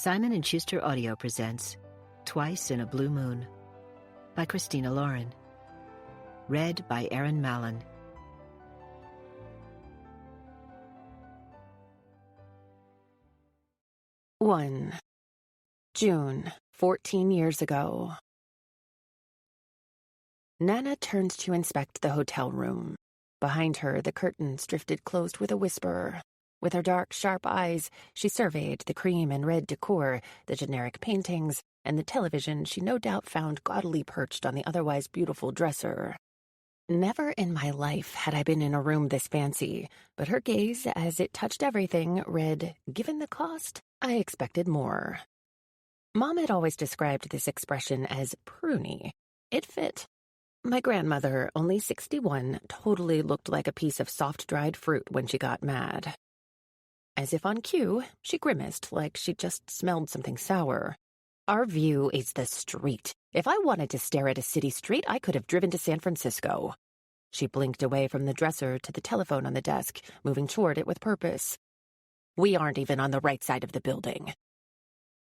Simon & Schuster Audio presents Twice in a Blue Moon by Christina Lauren. Read by Erin Mallon. One, June, 14 years ago. Nana turned to inspect the hotel room. Behind her, the curtains drifted closed with a whisper. With her dark, sharp eyes, she surveyed the cream and red decor, the generic paintings, and the television she no doubt found gaudily perched on the otherwise beautiful dresser. Never in my life had I been in a room this fancy, but her gaze, as it touched everything, read, "Given the cost, I expected more." Mom had always described this expression as pruny. It fit. My grandmother, only 61, totally looked like a piece of soft-dried fruit when she got mad. As if on cue, she grimaced like she just smelled something sour. "Our view is the street. If I wanted to stare at a city street, I could have driven to San Francisco." She blinked away from the dresser to the telephone on the desk, moving toward it with purpose. "We aren't even on the right side of the building."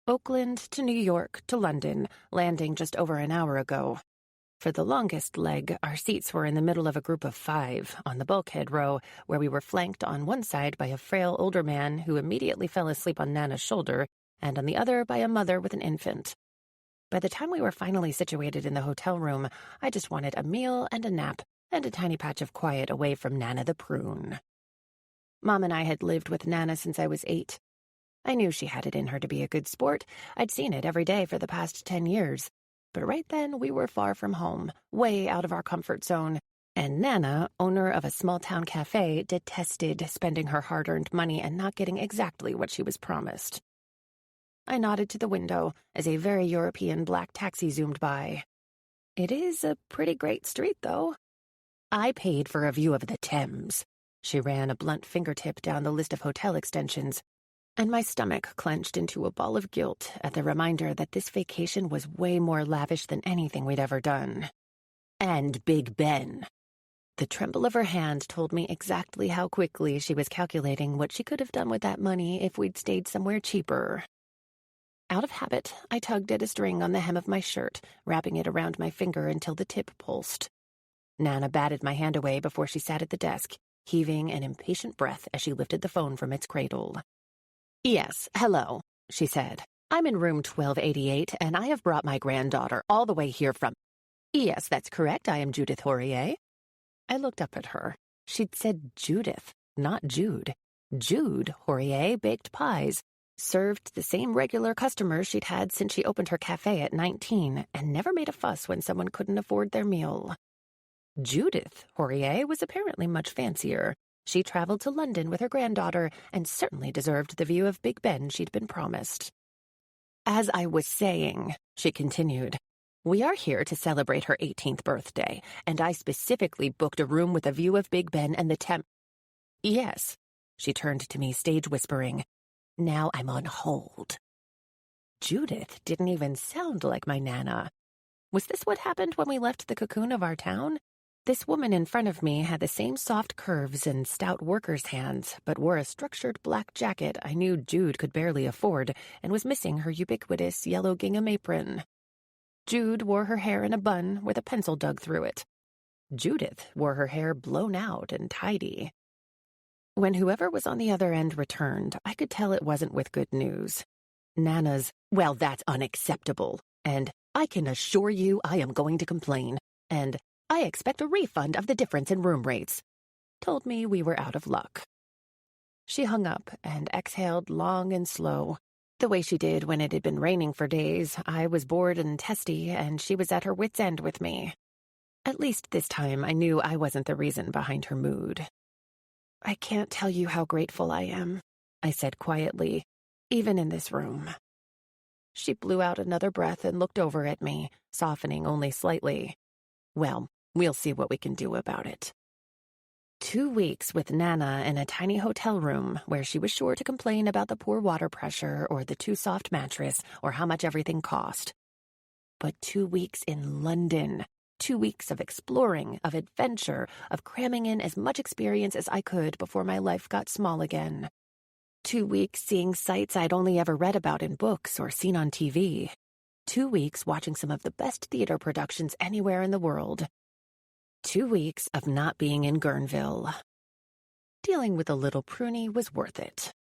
Oakland to New York to London, landing just over an hour ago. For the longest leg, our seats were in the middle of a group of 5, on the bulkhead row, where we were flanked on one side by a frail older man who immediately fell asleep on Nana's shoulder, and on the other by a mother with an infant. By the time we were finally situated in the hotel room, I just wanted a meal and a nap, and a tiny patch of quiet away from Nana the prune. Mom and I had lived with Nana since I was 8. I knew she had it in her to be a good sport. I'd seen it every day for the past 10 years. But right then, we were far from home, way out of our comfort zone, and Nana, owner of a small-town cafe, detested spending her hard-earned money and not getting exactly what she was promised. I nodded to the window as a very European black taxi zoomed by. "It is a pretty great street, though." "I paid for a view of the Thames." She ran a blunt fingertip down the list of hotel extensions, and my stomach clenched into a ball of guilt at the reminder that this vacation was way more lavish than anything we'd ever done. "And Big Ben." The tremble of her hand told me exactly how quickly she was calculating what she could have done with that money if we'd stayed somewhere cheaper. Out of habit, I tugged at a string on the hem of my shirt, wrapping it around my finger until the tip pulsed. Nana batted my hand away before she sat at the desk, heaving an impatient breath as she lifted the phone from its cradle. "Yes, hello," she said. "I'm in room 1288, and I have brought my granddaughter all the way here from—" "Yes, that's correct. I am Judith Hourier." I looked up at her. She'd said Judith, not Jude. Jude Hourier baked pies, served the same regular customers she'd had since she opened her cafe at 19, and never made a fuss when someone couldn't afford their meal. Judith Hourier was apparently much fancier. She traveled to London with her granddaughter and certainly deserved the view of Big Ben she'd been promised. "As I was saying," she continued, "we are here to celebrate her 18th birthday, and I specifically booked a room with a view of Big Ben and the Thames." "Yes," she turned to me, stage whispering. "Now I'm on hold." Judith didn't even sound like my Nana. Was this what happened when we left the cocoon of our town? This woman in front of me had the same soft curves and stout worker's hands, but wore a structured black jacket I knew Jude could barely afford and was missing her ubiquitous yellow gingham apron. Jude wore her hair in a bun with a pencil dug through it. Judith wore her hair blown out and tidy. When whoever was on the other end returned, I could tell it wasn't with good news. Nana's, "Well, that's unacceptable," and "I can assure you I am going to complain," and "I expect a refund of the difference in room rates," told me we were out of luck. She hung up and exhaled long and slow. The way she did when it had been raining for days. I was bored and testy, and she was at her wit's end with me. At least this time I knew I wasn't the reason behind her mood. "I can't tell you how grateful I am," I said quietly, "even in this room." She blew out another breath and looked over at me, softening only slightly. "Well, we'll see what we can do about it." 2 weeks with Nana in a tiny hotel room where she was sure to complain about the poor water pressure or the too soft mattress or how much everything cost. But 2 weeks in London, 2 weeks of exploring, of adventure, of cramming in as much experience as I could before my life got small again. 2 weeks seeing sights I'd only ever read about in books or seen on TV. 2 weeks watching some of the best theater productions anywhere in the world. 2 weeks of not being in Guerneville. Dealing with a little pruny was worth it.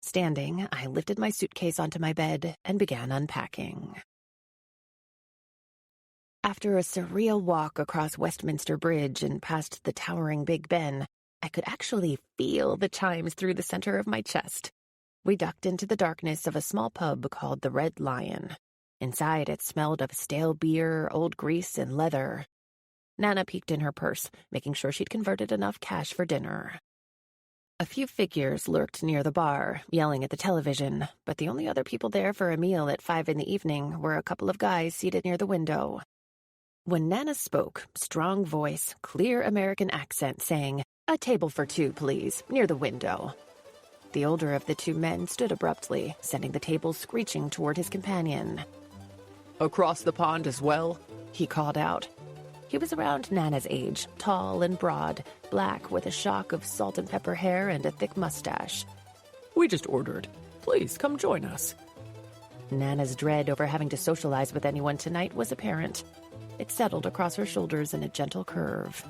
Standing, I lifted my suitcase onto my bed and began unpacking. After a surreal walk across Westminster Bridge and past the towering Big Ben, I could actually feel the chimes through the center of my chest. We ducked into the darkness of a small pub called the Red Lion. Inside, it smelled of stale beer, old grease, and leather. Nana peeked in her purse, making sure she'd converted enough cash for dinner. A few figures lurked near the bar, yelling at the television, but the only other people there for a meal at 5 in the evening were a couple of guys seated near the window. When Nana spoke, strong voice, clear American accent, saying, "A table for 2, please, near the window." The older of the 2 men stood abruptly, sending the table screeching toward his companion. "Across the pond as well?" he called out. He was around Nana's age, tall and broad, black with a shock of salt and pepper hair and a thick mustache. "We just ordered. Please come join us." Nana's dread over having to socialize with anyone tonight was apparent. It settled across her shoulders in a gentle curve.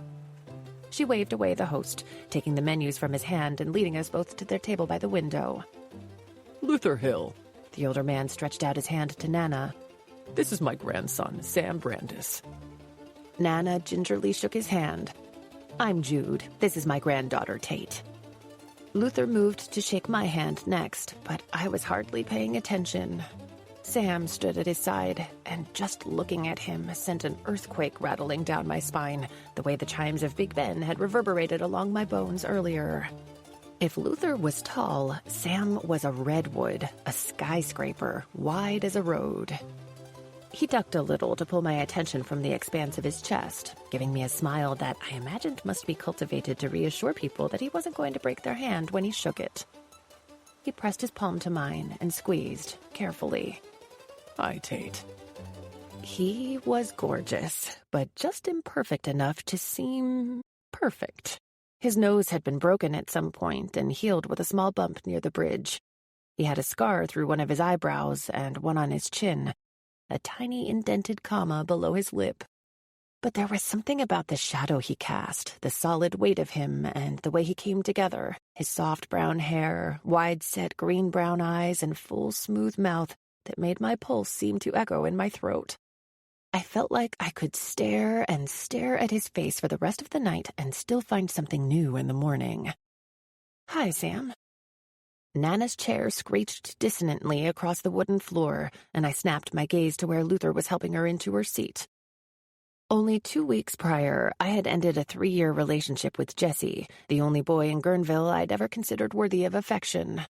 She waved away the host, taking the menus from his hand and leading us both to their table by the window. "Luther Hill." The older man stretched out his hand to Nana. "This is my grandson, Sam Brandis." Nana gingerly shook his hand. "I'm Jude. This is my granddaughter, Tate." Luther moved to shake my hand next, but I was hardly paying attention. Sam stood at his side, and just looking at him sent an earthquake rattling down my spine, the way the chimes of Big Ben had reverberated along my bones earlier. If Luther was tall, Sam was a redwood, a skyscraper, wide as a road. He ducked a little to pull my attention from the expanse of his chest, giving me a smile that I imagined must be cultivated to reassure people that he wasn't going to break their hand when he shook it. He pressed his palm to mine and squeezed, carefully. "Hi, Tate." He was gorgeous, but just imperfect enough to seem perfect. His nose had been broken at some point and healed with a small bump near the bridge. He had a scar through one of his eyebrows and one on his chin, a tiny indented comma below his lip. But there was something about the shadow he cast, the solid weight of him, and the way he came together, his soft brown hair, wide-set green-brown eyes, and full, smooth mouth that made my pulse seem to echo in my throat. I felt like I could stare and stare at his face for the rest of the night and still find something new in the morning. "Hi, Sam." Nana's chair screeched dissonantly across the wooden floor, and I snapped my gaze to where Luther was helping her into her seat. Only 2 weeks prior, I had ended a 3-year relationship with Jesse, the only boy in Guerneville I'd ever considered worthy of affection.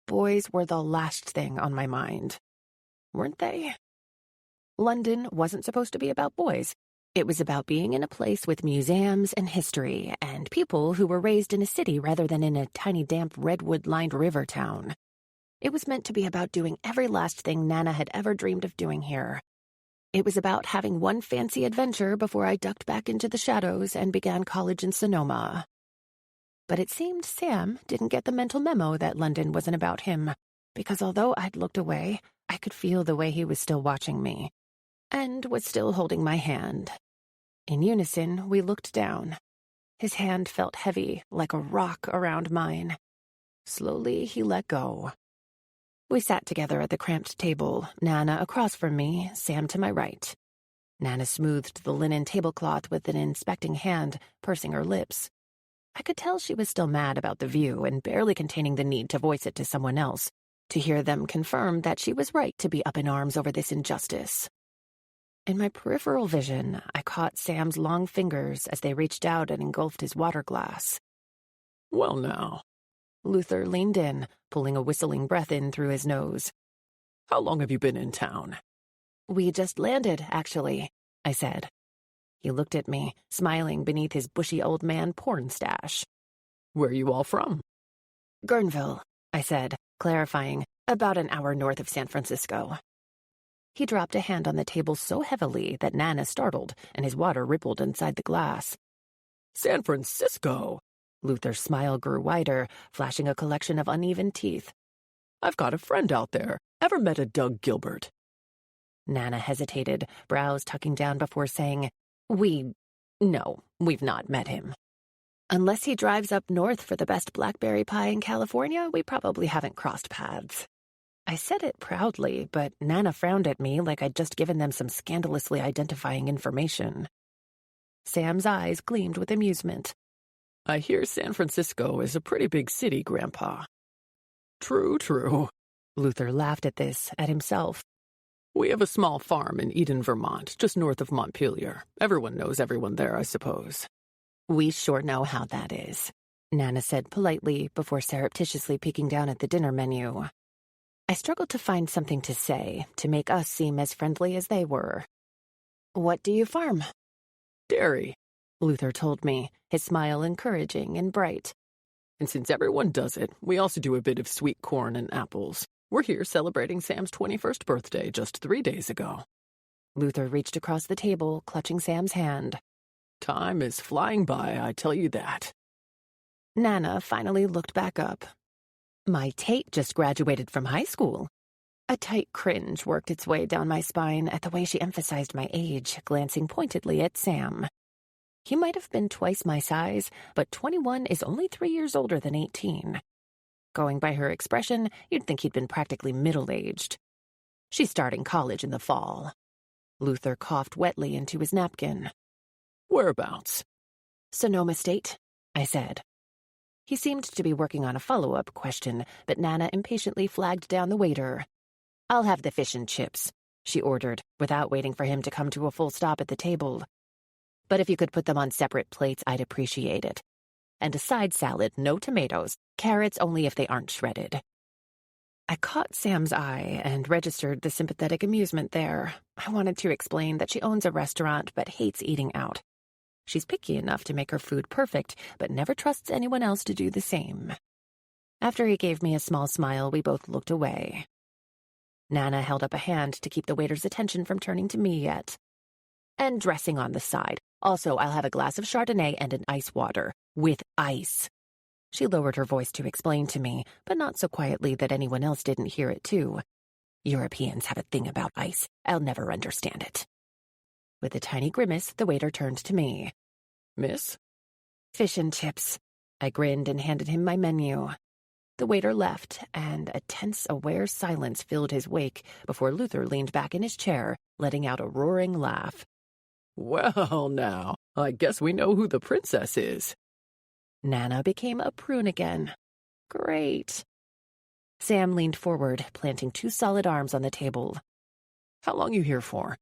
Boys were the last thing on my mind. Weren't they? London wasn't supposed to be about boys. It was about being in a place with museums and history, and people who were raised in a city rather than in a tiny damp redwood-lined river town. It was meant to be about doing every last thing Nana had ever dreamed of doing here. It was about having one fancy adventure before I ducked back into the shadows and began college in Sonoma. But it seemed Sam didn't get the mental memo that London wasn't about him, because although I'd looked away, I could feel the way he was still watching me, and was still holding my hand. In unison, we looked down. His hand felt heavy, like a rock around mine. Slowly, he let go. We sat together at the cramped table, Nana across from me, Sam to my right. Nana smoothed the linen tablecloth with an inspecting hand, pursing her lips. I could tell she was still mad about the view and barely containing the need to voice it to someone else, to hear them confirm that she was right to be up in arms over this injustice. In my peripheral vision, I caught Sam's long fingers as they reached out and engulfed his water glass. "Well now." Luther leaned in, pulling a whistling breath in through his nose. "How long have you been in town?" "We just landed, actually," I said. He looked at me, smiling beneath his bushy old man porn stash. "Where are you all from?" "Guerneville," I said, clarifying, "about an hour north of San Francisco." He dropped a hand on the table so heavily that Nana startled, and his water rippled inside the glass. "San Francisco? Luther's smile grew wider, flashing a collection of uneven teeth. I've got a friend out there. Ever met a Doug Gilbert? Nana hesitated, brows tucking down before saying, No, we've not met him. Unless he drives up north for the best blackberry pie in California, we probably haven't crossed paths. I said it proudly, but Nana frowned at me like I'd just given them some scandalously identifying information. Sam's eyes gleamed with amusement. I hear San Francisco is a pretty big city, Grandpa. True. Luther laughed at this, at himself. We have a small farm in Eden, Vermont, just north of Montpelier. Everyone knows everyone there, I suppose. We sure know how that is, Nana said politely before surreptitiously peeking down at the dinner menu. I struggled to find something to say to make us seem as friendly as they were. What do you farm? Dairy, Luther told me, his smile encouraging and bright. And since everyone does it, we also do a bit of sweet corn and apples. We're here celebrating Sam's 21st birthday just 3 days ago. Luther reached across the table, clutching Sam's hand. Time is flying by, I tell you that. Nana finally looked back up. My Tate just graduated from high school. A tight cringe worked its way down my spine at the way she emphasized my age, glancing pointedly at Sam. He might have been twice my size, but 21 is only 3 years older than 18. Going by her expression, you'd think he'd been practically middle-aged. She's starting college in the fall. Luther coughed wetly into his napkin. Whereabouts? Sonoma State, I said. He seemed to be working on a follow-up question, but Nana impatiently flagged down the waiter. I'll have the fish and chips, she ordered, without waiting for him to come to a full stop at the table. But if you could put them on separate plates, I'd appreciate it. And a side salad, no tomatoes, carrots only if they aren't shredded. I caught Sam's eye and registered the sympathetic amusement there. I wanted to explain that she owns a restaurant but hates eating out. She's picky enough to make her food perfect, but never trusts anyone else to do the same. After he gave me a small smile, we both looked away. Nana held up a hand to keep the waiter's attention from turning to me yet. And dressing on the side. Also, I'll have a glass of Chardonnay and an ice water. With ice. She lowered her voice to explain to me, but not so quietly that anyone else didn't hear it too. Europeans have a thing about ice. I'll never understand it. With a tiny grimace, the waiter turned to me. Miss? Fish and chips. I grinned and handed him my menu. The waiter left, and a tense, aware silence filled his wake before Luther leaned back in his chair, letting out a roaring laugh. Well, now, I guess we know who the princess is. Nana became a prune again. Great. Sam leaned forward, planting 2 solid arms on the table. How long you here for?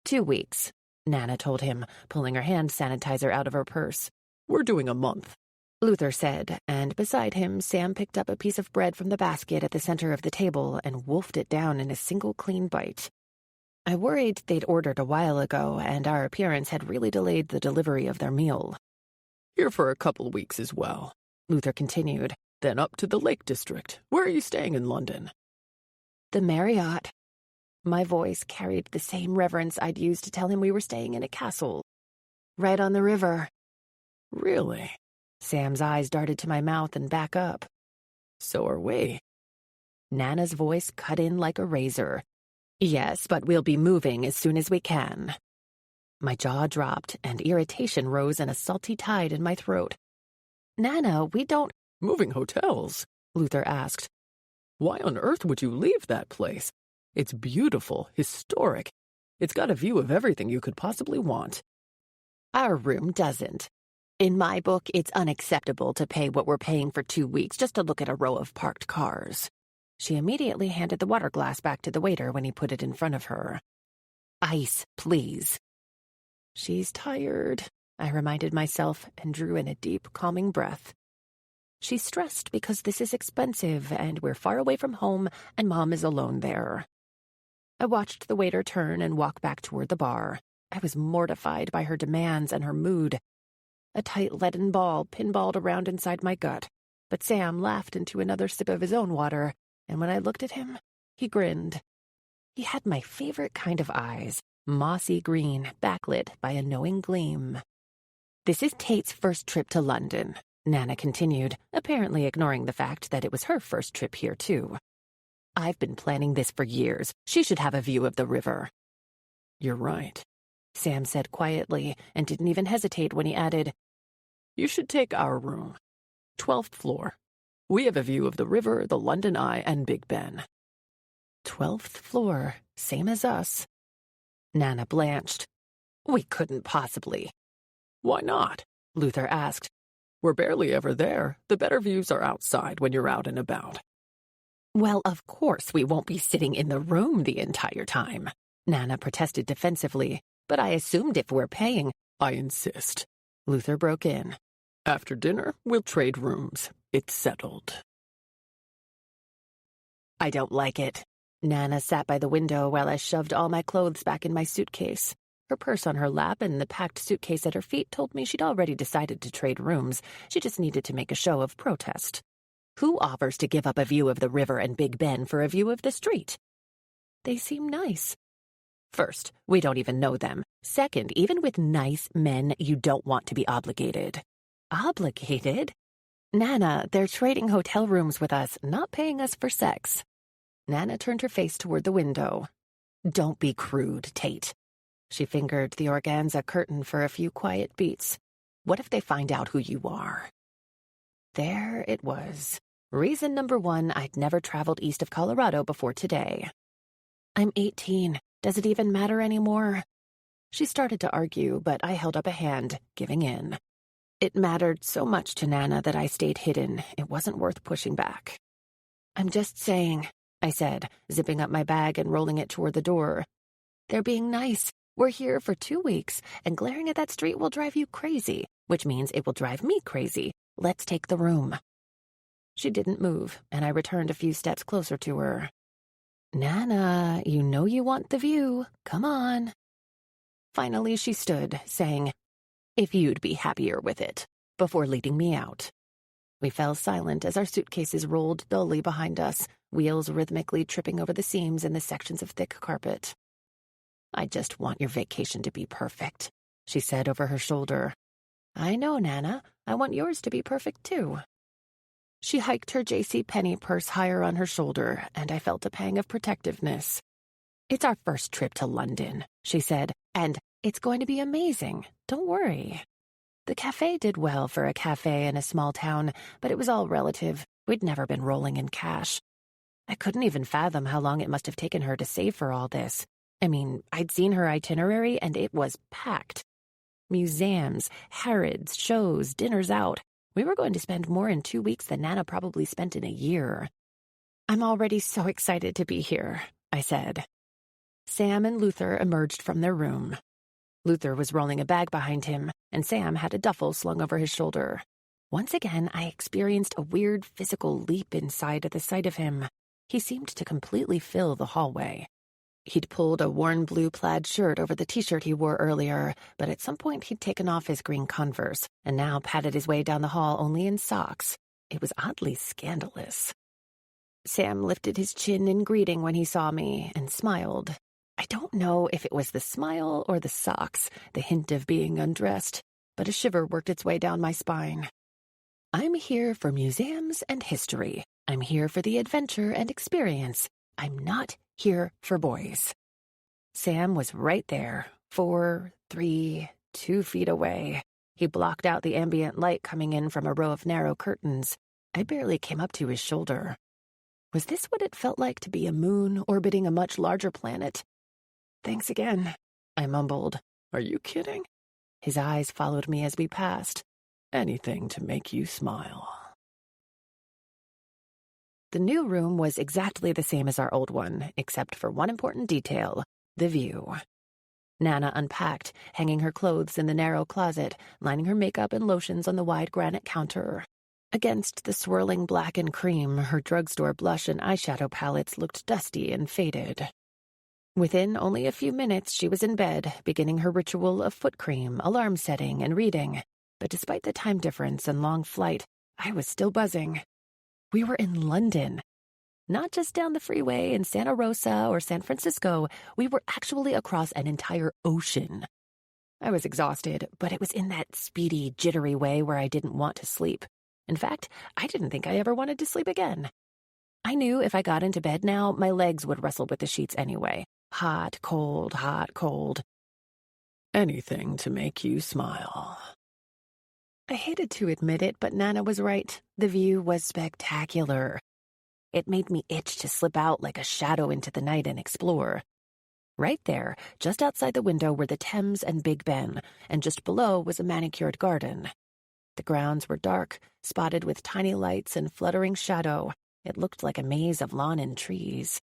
2 weeks, Nana told him, pulling her hand sanitizer out of her purse. We're doing a month, Luther said, and beside him, Sam picked up a piece of bread from the basket at the center of the table and wolfed it down in a single clean bite. I worried they'd ordered a while ago, and our appearance had really delayed the delivery of their meal. Here for a couple weeks as well, Luther continued. Then up to the Lake District. Where are you staying in London? The Marriott. My voice carried the same reverence I'd used to tell him we were staying in a castle. Right on the river. Really? Sam's eyes darted to my mouth and back up. So are we. Nana's voice cut in like a razor. Yes, but we'll be moving as soon as we can. My jaw dropped, and irritation rose in a salty tide in my throat. Nana, we don't... Moving hotels? Luther asked. Why on earth would you leave that place? It's beautiful, historic. It's got a view of everything you could possibly want. Our room doesn't. In my book, it's unacceptable to pay what we're paying for 2 weeks just to look at a row of parked cars. She immediately handed the water glass back to the waiter when he put it in front of her. Ice, please. She's tired, I reminded myself and drew in a deep, calming breath. She's stressed because this is expensive and we're far away from home and Mom is alone there. I watched the waiter turn and walk back toward the bar. I was mortified by her demands and her mood. A tight leaden ball pinballed around inside my gut, but Sam laughed into another sip of his own water, and when I looked at him, he grinned. He had my favorite kind of eyes, mossy green, backlit by a knowing gleam. This is Tate's first trip to London, Nana continued, apparently ignoring the fact that it was her first trip here, too. "I've been planning this for years. She should have a view of the river." "You're right," Sam said quietly, and didn't even hesitate when he added, "You should take our room. 12th floor. We have a view of the river, the London Eye, and Big Ben." 12th floor, same as us. Nana blanched. "We couldn't possibly." "Why not?" Luther asked. "We're barely ever there. The better views are outside when you're out and about." "Well, of course we won't be sitting in the room the entire time," Nana protested defensively. "But I assumed if we're paying—" "I insist." Luther broke in. "After dinner, we'll trade rooms. It's settled." "I don't like it." Nana sat by the window while I shoved all my clothes back in my suitcase. Her purse on her lap and the packed suitcase at her feet told me she'd already decided to trade rooms. She just needed to make a show of protest. Who offers to give up a view of the river and Big Ben for a view of the street? They seem nice. First, we don't even know them. Second, even with nice men, you don't want to be obligated. Obligated? Nana, they're trading hotel rooms with us, not paying us for sex. Nana turned her face toward the window. "Don't be crude, Tate." She fingered the organza curtain for a few quiet beats. "What if they find out who you are?" There it was. Reason number one, I'd never traveled east of Colorado before today. "I'm 18. Does it even matter anymore?" She started to argue, but I held up a hand, giving in. It mattered so much to Nana that I stayed hidden. It wasn't worth pushing back. "I'm just saying," I said, zipping up my bag and rolling it toward the door. "They're being nice. We're here for 2 weeks, and glaring at that street will drive you crazy, which means it will drive me crazy. Let's take the room." She didn't move, and I returned a few steps closer to her. "Nana, you know you want the view. Come on." Finally, she stood, saying, "If you'd be happier with it," before leading me out. We fell silent as our suitcases rolled dully behind us, wheels rhythmically tripping over the seams in the sections of thick carpet. "I just want your vacation to be perfect," she said over her shoulder. "I know, Nana. I want yours to be perfect, too." She hiked her JCPenney purse higher on her shoulder, and I felt a pang of protectiveness. "It's our first trip to London," she said, "and it's going to be amazing. Don't worry." The cafe did well for a cafe in a small town, but it was all relative. We'd never been rolling in cash. I couldn't even fathom how long it must have taken her to save for all this. I mean, I'd seen her itinerary, and it was packed. Museums, Harrods, shows, dinners out. We were going to spend more in 2 weeks than Nana probably spent in a year. "I'm already so excited to be here," I said. Sam and Luther emerged from their room. Luther was rolling a bag behind him, and Sam had a duffel slung over his shoulder. Once again, I experienced a weird physical leap inside at the sight of him. He seemed to completely fill the hallway. He'd pulled a worn blue plaid shirt over the t-shirt he wore earlier, but at some point he'd taken off his green Converse, and now padded his way down the hall only in socks. It was oddly scandalous. Sam lifted his chin in greeting when he saw me, and smiled. I don't know if it was the smile or the socks, the hint of being undressed, but a shiver worked its way down my spine. "I'm here for museums and history. I'm here for the adventure and experience. I'm not here for boys." Sam was right there, 4, 3, 2 feet away. He blocked out the ambient light coming in from a row of narrow curtains. I barely came up to his shoulder. Was this what it felt like to be a moon orbiting a much larger planet? "Thanks again," I mumbled. "Are you kidding?" His eyes followed me as we passed. "Anything to make you smile." The new room was exactly the same as our old one, except for one important detail: the view. Nana unpacked, hanging her clothes in the narrow closet, lining her makeup and lotions on the wide granite counter. Against the swirling black and cream, her drugstore blush and eyeshadow palettes looked dusty and faded. Within only a few minutes, she was in bed, beginning her ritual of foot cream, alarm setting, and reading. But despite the time difference and long flight, I was still buzzing. We were in London. Not just down the freeway in Santa Rosa or San Francisco, we were actually across an entire ocean. I was exhausted, but it was in that speedy, jittery way where I didn't want to sleep. In fact, I didn't think I ever wanted to sleep again. I knew if I got into bed now, my legs would wrestle with the sheets anyway. Hot, cold, hot, cold. Anything to make you smile. I hated to admit it, but Nana was right. The view was spectacular. It made me itch to slip out like a shadow into the night and explore. Right there, just outside the window, were the Thames and Big Ben, and just below was a manicured garden. The grounds were dark, spotted with tiny lights and fluttering shadow. It looked like a maze of lawn and trees.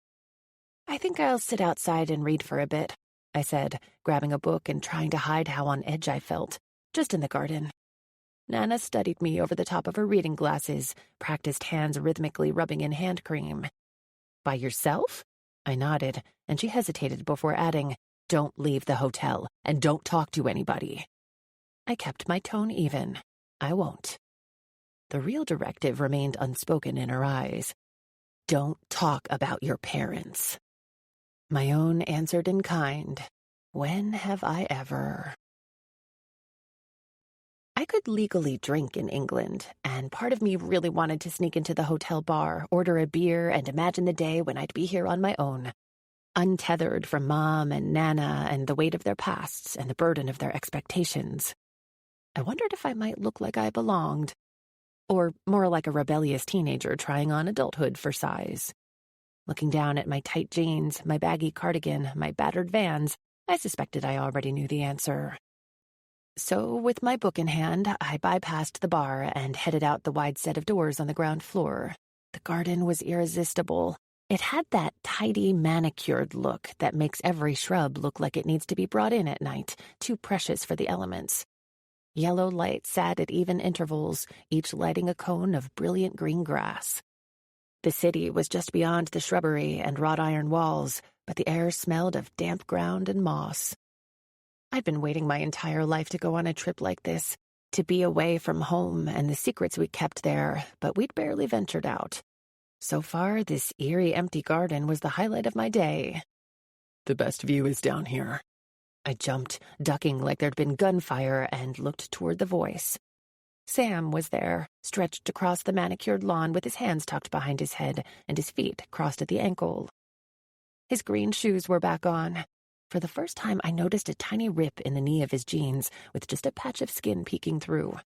"I think I'll sit outside and read for a bit," I said, grabbing a book and trying to hide how on edge I felt, just in the garden. Nana studied me over the top of her reading glasses, practiced hands rhythmically rubbing in hand cream. "By yourself?" I nodded, and she hesitated before adding, "Don't leave the hotel, and don't talk to anybody." I kept my tone even. I won't. The real directive remained unspoken in her eyes. "Don't talk about your parents." My own answered in kind. When have I ever? I could legally drink in England, and part of me really wanted to sneak into the hotel bar, order a beer, and imagine the day when I'd be here on my own, untethered from Mom and Nana and the weight of their pasts and the burden of their expectations. I wondered if I might look like I belonged, or more like a rebellious teenager trying on adulthood for size. Looking down at my tight jeans, my baggy cardigan, my battered Vans, I suspected I already knew the answer. So, with my book in hand, I bypassed the bar and headed out the wide set of doors on the ground floor. The garden was irresistible. It had that tidy, manicured look that makes every shrub look like it needs to be brought in at night, too precious for the elements. Yellow light sat at even intervals, each lighting a cone of brilliant green grass. The city was just beyond the shrubbery and wrought iron walls, but the air smelled of damp ground and moss. I'd been waiting my entire life to go on a trip like this, to be away from home and the secrets we kept there, but we'd barely ventured out. So far, this eerie, empty garden was the highlight of my day. The best view is down here. I jumped, ducking like there'd been gunfire, and looked toward the voice. Sam was there, stretched across the manicured lawn with his hands tucked behind his head and his feet crossed at the ankle. His green shoes were back on. For the first time, I noticed a tiny rip in the knee of his jeans, with just a patch of skin peeking through.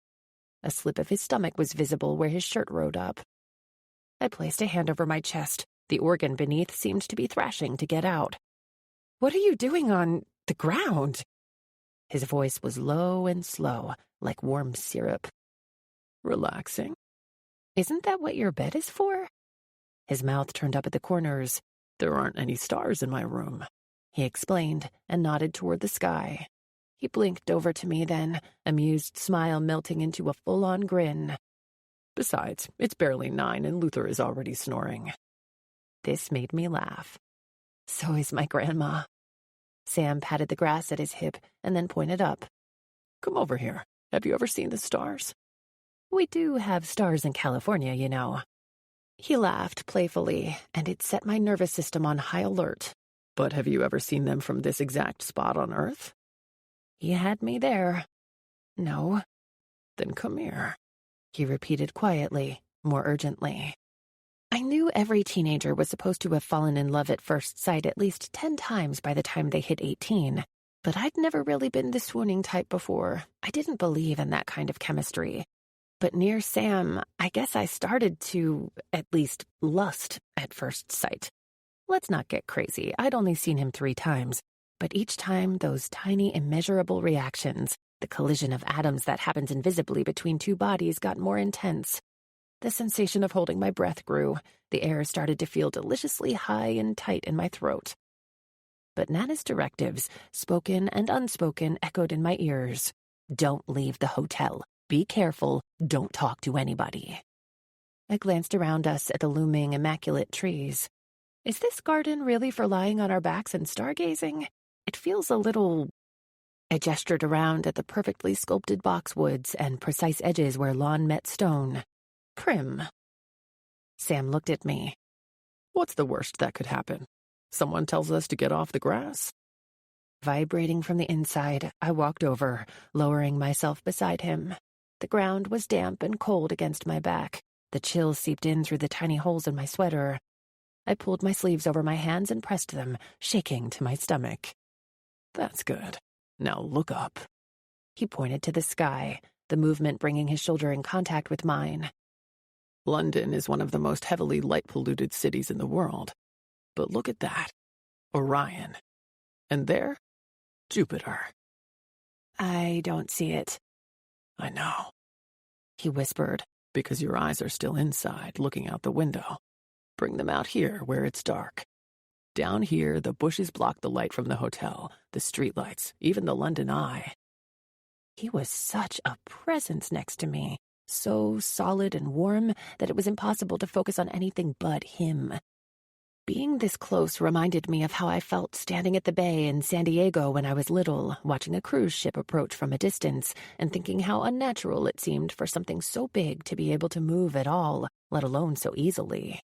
A slip of his stomach was visible where his shirt rode up. I placed a hand over my chest. The organ beneath seemed to be thrashing to get out. "What are you doing on the ground?" His voice was low and slow, like warm syrup. Relaxing. "Isn't that what your bed is for?" His mouth turned up at the corners. There aren't any stars in my room, he explained, and nodded toward the sky. He blinked over to me then, amused smile melting into a full-on grin. Besides, it's barely 9 and Luther is already snoring. This made me laugh. So is my grandma. Sam patted the grass at his hip and then pointed up. Come over here. Have you ever seen the stars? We do have stars in California, you know. He laughed playfully, and it set my nervous system on high alert. But have you ever seen them from this exact spot on Earth? He had me there. No. Then come here, he repeated quietly, more urgently. I knew every teenager was supposed to have fallen in love at first sight at least 10 times by the time they hit 18, but I'd never really been the swooning type before. I didn't believe in that kind of chemistry. But near Sam, I guess I started to, at least, lust at first sight. Let's not get crazy. I'd only seen him 3 times, but each time those tiny, immeasurable reactions, the collision of atoms that happens invisibly between 2 bodies, got more intense. The sensation of holding my breath grew. The air started to feel deliciously high and tight in my throat. But Nana's directives, spoken and unspoken, echoed in my ears. Don't leave the hotel. Be careful. Don't talk to anybody. I glanced around us at the looming, immaculate trees. Is this garden really for lying on our backs and stargazing? It feels a little... I gestured around at the perfectly sculpted boxwoods and precise edges where lawn met stone. Prim. Sam looked at me. What's the worst that could happen? Someone tells us to get off the grass? Vibrating from the inside, I walked over, lowering myself beside him. The ground was damp and cold against my back. The chill seeped in through the tiny holes in my sweater. I pulled my sleeves over my hands and pressed them, shaking to my stomach. That's good. Now look up. He pointed to the sky, the movement bringing his shoulder in contact with mine. London is one of the most heavily light-polluted cities in the world. But look at that. Orion. And there, Jupiter. I don't see it. I know. He whispered. Because your eyes are still inside, looking out the window. Bring them out here, where it's dark. Down here, the bushes block the light from the hotel, the streetlights, even the London Eye. He was such a presence next to me, so solid and warm that it was impossible to focus on anything but him. Being this close reminded me of how I felt standing at the bay in San Diego when I was little, watching a cruise ship approach from a distance, and thinking how unnatural it seemed for something so big to be able to move at all, let alone so easily.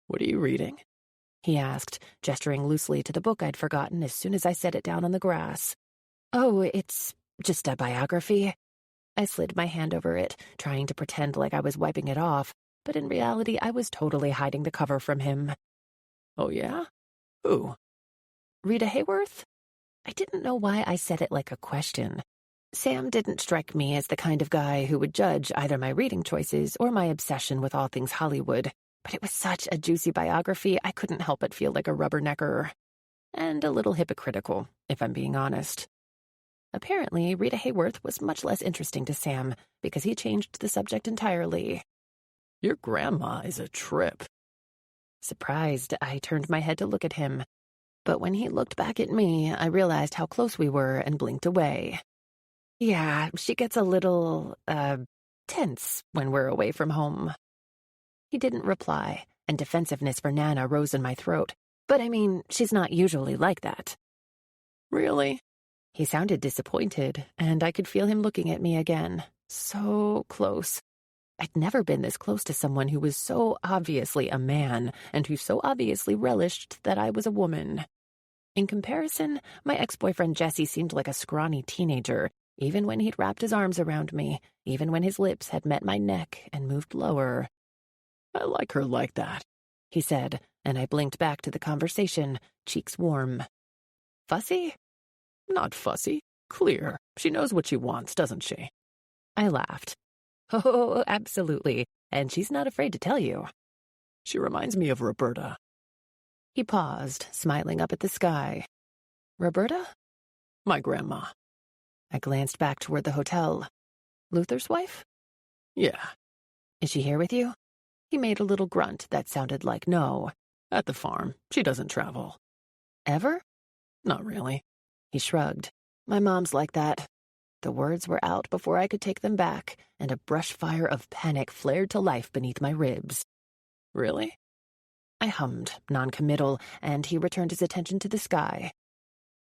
What are you reading? He asked, gesturing loosely to the book I'd forgotten as soon as I set it down on the grass. Oh, it's just a biography. I slid my hand over it, trying to pretend like I was wiping it off, but in reality I was totally hiding the cover from him. Oh, yeah? Who? Rita Hayworth? I didn't know why I said it like a question. Sam didn't strike me as the kind of guy who would judge either my reading choices or my obsession with all things Hollywood, but it was such a juicy biography I couldn't help but feel like a rubbernecker. And a little hypocritical, if I'm being honest. Apparently, Rita Hayworth was much less interesting to Sam because he changed the subject entirely. Your grandma is a trip. Surprised, I turned my head to look at him. But when he looked back at me, I realized how close we were and blinked away. Yeah, she gets a little, tense when we're away from home. He didn't reply, and defensiveness for Nana rose in my throat. But I mean, she's not usually like that. Really? He sounded disappointed, and I could feel him looking at me again. So close. I'd never been this close to someone who was so obviously a man, and who so obviously relished that I was a woman. In comparison, my ex-boyfriend Jesse seemed like a scrawny teenager, even when he'd wrapped his arms around me, even when his lips had met my neck and moved lower. I like her like that, he said, and I blinked back to the conversation, cheeks warm. Fussy? Not fussy. Clear. She knows what she wants, doesn't she? I laughed. Oh, absolutely. And she's not afraid to tell you. She reminds me of Roberta. He paused, smiling up at the sky. Roberta? My grandma. I glanced back toward the hotel. Luther's wife? Yeah. Is she here with you? He made a little grunt that sounded like no. At the farm. She doesn't travel. Ever? Not really. He shrugged. My mom's like that. The words were out before I could take them back, and a brush fire of panic flared to life beneath my ribs. Really? I hummed, non-committal, and he returned his attention to the sky.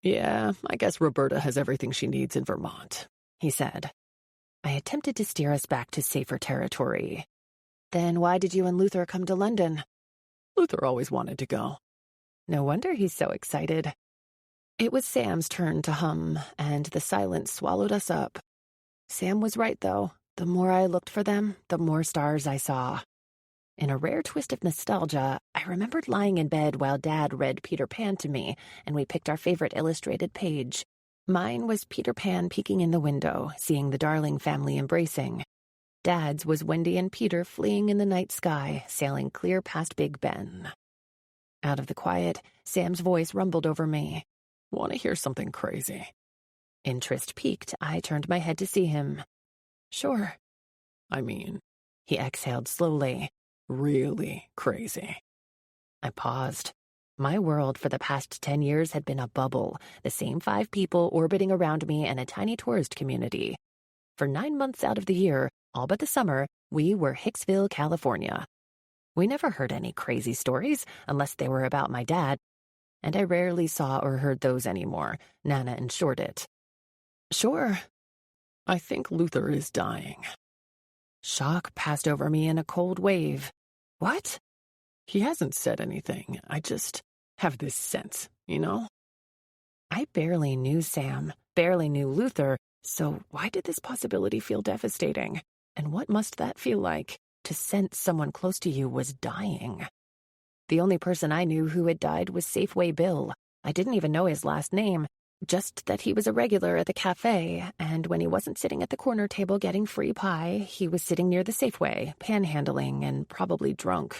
Yeah, I guess Roberta has everything she needs in Vermont, he said. I attempted to steer us back to safer territory. Then why did you and Luther come to London? Luther always wanted to go. No wonder he's so excited. It was Sam's turn to hum, and the silence swallowed us up. Sam was right, though. The more I looked for them, the more stars I saw. In a rare twist of nostalgia, I remembered lying in bed while Dad read Peter Pan to me, and we picked our favorite illustrated page. Mine was Peter Pan peeking in the window, seeing the darling family embracing. Dad's was Wendy and Peter fleeing in the night sky, sailing clear past Big Ben. Out of the quiet, Sam's voice rumbled over me. Want to hear something crazy? Interest piqued, I turned my head to see him. Sure. I mean, he exhaled slowly. Really crazy. I paused. My world for the past 10 years had been a bubble, the same 5 people orbiting around me and a tiny tourist community. For 9 months out of the year, all but the summer, we were Hicksville, California. We never heard any crazy stories, unless they were about my dad, and I rarely saw or heard those anymore. Nana ensured it. Sure. I think Luther is dying. Shock passed over me in a cold wave. What? He hasn't said anything. I just have this sense, you know? I barely knew Sam, barely knew Luther, so why did this possibility feel devastating? And what must that feel like, to sense someone close to you was dying? The only person I knew who had died was Safeway Bill. I didn't even know his last name, just that he was a regular at the cafe, and when he wasn't sitting at the corner table getting free pie, he was sitting near the Safeway, panhandling and probably drunk.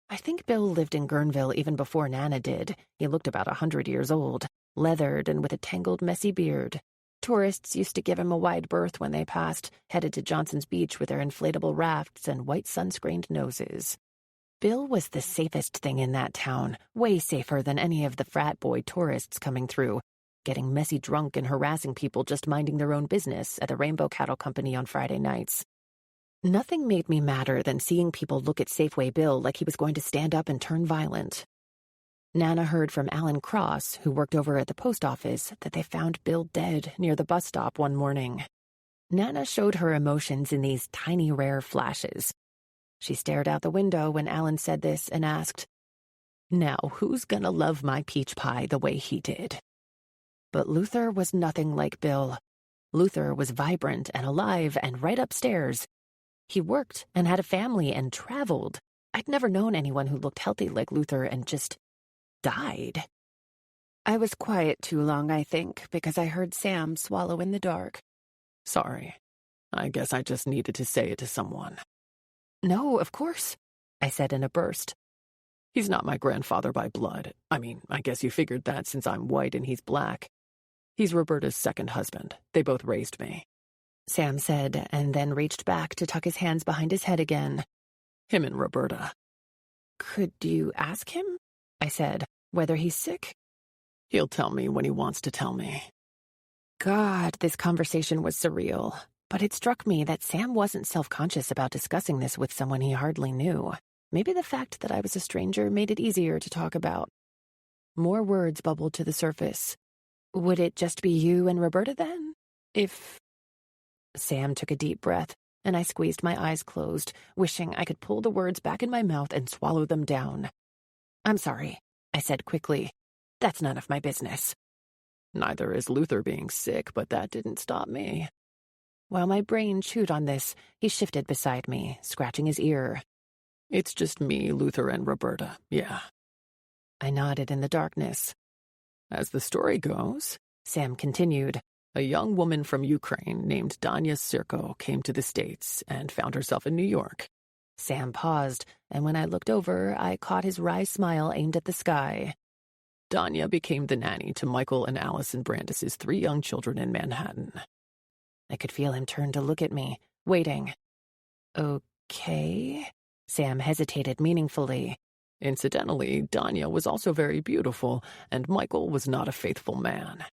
I think Bill lived in Guerneville even before Nana did. He looked about 100 years old, leathered and with a tangled, messy beard. Tourists used to give him a wide berth when they passed, headed to Johnson's Beach with their inflatable rafts and white sunscreened noses. Bill was the safest thing in that town, way safer than any of the frat boy tourists coming through, getting messy drunk and harassing people just minding their own business at the Rainbow Cattle Company on Friday nights. Nothing made me madder than seeing people look at Safeway Bill like he was going to stand up and turn violent. Nana heard from Alan Cross, who worked over at the post office, that they found Bill dead near the bus stop one morning. Nana showed her emotions in these tiny, rare flashes. She stared out the window when Alan said this and asked, "Now, who's gonna love my peach pie the way he did?" But Luther was nothing like Bill. Luther was vibrant and alive and right upstairs. He worked and had a family and traveled. I'd never known anyone who looked healthy like Luther and just died. I was quiet too long, I think, because I heard Sam swallow in the dark. Sorry. I guess I just needed to say it to someone. No, of course, I said in a burst. He's not my grandfather by blood. I mean, I guess you figured that since I'm white and he's black. He's Roberta's second husband. They both raised me. Sam said, and then reached back to tuck his hands behind his head again. Him and Roberta. Could you ask him? I said, whether he's sick? He'll tell me when he wants to tell me. God, this conversation was surreal. But it struck me that Sam wasn't self-conscious about discussing this with someone he hardly knew. Maybe the fact that I was a stranger made it easier to talk about. More words bubbled to the surface. Would it just be you and Roberta then? If... Sam took a deep breath, and I squeezed my eyes closed, wishing I could pull the words back in my mouth and swallow them down. "I'm sorry," I said quickly. "That's none of my business." Neither is Luther being sick, but that didn't stop me. While my brain chewed on this, he shifted beside me, scratching his ear. It's just me, Luther, and Roberta, yeah. I nodded in the darkness. As the story goes, Sam continued, a young woman from Ukraine named Danya Sirko came to the States and found herself in New York. Sam paused, and when I looked over, I caught his wry smile aimed at the sky. Danya became the nanny to Michael and Allison Brandis's 3 young children in Manhattan. I could feel him turn to look at me, waiting. Okay? Sam hesitated meaningfully. Incidentally, Danya was also very beautiful, and Michael was not a faithful man.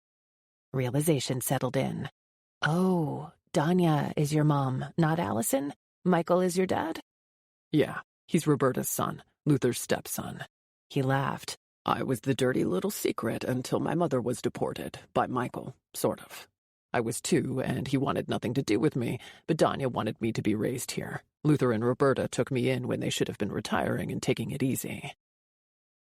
Realization settled in. Oh, Danya is your mom, not Allison? Michael is your dad? Yeah, he's Roberta's son, Luther's stepson. He laughed. I was the dirty little secret until my mother was deported, by Michael, sort of. I was 2, and he wanted nothing to do with me, but Danya wanted me to be raised here. Luther and Roberta took me in when they should have been retiring and taking it easy.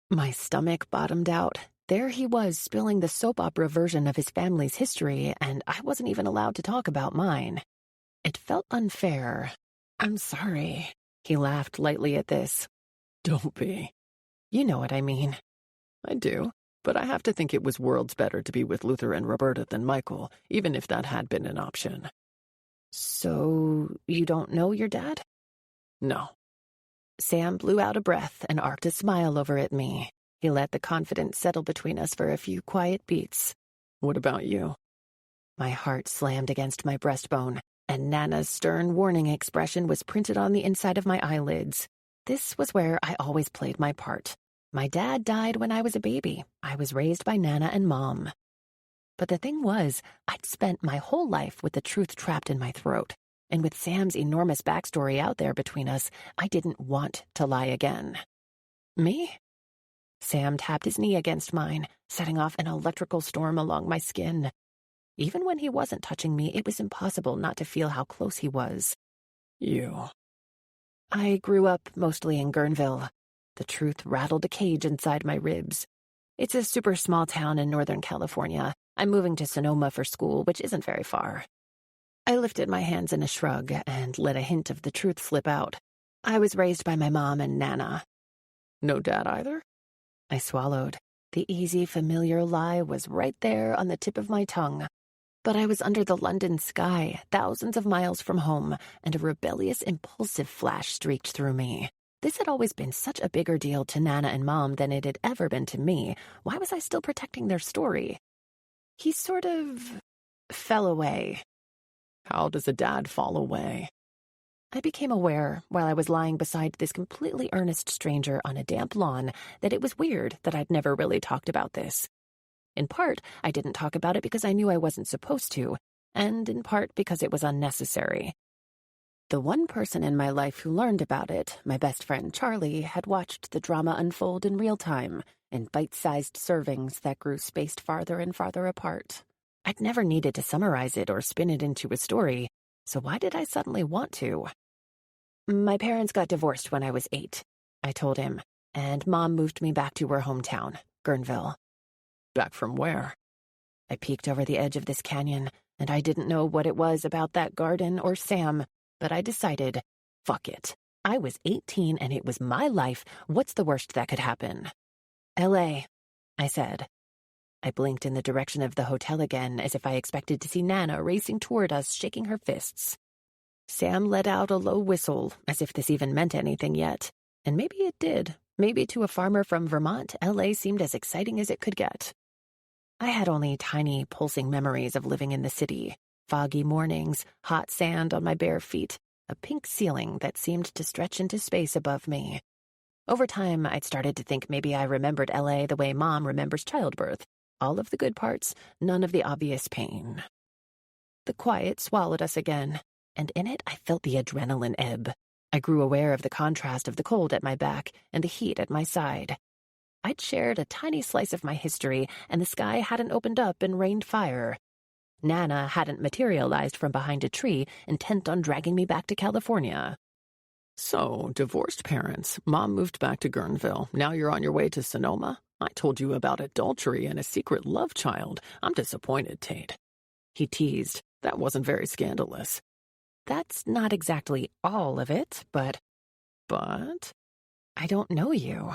My stomach bottomed out. There he was, spilling the soap opera version of his family's history, and I wasn't even allowed to talk about mine. It felt unfair. I'm sorry. He laughed lightly at this. Don't be. You know what I mean. I do. But I have to think it was worlds better to be with Luther and Roberta than Michael, even if that had been an option. So, you don't know your dad? No. Sam blew out a breath and arced a smile over at me. He let the confidence settle between us for a few quiet beats. What about you? My heart slammed against my breastbone, and Nana's stern warning expression was printed on the inside of my eyelids. This was where I always played my part. My dad died when I was a baby. I was raised by Nana and Mom. But the thing was, I'd spent my whole life with the truth trapped in my throat. And with Sam's enormous backstory out there between us, I didn't want to lie again. Me? Sam tapped his knee against mine, setting off an electrical storm along my skin. Even when he wasn't touching me, it was impossible not to feel how close he was. You. I grew up mostly in Guerneville. The truth rattled a cage inside my ribs. It's a super small town in Northern California. I'm moving to Sonoma for school, which isn't very far. I lifted my hands in a shrug and let a hint of the truth slip out. I was raised by my mom and Nana. No dad either? I swallowed. The easy, familiar lie was right there on the tip of my tongue. But I was under the London sky, thousands of miles from home, and a rebellious, impulsive flash streaked through me. This had always been such a bigger deal to Nana and Mom than it had ever been to me. Why was I still protecting their story? He sort of fell away. How does a dad fall away? I became aware, while I was lying beside this completely earnest stranger on a damp lawn, that it was weird that I'd never really talked about this. In part, I didn't talk about it because I knew I wasn't supposed to, and in part because it was unnecessary. The one person in my life who learned about it, my best friend Charlie, had watched the drama unfold in real time, in bite-sized servings that grew spaced farther and farther apart. I'd never needed to summarize it or spin it into a story, so why did I suddenly want to? My parents got divorced when I was 8, I told him, and Mom moved me back to her hometown, Guerneville. Back from where? I peeked over the edge of this canyon, and I didn't know what it was about that garden or Sam, but I decided, fuck it. I was 18 and it was my life. What's the worst that could happen? LA, I said. I blinked in the direction of the hotel again, as if I expected to see Nana racing toward us, shaking her fists. Sam let out a low whistle, as if this even meant anything yet. And maybe it did. Maybe to a farmer from Vermont, LA seemed as exciting as it could get. I had only tiny, pulsing memories of living in the city. Foggy mornings, hot sand on my bare feet, a pink ceiling that seemed to stretch into space above me. Over time, I'd started to think maybe I remembered LA the way Mom remembers childbirth. All of the good parts, none of the obvious pain. The quiet swallowed us again, and in it I felt the adrenaline ebb. I grew aware of the contrast of the cold at my back and the heat at my side. I'd shared a tiny slice of my history, and the sky hadn't opened up and rained fire. Nana hadn't materialized from behind a tree, intent on dragging me back to California. So, divorced parents. Mom moved back to Guerneville. Now you're on your way to Sonoma? I told you about adultery and a secret love child. I'm disappointed, Tate. He teased. That wasn't very scandalous. That's not exactly all of it, but... But? I don't know you.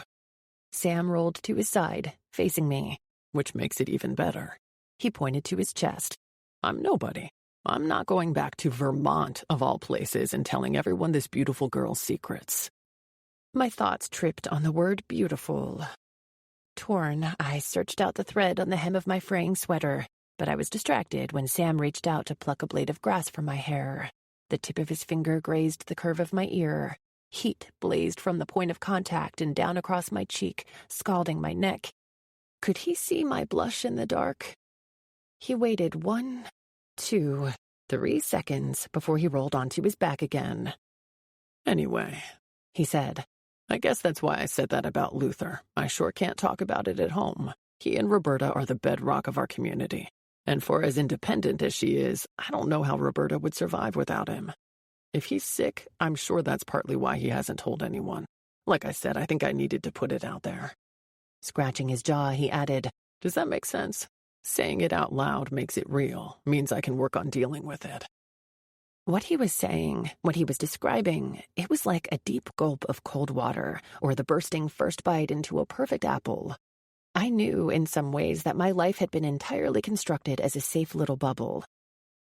Sam rolled to his side, facing me. Which makes it even better. He pointed to his chest. I'm nobody. I'm not going back to Vermont, of all places, and telling everyone this beautiful girl's secrets. My thoughts tripped on the word beautiful. Torn, I searched out the thread on the hem of my fraying sweater, but I was distracted when Sam reached out to pluck a blade of grass from my hair. The tip of his finger grazed the curve of my ear. Heat blazed from the point of contact and down across my cheek, scalding my neck. Could he see my blush in the dark? He waited 1, 2, 3 seconds before he rolled onto his back again. Anyway, he said, I guess that's why I said that about Luther. I sure can't talk about it at home. He and Roberta are the bedrock of our community. And for as independent as she is, I don't know how Roberta would survive without him. If he's sick, I'm sure that's partly why he hasn't told anyone. Like I said, I think I needed to put it out there. Scratching his jaw, he added, Does that make sense? Saying it out loud makes it real, means I can work on dealing with it. What he was saying, what he was describing, it was like a deep gulp of cold water, or the bursting first bite into a perfect apple. I knew, in some ways, that my life had been entirely constructed as a safe little bubble.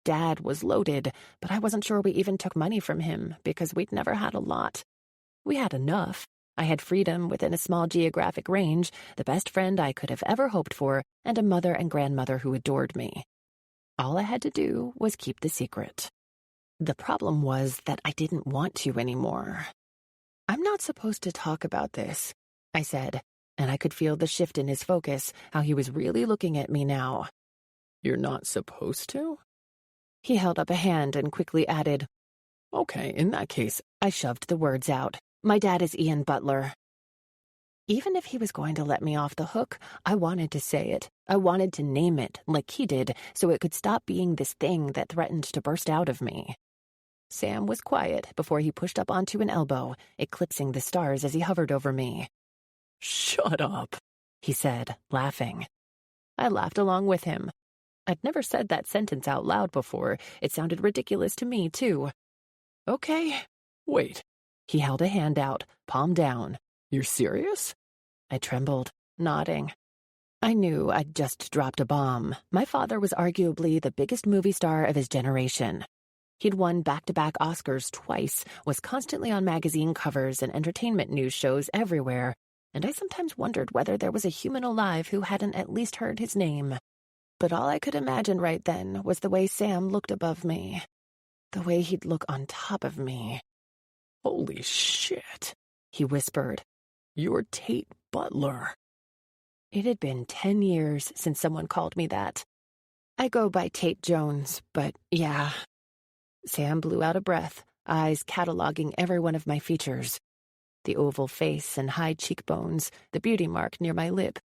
Dad was loaded, but I wasn't sure we even took money from him, because we'd never had a lot. We had enough. I had freedom within a small geographic range, the best friend I could have ever hoped for, and a mother and grandmother who adored me. All I had to do was keep the secret. The problem was that I didn't want to anymore. I'm not supposed to talk about this, I said, and I could feel the shift in his focus, how he was really looking at me now. You're not supposed to? He held up a hand and quickly added, Okay, in that case, I shoved the words out. My dad is Ian Butler. Even if he was going to let me off the hook, I wanted to say it. I wanted to name it, like he did, so it could stop being this thing that threatened to burst out of me. Sam was quiet before he pushed up onto an elbow, eclipsing the stars as he hovered over me. Shut up, he said, laughing. I laughed along with him. I'd never said that sentence out loud before. It sounded ridiculous to me, too. Okay, wait. He held a hand out, palm down. You're serious? I trembled, nodding. I knew I'd just dropped a bomb. My father was arguably the biggest movie star of his generation. He'd won back-to-back Oscars twice, was constantly on magazine covers and entertainment news shows everywhere, and I sometimes wondered whether there was a human alive who hadn't at least heard his name. But all I could imagine right then was the way Sam looked above me. The way he'd look on top of me. Holy shit, he whispered. You're Tate Butler. It had been 10 years since someone called me that. I go by Tate Jones, but yeah. Sam blew out a breath, eyes cataloging every one of my features. The oval face and high cheekbones, the beauty mark near my lip.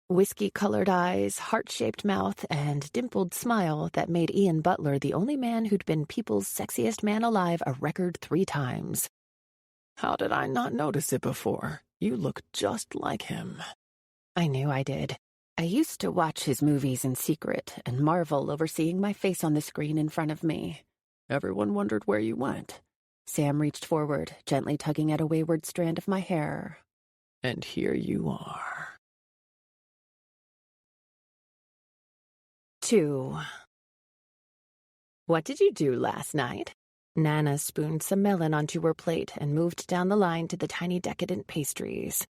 Whiskey-colored eyes, heart-shaped mouth, and dimpled smile that made Ian Butler the only man who'd been People's Sexiest Man Alive a record 3 times. How did I not notice it before? You look just like him. I knew I did. I used to watch his movies in secret and marvel over seeing my face on the screen in front of me. Everyone wondered where you went. Sam reached forward, gently tugging at a wayward strand of my hair. And here you are. 2. What did you do last night? Nana spooned some melon onto her plate and moved down the line to the tiny decadent pastries.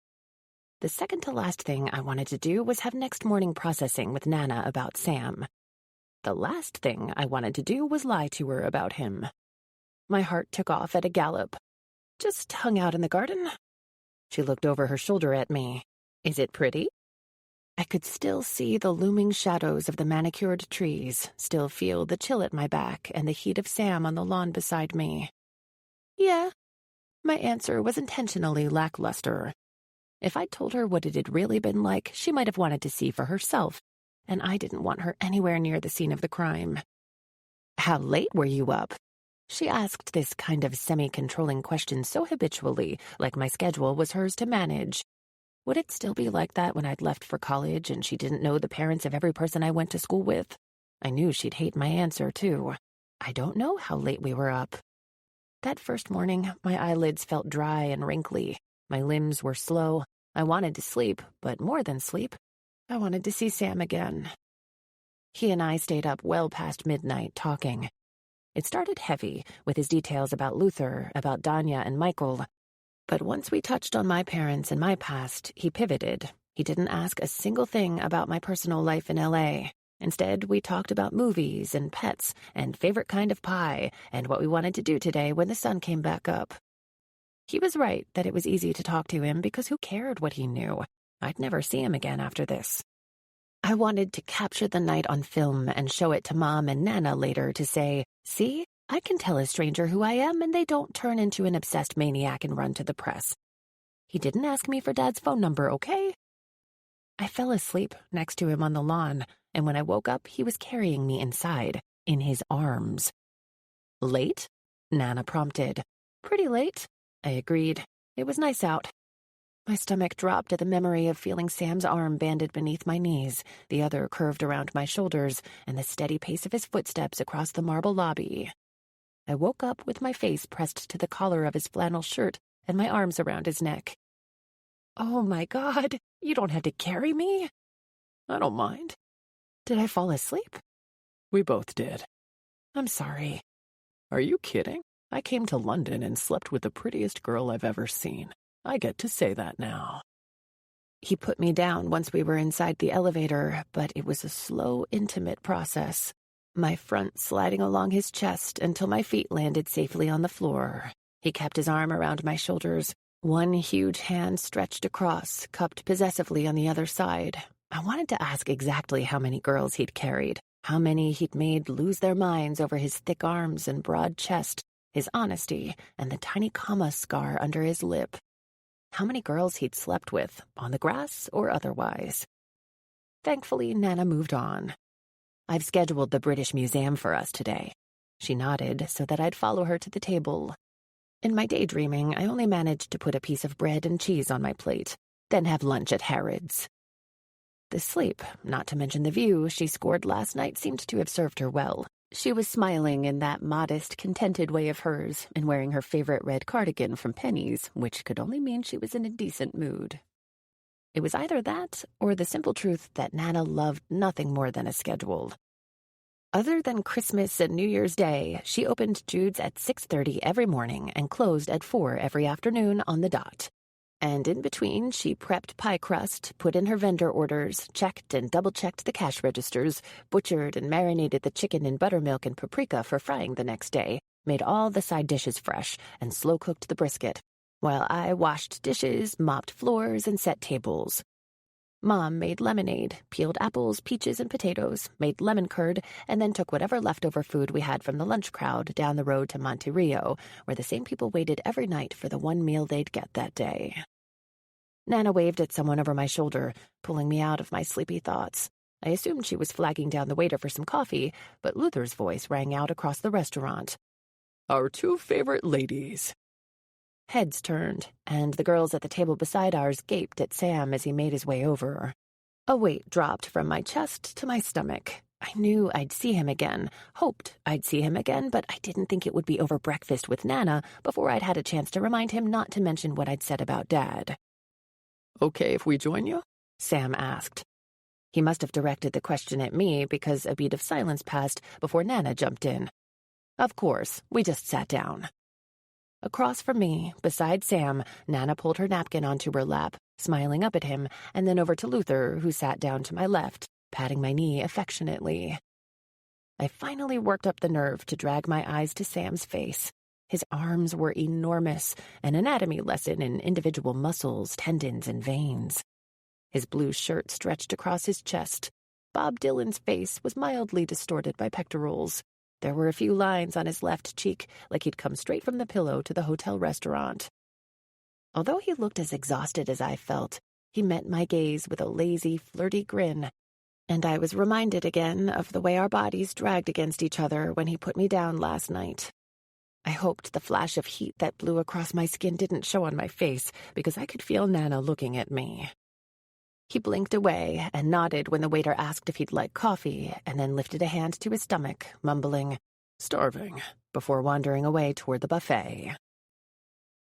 The second-to-last thing I wanted to do was have next morning processing with Nana about Sam. The last thing I wanted to do was lie to her about him. My heart took off at a gallop. Just hung out in the garden? She looked over her shoulder at me. Is it pretty? I could still see the looming shadows of the manicured trees, still feel the chill at my back and the heat of Sam on the lawn beside me. Yeah. My answer was intentionally lackluster. If I'd told her what it had really been like, she might have wanted to see for herself, and I didn't want her anywhere near the scene of the crime. How late were you up? She asked this kind of semi-controlling question so habitually, like my schedule was hers to manage. Would it still be like that when I'd left for college and she didn't know the parents of every person I went to school with? I knew she'd hate my answer, too. I don't know how late we were up. That first morning, my eyelids felt dry and wrinkly. My limbs were slow. I wanted to sleep, but more than sleep, I wanted to see Sam again. He and I stayed up well past midnight talking. It started heavy, with his details about Luther, about Danya and Michael. But once we touched on my parents and my past, he pivoted. He didn't ask a single thing about my personal life in L.A. Instead, we talked about movies and pets and favorite kind of pie and what we wanted to do today when the sun came back up. He was right that it was easy to talk to him because who cared what he knew? I'd never see him again after this. I wanted to capture the night on film and show it to Mom and Nana later to say, see, I can tell a stranger who I am and they don't turn into an obsessed maniac and run to the press. He didn't ask me for Dad's phone number, okay? I fell asleep next to him on the lawn, and when I woke up, he was carrying me inside, in his arms. Late? Nana prompted. Pretty late, I agreed. It was nice out. My stomach dropped at the memory of feeling Sam's arm banded beneath my knees, the other curved around my shoulders, and the steady pace of his footsteps across the marble lobby. I woke up with my face pressed to the collar of his flannel shirt and my arms around his neck. Oh my God, you don't have to carry me? I don't mind. Did I fall asleep? We both did. I'm sorry. Are you kidding? I came to London and slept with the prettiest girl I've ever seen. I get to say that now. He put me down once we were inside the elevator, but it was a slow, intimate process. My front sliding along his chest until my feet landed safely on the floor. He kept his arm around my shoulders, one huge hand stretched across, cupped possessively on the other side. I wanted to ask exactly how many girls he'd carried, how many he'd made lose their minds over his thick arms and broad chest, his honesty, and the tiny comma scar under his lip. How many girls he'd slept with, on the grass or otherwise. Thankfully, Nana moved on. I've scheduled the British Museum for us today. She nodded so that I'd follow her to the table. In my daydreaming, I only managed to put a piece of bread and cheese on my plate, then have lunch at Harrods. this sleep, not to mention the view she scored last night seemed to have served her well. She was smiling in that modest, contented way of hers and wearing her favorite red cardigan from Penny's, which could only mean she was in a decent mood. It was either that or the simple truth that Nana loved nothing more than a schedule. Other than Christmas and New Year's Day, she opened Jude's at 6:30 every morning and closed at 4 every afternoon on the dot. And in between, she prepped pie crust, put in her vendor orders, checked and double-checked the cash registers, butchered and marinated the chicken in buttermilk and paprika for frying the next day, made all the side dishes fresh, and slow-cooked the brisket, while I washed dishes, mopped floors, and set tables. Mom made lemonade, peeled apples, peaches, and potatoes, made lemon curd, and then took whatever leftover food we had from the lunch crowd down the road to Monte Rio, where the same people waited every night for the one meal they'd get that day. Nana waved at someone over my shoulder, pulling me out of my sleepy thoughts. I assumed she was flagging down the waiter for some coffee, but Luther's voice rang out across the restaurant. Our two favorite ladies. Heads turned, and the girls at the table beside ours gaped at Sam as he made his way over. A weight dropped from my chest to my stomach. I knew I'd see him again, hoped I'd see him again, but I didn't think it would be over breakfast with Nana before I'd had a chance to remind him not to mention what I'd said about Dad. Okay if we join you? Sam asked. He must have directed the question at me because a beat of silence passed before Nana jumped in. Of course, we just sat down. Across from me, beside Sam, Nana pulled her napkin onto her lap, smiling up at him, and then over to Luther, who sat down to my left, patting my knee affectionately. I finally worked up the nerve to drag my eyes to Sam's face. His arms were enormous, an anatomy lesson in individual muscles, tendons, and veins. His blue shirt stretched across his chest. Bob Dylan's face was mildly distorted by pectorals. There were a few lines on his left cheek, like he'd come straight from the pillow to the hotel restaurant. Although he looked as exhausted as I felt, he met my gaze with a lazy, flirty grin, and I was reminded again of the way our bodies dragged against each other when he put me down last night. I hoped the flash of heat that blew across my skin didn't show on my face, because I could feel Nana looking at me. He blinked away and nodded when the waiter asked if he'd like coffee, and then lifted a hand to his stomach, mumbling, "Starving," before wandering away toward the buffet.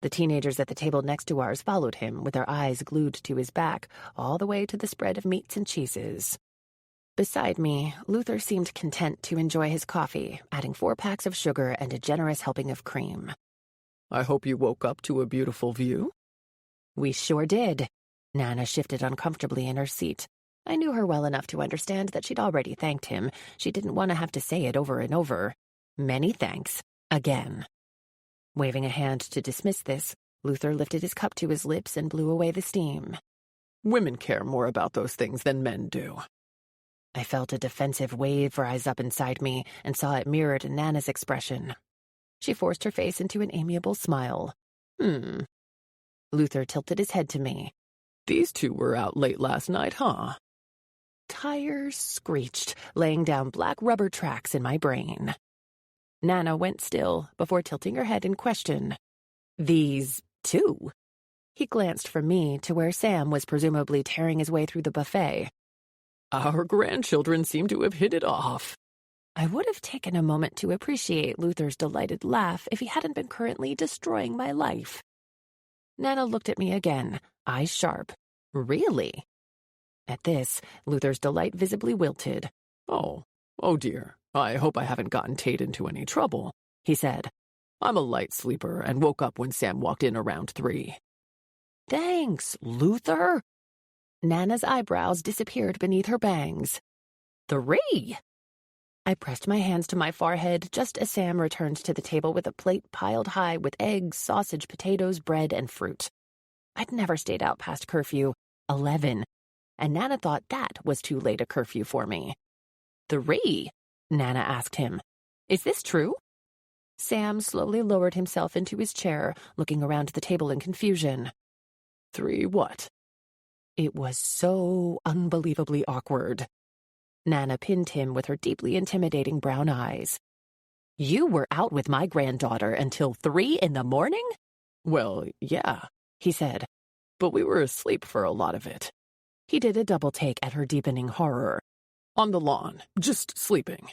The teenagers at the table next to ours followed him, with their eyes glued to his back, all the way to the spread of meats and cheeses. Beside me, Luther seemed content to enjoy his coffee, adding 4 packs of sugar and a generous helping of cream. I hope you woke up to a beautiful view. We sure did. Nana shifted uncomfortably in her seat. I knew her well enough to understand that she'd already thanked him. She didn't want to have to say it over and over. Many thanks. Again. Waving a hand to dismiss this, Luther lifted his cup to his lips and blew away the steam. Women care more about those things than men do. I felt a defensive wave rise up inside me and saw it mirrored in Nana's expression. She forced her face into an amiable smile. Luther tilted his head to me. These two were out late last night, huh? Tires screeched, laying down black rubber tracks in my brain. Nana went still before tilting her head in question. These two? He glanced from me to where Sam was presumably tearing his way through the buffet. Our grandchildren seem to have hit it off. I would have taken a moment to appreciate Luther's delighted laugh if he hadn't been currently destroying my life. Nana looked at me again, eyes sharp. Really? At this, Luther's delight visibly wilted. Oh dear. I hope I haven't gotten Tate into any trouble, he said. I'm a light sleeper and woke up when Sam walked in around 3. Thanks, Luther. Nana's eyebrows disappeared beneath her bangs. 3? I pressed my hands to my forehead just as Sam returned to the table with a plate piled high with eggs, sausage, potatoes, bread, and fruit. I'd never stayed out past curfew, 11, and Nana thought that was too late a curfew for me. 3? Nana asked him. Is this true? Sam slowly lowered himself into his chair, looking around the table in confusion. 3 what? It was so unbelievably awkward. Nana pinned him with her deeply intimidating brown eyes. You were out with my granddaughter until 3 in the morning? Well, yeah, he said. But we were asleep for a lot of it. He did a double take at her deepening horror. On the lawn, just sleeping.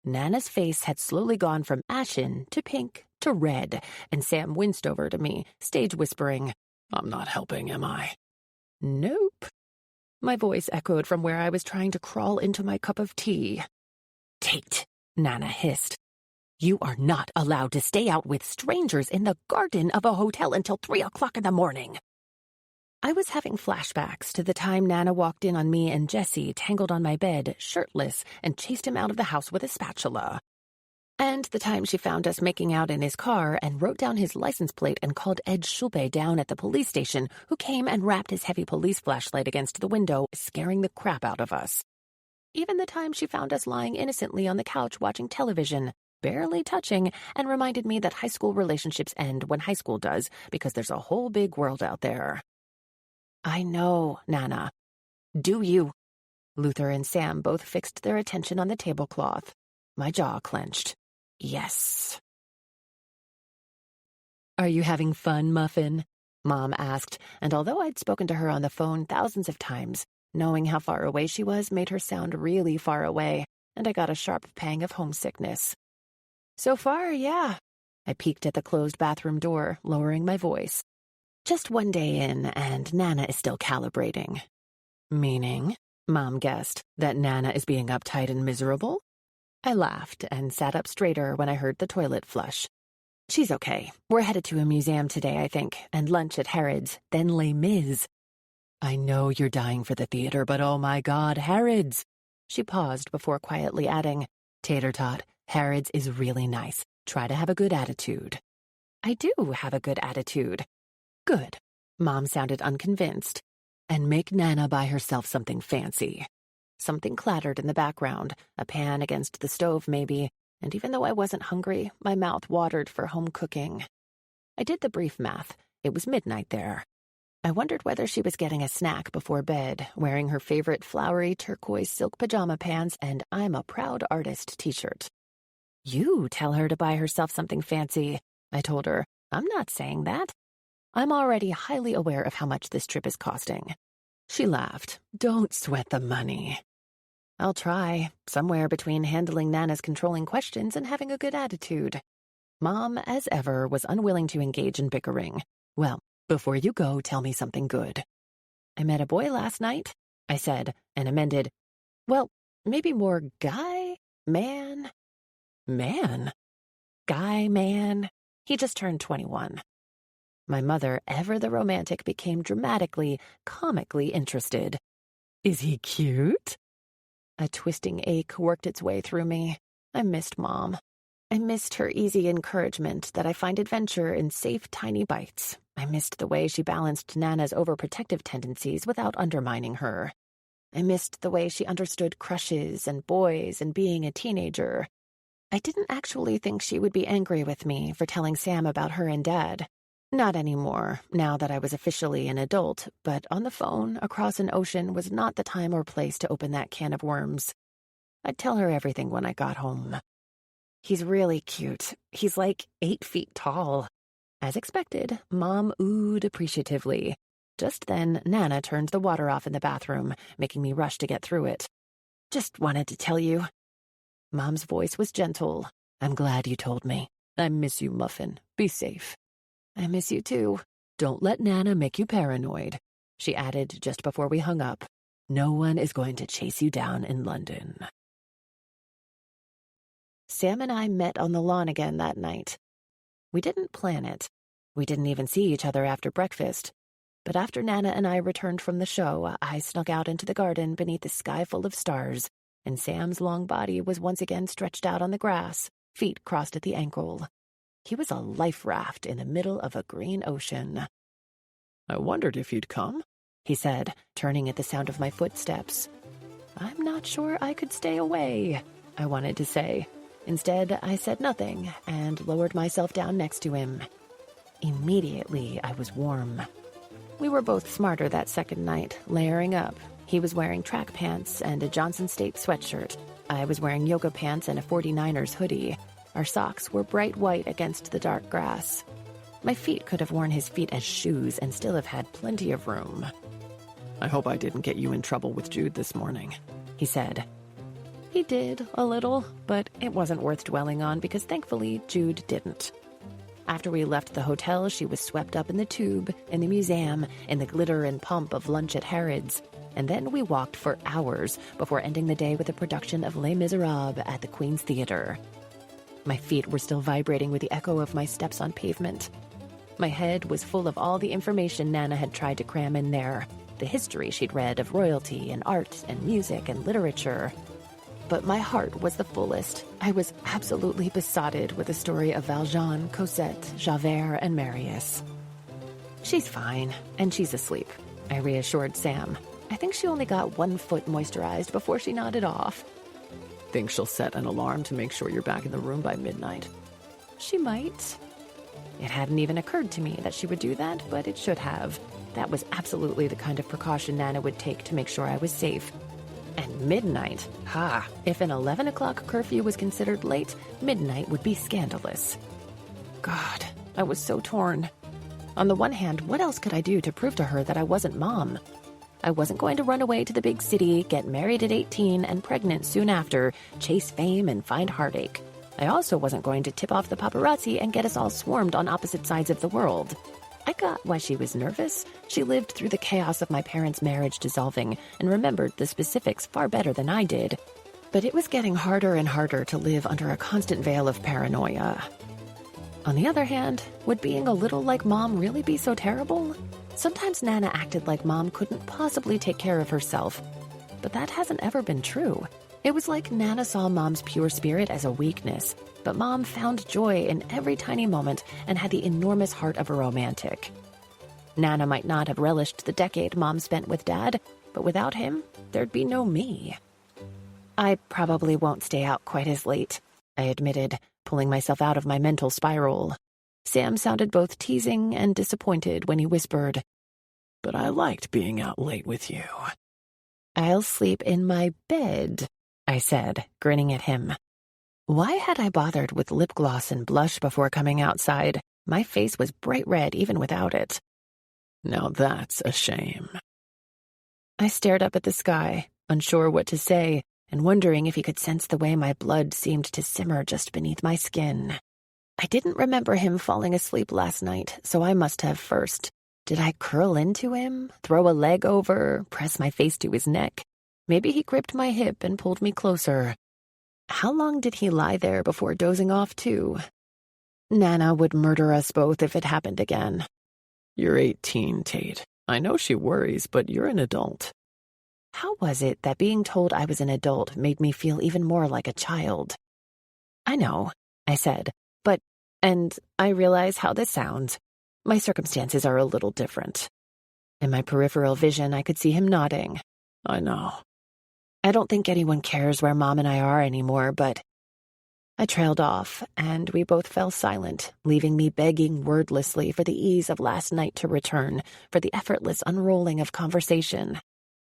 Nana's face had slowly gone from ashen to pink to red, and Sam winced over to me, stage whispering, I'm not helping, am I? Nope. My voice echoed from where I was trying to crawl into my cup of tea. Tate, Nana hissed. You are not allowed to stay out with strangers in the garden of a hotel until 3 o'clock in the morning. I was having flashbacks to the time Nana walked in on me and Jesse tangled on my bed, shirtless, and chased him out of the house with a spatula. And the time she found us making out in his car and wrote down his license plate and called Ed Schulbe down at the police station, who came and rapped his heavy police flashlight against the window, scaring the crap out of us. Even the time she found us lying innocently on the couch watching television, barely touching, and reminded me that high school relationships end when high school does, because there's a whole big world out there. I know, Nana. Do you? Luther and Sam both fixed their attention on the tablecloth. My jaw clenched. Yes. Are you having fun, Muffin? Mom asked, and although I'd spoken to her on the phone thousands of times, knowing how far away she was made her sound really far away, and I got a sharp pang of homesickness. So far, yeah. I peeked at the closed bathroom door, lowering my voice. Just one day in, and Nana is still calibrating. Meaning? Mom guessed that Nana is being uptight and miserable? I laughed and sat up straighter when I heard the toilet flush. She's okay. We're headed to a museum today, I think, and lunch at Harrods, then Les Mis. I know you're dying for the theater, but oh my God, Harrods! She paused before quietly adding, Tater Tot, Harrods is really nice. Try to have a good attitude. I do have a good attitude. Good. Mom sounded unconvinced. And make Nana buy herself something fancy. Something clattered in the background, a pan against the stove maybe, and even though I wasn't hungry, my mouth watered for home cooking. I did the brief math. It was midnight there. I wondered whether she was getting a snack before bed, wearing her favorite flowery turquoise silk pajama pants and I'm a proud artist t-shirt. You tell her to buy herself something fancy, I told her. I'm not saying that. I'm already highly aware of how much this trip is costing. She laughed. Don't sweat the money. I'll try, somewhere between handling Nana's controlling questions and having a good attitude. Mom, as ever, was unwilling to engage in bickering. Well, before you go, tell me something good. I met a boy last night, I said, and amended. Well, maybe more guy, man. Man? Guy, man. He just turned 21. My mother, ever the romantic, became dramatically, comically interested. Is he cute? A twisting ache worked its way through me. I missed Mom. I missed her easy encouragement that I find adventure in safe, tiny bites. I missed the way she balanced Nana's overprotective tendencies without undermining her. I missed the way she understood crushes and boys and being a teenager. I didn't actually think she would be angry with me for telling Sam about her and Dad. Not anymore, now that I was officially an adult, but on the phone, across an ocean, was not the time or place to open that can of worms. I'd tell her everything when I got home. He's really cute. He's like 8 feet tall. As expected, Mom oohed appreciatively. Just then, Nana turned the water off in the bathroom, making me rush to get through it. Just wanted to tell you. Mom's voice was gentle. I'm glad you told me. I miss you, Muffin. Be safe. I miss you too. Don't let Nana make you paranoid, she added just before we hung up. No one is going to chase you down in London. Sam and I met on the lawn again that night. We didn't plan it. We didn't even see each other after breakfast. But after Nana and I returned from the show, I snuck out into the garden beneath the sky full of stars, and Sam's long body was once again stretched out on the grass, feet crossed at the ankle. He was a life raft in the middle of a green ocean. I wondered if you'd come, he said, turning at the sound of my footsteps. I'm not sure I could stay away, I wanted to say. Instead, I said nothing and lowered myself down next to him. Immediately, I was warm. We were both smarter that second night, layering up. He was wearing track pants and a Johnson State sweatshirt. I was wearing yoga pants and a 49ers hoodie. Our socks were bright white against the dark grass. My feet could have worn his feet as shoes and still have had plenty of room. I hope I didn't get you in trouble with Jude this morning, he said. He did, a little, but it wasn't worth dwelling on because thankfully Jude didn't. After we left the hotel, she was swept up in the tube, in the museum, in the glitter and pomp of lunch at Harrods. And then we walked for hours before ending the day with a production of Les Miserables at the Queen's Theatre. My feet were still vibrating with the echo of my steps on pavement. My head was full of all the information Nana had tried to cram in there, the history she'd read of royalty and art and music and literature. But my heart was the fullest. I was absolutely besotted with the story of Valjean, Cosette, Javert, and Marius. She's fine, and she's asleep, I reassured Sam. I think she only got one foot moisturized before she nodded off. Think she'll set an alarm to make sure you're back in the room by midnight? She might. It hadn't even occurred to me that she would do that, but it should have. That was absolutely the kind of precaution Nana would take to make sure I was safe. And midnight? Ha! If an 11 o'clock curfew was considered late, midnight would be scandalous. God, I was so torn. On the one hand, what else could I do to prove to her that I wasn't Mom? I wasn't going to run away to the big city, get married at 18 and pregnant soon after, chase fame and find heartache. I also wasn't going to tip off the paparazzi and get us all swarmed on opposite sides of the world. I got why she was nervous. She lived through the chaos of my parents' marriage dissolving and remembered the specifics far better than I did. But it was getting harder and harder to live under a constant veil of paranoia. On the other hand, would being a little like Mom really be so terrible? Sometimes Nana acted like Mom couldn't possibly take care of herself. But that hasn't ever been true. It was like Nana saw Mom's pure spirit as a weakness, but Mom found joy in every tiny moment and had the enormous heart of a romantic. Nana might not have relished the decade Mom spent with Dad, but without him, there'd be no me. I probably won't stay out quite as late, I admitted, pulling myself out of my mental spiral. Sam sounded both teasing and disappointed when he whispered, "But I liked being out late with you." "I'll sleep in my bed," I said, grinning at him. Why had I bothered with lip gloss and blush before coming outside? My face was bright red even without it. Now that's a shame. I stared up at the sky, unsure what to say, and wondering if he could sense the way my blood seemed to simmer just beneath my skin. I didn't remember him falling asleep last night, so I must have first. Did I curl into him, throw a leg over, press my face to his neck? Maybe he gripped my hip and pulled me closer. How long did he lie there before dozing off, too? Nana would murder us both if it happened again. You're 18, Tate. I know she worries, but you're an adult. How was it that being told I was an adult made me feel even more like a child? I know, I said, and I realize how this sounds. My circumstances are a little different. In my peripheral vision, I could see him nodding. I know. I don't think anyone cares where Mom and I are anymore, but... I trailed off, and we both fell silent, leaving me begging wordlessly for the ease of last night to return, for the effortless unrolling of conversation.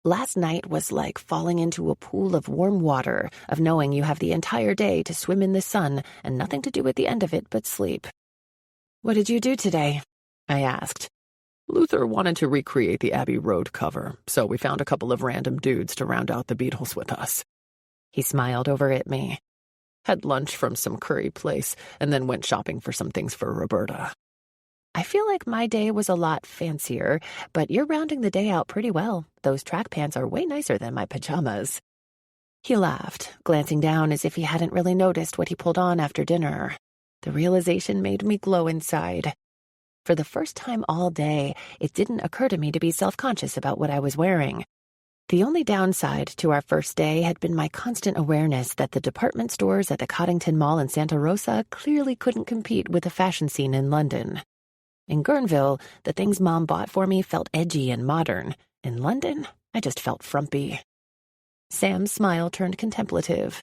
Last night was like falling into a pool of warm water, of knowing you have the entire day to swim in the sun and nothing to do at the end of it but sleep. "What did you do today?" I asked. Luther wanted to recreate the Abbey Road cover, so we found a couple of random dudes to round out the Beatles with us. He smiled over at me. Had lunch from some curry place, and then went shopping for some things for Roberta. I feel like my day was a lot fancier, but you're rounding the day out pretty well. Those track pants are way nicer than my pajamas. He laughed, glancing down as if he hadn't really noticed what he pulled on after dinner. The realization made me glow inside. For the first time all day, it didn't occur to me to be self-conscious about what I was wearing. The only downside to our first day had been my constant awareness that the department stores at the Coddington Mall in Santa Rosa clearly couldn't compete with the fashion scene in London. In Guerneville, the things Mom bought for me felt edgy and modern. In London, I just felt frumpy. Sam's smile turned contemplative.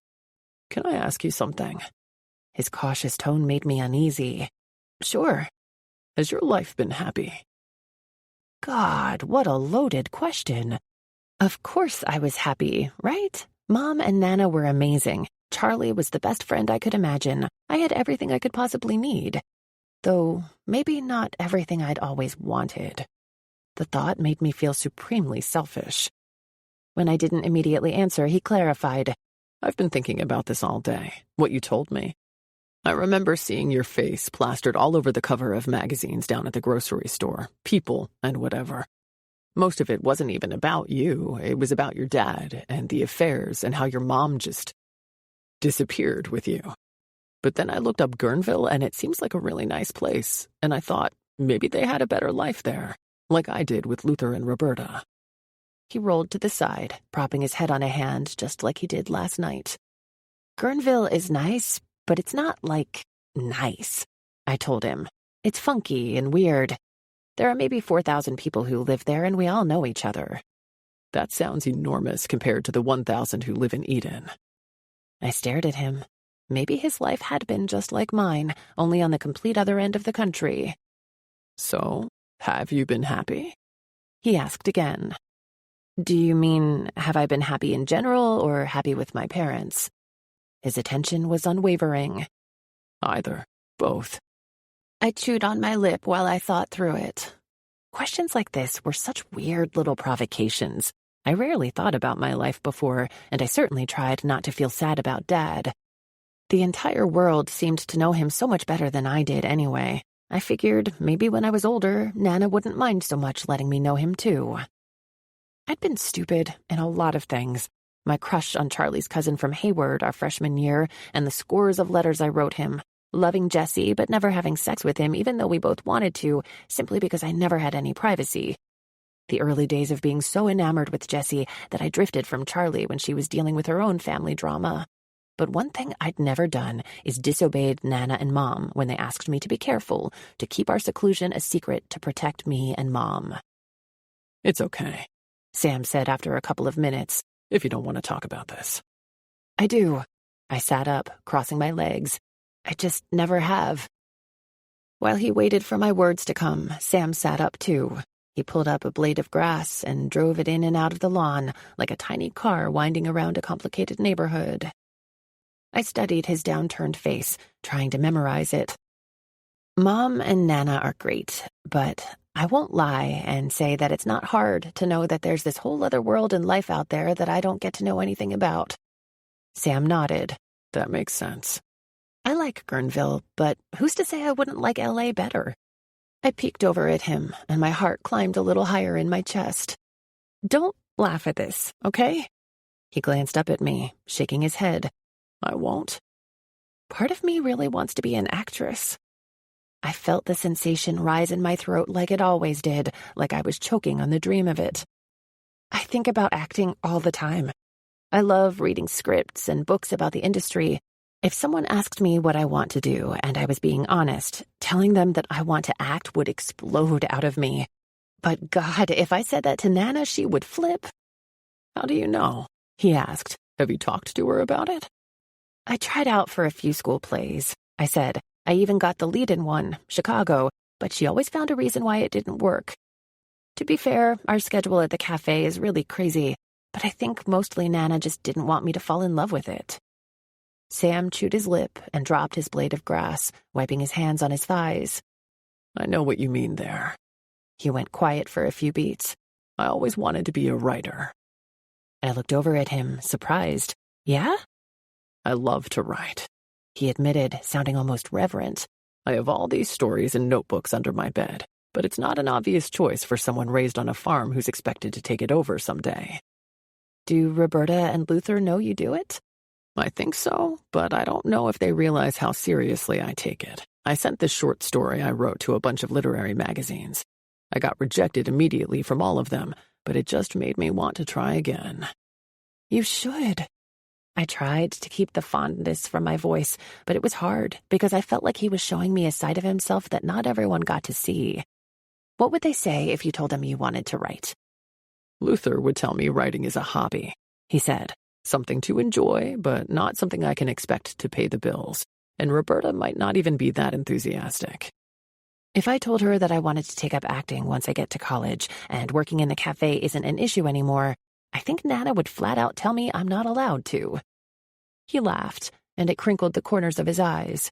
"Can I ask you something?" His cautious tone made me uneasy. "Sure." "Has your life been happy?" God, what a loaded question. Of course I was happy, right? Mom and Nana were amazing. Charlie was the best friend I could imagine. I had everything I could possibly need. Though maybe not everything I'd always wanted. the thought made me feel supremely selfish. When I didn't immediately answer, he clarified. I've been thinking about this all day, what you told me. I remember seeing your face plastered all over the cover of magazines down at the grocery store, People and whatever. Most of it wasn't even about you. It was about your dad and the affairs and how your mom just disappeared with you. But then I looked up Guerneville, and it seems like a really nice place, and I thought maybe they had a better life there, like I did with Luther and Roberta. He rolled to the side, propping his head on a hand just like he did last night. Guerneville is nice, but it's not, like, nice, I told him. It's funky and weird. There are maybe 4,000 people who live there, and we all know each other. That sounds enormous compared to the 1,000 who live in Eden. I stared at him. Maybe his life had been just like mine, only on the complete other end of the country. So, have you been happy? He asked again. Do you mean, have I been happy in general or happy with my parents? His attention was unwavering. Either. Both. I chewed on my lip while I thought through it. Questions like this were such weird little provocations. I rarely thought about my life before, and I certainly tried not to feel sad about Dad. The entire world seemed to know him so much better than I did anyway. I figured maybe when I was older, Nana wouldn't mind so much letting me know him too. I'd been stupid in a lot of things. My crush on Charlie's cousin from Hayward our freshman year, and the scores of letters I wrote him. Loving Jesse, but never having sex with him even though we both wanted to, simply because I never had any privacy. The early days of being so enamored with Jessie that I drifted from Charlie when she was dealing with her own family drama. But one thing I'd never done is disobeyed Nana and Mom when they asked me to be careful, to keep our seclusion a secret to protect me and Mom. It's okay, Sam said after a couple of minutes. If you don't want to talk about this. I do. I sat up, crossing my legs. I just never have. While he waited for my words to come, Sam sat up too. He pulled up a blade of grass and drove it in and out of the lawn like a tiny car winding around a complicated neighborhood. I studied his downturned face, trying to memorize it. Mom and Nana are great, but I won't lie and say that it's not hard to know that there's this whole other world and life out there that I don't get to know anything about. Sam nodded. That makes sense. I like Guerneville, but who's to say I wouldn't like L.A. better? I peeked over at him, and my heart climbed a little higher in my chest. Don't laugh at this, okay? He glanced up at me, shaking his head. I won't. Part of me really wants to be an actress. I felt the sensation rise in my throat like it always did, like I was choking on the dream of it. I think about acting all the time. I love reading scripts and books about the industry. If someone asked me what I want to do, and I was being honest, telling them that I want to act would explode out of me. But God, if I said that to Nana, she would flip. How do you know? He asked. Have you talked to her about it? I tried out for a few school plays, I said. I even got the lead in one, Chicago, but she always found a reason why it didn't work. To be fair, our schedule at the cafe is really crazy, but I think mostly Nana just didn't want me to fall in love with it. Sam chewed his lip and dropped his blade of grass, wiping his hands on his thighs. I know what you mean there. He went quiet for a few beats. I always wanted to be a writer. I looked over at him, surprised. Yeah? I love to write, he admitted, sounding almost reverent. I have all these stories and notebooks under my bed, but it's not an obvious choice for someone raised on a farm who's expected to take it over someday. Do Roberta and Luther know you do it? I think so, but I don't know if they realize how seriously I take it. I sent this short story I wrote to a bunch of literary magazines. I got rejected immediately from all of them, but it just made me want to try again. You should. I tried to keep the fondness from my voice, but it was hard because I felt like he was showing me a side of himself that not everyone got to see. What would they say if you told them you wanted to write? Luther would tell me writing is a hobby, he said. Something to enjoy, but not something I can expect to pay the bills. And Roberta might not even be that enthusiastic. If I told her that I wanted to take up acting once I get to college and working in the cafe isn't an issue anymore, I think Nana would flat out tell me I'm not allowed to. He laughed, and it crinkled the corners of his eyes.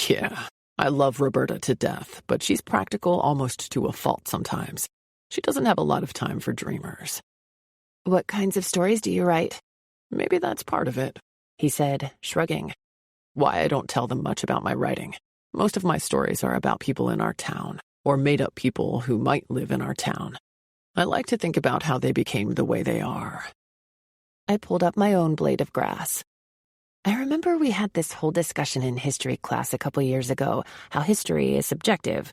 Yeah, I love Roberta to death, but she's practical almost to a fault sometimes. She doesn't have a lot of time for dreamers. What kinds of stories do you write? Maybe that's part of it, He said, shrugging. Why I don't tell them much about my writing. Most of my stories are about people in our town, or made-up people who might live in our town. I like to think about how they became the way they are. I pulled up my own blade of grass. I remember we had this whole discussion in history class a couple years ago, how history is subjective.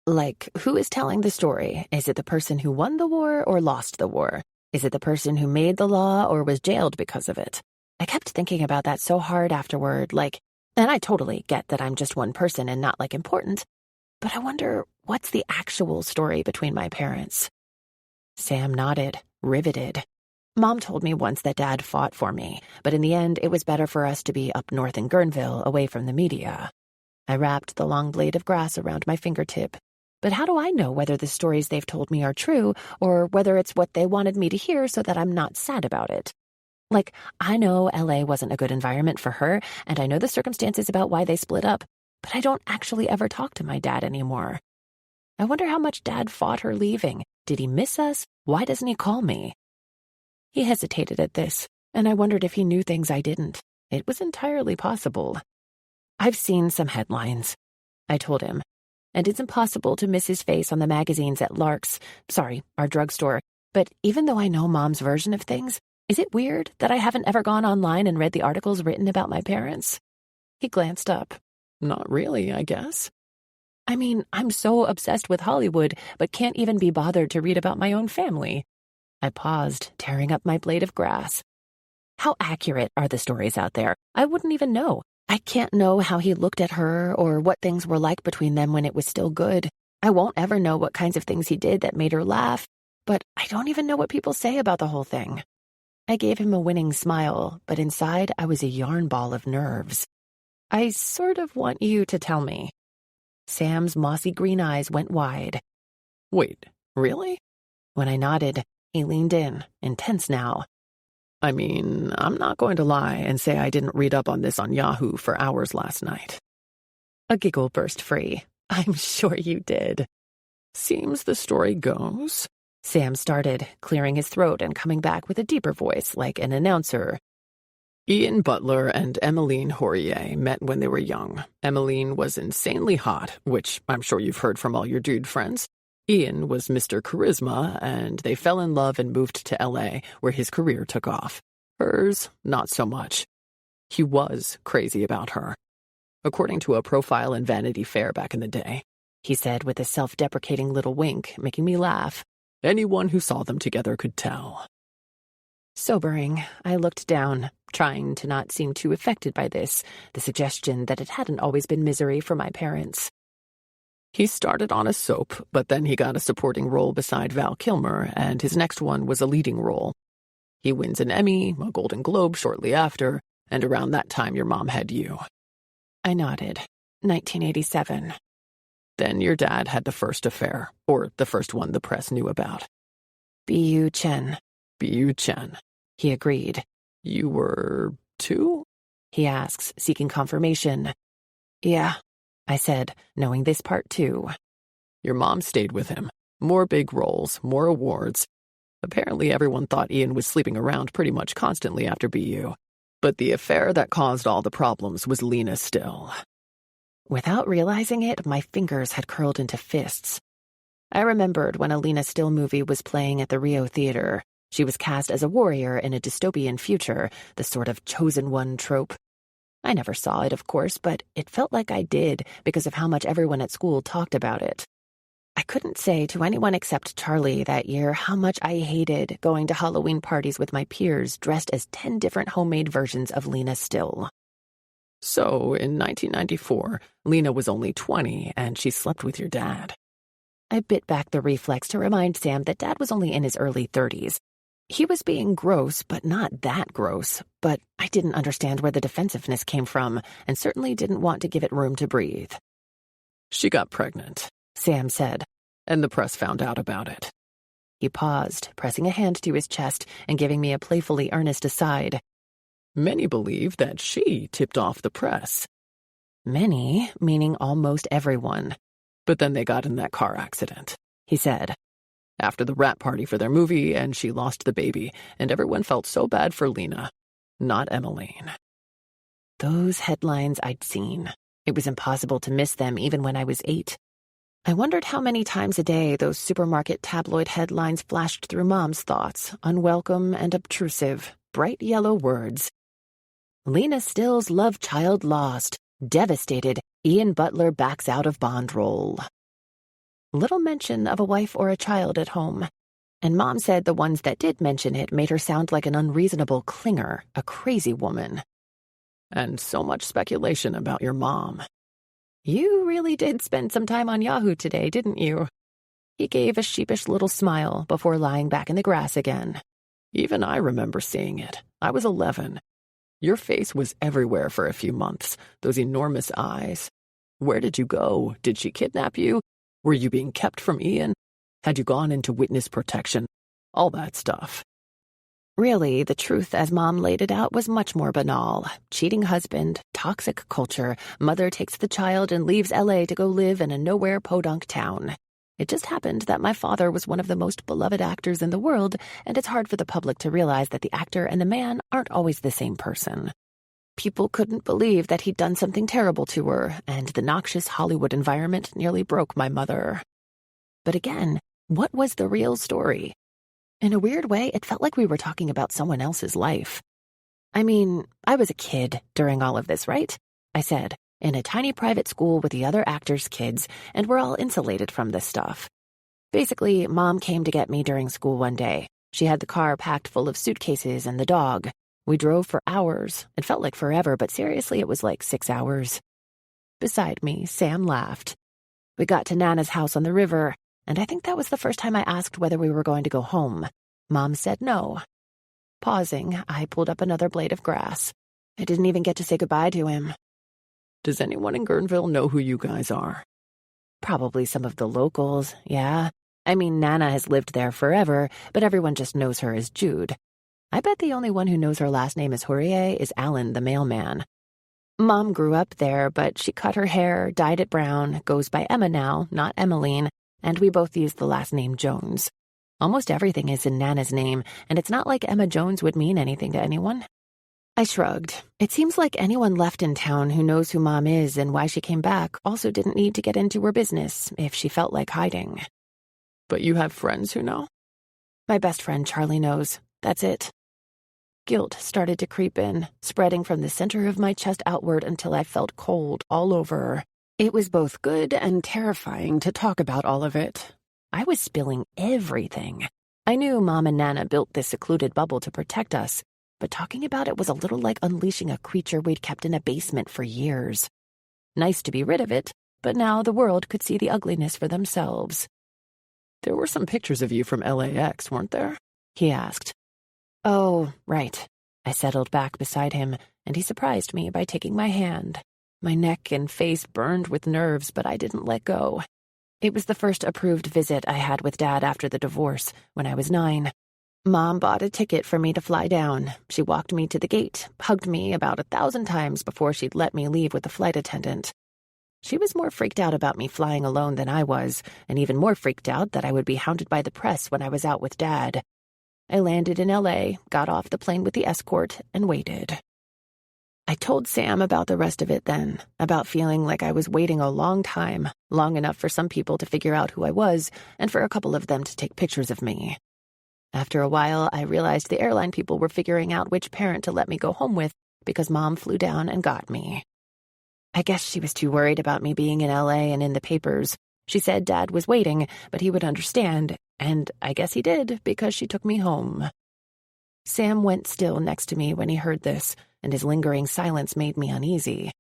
Like, who is telling the story? Is it the person who won the war or lost the war? Is it the person who made the law or was jailed because of it? I kept thinking about that so hard afterward, and I totally get that I'm just one person and not, important, but I wonder, what's the actual story between my parents? Sam nodded, riveted. Mom told me once that Dad fought for me, but in the end, it was better for us to be up north in Guerneville, away from the media. I wrapped the long blade of grass around my fingertip. But how do I know whether the stories they've told me are true, or whether it's what they wanted me to hear so that I'm not sad about it? I know LA wasn't a good environment for her, and I know the circumstances about why they split up, but I don't actually ever talk to my dad anymore. I wonder how much Dad fought her leaving. Did he miss us? Why doesn't he call me? He hesitated at this, and I wondered if he knew things I didn't. It was entirely possible. I've seen some headlines, I told him, and it's impossible to miss his face on the magazines at our drugstore, but even though I know Mom's version of things, is it weird that I haven't ever gone online and read the articles written about my parents? He glanced up. Not really, I guess. I mean, I'm so obsessed with Hollywood, but can't even be bothered to read about my own family. I paused, tearing up my blade of grass. How accurate are the stories out there? I wouldn't even know. I can't know how he looked at her or what things were like between them when it was still good. I won't ever know what kinds of things he did that made her laugh, but I don't even know what people say about the whole thing. I gave him a winning smile, but inside I was a yarn ball of nerves. I sort of want you to tell me. Sam's mossy green eyes went wide. Wait, really? When I nodded, he leaned in, intense now. I mean, I'm not going to lie and say I didn't read up on this on Yahoo for hours last night. A giggle burst free. I'm sure you did. Seems the story goes. Sam started, clearing his throat and coming back with a deeper voice, like an announcer. Ian Butler and Emmeline Hourier met when they were young. Emmeline was insanely hot, which I'm sure you've heard from all your dude friends. Ian was Mr. Charisma, and they fell in love and moved to LA, where his career took off. Hers, not so much. He was crazy about her. According to a profile in Vanity Fair back in the day, he said with a self-deprecating little wink, making me laugh. Anyone who saw them together could tell. Sobering, I looked down, trying to not seem too affected by this, the suggestion that it hadn't always been misery for my parents. He started on a soap, but then he got a supporting role beside Val Kilmer, and his next one was a leading role. He wins an Emmy, a Golden Globe shortly after, and around that time your mom had you. I nodded. 1987. Then your dad had the first affair, or the first one the press knew about. B.U. Chen. B.U. Chen. He agreed. You were 2? He asks, seeking confirmation. Yeah, I said, knowing this part too. Your mom stayed with him. More big roles, more awards. Apparently everyone thought Ian was sleeping around pretty much constantly after B.U. But the affair that caused all the problems was Lena Still. Without realizing it, my fingers had curled into fists. I remembered when a Lena Still movie was playing at the Rio Theater. She was cast as a warrior in a dystopian future, the sort of chosen one trope. I never saw it, of course, but it felt like I did because of how much everyone at school talked about it. I couldn't say to anyone except Charlie that year how much I hated going to Halloween parties with my peers dressed as 10 different homemade versions of Lena Still. So, in 1994, Lena was only 20, and she slept with your dad. I bit back the reflex to remind Sam that Dad was only in his early 30s. He was being gross, but not that gross. But I didn't understand where the defensiveness came from, and certainly didn't want to give it room to breathe. She got pregnant, Sam said, and the press found out about it. He paused, pressing a hand to his chest and giving me a playfully earnest aside. Many believe that she tipped off the press. Many, meaning almost everyone. But then they got in that car accident, he said. After the wrap party for their movie, and she lost the baby, and everyone felt so bad for Lena. Not Emmeline. Those headlines I'd seen. It was impossible to miss them even when I was 8. I wondered how many times a day those supermarket tabloid headlines flashed through Mom's thoughts, unwelcome and obtrusive, bright yellow words. Lena Still's love child lost. Devastated, Ian Butler backs out of Bond role. Little mention of a wife or a child at home. And Mom said the ones that did mention it made her sound like an unreasonable clinger, a crazy woman. And so much speculation about your mom. You really did spend some time on Yahoo today, didn't you? He gave a sheepish little smile before lying back in the grass again. Even I remember seeing it. I was 11. Your face was everywhere for a few months, those enormous eyes. Where did you go? Did she kidnap you? Were you being kept from Ian? Had you gone into witness protection? All that stuff. Really, the truth as Mom laid it out was much more banal. Cheating husband, toxic culture, mother takes the child and leaves LA to go live in a nowhere podunk town. It just happened that my father was one of the most beloved actors in the world, and it's hard for the public to realize that the actor and the man aren't always the same person. People couldn't believe that he'd done something terrible to her, and the noxious Hollywood environment nearly broke my mother. But again, what was the real story? In a weird way, it felt like we were talking about someone else's life. I mean, I was a kid during all of this, right? I said, in a tiny private school with the other actors' kids, and we're all insulated from this stuff. Basically, Mom came to get me during school one day. She had the car packed full of suitcases and the dog. We drove for hours. It felt like forever, but seriously, it was like 6 hours. Beside me, Sam laughed. We got to Nana's house on the river, and I think that was the first time I asked whether we were going to go home. Mom said no. Pausing, I pulled up another blade of grass. I didn't even get to say goodbye to him. Does anyone in Guerneville know who you guys are? Probably some of the locals, yeah. I mean, Nana has lived there forever, but everyone just knows her as Jude. I bet the only one who knows her last name is Hourier is Alan, the mailman. Mom grew up there, but she cut her hair, dyed it brown, goes by Emma now, not Emmeline, and we both use the last name Jones. Almost everything is in Nana's name, and it's not like Emma Jones would mean anything to anyone. I shrugged. It seems like anyone left in town who knows who Mom is and why she came back also didn't need to get into her business if she felt like hiding. But you have friends who know? My best friend Charlie knows. That's it. Guilt started to creep in, spreading from the center of my chest outward until I felt cold all over. It was both good and terrifying to talk about all of it. I was spilling everything. I knew Mom and Nana built this secluded bubble to protect us, but talking about it was a little like unleashing a creature we'd kept in a basement for years. Nice to be rid of it, but now the world could see the ugliness for themselves. There were some pictures of you from LAX, weren't there? He asked. Oh, right. I settled back beside him, and he surprised me by taking my hand. My neck and face burned with nerves, but I didn't let go. It was the first approved visit I had with Dad after the divorce, when I was 9. Mom bought a ticket for me to fly down. She walked me to the gate, hugged me about 1,000 times before she'd let me leave with the flight attendant. She was more freaked out about me flying alone than I was, and even more freaked out that I would be hounded by the press when I was out with Dad. I landed in LA, got off the plane with the escort, and waited. I told Sam about the rest of it then, about feeling like I was waiting a long time, long enough for some people to figure out who I was, and for a couple of them to take pictures of me. After a while, I realized the airline people were figuring out which parent to let me go home with because Mom flew down and got me. I guess she was too worried about me being in LA and in the papers. She said Dad was waiting, but he would understand, and I guess he did because she took me home. Sam went still next to me when he heard this, and his lingering silence made me uneasy.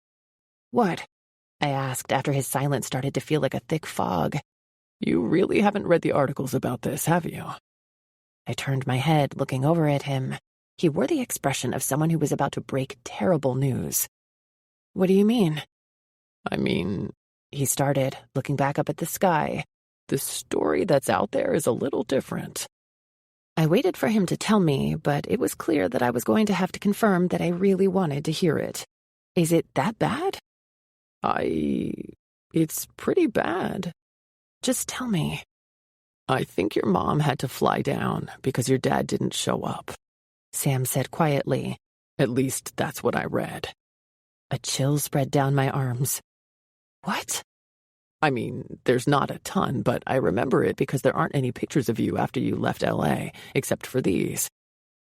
What? I asked after his silence started to feel like a thick fog. You really haven't read the articles about this, have you? I turned my head, looking over at him. He wore the expression of someone who was about to break terrible news. What do you mean? I mean, he started, looking back up at the sky. The story that's out there is a little different. I waited for him to tell me, but it was clear that I was going to have to confirm that I really wanted to hear it. Is it that bad? It's pretty bad. Just tell me. I think your mom had to fly down because your dad didn't show up, Sam said quietly. At least that's what I read. A chill spread down my arms. What? I mean, there's not a ton, but I remember it because there aren't any pictures of you after you left L.A., except for these.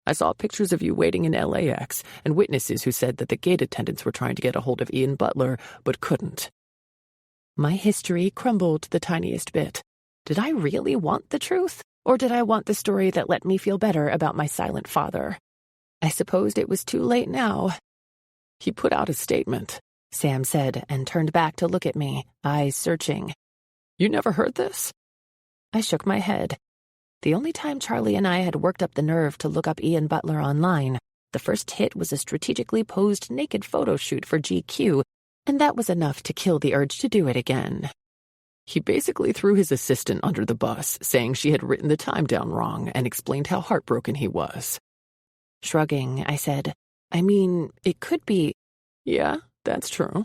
I saw pictures of you waiting in LAX and witnesses who said that the gate attendants were trying to get a hold of Ian Butler, but couldn't. My history crumbled the tiniest bit. Did I really want the truth? Or did I want the story that let me feel better about my silent father? I supposed it was too late now. He put out a statement, Sam said, and turned back to look at me, eyes searching. You never heard this? I shook my head. The only time Charlie and I had worked up the nerve to look up Ian Butler online, the first hit was a strategically posed naked photo shoot for GQ, and that was enough to kill the urge to do it again. He basically threw his assistant under the bus, saying she had written the time down wrong and explained how heartbroken he was. Shrugging, I said, I mean, it could be... Yeah, that's true.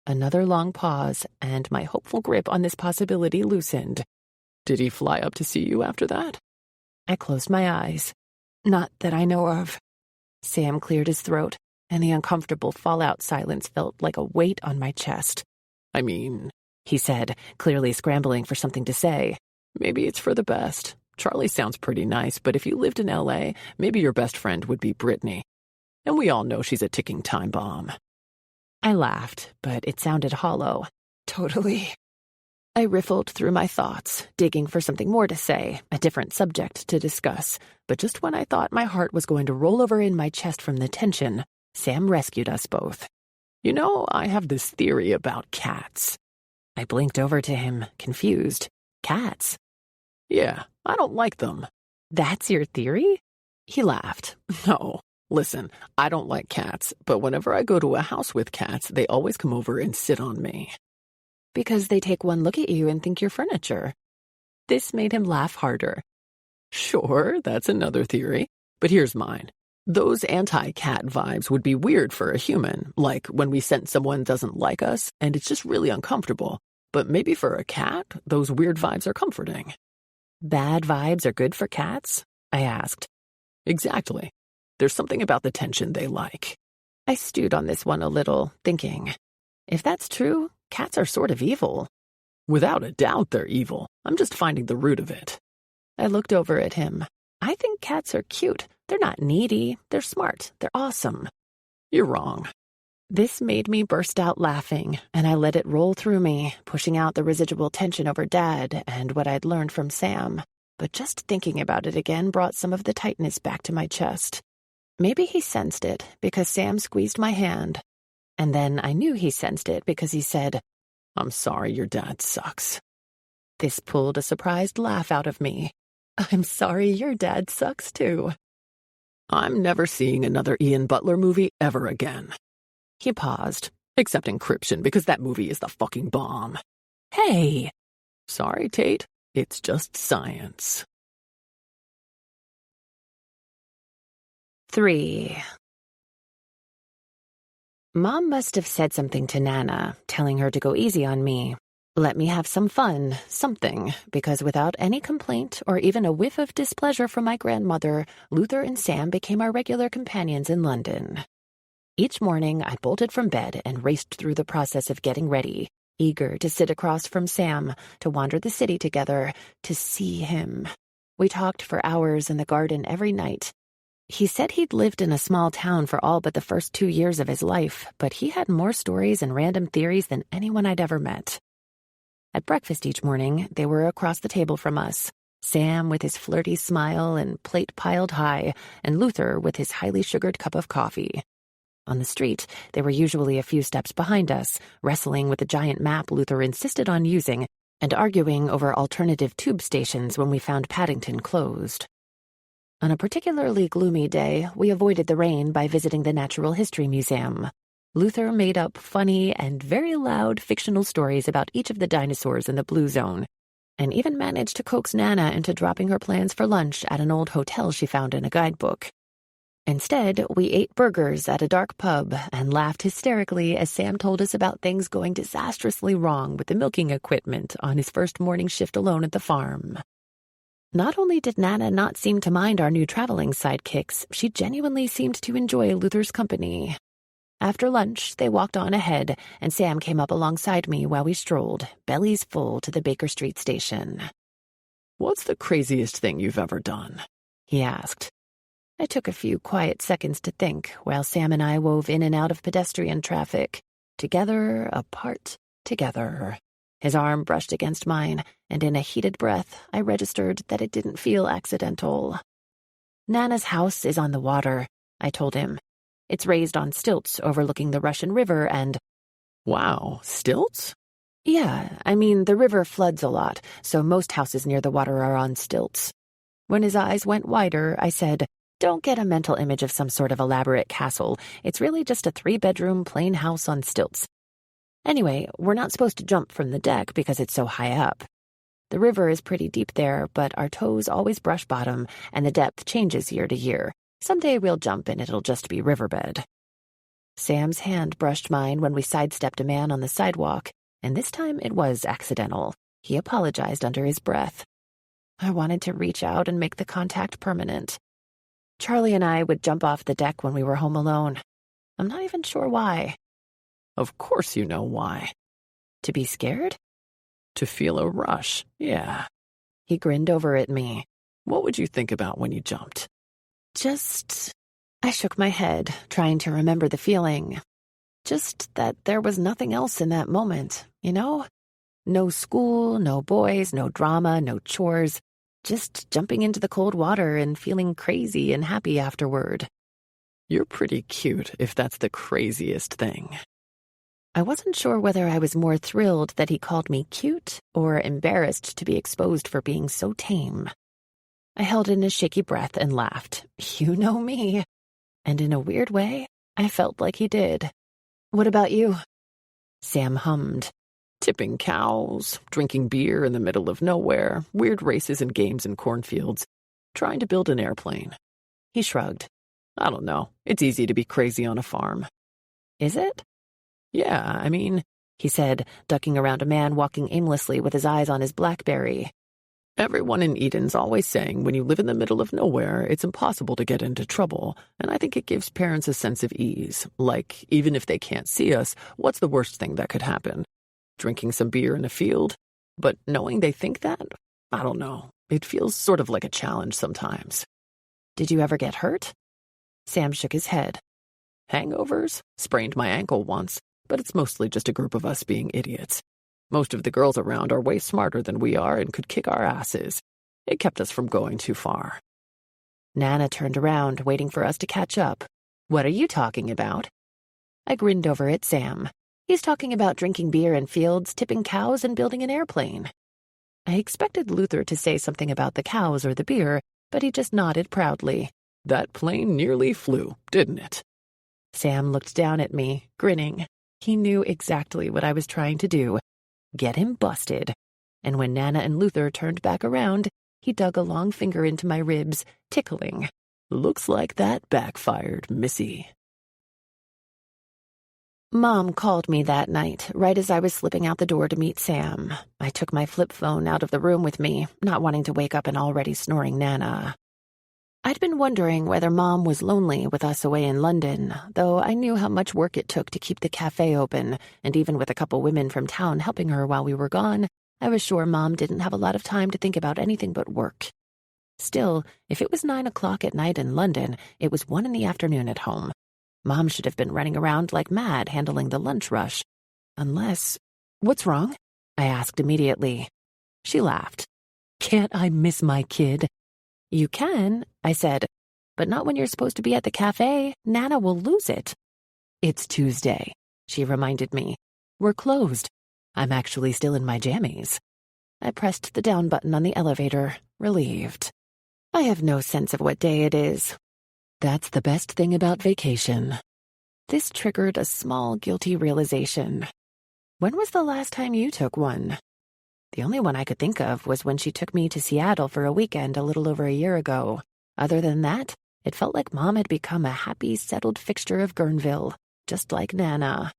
Another long pause, and my hopeful grip on this possibility loosened. Did he fly up to see you after that? I closed my eyes. Not that I know of. Sam cleared his throat, and the uncomfortable fallout silence felt like a weight on my chest. I mean, he said, clearly scrambling for something to say. Maybe it's for the best. Charlie sounds pretty nice, but if you lived in L.A., maybe your best friend would be Brittany. And we all know she's a ticking time bomb. I laughed, but it sounded hollow. Totally. I riffled through my thoughts, digging for something more to say, a different subject to discuss. But just when I thought my heart was going to roll over in my chest from the tension, Sam rescued us both. You know, I have this theory about cats. I blinked over to him, confused. Cats? Yeah, I don't like them. That's your theory? He laughed. No, listen, I don't like cats, but whenever I go to a house with cats, they always come over and sit on me. Because they take one look at you and think you're furniture. This made him laugh harder. Sure, that's another theory. But here's mine. Those anti-cat vibes would be weird for a human, like when we sense someone doesn't like us, and it's just really uncomfortable. But maybe for a cat, those weird vibes are comforting. Bad vibes are good for cats? I asked. Exactly. There's something about the tension they like. I stewed on this one a little, thinking, if that's true, cats are sort of evil. Without a doubt they're evil. I'm just finding the root of it. I looked over at him. I think cats are cute. They're not needy. They're smart. They're awesome. You're wrong. This made me burst out laughing, and I let it roll through me, pushing out the residual tension over Dad and what I'd learned from Sam. But just thinking about it again brought some of the tightness back to my chest. Maybe he sensed it, because Sam squeezed my hand. And then I knew he sensed it because he said, I'm sorry your dad sucks. This pulled a surprised laugh out of me. I'm sorry your dad sucks too. I'm never seeing another Ian Butler movie ever again. He paused. Except Encryption, because that movie is the fucking bomb. Hey! Sorry, Tate. It's just science. 3. Mom must have said something to Nana, telling her to go easy on me. Let me have some fun, something, because without any complaint or even a whiff of displeasure from my grandmother, Luther and Sam became our regular companions in London. Each morning, I bolted from bed and raced through the process of getting ready, eager to sit across from Sam, to wander the city together, to see him. We talked for hours in the garden every night. He said he'd lived in a small town for all but the first 2 years of his life, but he had more stories and random theories than anyone I'd ever met. At breakfast each morning, they were across the table from us, Sam with his flirty smile and plate piled high, and Luther with his highly sugared cup of coffee. On the street, they were usually a few steps behind us, wrestling with the giant map Luther insisted on using, and arguing over alternative tube stations when we found Paddington closed. On a particularly gloomy day, we avoided the rain by visiting the Natural History Museum. Luther made up funny and very loud fictional stories about each of the dinosaurs in the Blue Zone, and even managed to coax Nana into dropping her plans for lunch at an old hotel she found in a guidebook. Instead, we ate burgers at a dark pub and laughed hysterically as Sam told us about things going disastrously wrong with the milking equipment on his first morning shift alone at the farm. Not only did Nana not seem to mind our new traveling sidekicks, she genuinely seemed to enjoy Luther's company. After lunch, they walked on ahead, and Sam came up alongside me while we strolled, bellies full, to the Baker Street station. "What's the craziest thing you've ever done?" he asked. I took a few quiet seconds to think while Sam and I wove in and out of pedestrian traffic. Together, apart, together. His arm brushed against mine, and in a heated breath, I registered that it didn't feel accidental. Nana's house is on the water, I told him. It's raised on stilts overlooking the Russian River and— Wow, stilts? Yeah, I mean, the river floods a lot, so most houses near the water are on stilts. When his eyes went wider, I said, "Don't get a mental image of some sort of elaborate castle. It's really just a 3-bedroom plain house on stilts. Anyway, we're not supposed to jump from the deck because it's so high up. The river is pretty deep there, but our toes always brush bottom, and the depth changes year to year. Someday we'll jump and it'll just be riverbed." Sam's hand brushed mine when we sidestepped a man on the sidewalk, and this time it was accidental. He apologized under his breath. I wanted to reach out and make the contact permanent. Charlie and I would jump off the deck when we were home alone. I'm not even sure why. Of course you know why. To be scared? To feel a rush, yeah. He grinned over at me. What would you think about when you jumped? I shook my head, trying to remember the feeling. Just that there was nothing else in that moment, you know? No school, no boys, no drama, no chores. Just jumping into the cold water and feeling crazy and happy afterward. You're pretty cute, if that's the craziest thing. I wasn't sure whether I was more thrilled that he called me cute or embarrassed to be exposed for being so tame. I held in a shaky breath and laughed. You know me. And in a weird way, I felt like he did. What about you? Sam hummed. Tipping cows, drinking beer in the middle of nowhere, weird races and games in cornfields, trying to build an airplane. He shrugged. I don't know. It's easy to be crazy on a farm. Is it? Yeah, I mean, he said, ducking around a man walking aimlessly with his eyes on his BlackBerry. Everyone in Eden's always saying when you live in the middle of nowhere, it's impossible to get into trouble, and I think it gives parents a sense of ease. Like, even if they can't see us, what's the worst thing that could happen? Drinking some beer in a field? But knowing they think that? I don't know. It feels sort of like a challenge sometimes. Did you ever get hurt? Sam shook his head. Hangovers? Sprained my ankle once, but it's mostly just a group of us being idiots. Most of the girls around are way smarter than we are and could kick our asses. It kept us from going too far. Nana turned around, waiting for us to catch up. What are you talking about? I grinned over at Sam. He's talking about drinking beer in fields, tipping cows, and building an airplane. I expected Luther to say something about the cows or the beer, but he just nodded proudly. That plane nearly flew, didn't it? Sam looked down at me, grinning. He knew exactly what I was trying to do. Get him busted. And when Nana and Luther turned back around, he dug a long finger into my ribs, tickling. Looks like that backfired, Missy. Mom called me that night, right as I was slipping out the door to meet Sam. I took my flip phone out of the room with me, not wanting to wake up an already snoring Nana. I'd been wondering whether Mom was lonely with us away in London, though I knew how much work it took to keep the cafe open, and even with a couple women from town helping her while we were gone, I was sure Mom didn't have a lot of time to think about anything but work. Still, if it was 9 o'clock at night in London, it was 1 in the afternoon at home. Mom should have been running around like mad handling the lunch rush. Unless— What's wrong? I asked immediately. She laughed. Can't I miss my kid? You can, I said, but not when you're supposed to be at the cafe. Nana will lose it. It's Tuesday, she reminded me. We're closed. I'm actually still in my jammies. I pressed the down button on the elevator, relieved. I have no sense of what day it is. That's the best thing about vacation. This triggered a small, guilty realization. When was the last time you took one? The only one I could think of was when she took me to Seattle for a weekend a little over a year ago. Other than that, it felt like Mom had become a happy, settled fixture of Guerneville, just like Nana.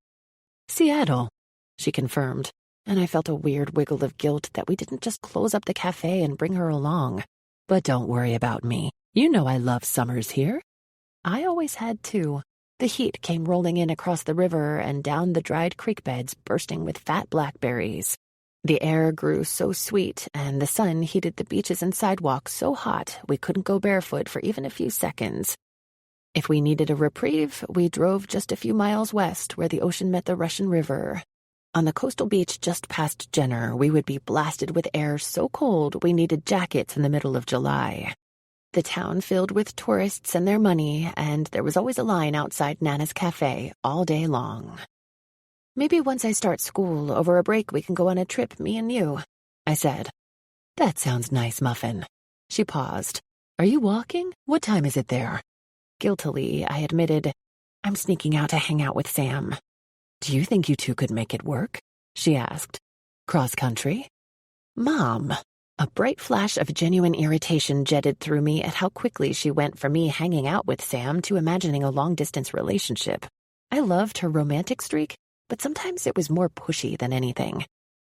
Seattle, she confirmed, and I felt a weird wiggle of guilt that we didn't just close up the cafe and bring her along. But don't worry about me. You know I love summers here. I always had too. The heat came rolling in across the river and down the dried creek beds bursting with fat blackberries. The air grew so sweet, and the sun heated the beaches and sidewalks so hot we couldn't go barefoot for even a few seconds. If we needed a reprieve, we drove just a few miles west where the ocean met the Russian River. On the coastal beach just past Jenner, we would be blasted with air so cold we needed jackets in the middle of July. The town filled with tourists and their money, and there was always a line outside Nana's cafe all day long. Maybe once I start school, over a break we can go on a trip, me and you, I said. That sounds nice, Muffin. She paused. Are you walking? What time is it there? Guiltily, I admitted, I'm sneaking out to hang out with Sam. Do you think you two could make it work? She asked. Cross country? Mom. A bright flash of genuine irritation jetted through me at how quickly she went from me hanging out with Sam to imagining a long-distance relationship. I loved her romantic streak, but sometimes it was more pushy than anything.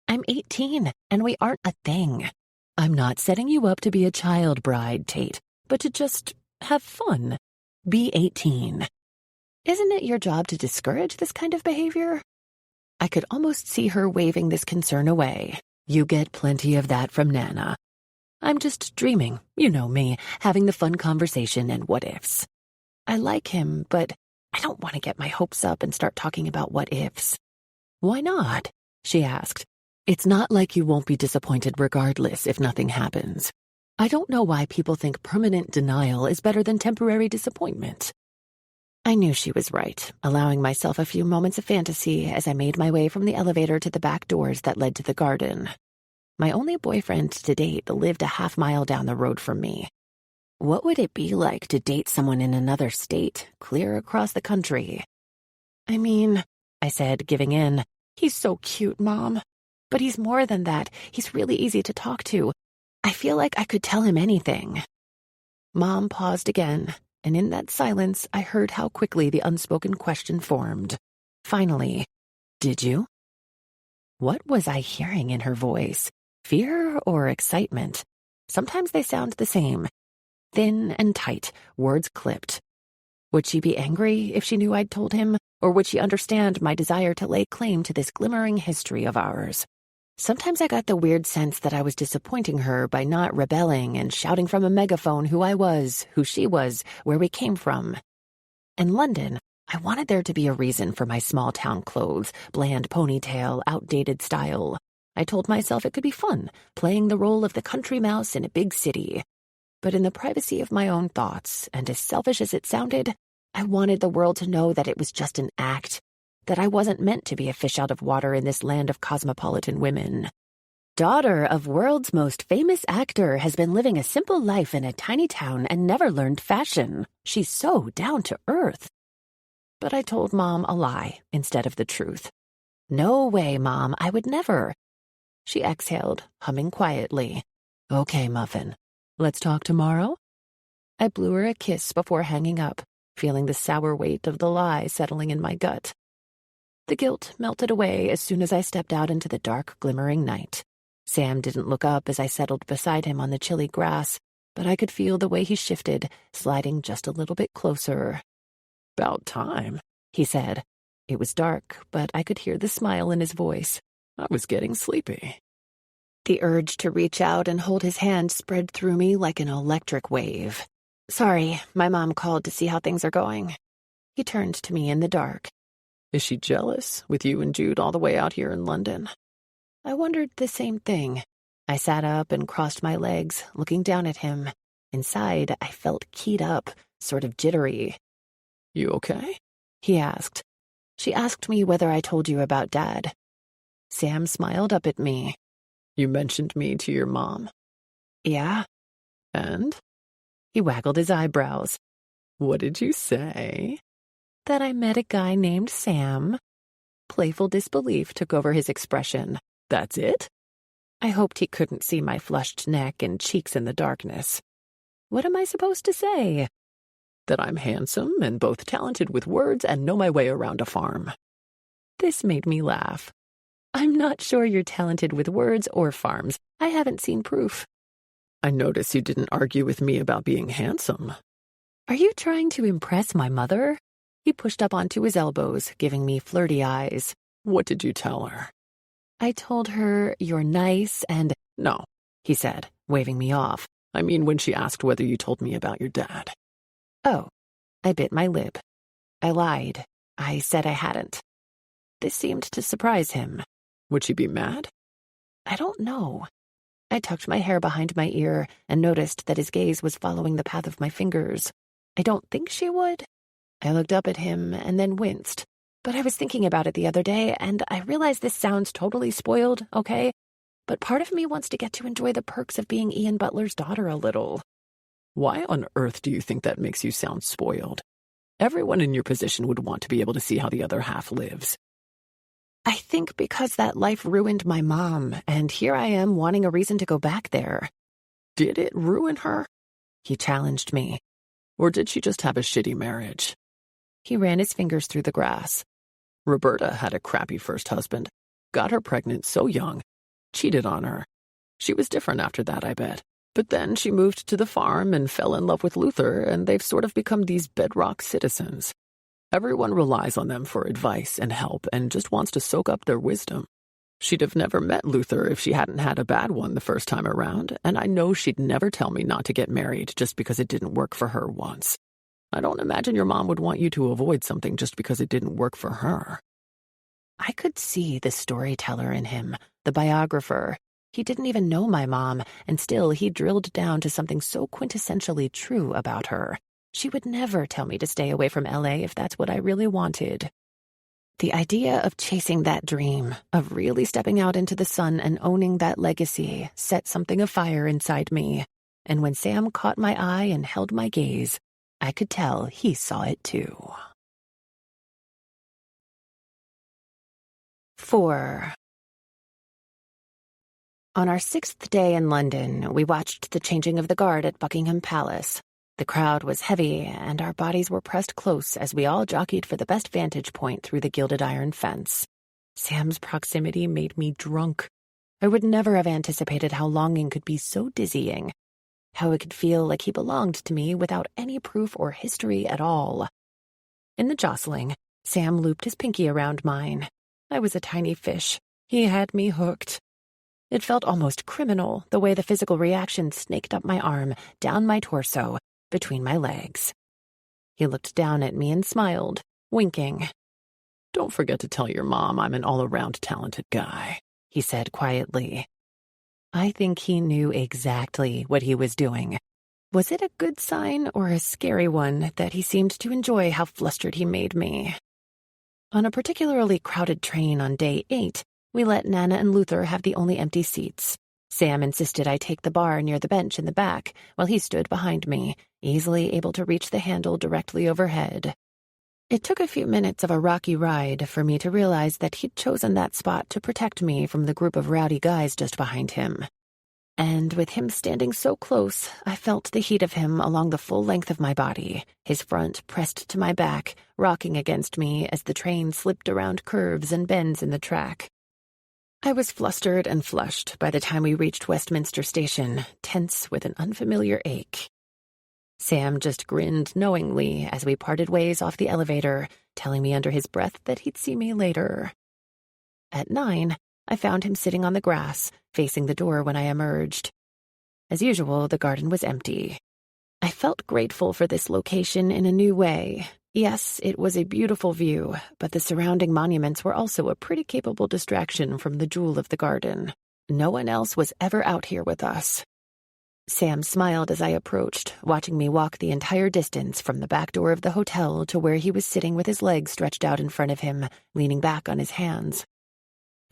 I'm 18, and we aren't a thing. I'm not setting you up to be a child bride, Tate, but to just have fun. Be 18. Isn't it your job to discourage this kind of behavior? I could almost see her waving this concern away. You get plenty of that from Nana. I'm just dreaming, you know me, having the fun conversation and what-ifs. I like him, but I don't want to get my hopes up and start talking about what-ifs. Why not? She asked. It's not like you won't be disappointed regardless if nothing happens. I don't know why people think permanent denial is better than temporary disappointment. I knew she was right, allowing myself a few moments of fantasy as I made my way from the elevator to the back doors that led to the garden. My only boyfriend to date lived a half-mile down the road from me. What would it be like to date someone in another state, clear across the country? I mean, I said, giving in, he's so cute, Mom. But he's more than that. He's really easy to talk to. I feel like I could tell him anything. Mom paused again, and in that silence I heard how quickly the unspoken question formed. Finally, did you? What was I hearing in her voice? Fear or excitement? Sometimes they sound the same. Thin and tight, words clipped. Would she be angry if she knew I'd told him, or would she understand my desire to lay claim to this glimmering history of ours? Sometimes I got the weird sense that I was disappointing her by not rebelling and shouting from a megaphone who I was, who she was, where we came from. In London, I wanted there to be a reason for my small-town clothes, bland ponytail, outdated style. I told myself it could be fun, playing the role of the country mouse in a big city. But in the privacy of my own thoughts, and as selfish as it sounded, I wanted the world to know that it was just an act, that I wasn't meant to be a fish out of water in this land of cosmopolitan women. Daughter of world's most famous actor has been living a simple life in a tiny town and never learned fashion. She's so down to earth. But I told Mom a lie instead of the truth. No way, Mom, I would never. She exhaled, humming quietly. Okay, Muffin. Let's talk tomorrow? I blew her a kiss before hanging up, feeling the sour weight of the lie settling in my gut. The guilt melted away as soon as I stepped out into the dark, glimmering night. Sam didn't look up as I settled beside him on the chilly grass, but I could feel the way he shifted, sliding just a little bit closer. About time, he said. It was dark, but I could hear the smile in his voice. I was getting sleepy. The urge to reach out and hold his hand spread through me like an electric wave. Sorry, my mom called to see how things are going. He turned to me in the dark. Is she jealous, with you and Jude all the way out here in London? I wondered the same thing. I sat up and crossed my legs, looking down at him. Inside, I felt keyed up, sort of jittery. You okay? He asked. She asked me whether I told you about Dad. Sam smiled up at me. You mentioned me to your mom? Yeah. And? He waggled his eyebrows. What did you say? That I met a guy named Sam. Playful disbelief took over his expression. That's it? I hoped he couldn't see my flushed neck and cheeks in the darkness. What am I supposed to say? That I'm handsome and both talented with words and know my way around a farm. This made me laugh. I'm not sure you're talented with words or farms. I haven't seen proof. I notice you didn't argue with me about being handsome. Are you trying to impress my mother? He pushed up onto his elbows, giving me flirty eyes. What did you tell her? I told her you're nice and— No, he said, waving me off. I mean when she asked whether you told me about your dad. Oh, I bit my lip. I lied. I said I hadn't. This seemed to surprise him. Would she be mad? I don't know. I tucked my hair behind my ear and noticed that his gaze was following the path of my fingers. I don't think she would. I looked up at him and then winced. But I was thinking about it the other day, and I realize this sounds totally spoiled, okay? But part of me wants to get to enjoy the perks of being Ian Butler's daughter a little. Why on earth do you think that makes you sound spoiled? Everyone in your position would want to be able to see how the other half lives. I think because that life ruined my mom, and here I am wanting a reason to go back there. Did it ruin her? He challenged me. Or did she just have a shitty marriage? He ran his fingers through the grass. Roberta had a crappy first husband, got her pregnant so young, cheated on her. She was different after that, I bet. But then she moved to the farm and fell in love with Luther, and they've sort of become these bedrock citizens. Everyone relies on them for advice and help and just wants to soak up their wisdom. She'd have never met Luther if she hadn't had a bad one the first time around, and I know she'd never tell me not to get married just because it didn't work for her once. I don't imagine your mom would want you to avoid something just because it didn't work for her. I could see the storyteller in him, the biographer. He didn't even know my mom, and still he drilled down to something so quintessentially true about her. She would never tell me to stay away from LA if that's what I really wanted. The idea of chasing that dream, of really stepping out into the sun and owning that legacy, set something afire inside me. And when Sam caught my eye and held my gaze, I could tell he saw it too. 4. On our 6th day in London, we watched the changing of the guard at Buckingham Palace. The crowd was heavy, and our bodies were pressed close as we all jockeyed for the best vantage point through the gilded iron fence. Sam's proximity made me drunk. I would never have anticipated how longing could be so dizzying, how it could feel like he belonged to me without any proof or history at all. In the jostling, Sam looped his pinky around mine. I was a tiny fish. He had me hooked. It felt almost criminal, the way the physical reaction snaked up my arm, down my torso, between my legs. He looked down at me and smiled, winking. Don't forget to tell your mom I'm an all-around talented guy, he said quietly. I think he knew exactly what he was doing. Was it a good sign or a scary one that he seemed to enjoy how flustered he made me? On a particularly crowded train on day 8, we let Nana and Luther have the only empty seats. Sam insisted I take the bar near the bench in the back, while he stood behind me, easily able to reach the handle directly overhead. It took a few minutes of a rocky ride for me to realize that he'd chosen that spot to protect me from the group of rowdy guys just behind him. And with him standing so close, I felt the heat of him along the full length of my body, his front pressed to my back, rocking against me as the train slipped around curves and bends in the track. I was flustered and flushed by the time we reached Westminster Station, tense with an unfamiliar ache. Sam just grinned knowingly as we parted ways off the elevator, telling me under his breath that he'd see me later. At 9, I found him sitting on the grass, facing the door when I emerged. As usual, the garden was empty. I felt grateful for this location in a new way. Yes, it was a beautiful view, but the surrounding monuments were also a pretty capable distraction from the jewel of the garden. No one else was ever out here with us. Sam smiled as I approached, watching me walk the entire distance from the back door of the hotel to where he was sitting with his legs stretched out in front of him, leaning back on his hands.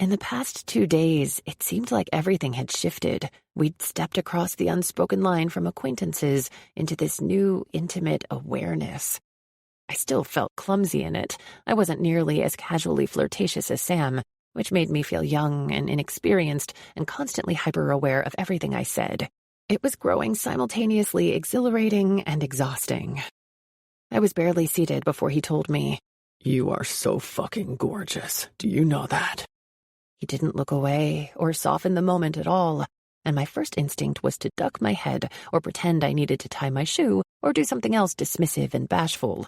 In the past 2 days, it seemed like everything had shifted. We'd stepped across the unspoken line from acquaintances into this new, intimate awareness. I still felt clumsy in it. I wasn't nearly as casually flirtatious as Sam, which made me feel young and inexperienced and constantly hyper-aware of everything I said. It was growing simultaneously exhilarating and exhausting. I was barely seated before he told me, "You are so fucking gorgeous. Do you know that?" He didn't look away or soften the moment at all. and my first instinct was to duck my head or pretend I needed to tie my shoe or do something else dismissive and bashful.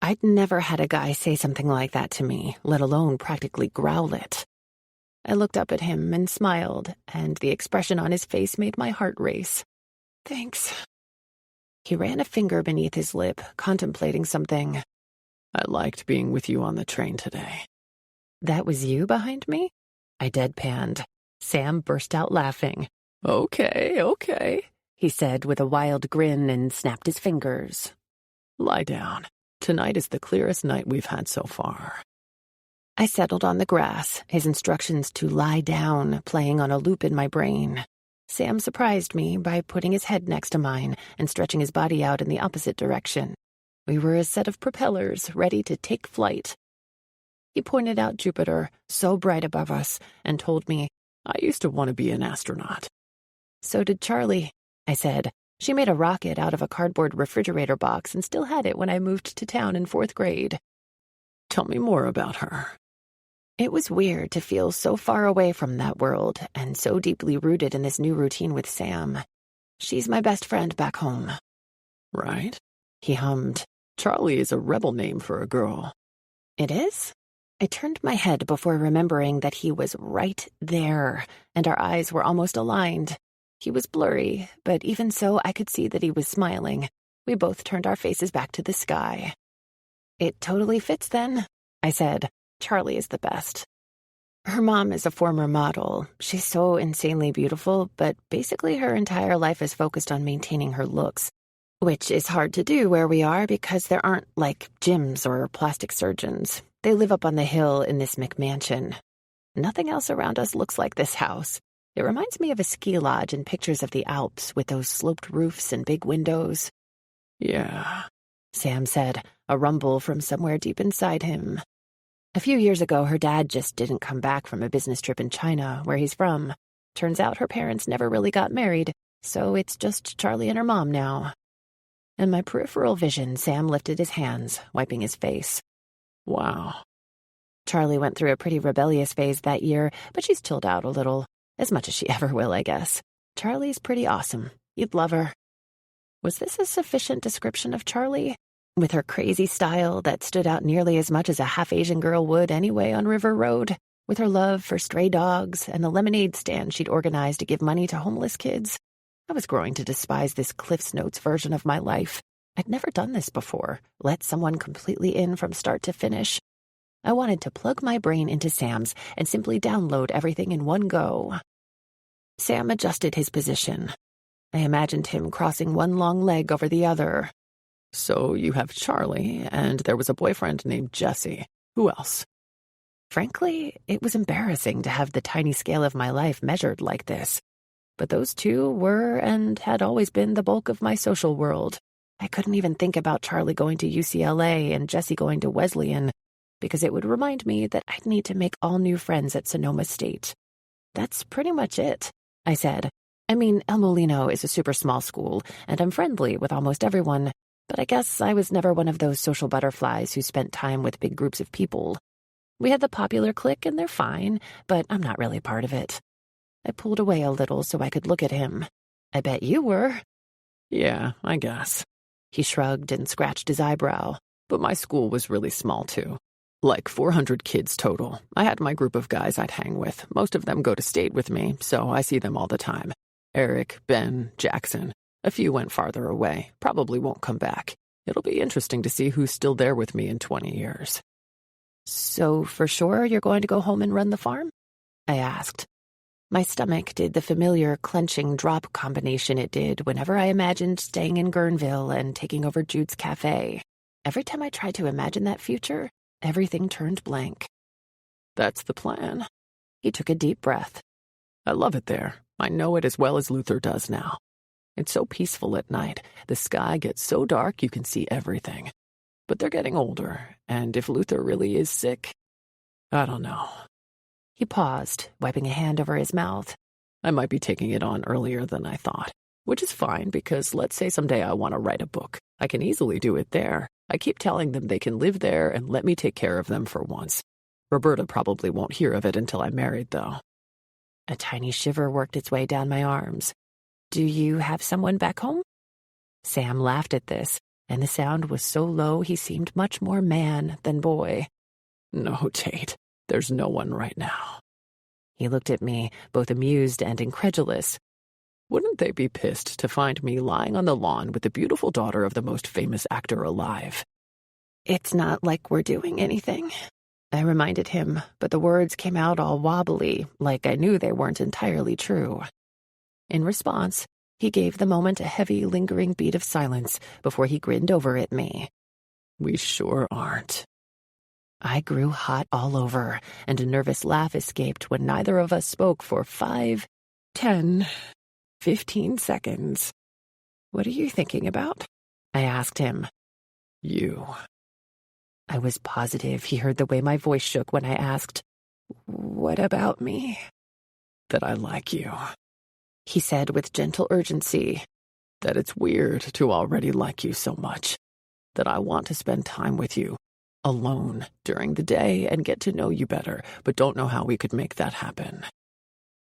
I'd never had a guy say something like that to me, let alone practically growl it. I looked up at him and smiled, and the expression on his face made my heart race. "Thanks." He ran a finger beneath his lip, contemplating something. "I liked being with you on the train today." "That was you behind me?" I deadpanned. Sam burst out laughing. Okay, He said with a wild grin and snapped his fingers. "Lie down. Tonight is the clearest night we've had so far." I settled on the grass, his instructions to lie down playing on a loop in my brain. Sam surprised me by putting his head next to mine and stretching his body out in the opposite direction. We were a set of propellers ready to take flight. He pointed out Jupiter, so bright above us, and told me, "I used to want to be an astronaut." "So did Charlie," I said. "She made a rocket out of a cardboard refrigerator box and still had it when I moved to town in 4th grade. "Tell me more about her." It was weird to feel so far away from that world and so deeply rooted in this new routine with Sam. "She's my best friend back home." "Right?" He hummed. "Charlie is a rebel name for a girl." "It is?" I turned my head before remembering that he was right there, and our eyes were almost aligned. He was blurry, but even so I could see that he was smiling. We both turned our faces back to the sky. "It totally fits then," I said. "Charlie is the best." Her mom is a former model. She's so insanely beautiful, but basically her entire life is focused on maintaining her looks, which is hard to do where we are because there aren't, like, gyms or plastic surgeons. They live up on the hill in this McMansion. Nothing else around us looks like this house. It reminds me of a ski lodge in pictures of the Alps with those sloped roofs and big windows. "Yeah," Sam said, a rumble from somewhere deep inside him. A few years ago, her dad just didn't come back from a business trip in China, where he's from. Turns out her parents never really got married, so it's just Charlie and her mom now. In my peripheral vision, Sam lifted his hands, wiping his face. "Wow." Charlie went through a pretty rebellious phase that year, but she's chilled out a little. As much as she ever will, I guess. Charlie's pretty awesome. You'd love her. Was this a sufficient description of Charlie? With her crazy style that stood out nearly as much as a half-Asian girl would anyway on River Road, with her love for stray dogs and the lemonade stand she'd organized to give money to homeless kids. I was growing to despise this Cliff's Notes version of my life. I'd never done this before, let someone completely in from start to finish. I wanted to plug my brain into Sam's and simply download everything in one go. Sam adjusted his position. I imagined him crossing one long leg over the other. "So you have Charlie, and there was a boyfriend named Jesse. Who else?" Frankly, it was embarrassing to have the tiny scale of my life measured like this. But those two were and had always been the bulk of my social world. I couldn't even think about Charlie going to UCLA and Jesse going to Wesleyan, because it would remind me that I'd need to make all new friends at Sonoma State. "That's pretty much it," I said. "I mean, El Molino is a super small school, and I'm friendly with almost everyone, but I guess I was never one of those social butterflies who spent time with big groups of people. We had the popular clique, and they're fine, but I'm not really part of it." I pulled away a little so I could look at him. "I bet you were." "Yeah, I guess." He shrugged and scratched his eyebrow. "But my school was really small, too. Like 400 kids total. I had my group of guys I'd hang with. Most of them go to state with me, so I see them all the time. Eric, Ben, Jackson. A few went farther away. Probably won't come back. It'll be interesting to see who's still there with me in 20 years. "So for sure you're going to go home and run the farm?" I asked. My stomach did the familiar clenching drop combination it did whenever I imagined staying in Guerneville and taking over Jude's cafe. Every time I tried to imagine that future, everything turned blank. "That's the plan." He took a deep breath. "I love it there. I know it as well as Luther does now. It's so peaceful at night. The sky gets so dark you can see everything. But they're getting older, and if Luther really is sick, I don't know." He paused, wiping a hand over his mouth. "I might be taking it on earlier than I thought, which is fine because let's say someday I want to write a book. I can easily do it there. I keep telling them they can live there and let me take care of them for once. Roberta probably won't hear of it until I'm married, though." A tiny shiver worked its way down my arms. "Do you have someone back home?" Sam laughed at this, and the sound was so low he seemed much more man than boy. "No, Tate, there's no one right now." He looked at me, both amused and incredulous. "Wouldn't they be pissed to find me lying on the lawn with the beautiful daughter of the most famous actor alive?" "It's not like we're doing anything," I reminded him, but the words came out all wobbly, like I knew they weren't entirely true. In response, he gave the moment a heavy, lingering beat of silence before he grinned over at me. "We sure aren't." I grew hot all over, and a nervous laugh escaped when neither of us spoke for 5, 10, 15 seconds. "What are you thinking about?" I asked him. "You." I was positive he heard the way my voice shook when I asked, "What about me?" "That I like you," he said with gentle urgency. "That it's weird to already like you so much. That I want to spend time with you, alone, during the day and get to know you better, but don't know how we could make that happen."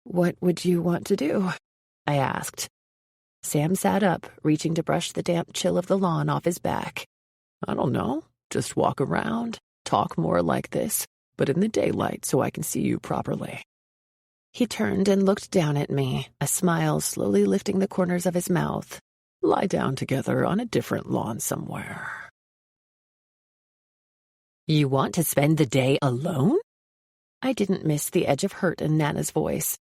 "What would you want to do?" I asked. Sam sat up, reaching to brush the damp chill of the lawn off his back. "I don't know. Just walk around, talk more like this, but in the daylight so I can see you properly." He turned and looked down at me, a smile slowly lifting the corners of his mouth. "Lie down together on a different lawn somewhere." "You want to spend the day alone?" I didn't miss the edge of hurt in Nana's voice.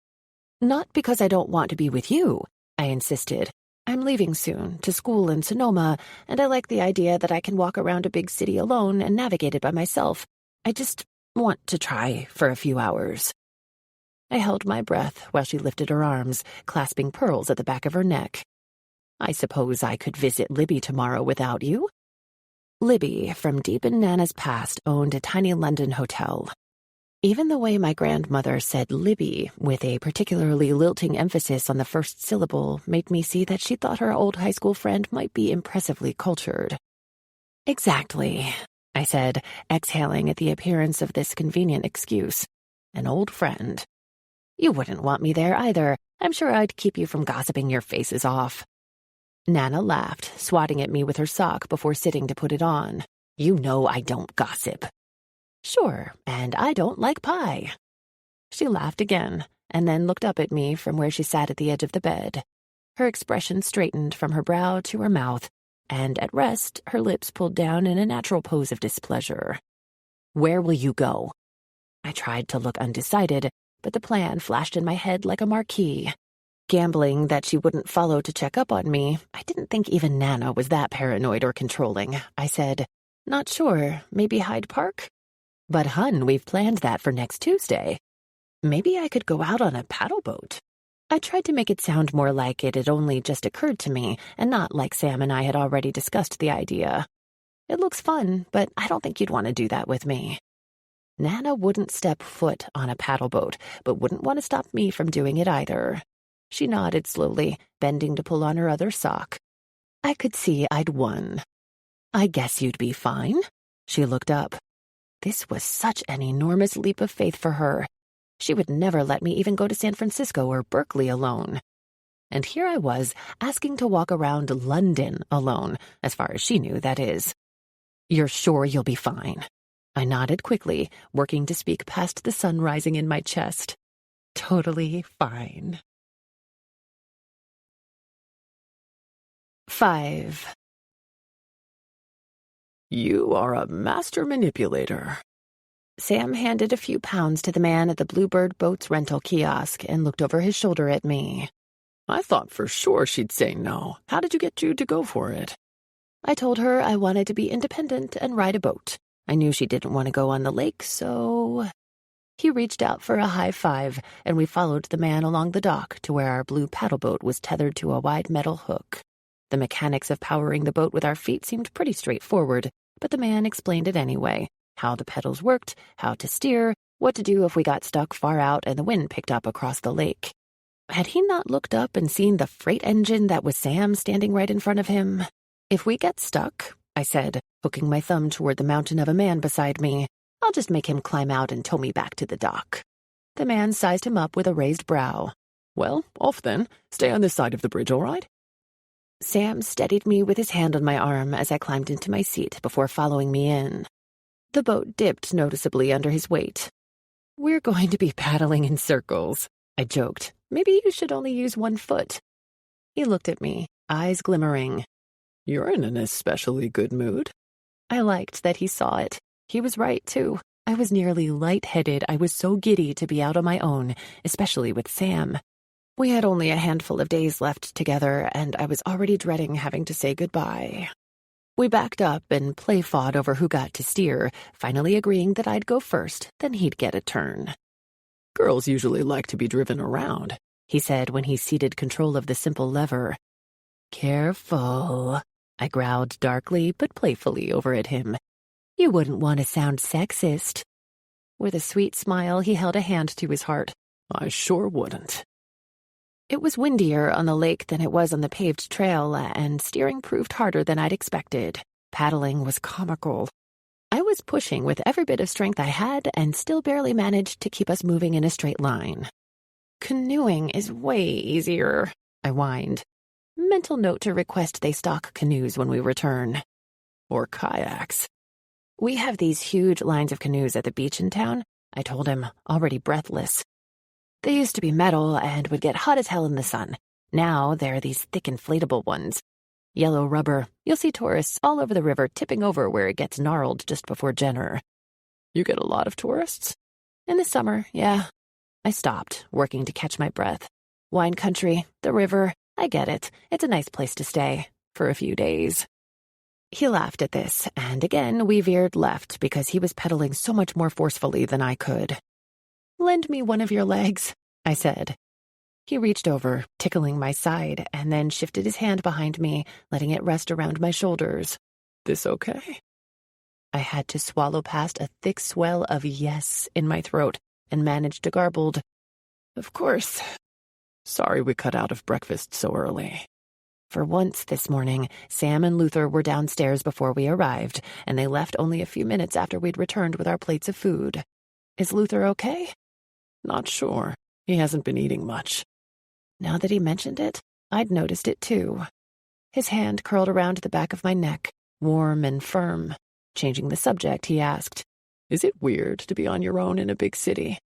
"Not because I don't want to be with you," I insisted. "I'm leaving soon, to school in Sonoma, and I like the idea that I can walk around a big city alone and navigate it by myself. I just want to try for a few hours." I held my breath while she lifted her arms, clasping pearls at the back of her neck. "I suppose I could visit Libby tomorrow without you?" Libby, from deep in Nana's past, owned a tiny London hotel. Even the way my grandmother said Libby, with a particularly lilting emphasis on the first syllable, made me see that she thought her old high school friend might be impressively cultured. "Exactly," I said, exhaling at the appearance of this convenient excuse. "An old friend. You wouldn't want me there either. I'm sure I'd keep you from gossiping your faces off." Nana laughed, swatting at me with her sock before sitting to put it on. "You know I don't gossip." "Sure, and I don't like pie." She laughed again, and then looked up at me from where she sat at the edge of the bed. Her expression straightened from her brow to her mouth, and at rest, her lips pulled down in a natural pose of displeasure. "Where will you go?" I tried to look undecided, but the plan flashed in my head like a marquee. Gambling that she wouldn't follow to check up on me, I didn't think even Nana was that paranoid or controlling. I said, "Not sure, maybe Hyde Park?" "But, hun, we've planned that for next Tuesday." "Maybe I could go out on a paddle boat." I tried to make it sound more like it had only just occurred to me, and not like Sam and I had already discussed the idea. "It looks fun, but I don't think you'd want to do that with me." Nana wouldn't step foot on a paddle boat, but wouldn't want to stop me from doing it either. She nodded slowly, bending to pull on her other sock. I could see I'd won. "I guess you'd be fine." She looked up. This was such an enormous leap of faith for her. She would never let me even go to San Francisco or Berkeley alone. And here I was, asking to walk around London alone, as far as she knew, that is. "You're sure you'll be fine?" I nodded quickly, working to speak past the sun rising in my chest. "Totally fine." 5. "You are a master manipulator." Sam handed a few pounds to the man at the Bluebird Boats rental kiosk and looked over his shoulder at me. "I thought for sure she'd say no. How did you get you to go for it?" I told her I wanted to be independent and ride a boat. I knew she didn't want to go on the lake, so... He reached out for a high five, and we followed the man along the dock to where our blue paddle boat was tethered to a wide metal hook. The mechanics of powering the boat with our feet seemed pretty straightforward, but the man explained it anyway. How the pedals worked, how to steer, what to do if we got stuck far out and the wind picked up across the lake. Had he not looked up and seen the freight engine that was Sam standing right in front of him? "If we get stuck," I said, hooking my thumb toward the mountain of a man beside me, "I'll just make him climb out and tow me back to the dock." The man sized him up with a raised brow. Well, off then. Stay on this side of the bridge, all right? Sam steadied me with his hand on my arm as I climbed into my seat before following me in. The boat dipped noticeably under his weight. "We're going to be paddling in circles," I joked. "Maybe you should only use one foot." He looked at me, eyes glimmering. "You're in an especially good mood." I liked that he saw it. He was right, too. I was nearly lightheaded. I was so giddy to be out on my own, especially with Sam. We had only a handful of days left together, and I was already dreading having to say goodbye. We backed up and play-fought over who got to steer, finally agreeing that I'd go first, then he'd get a turn. "Girls usually like to be driven around," he said when he ceded control of the simple lever. "Careful," I growled darkly but playfully over at him. "You wouldn't want to sound sexist." With a sweet smile, he held a hand to his heart. "I sure wouldn't." It was windier on the lake than it was on the paved trail, and steering proved harder than I'd expected. Paddling was comical. I was pushing with every bit of strength I had and still barely managed to keep us moving in a straight line. "Canoeing is way easier," I whined. Mental note to request they stock canoes when we return. "Or kayaks." "We have these huge lines of canoes at the beach in town," I told him, already breathless. "They used to be metal and would get hot as hell in the sun. Now they're these thick inflatable ones. Yellow rubber. You'll see tourists all over the river tipping over where it gets gnarled just before Jenner." "You get a lot of tourists?" "In the summer, yeah." I stopped, working to catch my breath. Wine country, the river, I get it. It's a nice place to stay. For a few days. He laughed at this, and again we veered left because he was pedaling so much more forcefully than I could. "Lend me one of your legs," I said. He reached over, tickling my side, and then shifted his hand behind me, letting it rest around my shoulders. "This okay?" I had to swallow past a thick swell of yes in my throat and managed a garbled, "Of course. Sorry we cut out of breakfast so early." For once this morning, Sam and Luther were downstairs before we arrived, and they left only a few minutes after we'd returned with our plates of food. "Is Luther okay?" "Not sure. He hasn't been eating much." Now that he mentioned it, I'd noticed it too. His hand curled around the back of my neck, warm and firm. Changing the subject, he asked, "Is it weird to be on your own in a big city?"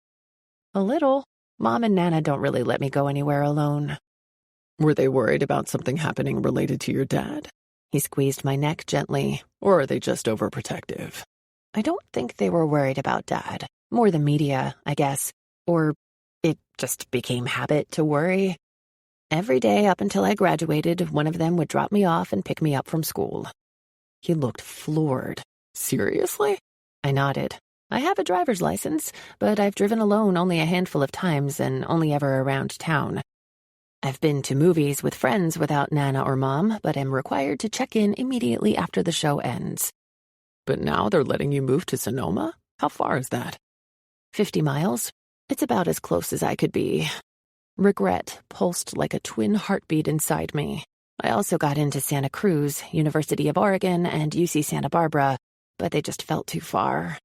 "A little. Mom and Nana don't really let me go anywhere alone." "Were they worried about something happening related to your dad?" He squeezed my neck gently. "Or are they just overprotective?" "I don't think they were worried about Dad. More the media, I guess. Or it just became habit to worry. Every day up until I graduated, one of them would drop me off and pick me up from school." He looked floored. "Seriously?" I nodded. "I have a driver's license, but I've driven alone only a handful of times and only ever around town. I've been to movies with friends without Nana or Mom, but am required to check in immediately after the show ends." "But now they're letting you move to Sonoma? How far is that?" 50 miles. It's about as close as I could be." Regret pulsed like a twin heartbeat inside me. I also got into Santa Cruz, University of Oregon, and UC Santa Barbara, but they just felt too far.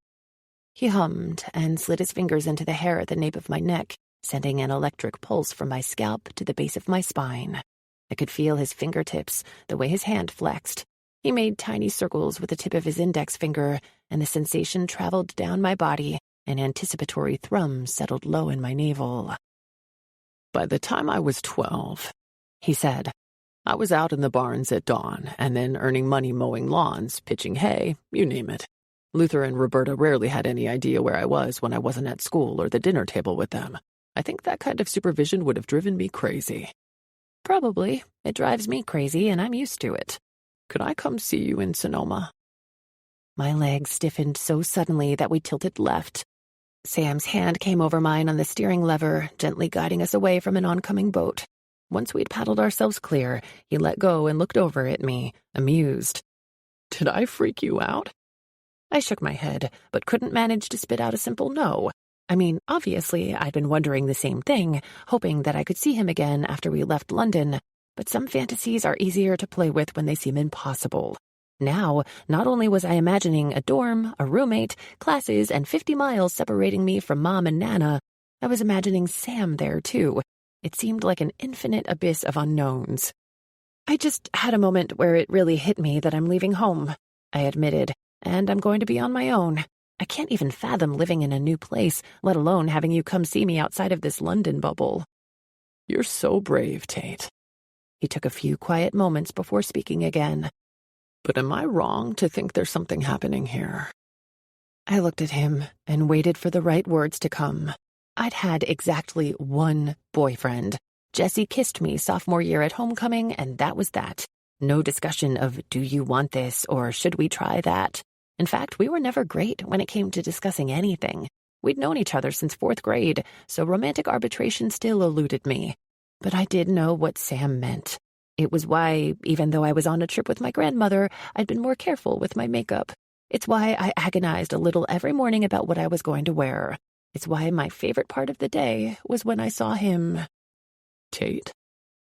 He hummed and slid his fingers into the hair at the nape of my neck, sending an electric pulse from my scalp to the base of my spine. I could feel his fingertips, the way his hand flexed. He made tiny circles with the tip of his index finger, and the sensation traveled down my body. An anticipatory thrum settled low in my navel. "By the time I was 12, he said, "I was out in the barns at dawn, and then earning money mowing lawns, pitching hay, you name it. Luther and Roberta rarely had any idea where I was when I wasn't at school or the dinner table with them. I think that kind of supervision would have driven me crazy." "Probably. It drives me crazy, and I'm used to it." "Could I come see you in Sonoma?" My legs stiffened so suddenly that we tilted left. Sam's hand came over mine on the steering lever, gently guiding us away from an oncoming boat. Once we'd paddled ourselves clear, he let go and looked over at me, amused. "Did I freak you out?" I shook my head, but couldn't manage to spit out a simple no. I mean, obviously, I'd been wondering the same thing, hoping that I could see him again after we left London, but some fantasies are easier to play with when they seem impossible. Now, not only was I imagining a dorm, a roommate, classes, and 50 miles separating me from Mom and Nana, I was imagining Sam there, too. It seemed like an infinite abyss of unknowns. I just had a moment where it really hit me that I'm leaving home, I admitted, and I'm going to be on my own. I can't even fathom living in a new place, let alone having you come see me outside of this London bubble. You're so brave, Tate. He took a few quiet moments before speaking again. But am I wrong to think there's something happening here? I looked at him and waited for the right words to come. I'd had exactly one boyfriend. Jesse kissed me sophomore year at homecoming, and that was that. No discussion of, do you want this, or should we try that? In fact, we were never great when it came to discussing anything. We'd known each other since 4th grade, so romantic arbitration still eluded me. But I did know what Sam meant. It was why, even though I was on a trip with my grandmother, I'd been more careful with my makeup. It's why I agonized a little every morning about what I was going to wear. It's why my favorite part of the day was when I saw him. Tate?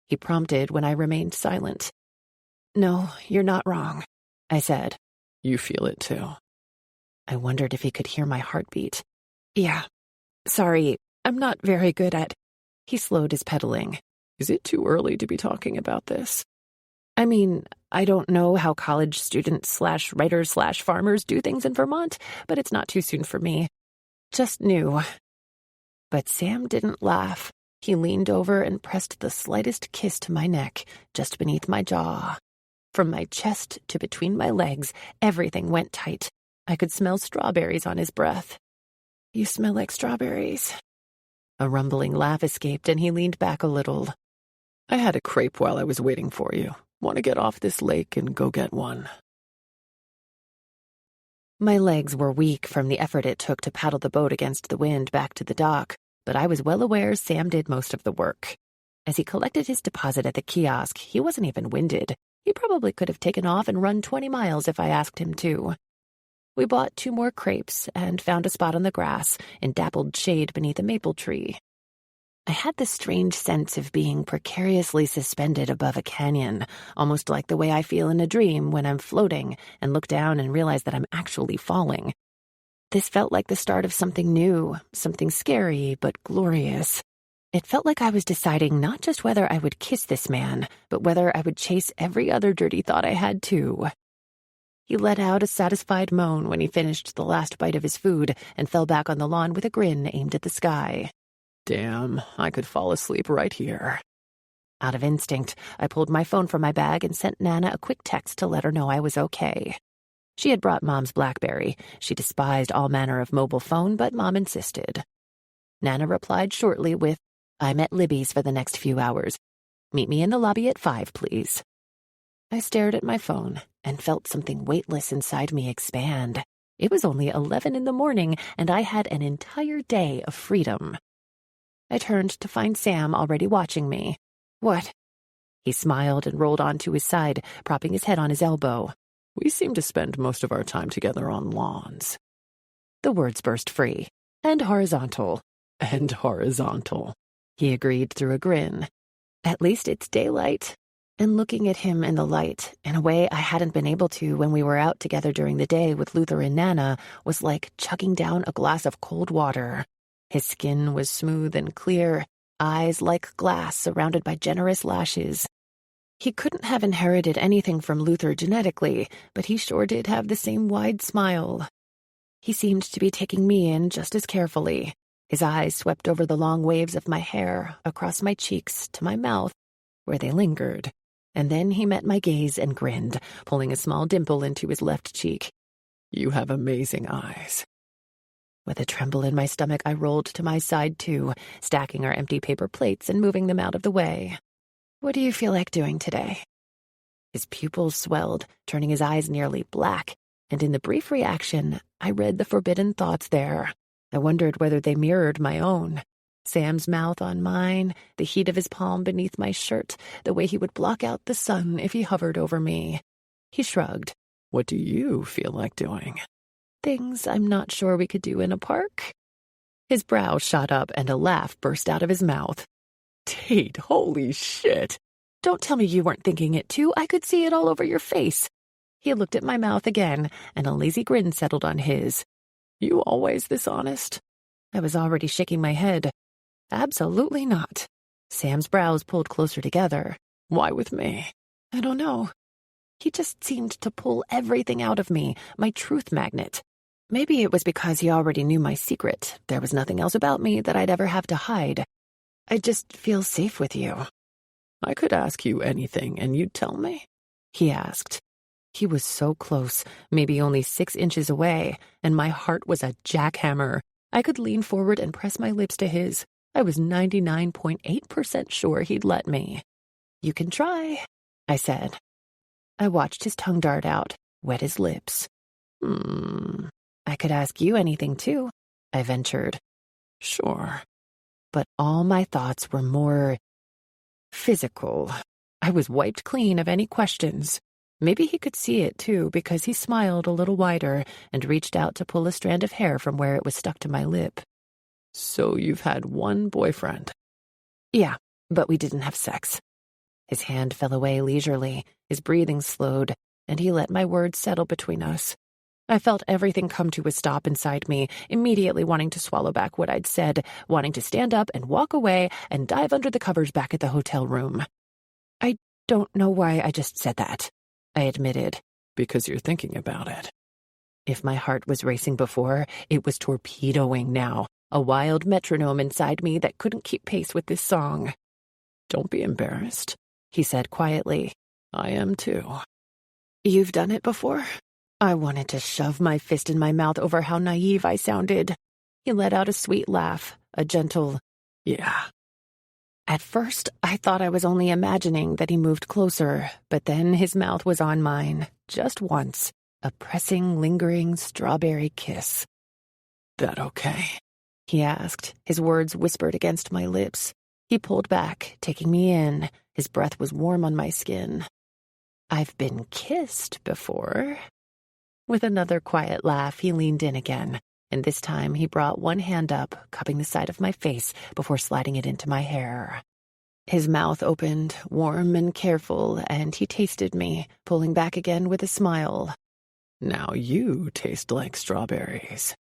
He prompted when I remained silent. No, you're not wrong, I said. You feel it too. I wondered if he could hear my heartbeat. Yeah. Sorry, I'm not very good at... He slowed his pedaling. Is it too early to be talking about this? I mean, I don't know how college students/writers/farmers do things in Vermont, but it's not too soon for me. Just new. But Sam didn't laugh. He leaned over and pressed the slightest kiss to my neck, just beneath my jaw. From my chest to between my legs, everything went tight. I could smell strawberries on his breath. You smell like strawberries. A rumbling laugh escaped, and he leaned back a little. I had a crepe while I was waiting for you. Want to get off this lake and go get one? My legs were weak from the effort it took to paddle the boat against the wind back to the dock, but I was well aware Sam did most of the work. As he collected his deposit at the kiosk, he wasn't even winded. He probably could have taken off and run 20 miles if I asked him to. We bought 2 more crepes and found a spot on the grass in dappled shade beneath a maple tree. I had this strange sense of being precariously suspended above a canyon, almost like the way I feel in a dream when I'm floating and look down and realize that I'm actually falling. This felt like the start of something new, something scary but glorious. It felt like I was deciding not just whether I would kiss this man, but whether I would chase every other dirty thought I had too. He let out a satisfied moan when he finished the last bite of his food and fell back on the lawn with a grin aimed at the sky. Damn, I could fall asleep right here. Out of instinct, I pulled my phone from my bag and sent Nana a quick text to let her know I was okay. She had brought Mom's BlackBerry. She despised all manner of mobile phone, but Mom insisted. Nana replied shortly with, I'm at Libby's for the next few hours. Meet me in the lobby at 5, please. I stared at my phone and felt something weightless inside me expand. It was only 11 in the morning, and I had an entire day of freedom. I turned to find Sam already watching me. What? He smiled and rolled onto his side, propping his head on his elbow. We seem to spend most of our time together on lawns. The words burst free. And horizontal. And horizontal. He agreed through a grin. At least it's daylight. And looking at him in the light, in a way I hadn't been able to when we were out together during the day with Luther and Nana, was like chugging down a glass of cold water. His skin was smooth and clear, eyes like glass surrounded by generous lashes. He couldn't have inherited anything from Luther genetically, but he sure did have the same wide smile. He seemed to be taking me in just as carefully. His eyes swept over the long waves of my hair, across my cheeks, to my mouth, where they lingered. And then he met my gaze and grinned, pulling a small dimple into his left cheek. You have amazing eyes. With a tremble in my stomach, I rolled to my side too, stacking our empty paper plates and moving them out of the way. What do you feel like doing today? His pupils swelled, turning his eyes nearly black, and in the brief reaction, I read the forbidden thoughts there. I wondered whether they mirrored my own. Sam's mouth on mine, the heat of his palm beneath my shirt, the way he would block out the sun if he hovered over me. He shrugged. What do you feel like doing? Things I'm not sure we could do in a park. His brow shot up and a laugh burst out of his mouth. Tate, holy shit. Don't tell me you weren't thinking it too. I could see it all over your face. He looked at my mouth again, and a lazy grin settled on his. You always this honest? I was already shaking my head. Absolutely not. Sam's brows pulled closer together. Why with me? I don't know. He just seemed to pull everything out of me, my truth magnet. Maybe it was because he already knew my secret. There was nothing else about me that I'd ever have to hide. I just feel safe with you. I could ask you anything and you'd tell me? He asked. He was so close, maybe only 6 inches away, and my heart was a jackhammer. I could lean forward and press my lips to his. I was 99.8% sure he'd let me. You can try, I said. I watched his tongue dart out, wet his lips. I could ask you anything, too, I ventured. Sure. But all my thoughts were more physical. I was wiped clean of any questions. Maybe he could see it, too, because he smiled a little wider and reached out to pull a strand of hair from where it was stuck to my lip. So you've had one boyfriend? Yeah, but we didn't have sex. His hand fell away leisurely, his breathing slowed, and he let my words settle between us. I felt everything come to a stop inside me, immediately wanting to swallow back what I'd said, wanting to stand up and walk away and dive under the covers back at the hotel room. I don't know why I just said that, I admitted. Because you're thinking about it. If my heart was racing before, it was torpedoing now, a wild metronome inside me that couldn't keep pace with this song. Don't be embarrassed, he said quietly. I am too. You've done it before? I wanted to shove my fist in my mouth over how naive I sounded. He let out a sweet laugh, a gentle, yeah. At first, I thought I was only imagining that he moved closer, but then his mouth was on mine, just once, a pressing, lingering strawberry kiss. That okay? He asked, his words whispered against my lips. He pulled back, taking me in. His breath was warm on my skin. I've been kissed before. With another quiet laugh, he leaned in again, and this time he brought one hand up, cupping the side of my face before sliding it into my hair. His mouth opened, warm and careful, and he tasted me, pulling back again with a smile. Now you taste like strawberries.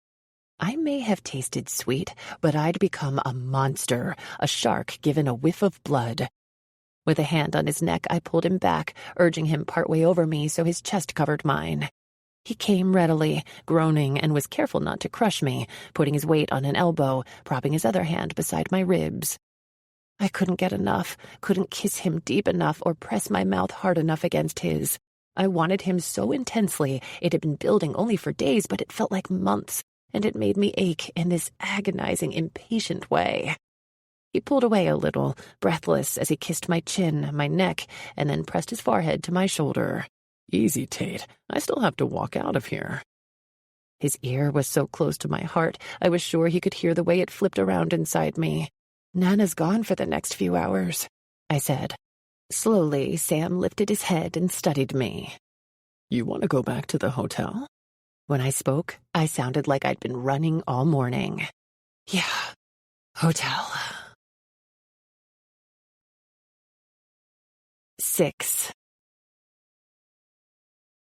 I may have tasted sweet, but I'd become a monster, a shark given a whiff of blood. With a hand on his neck, I pulled him back, urging him partway over me so his chest covered mine. He came readily, groaning, and was careful not to crush me, putting his weight on an elbow, propping his other hand beside my ribs. I couldn't get enough, couldn't kiss him deep enough or press my mouth hard enough against his. I wanted him so intensely, it had been building only for days, but it felt like months, and it made me ache in this agonizing, impatient way. He pulled away a little, breathless, as he kissed my chin, my neck, and then pressed his forehead to my shoulder. Easy, Tate. I still have to walk out of here. His ear was so close to my heart, I was sure he could hear the way it flipped around inside me. Nana's gone for the next few hours, I said. Slowly, Sam lifted his head and studied me. You want to go back to the hotel? When I spoke, I sounded like I'd been running all morning. Yeah, hotel. 6.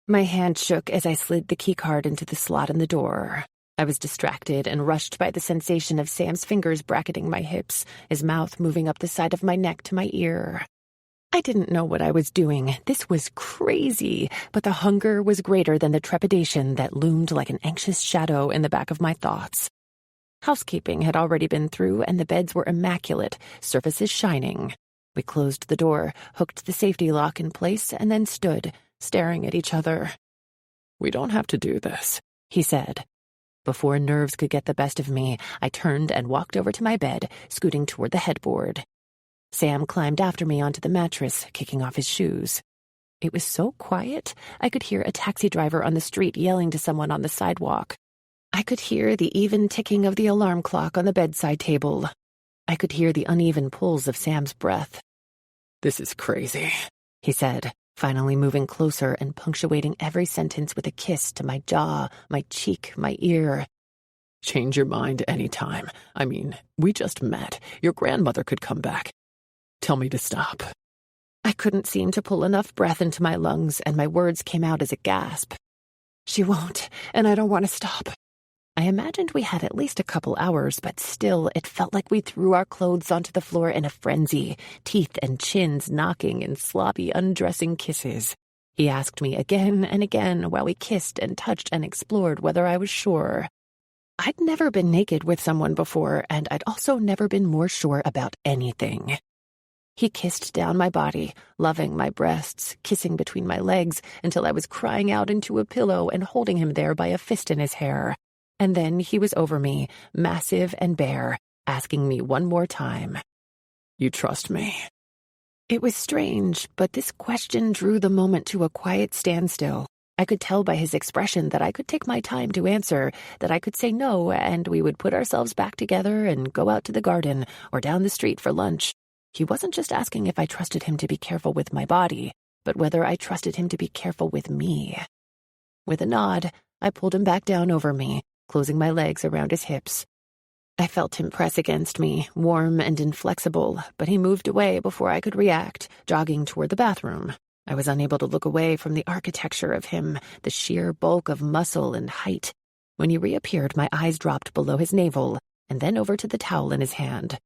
My hand shook as I slid the keycard into the slot in the door. I was distracted and rushed by the sensation of Sam's fingers bracketing my hips, his mouth moving up the side of my neck to my ear. I didn't know what I was doing. This was crazy, but the hunger was greater than the trepidation that loomed like an anxious shadow in the back of my thoughts. Housekeeping had already been through, and the beds were immaculate, surfaces shining. We closed the door, hooked the safety lock in place, and then stood, staring at each other. We don't have to do this, he said. Before nerves could get the best of me, I turned and walked over to my bed, scooting toward the headboard. Sam climbed after me onto the mattress, kicking off his shoes. It was so quiet, I could hear a taxi driver on the street yelling to someone on the sidewalk. I could hear the even ticking of the alarm clock on the bedside table. I could hear the uneven pulls of Sam's breath. This is crazy, he said, finally moving closer and punctuating every sentence with a kiss to my jaw, my cheek, my ear. Change your mind anytime. I mean, we just met. Your grandmother could come back. Tell me to stop. I couldn't seem to pull enough breath into my lungs, and my words came out as a gasp. She won't, and I don't want to stop. I imagined we had at least a couple hours, but still, it felt like we threw our clothes onto the floor in a frenzy, teeth and chins knocking in sloppy, undressing kisses. He asked me again and again while we kissed and touched and explored whether I was sure. I'd never been naked with someone before, and I'd also never been more sure about anything. He kissed down my body, loving my breasts, kissing between my legs until I was crying out into a pillow and holding him there by a fist in his hair. And then he was over me, massive and bare, asking me one more time, "You trust me?" It was strange, but this question drew the moment to a quiet standstill. I could tell by his expression that I could take my time to answer, that I could say no, and we would put ourselves back together and go out to the garden or down the street for lunch. He wasn't just asking if I trusted him to be careful with my body, but whether I trusted him to be careful with me. With a nod, I pulled him back down over me, closing my legs around his hips. I felt him press against me, warm and inflexible, but he moved away before I could react, jogging toward the bathroom. I was unable to look away from the architecture of him, the sheer bulk of muscle and height. When he reappeared, my eyes dropped below his navel, and then over to the towel in his hand.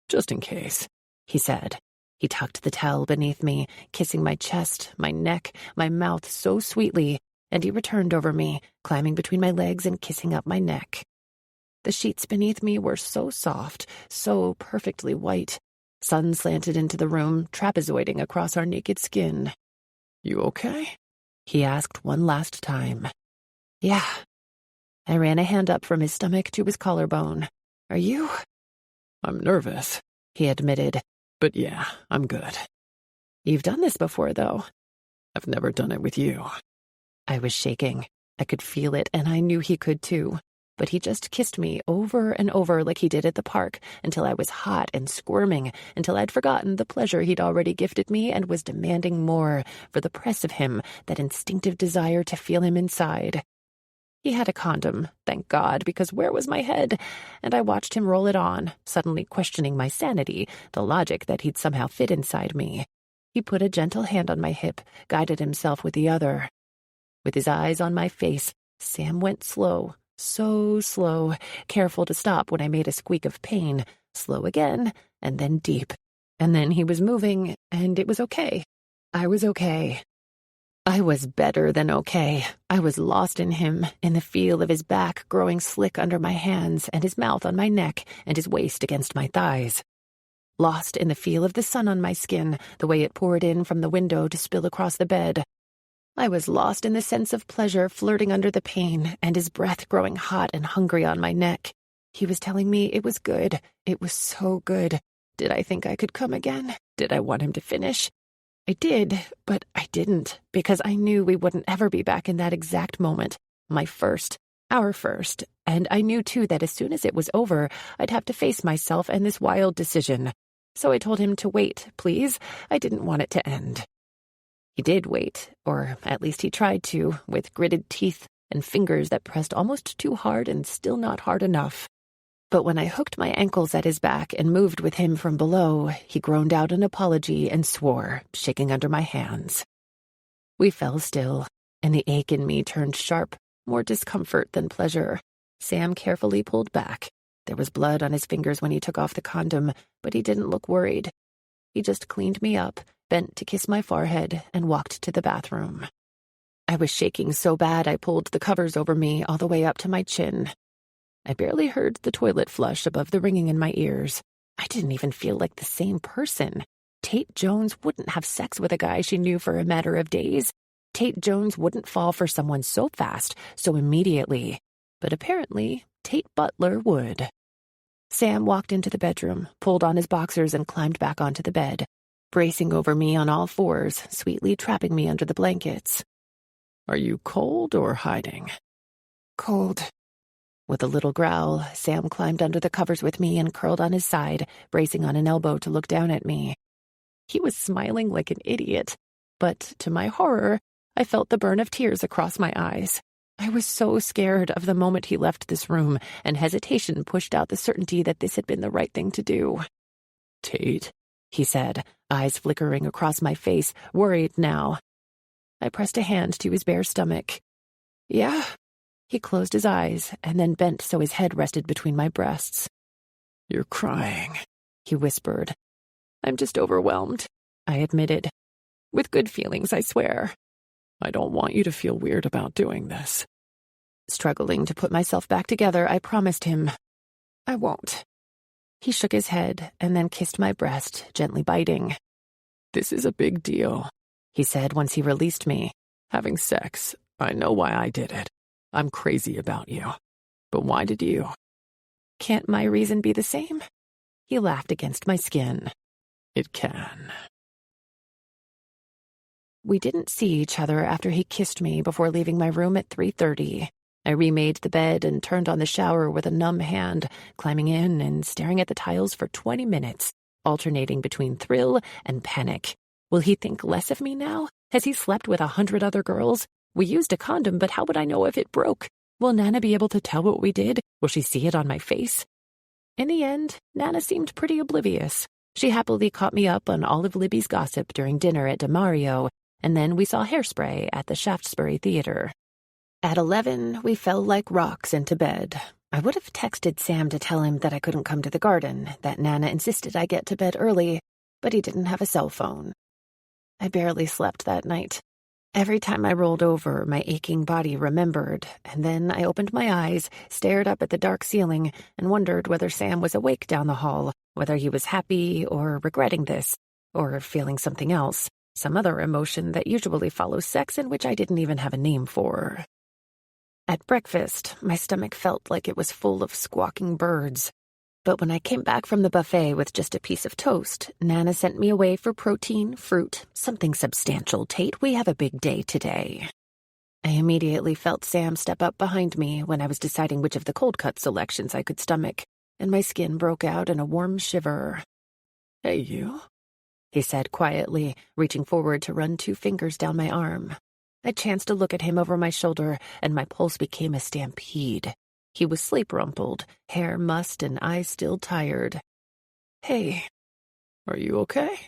"Just in case," he said. He tucked the towel beneath me, kissing my chest, my neck, my mouth so sweetly, and he returned over me, climbing between my legs and kissing up my neck. The sheets beneath me were so soft, so perfectly white. Sun slanted into the room, trapezoiding across our naked skin. "You okay?" he asked one last time. "Yeah." I ran a hand up from his stomach to his collarbone. "Are you?" "I'm nervous," he admitted. "But yeah, I'm good." "You've done this before, though." "I've never done it with you." I was shaking. I could feel it, and I knew he could too. But he just kissed me over and over like he did at the park, until I was hot and squirming, until I'd forgotten the pleasure he'd already gifted me and was demanding more, for the press of him, that instinctive desire to feel him inside. He had a condom, thank God, because where was my head? And I watched him roll it on, suddenly questioning my sanity, the logic that he'd somehow fit inside me. He put a gentle hand on my hip, guided himself with the other. With his eyes on my face, Sam went slow. So slow, careful to stop when I made a squeak of pain, slow again, and then deep. And then he was moving, and it was okay. I was okay. I was better than okay. I was lost in him, in the feel of his back growing slick under my hands, and his mouth on my neck, and his waist against my thighs. Lost in the feel of the sun on my skin, the way it poured in from the window to spill across the bed. I was lost in the sense of pleasure flirting under the pain, and his breath growing hot and hungry on my neck. He was telling me it was good. It was so good. Did I think I could come again? Did I want him to finish? I did, but I didn't, because I knew we wouldn't ever be back in that exact moment. My first. Our first. And I knew, too, that as soon as it was over, I'd have to face myself and this wild decision. So I told him to wait, please. I didn't want it to end. He did wait, or at least he tried to, with gritted teeth and fingers that pressed almost too hard and still not hard enough. But when I hooked my ankles at his back and moved with him from below, he groaned out an apology and swore, shaking under my hands. We fell still, and the ache in me turned sharp, more discomfort than pleasure. Sam carefully pulled back. There was blood on his fingers when he took off the condom, but he didn't look worried. He just cleaned me up, bent to kiss my forehead, and walked to the bathroom. I was shaking so bad I pulled the covers over me all the way up to my chin. I barely heard the toilet flush above the ringing in my ears. I didn't even feel like the same person. Tate Jones wouldn't have sex with a guy she knew for a matter of days. Tate Jones wouldn't fall for someone so fast, so immediately. But apparently, Tate Butler would. Sam walked into the bedroom, pulled on his boxers, and climbed back onto the bed, bracing over me on all fours, sweetly trapping me under the blankets. "Are you cold or hiding?" "Cold." With a little growl, Sam climbed under the covers with me and curled on his side, bracing on an elbow to look down at me. He was smiling like an idiot, but to my horror, I felt the burn of tears across my eyes. I was so scared of the moment he left this room, and hesitation pushed out the certainty that this had been the right thing to do. "Tate," he said, eyes flickering across my face, worried now. I pressed a hand to his bare stomach. "Yeah?" He closed his eyes and then bent so his head rested between my breasts. "You're crying," he whispered. "I'm just overwhelmed," I admitted. "With good feelings, I swear." "I don't want you to feel weird about doing this." Struggling to put myself back together, I promised him, "I won't." He shook his head and then kissed my breast, gently biting. "This is a big deal," he said once he released me. "Having sex, I know why I did it. I'm crazy about you. But why did you?" "Can't my reason be the same?" He laughed against my skin. "It can." We didn't see each other after he kissed me before leaving my room at 3:30. I remade the bed and turned on the shower with a numb hand, climbing in and staring at the tiles for 20 minutes, alternating between thrill and panic. Will he think less of me now? Has he slept with 100 other girls? We used a condom, but how would I know if it broke? Will Nana be able to tell what we did? Will she see it on my face? In the end, Nana seemed pretty oblivious. She happily caught me up on all of Libby's gossip during dinner at DeMario, and then we saw Hairspray at the Shaftesbury Theater. At 11, we fell like rocks into bed. I would have texted Sam to tell him that I couldn't come to the garden, that Nana insisted I get to bed early, but he didn't have a cell phone. I barely slept that night. Every time I rolled over, my aching body remembered, and then I opened my eyes, stared up at the dark ceiling, and wondered whether Sam was awake down the hall, whether he was happy or regretting this, or feeling something else, some other emotion that usually follows sex and which I didn't even have a name for. At breakfast, my stomach felt like it was full of squawking birds. But when I came back from the buffet with just a piece of toast, Nana sent me away for protein, fruit, something substantial. "Tate, we have a big day today." I immediately felt Sam step up behind me when I was deciding which of the cold cut selections I could stomach, and my skin broke out in a warm shiver. "Hey, you," he said quietly, reaching forward to run 2 fingers down my arm. I chanced to look at him over my shoulder, and my pulse became a stampede. He was sleep-rumpled, hair mussed and eyes still tired. "Hey, "Are you okay?"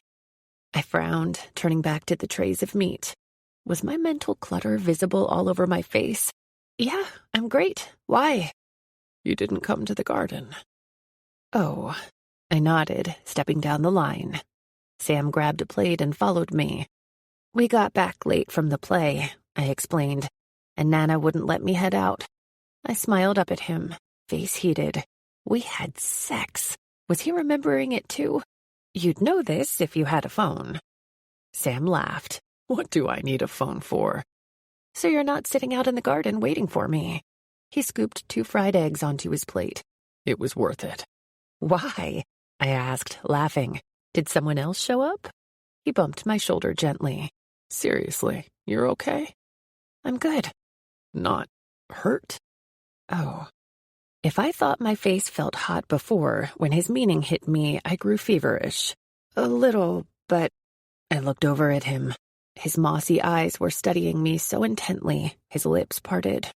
I frowned, turning back to the trays of meat. Was my mental clutter visible all over my face? "Yeah, I'm great. Why?" "You didn't come to the garden." "Oh." I nodded, stepping down the line. Sam grabbed a plate and followed me. "We got back late from the play," I explained, "and Nana wouldn't let me head out." I smiled up at him, face heated. We had sex. Was he remembering it too? "You'd know this if you had a phone." Sam laughed. "What do I need a phone for?" "So you're not sitting out in the garden waiting for me." He scooped 2 fried eggs onto his plate. "It was worth it." "Why?" I asked, laughing. "Did someone else show up?" He bumped my shoulder gently. "Seriously, you're okay?" "I'm good." "Not hurt?" Oh. If I thought my face felt hot before, when his meaning hit me, I grew feverish. A little, but I looked over at him. His mossy eyes were studying me so intently, his lips parted.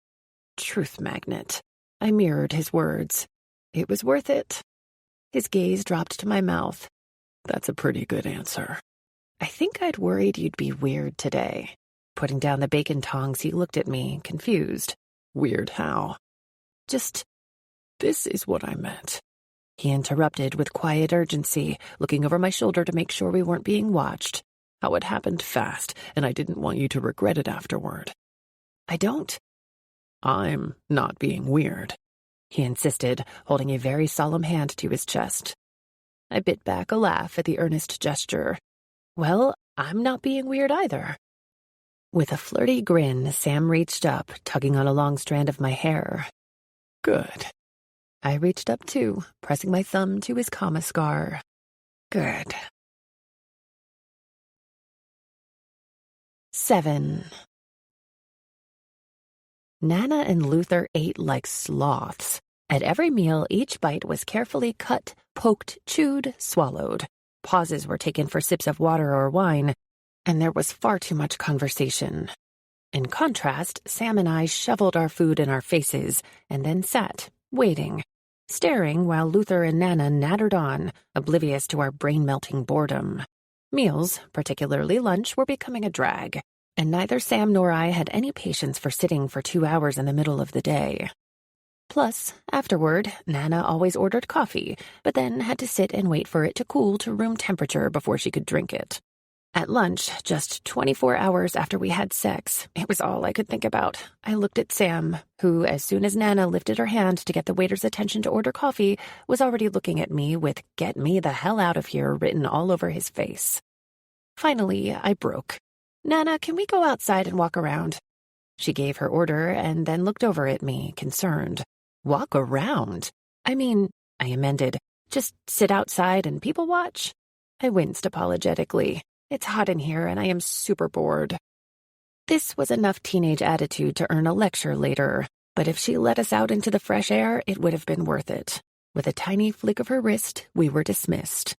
Truth magnet. I mirrored his words. It was worth it. His gaze dropped to my mouth. "That's a pretty good answer." "I think I'd worried you'd be weird today." Putting down the bacon tongs, he looked at me, confused. "Weird how?" "Just..." "This is what I meant." He interrupted with quiet urgency, looking over my shoulder to make sure we weren't being watched. "How it happened fast, and I didn't want you to regret it afterward." "I don't." "I'm not being weird," he insisted, holding a very solemn hand to his chest. I bit back a laugh at the earnest gesture. "Well, I'm not being weird either." With a flirty grin, Sam reached up, tugging on a long strand of my hair. "Good." I reached up too, pressing my thumb to his comma scar. "Good." 7. Nana and Luther ate like sloths. At every meal, each bite was carefully cut, poked, chewed, swallowed. Pauses were taken for sips of water or wine, and there was far too much conversation. In contrast, Sam and I shoveled our food in our faces, and then sat, waiting, staring while Luther and Nana nattered on, oblivious to our brain-melting boredom. Meals, particularly lunch, were becoming a drag. and neither Sam nor I had any patience for sitting for 2 hours in the middle of the day. Plus, afterward, Nana always ordered coffee, but then had to sit and wait for it to cool to room temperature before she could drink it. At lunch, just 24 hours after we had sex, it was all I could think about. I looked at Sam, who, as soon as Nana lifted her hand to get the waiter's attention to order coffee, was already looking at me with "Get me the hell out of here" written all over his face. Finally, I broke. "Nana, can we go outside and walk around?" She gave her order and then looked over at me, concerned. "Walk around? I mean," I amended, "just sit outside and people watch?" I winced apologetically. It's hot in here and I am super bored. This was enough teenage attitude to earn a lecture later, but if she let us out into the fresh air, it would have been worth it. With a tiny flick of her wrist, we were dismissed.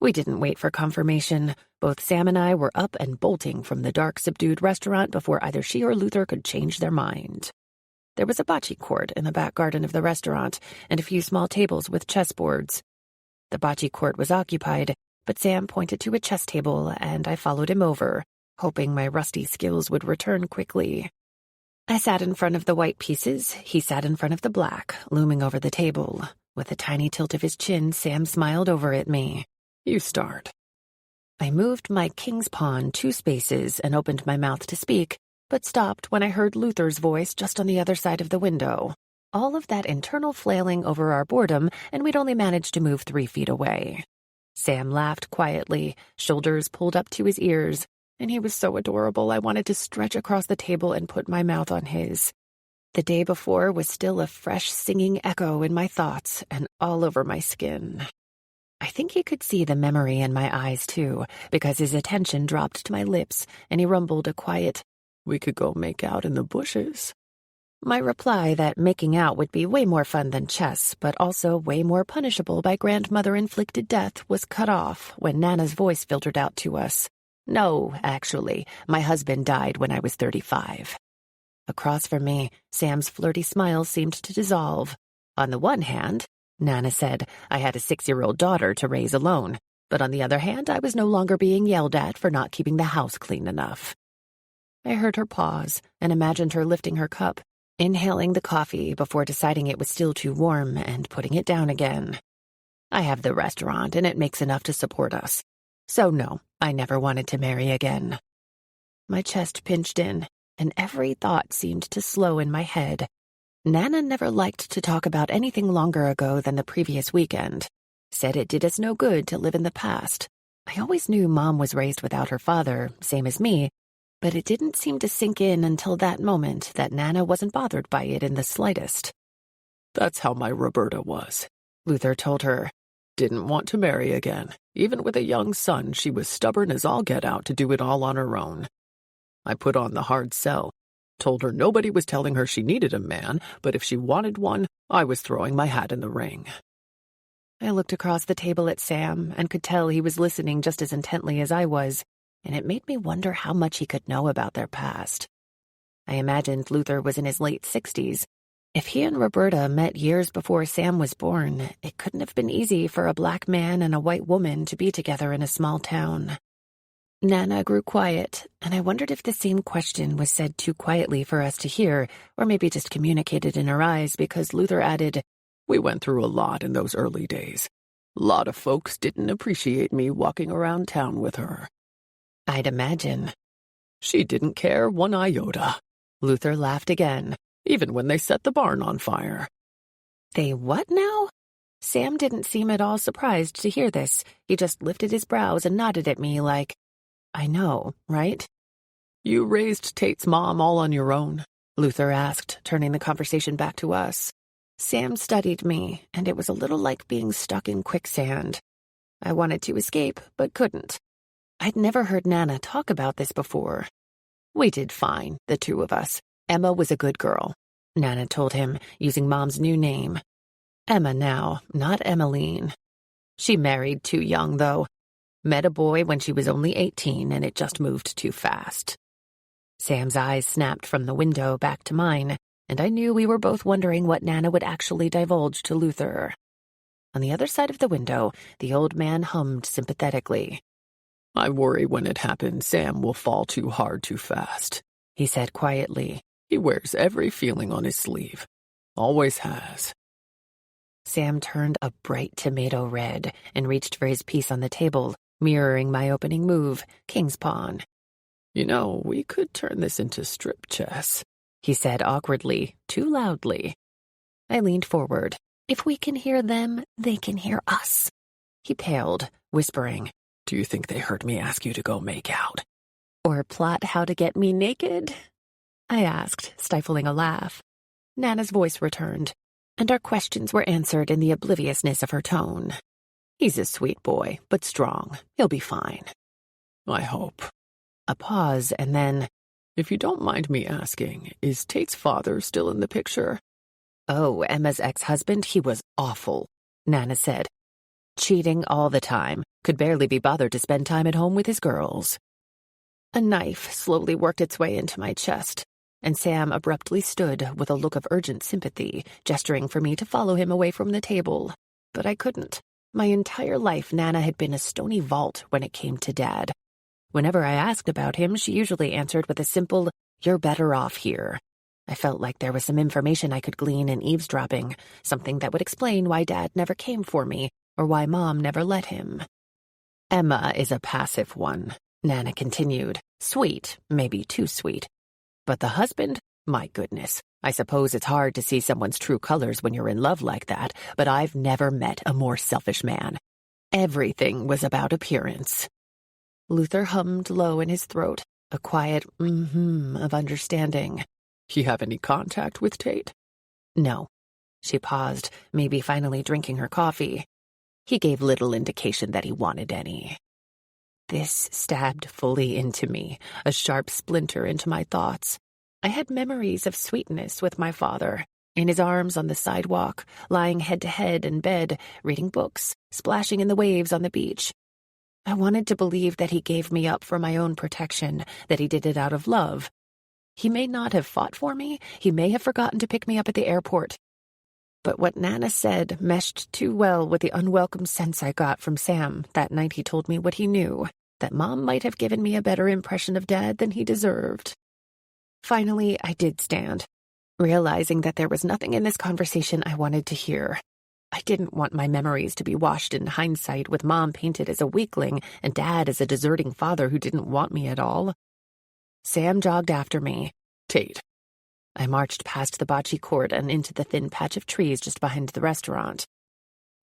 We didn't wait for confirmation. Both Sam and I were up and bolting from the dark, subdued restaurant before either she or Luther could change their mind. There was a bocce court in the back garden of the restaurant and a few small tables with chessboards. The bocce court was occupied, but Sam pointed to a chess table and I followed him over, hoping my rusty skills would return quickly. I sat in front of the white pieces, he sat in front of the black, looming over the table. With a tiny tilt of his chin, Sam smiled over at me. "You start." I moved my king's pawn 2 spaces and opened my mouth to speak, but stopped when I heard Luther's voice just on the other side of the window. All of that internal flailing over our boredom, and we'd only managed to move 3 feet away. Sam laughed quietly, shoulders pulled up to his ears, and he was so adorable I wanted to stretch across the table and put my mouth on his. The day before was still a fresh singing echo in my thoughts and all over my skin. I think he could see the memory in my eyes, too, because his attention dropped to my lips, and he rumbled a quiet, "We could go make out in the bushes." My reply that making out would be way more fun than chess, but also way more punishable by grandmother-inflicted death, was cut off when Nana's voice filtered out to us. "No, actually, my husband died when I was 35. Across from me, Sam's flirty smile seemed to dissolve. On the one hand, Nana said, I had a 6-year-old daughter to raise alone, but on the other hand, I was no longer being yelled at for not keeping the house clean enough. I heard her pause and imagined her lifting her cup, inhaling the coffee before deciding it was still too warm and putting it down again. I have the restaurant and it makes enough to support us. So no, I never wanted to marry again. My chest pinched in, and every thought seemed to slow in my head. Nana never liked to talk about anything longer ago than the previous weekend. Said it did us no good to live in the past. I always knew Mom was raised without her father, same as me, but it didn't seem to sink in until that moment that Nana wasn't bothered by it in the slightest. "That's how my Roberta was," Luther told her. "Didn't want to marry again. Even with a young son, she was stubborn as all get out to do it all on her own. I put on the hard sell. Told her nobody was telling her she needed a man, but if she wanted one, I was throwing my hat in the ring." I looked across the table at Sam and could tell he was listening just as intently as I was, and it made me wonder how much he could know about their past. I imagined Luther was in his late 60s. If he and Roberta met years before Sam was born, it couldn't have been easy for a black man and a white woman to be together in a small town. Nana grew quiet, and I wondered if the same question was said too quietly for us to hear, or maybe just communicated in her eyes because Luther added, "We went through a lot in those early days. Lot of folks didn't appreciate me walking around town with her." I'd imagine. "She didn't care one iota." Luther laughed again, "even when they set the barn on fire." They what now? Sam didn't seem at all surprised to hear this. He just lifted his brows and nodded at me like, I know, right? "You raised Tate's mom all on your own?" Luther asked, turning the conversation back to us. Sam studied me, and it was a little like being stuck in quicksand. I wanted to escape, but couldn't. I'd never heard Nana talk about this before. "We did fine, the 2 of us. Emma was a good girl," Nana told him, using Mom's new name. Emma now, not Emmeline. "She married too young, though. Met a boy when she was only 18, and it just moved too fast." Sam's eyes snapped from the window back to mine, and I knew we were both wondering what Nana would actually divulge to Luther. On the other side of the window, the old man hummed sympathetically. I worry when it happens, Sam will fall too hard too fast, he said quietly. He wears every feeling on his sleeve. Always has. Sam turned a bright tomato red and reached for his piece on the table, mirroring my opening move, King's Pawn. You know, we could turn this into strip chess, he said awkwardly, too loudly. I leaned forward. If we can hear them, they can hear us. He paled, whispering, Do you think they heard me ask you to go make out? Or plot how to get me naked? I asked, stifling a laugh. Nana's voice returned, and our questions were answered in the obliviousness of her tone. He's a sweet boy, but strong. He'll be fine. I hope. A pause, and then, If you don't mind me asking, is Tate's father still in the picture? Oh, Emma's ex-husband, he was awful, Nana said. Cheating all the time, could barely be bothered to spend time at home with his girls. A knife slowly worked its way into my chest, and Sam abruptly stood with a look of urgent sympathy, gesturing for me to follow him away from the table. But I couldn't. My entire life, Nana had been a stony vault when it came to Dad. Whenever I asked about him, she usually answered with a simple, "You're better off here." I felt like there was some information I could glean in eavesdropping, something that would explain why Dad never came for me, or why Mom never let him. Emma is a passive one, Nana continued. Sweet, maybe too sweet. But the husband? My goodness. I suppose it's hard to see someone's true colors when you're in love like that, but I've never met a more selfish man. Everything was about appearance. Luther hummed low in his throat, a quiet of understanding. You have any contact with Tate? No. She paused, maybe finally drinking her coffee. He gave little indication that he wanted any. This stabbed fully into me, a sharp splinter into my thoughts. I had memories of sweetness with my father, in his arms on the sidewalk, lying head to head in bed, reading books, splashing in the waves on the beach. I wanted to believe that he gave me up for my own protection, that he did it out of love. He may not have fought for me, he may have forgotten to pick me up at the airport. But what Nana said meshed too well with the unwelcome sense I got from Sam that night he told me what he knew, that Mom might have given me a better impression of Dad than he deserved. Finally, I did stand, realizing that there was nothing in this conversation I wanted to hear. I didn't want my memories to be washed in hindsight with Mom painted as a weakling and Dad as a deserting father who didn't want me at all. Sam jogged after me. Tate. I marched past the bocce court and into the thin patch of trees just behind the restaurant.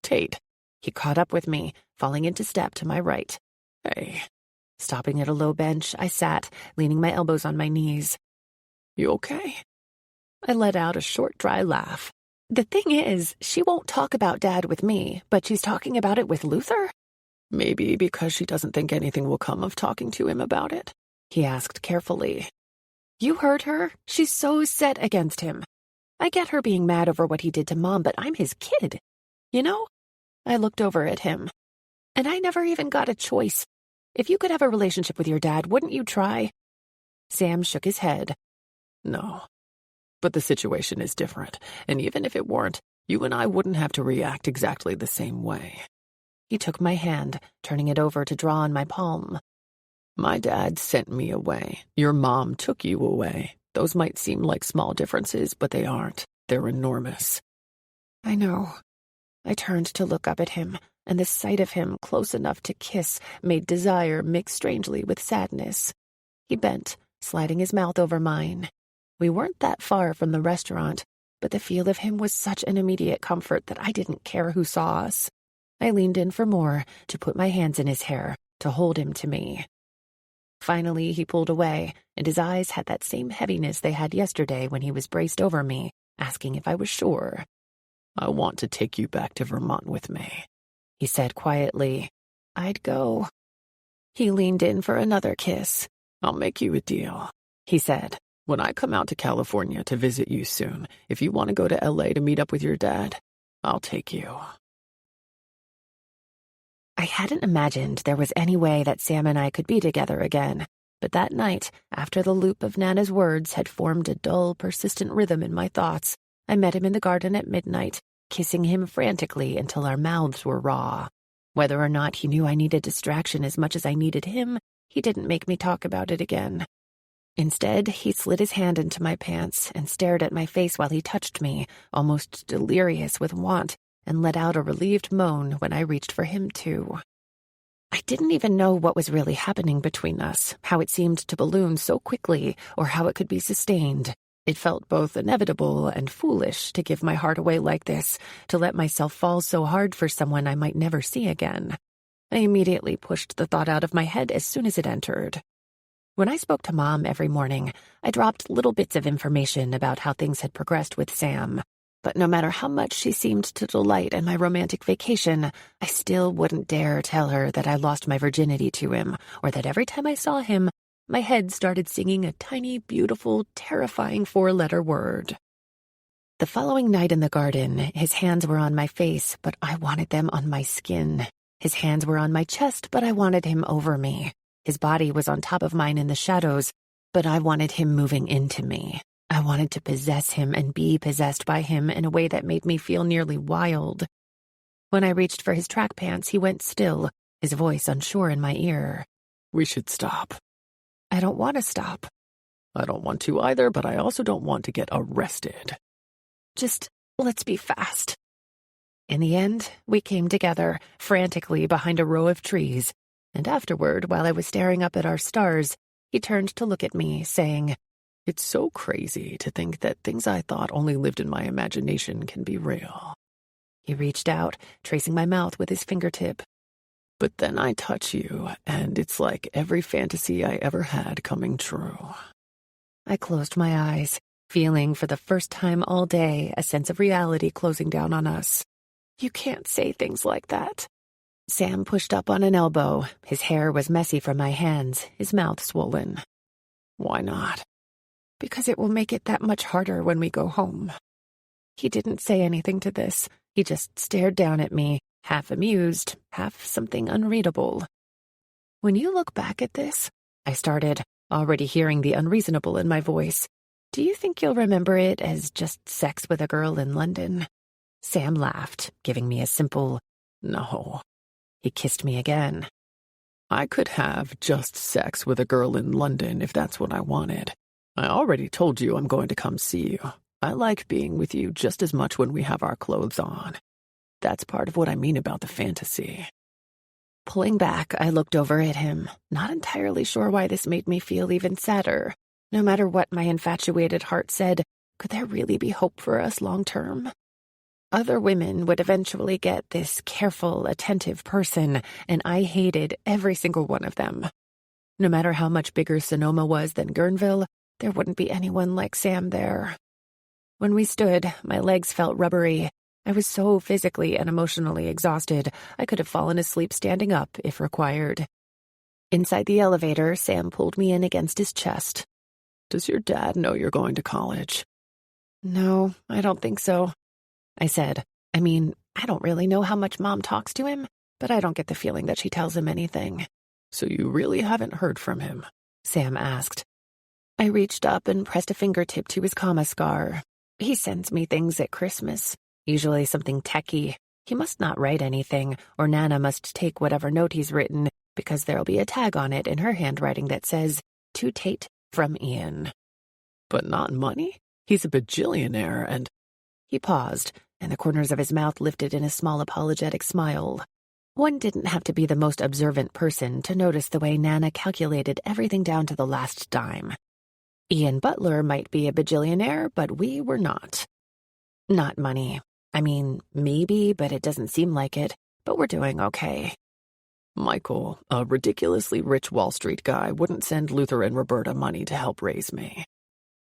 Tate. He caught up with me, falling into step to my right. Hey. Stopping at a low bench, I sat, leaning my elbows on my knees. You okay? I let out a short, dry laugh. The thing is, she won't talk about Dad with me, but she's talking about it with Luther? Maybe because she doesn't think anything will come of talking to him about it, he asked carefully. You heard her? She's so set against him. I get her being mad over what he did to Mom, but I'm his kid. You know? I looked over at him. And I never even got a choice. If you could have a relationship with your dad, wouldn't you try? Sam shook his head. No. But the situation is different, and even if it weren't, you and I wouldn't have to react exactly the same way. He took my hand, turning it over to draw on my palm. My dad sent me away. Your mom took you away. Those might seem like small differences, but they aren't. They're enormous. I know. I turned to look up at him, and the sight of him close enough to kiss made desire mix strangely with sadness. He bent, sliding his mouth over mine. We weren't that far from the restaurant, but the feel of him was such an immediate comfort that I didn't care who saw us. I leaned in for more, to put my hands in his hair, to hold him to me. Finally, he pulled away, and his eyes had that same heaviness they had yesterday when he was braced over me, asking if I was sure. I want to take you back to Vermont with me, he said quietly. I'd go. He leaned in for another kiss. I'll make you a deal, he said. When I come out to California to visit you soon, if you want to go to LA to meet up with your dad, I'll take you. I hadn't imagined there was any way that Sam and I could be together again, but that night, after the loop of Nana's words had formed a dull, persistent rhythm in my thoughts, I met him in the garden at midnight, kissing him frantically until our mouths were raw. Whether or not he knew I needed distraction as much as I needed him, he didn't make me talk about it again. Instead, he slid his hand into my pants and stared at my face while he touched me, almost delirious with want, and let out a relieved moan when I reached for him too. I didn't even know what was really happening between us, how it seemed to balloon so quickly, or how it could be sustained. It felt both inevitable and foolish to give my heart away like this, to let myself fall so hard for someone I might never see again. I immediately pushed the thought out of my head as soon as it entered. When I spoke to Mom every morning, I dropped little bits of information about how things had progressed with Sam. But no matter how much she seemed to delight in my romantic vacation, I still wouldn't dare tell her that I lost my virginity to him, or that every time I saw him, my head started singing a tiny, beautiful, terrifying 4-letter word. The following night in the garden, his hands were on my face, but I wanted them on my skin. His hands were on my chest, but I wanted him over me. His body was on top of mine in the shadows, but I wanted him moving into me. I wanted to possess him and be possessed by him in a way that made me feel nearly wild. When I reached for his track pants, he went still, his voice unsure in my ear. We should stop. I don't want to stop. I don't want to either, but I also don't want to get arrested. Just let's be fast. In the end, we came together, frantically behind a row of trees, and afterward, while I was staring up at our stars, he turned to look at me, saying, It's so crazy to think that things I thought only lived in my imagination can be real. He reached out, tracing my mouth with his fingertip. But then I touch you, and it's like every fantasy I ever had coming true. I closed my eyes, feeling for the first time all day a sense of reality closing down on us. You can't say things like that. Sam pushed up on an elbow. His hair was messy from my hands, his mouth swollen. Why not? Because it will make it that much harder when we go home. He didn't say anything to this. He just stared down at me, half amused, half something unreadable. When you look back at this, I started, already hearing the unreasonable in my voice. Do you think you'll remember it as just sex with a girl in London? Sam laughed, giving me a simple, no. He kissed me again. I could have just sex with a girl in London if that's what I wanted. I already told you I'm going to come see you. I like being with you just as much when we have our clothes on. That's part of what I mean about the fantasy. Pulling back, I looked over at him, not entirely sure why this made me feel even sadder. No matter what my infatuated heart said, could there really be hope for us long term? Other women would eventually get this careful, attentive person, and I hated every single one of them. No matter how much bigger Sonoma was than Guerneville, there wouldn't be anyone like Sam there. When we stood, my legs felt rubbery. I was so physically and emotionally exhausted, I could have fallen asleep standing up if required. Inside the elevator, Sam pulled me in against his chest. Does your dad know you're going to college? No, I don't think so. I said, I mean, I don't really know how much Mom talks to him, but I don't get the feeling that she tells him anything. So you really haven't heard from him? Sam asked. I reached up and pressed a fingertip to his comma scar. He sends me things at Christmas, usually something techy. He must not write anything, or Nana must take whatever note he's written, because there'll be a tag on it in her handwriting that says, To Tate from Ian. But not money? He's a bajillionaire and... He paused, and the corners of his mouth lifted in a small apologetic smile. One didn't have to be the most observant person to notice the way Nana calculated everything down to the last dime. Ian Butler might be a bajillionaire, but we were not. Not money. I mean, maybe, but it doesn't seem like it. But we're doing okay. Michael, a ridiculously rich Wall Street guy, wouldn't send Luther and Roberta money to help raise me.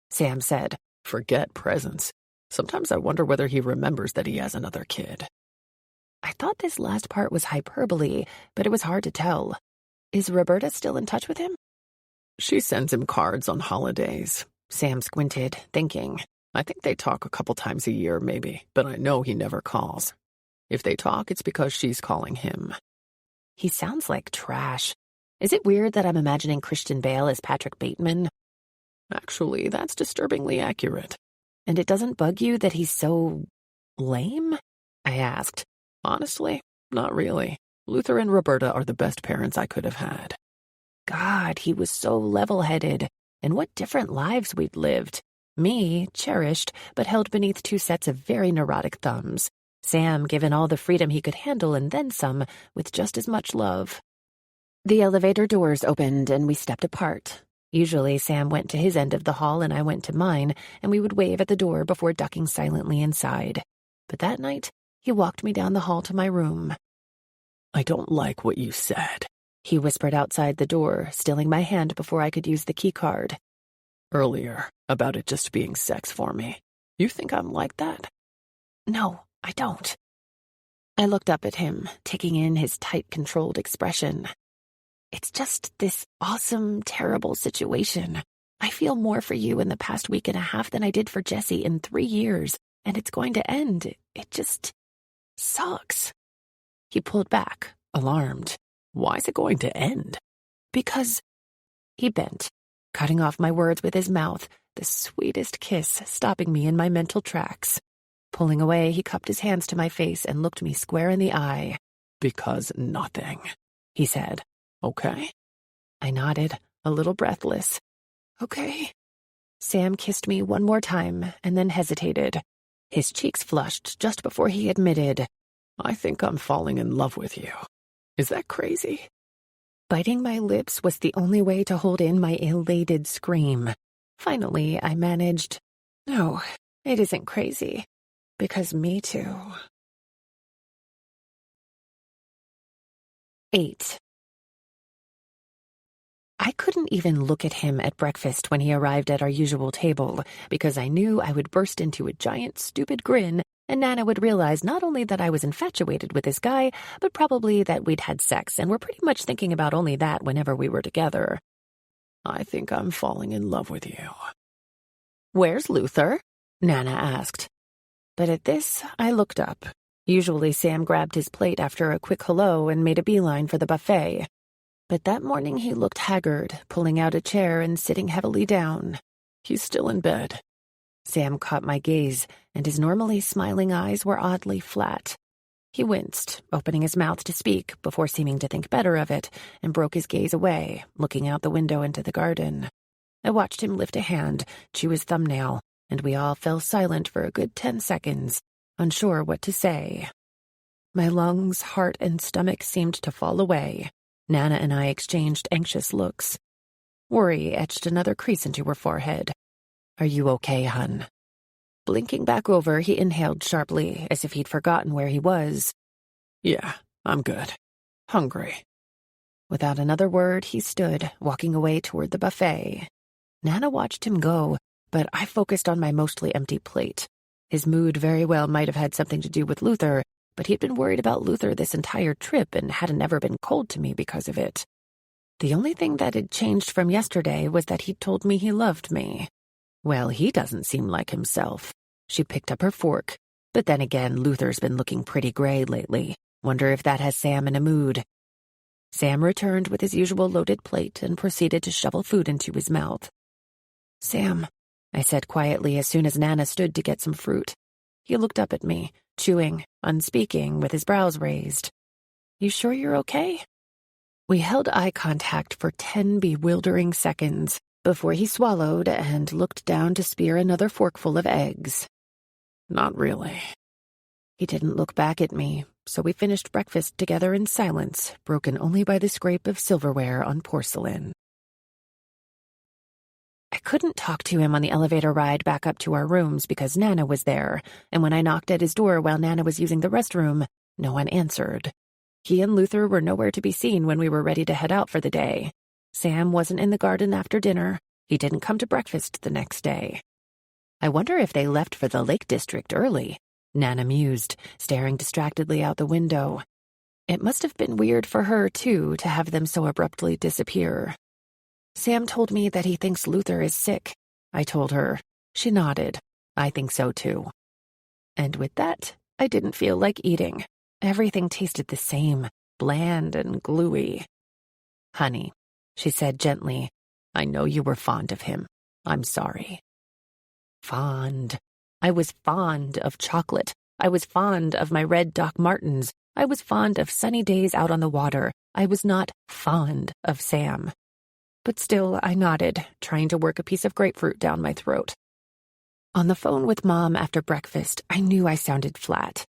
Sam said, Forget presents. Sometimes I wonder whether he remembers that he has another kid. I thought this last part was hyperbole, but it was hard to tell. Is Roberta still in touch with him? She sends him cards on holidays. Sam squinted, thinking. I think they talk a couple times a year, maybe, but I know he never calls. If they talk, it's because she's calling him. He sounds like trash. Is it weird that I'm imagining Christian Bale as Patrick Bateman? Actually, that's disturbingly accurate. And it doesn't bug you that he's so... lame? I asked. Honestly, not really. Luther and Roberta are the best parents I could have had. God, he was so level-headed. And what different lives we'd lived. Me, cherished, but held beneath two sets of very neurotic thumbs. Sam, given all the freedom he could handle and then some, with just as much love. The elevator doors opened and we stepped apart. Usually Sam went to his end of the hall and I went to mine, and we would wave at the door before ducking silently inside. But that night, he walked me down the hall to my room. I don't like what you said, he whispered outside the door, stilling my hand before I could use the keycard. Earlier, about it just being sex for me. You think I'm like that? No, I don't. I looked up at him, taking in his tight, controlled expression. It's just this awesome, terrible situation. I feel more for you in the past week and a half than I did for Jesse in 3 years, and it's going to end. It just sucks. He pulled back, alarmed. Why is it going to end? Because he bent, cutting off my words with his mouth, the sweetest kiss stopping me in my mental tracks. Pulling away, he cupped his hands to my face and looked me square in the eye. Because nothing, he said. Okay? I nodded, a little breathless. Okay. Sam kissed me one more time and then hesitated. His cheeks flushed just before he admitted, I think I'm falling in love with you. Is that crazy? Biting my lips was the only way to hold in my elated scream. Finally, I managed, no, it isn't crazy. Because me too. 8. I couldn't even look at him at breakfast when he arrived at our usual table, because I knew I would burst into a giant, stupid grin, and Nana would realize not only that I was infatuated with this guy, but probably that we'd had sex and were pretty much thinking about only that whenever we were together. I think I'm falling in love with you. Where's Luther? Nana asked. But at this, I looked up. Usually Sam grabbed his plate after a quick hello and made a beeline for the buffet. But that morning he looked haggard, pulling out a chair and sitting heavily down. He's still in bed. Sam caught my gaze, and his normally smiling eyes were oddly flat. He winced, opening his mouth to speak before seeming to think better of it, and broke his gaze away, looking out the window into the garden. I watched him lift a hand, chew his thumbnail, and we all fell silent for a good 10 seconds, unsure what to say. My lungs, heart, and stomach seemed to fall away. Nana and I exchanged anxious looks. Worry etched another crease into her forehead. Are you okay, hun? Blinking back over, he inhaled sharply, as if he'd forgotten where he was. Yeah, I'm good. Hungry. Without another word, he stood, walking away toward the buffet. Nana watched him go, but I focused on my mostly empty plate. His mood very well might have had something to do with Luther, but he'd been worried about Luther this entire trip and hadn't ever been cold to me because of it. The only thing that had changed from yesterday was that he'd told me he loved me. Well, he doesn't seem like himself. She picked up her fork. But then again, Luther's been looking pretty gray lately. Wonder if that has Sam in a mood. Sam returned with his usual loaded plate and proceeded to shovel food into his mouth. Sam, I said quietly as soon as Nana stood to get some fruit. He looked up at me, chewing, unspeaking, with his brows raised. You sure you're okay? We held eye contact for 10 bewildering seconds before he swallowed and looked down to spear another forkful of eggs. Not really. He didn't look back at me, so we finished breakfast together in silence, broken only by the scrape of silverware on porcelain. I couldn't talk to him on the elevator ride back up to our rooms because Nana was there, and when I knocked at his door while Nana was using the restroom, no one answered. He and Luther were nowhere to be seen when we were ready to head out for the day. Sam wasn't in the garden after dinner. He didn't come to breakfast the next day. I wonder if they left for the Lake District early, Nana mused, staring distractedly out the window. It must have been weird for her, too, to have them so abruptly disappear. Sam told me that he thinks Luther is sick. I told her. She nodded. I think so, too. And with that, I didn't feel like eating. Everything tasted the same, bland and gluey. Honey, she said gently, I know you were fond of him. I'm sorry. Fond. I was fond of chocolate. I was fond of my red Doc Martens, I was fond of sunny days out on the water. I was not fond of Sam. But still, I nodded, trying to work a piece of grapefruit down my throat. On the phone with Mom after breakfast, I knew I sounded flat.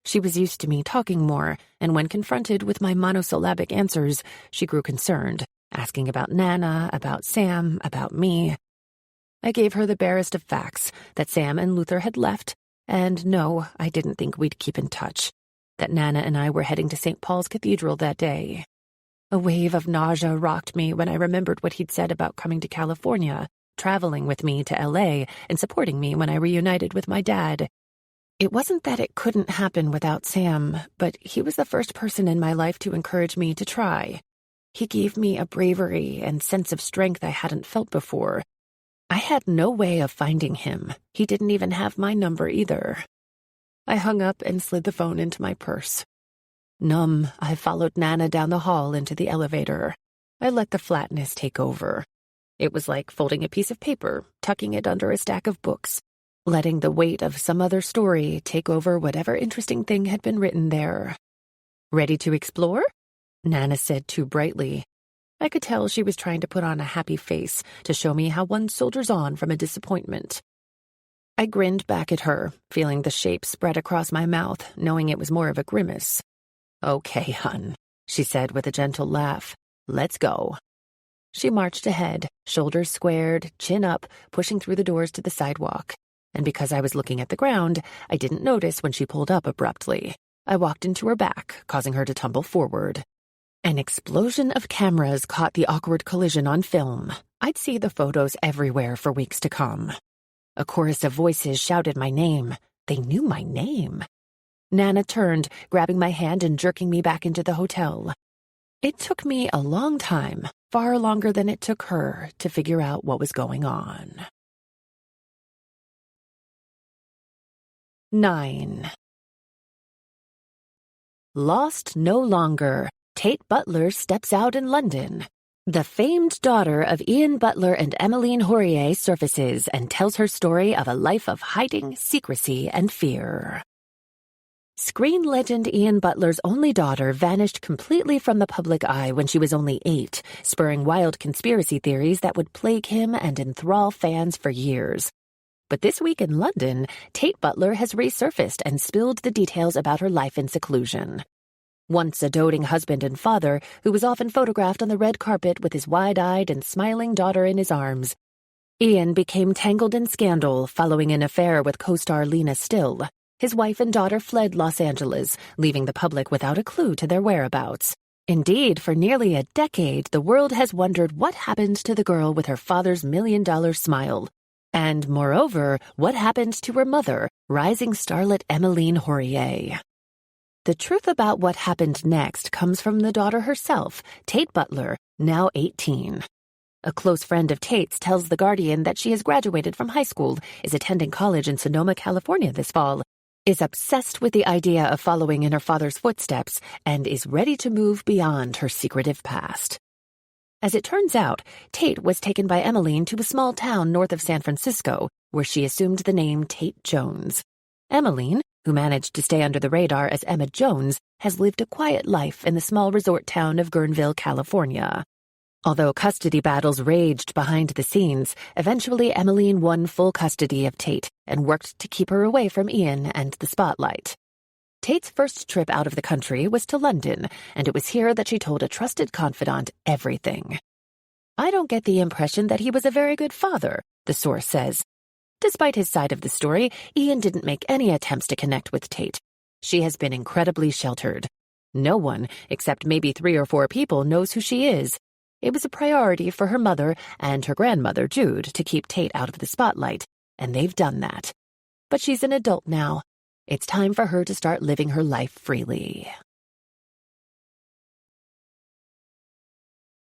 She was used to me talking more, and when confronted with my monosyllabic answers, she grew concerned, asking about Nana, about Sam, about me. I gave her the barest of facts, that Sam and Luther had left, and no, I didn't think we'd keep in touch, that Nana and I were heading to St. Paul's Cathedral that day. A wave of nausea rocked me when I remembered what he'd said about coming to California, traveling with me to LA, and supporting me when I reunited with my dad. It wasn't that it couldn't happen without Sam, but he was the first person in my life to encourage me to try. He gave me a bravery and sense of strength I hadn't felt before. I had no way of finding him. He didn't even have my number either. I hung up and slid the phone into my purse. Numb, I followed Nana down the hall into the elevator. I let the flatness take over. It was like folding a piece of paper, tucking it under a stack of books, letting the weight of some other story take over whatever interesting thing had been written there. Ready to explore? Nana said too brightly. I could tell she was trying to put on a happy face to show me how one soldiers on from a disappointment. I grinned back at her, feeling the shape spread across my mouth, knowing it was more of a grimace. Okay, hun, she said with a gentle laugh. Let's go. She marched ahead, shoulders squared, chin up, pushing through the doors to the sidewalk. And because I was looking at the ground, I didn't notice when she pulled up abruptly. I walked into her back, causing her to tumble forward. An explosion of cameras caught the awkward collision on film. I'd see the photos everywhere for weeks to come. A chorus of voices shouted my name. They knew my name. Nana turned, grabbing my hand and jerking me back into the hotel. It took me a long time, far longer than it took her, to figure out what was going on. 9. Lost no longer, Tate Butler steps out in London. The famed daughter of Ian Butler and Emmeline Hourier surfaces and tells her story of a life of hiding, secrecy, and fear. Screen legend Ian Butler's only daughter vanished completely from the public eye when she was only 8, spurring wild conspiracy theories that would plague him and enthrall fans for years. But this week in London, Tate Butler has resurfaced and spilled the details about her life in seclusion. Once a doting husband and father who was often photographed on the red carpet with his wide-eyed and smiling daughter in his arms, Ian became tangled in scandal following an affair with co-star Lena Still. His wife and daughter fled Los Angeles, leaving the public without a clue to their whereabouts. Indeed, for nearly a decade, the world has wondered what happened to the girl with her father's $1 million smile. And, moreover, what happened to her mother, rising starlet Emmeline Hourier. The truth about what happened next comes from the daughter herself, Tate Butler, now 18. A close friend of Tate's tells The Guardian that she has graduated from high school, is attending college in Sonoma, California this fall, is obsessed with the idea of following in her father's footsteps, and is ready to move beyond her secretive past. As it turns out, Tate was taken by Emmeline to a small town north of San Francisco, where she assumed the name Tate Jones. Emmeline, who managed to stay under the radar as Emma Jones, has lived a quiet life in the small resort town of Guerneville, California. Although custody battles raged behind the scenes, eventually Emmeline won full custody of Tate and worked to keep her away from Ian and the spotlight. Tate's first trip out of the country was to London, and it was here that she told a trusted confidant everything. I don't get the impression that he was a very good father, the source says. Despite his side of the story, Ian didn't make any attempts to connect with Tate. She has been incredibly sheltered. No one, except maybe 3 or 4 people, knows who she is. It was a priority for her mother and her grandmother, Jude, to keep Tate out of the spotlight, and they've done that. But she's an adult now. It's time for her to start living her life freely.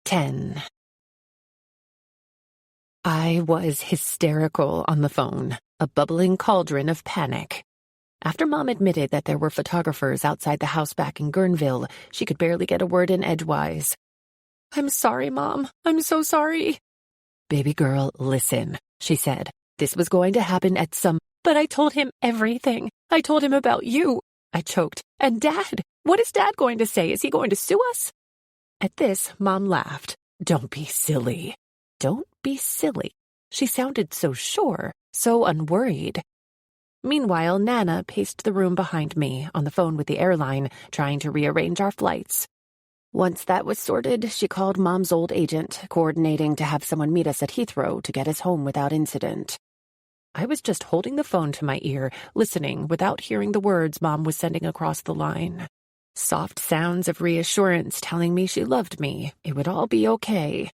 10. I was hysterical on the phone, a bubbling cauldron of panic. After Mom admitted that there were photographers outside the house back in Guerneville, she could barely get a word in edgewise. "I'm sorry, Mom. I'm so sorry." "Baby girl, listen," she said. "This was going to happen at some—" "But I told him everything. I told him about you," I choked. "And Dad. What is Dad going to say? Is he going to sue us? At this, Mom laughed. Don't be silly. Don't be silly. She sounded so sure, so unworried. Meanwhile, Nana paced the room behind me, on the phone with the airline, trying to rearrange our flights. Once that was sorted, she called Mom's old agent, coordinating to have someone meet us at Heathrow to get us home without incident. I was just holding the phone to my ear, listening without hearing the words Mom was sending across the line. Soft sounds of reassurance telling me she loved me. It would all be okay.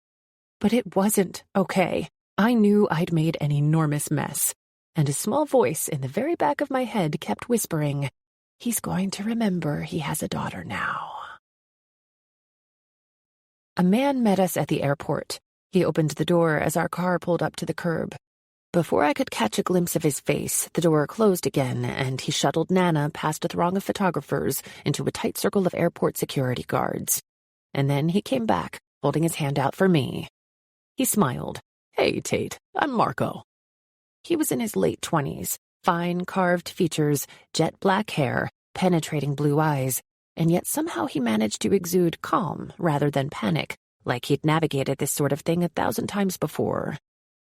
But it wasn't okay. I knew I'd made an enormous mess. And a small voice in the very back of my head kept whispering, he's going to remember he has a daughter now. A man met us at the airport. He opened the door as our car pulled up to the curb. Before I could catch a glimpse of his face, the door closed again, and he shuttled Nana past a throng of photographers into a tight circle of airport security guards. And then he came back, holding his hand out for me. He smiled. Hey, Tate, I'm Marco. He was in his late 20s, fine carved features, jet black hair, penetrating blue eyes, and yet somehow he managed to exude calm rather than panic, like he'd navigated this sort of thing 1,000 times before.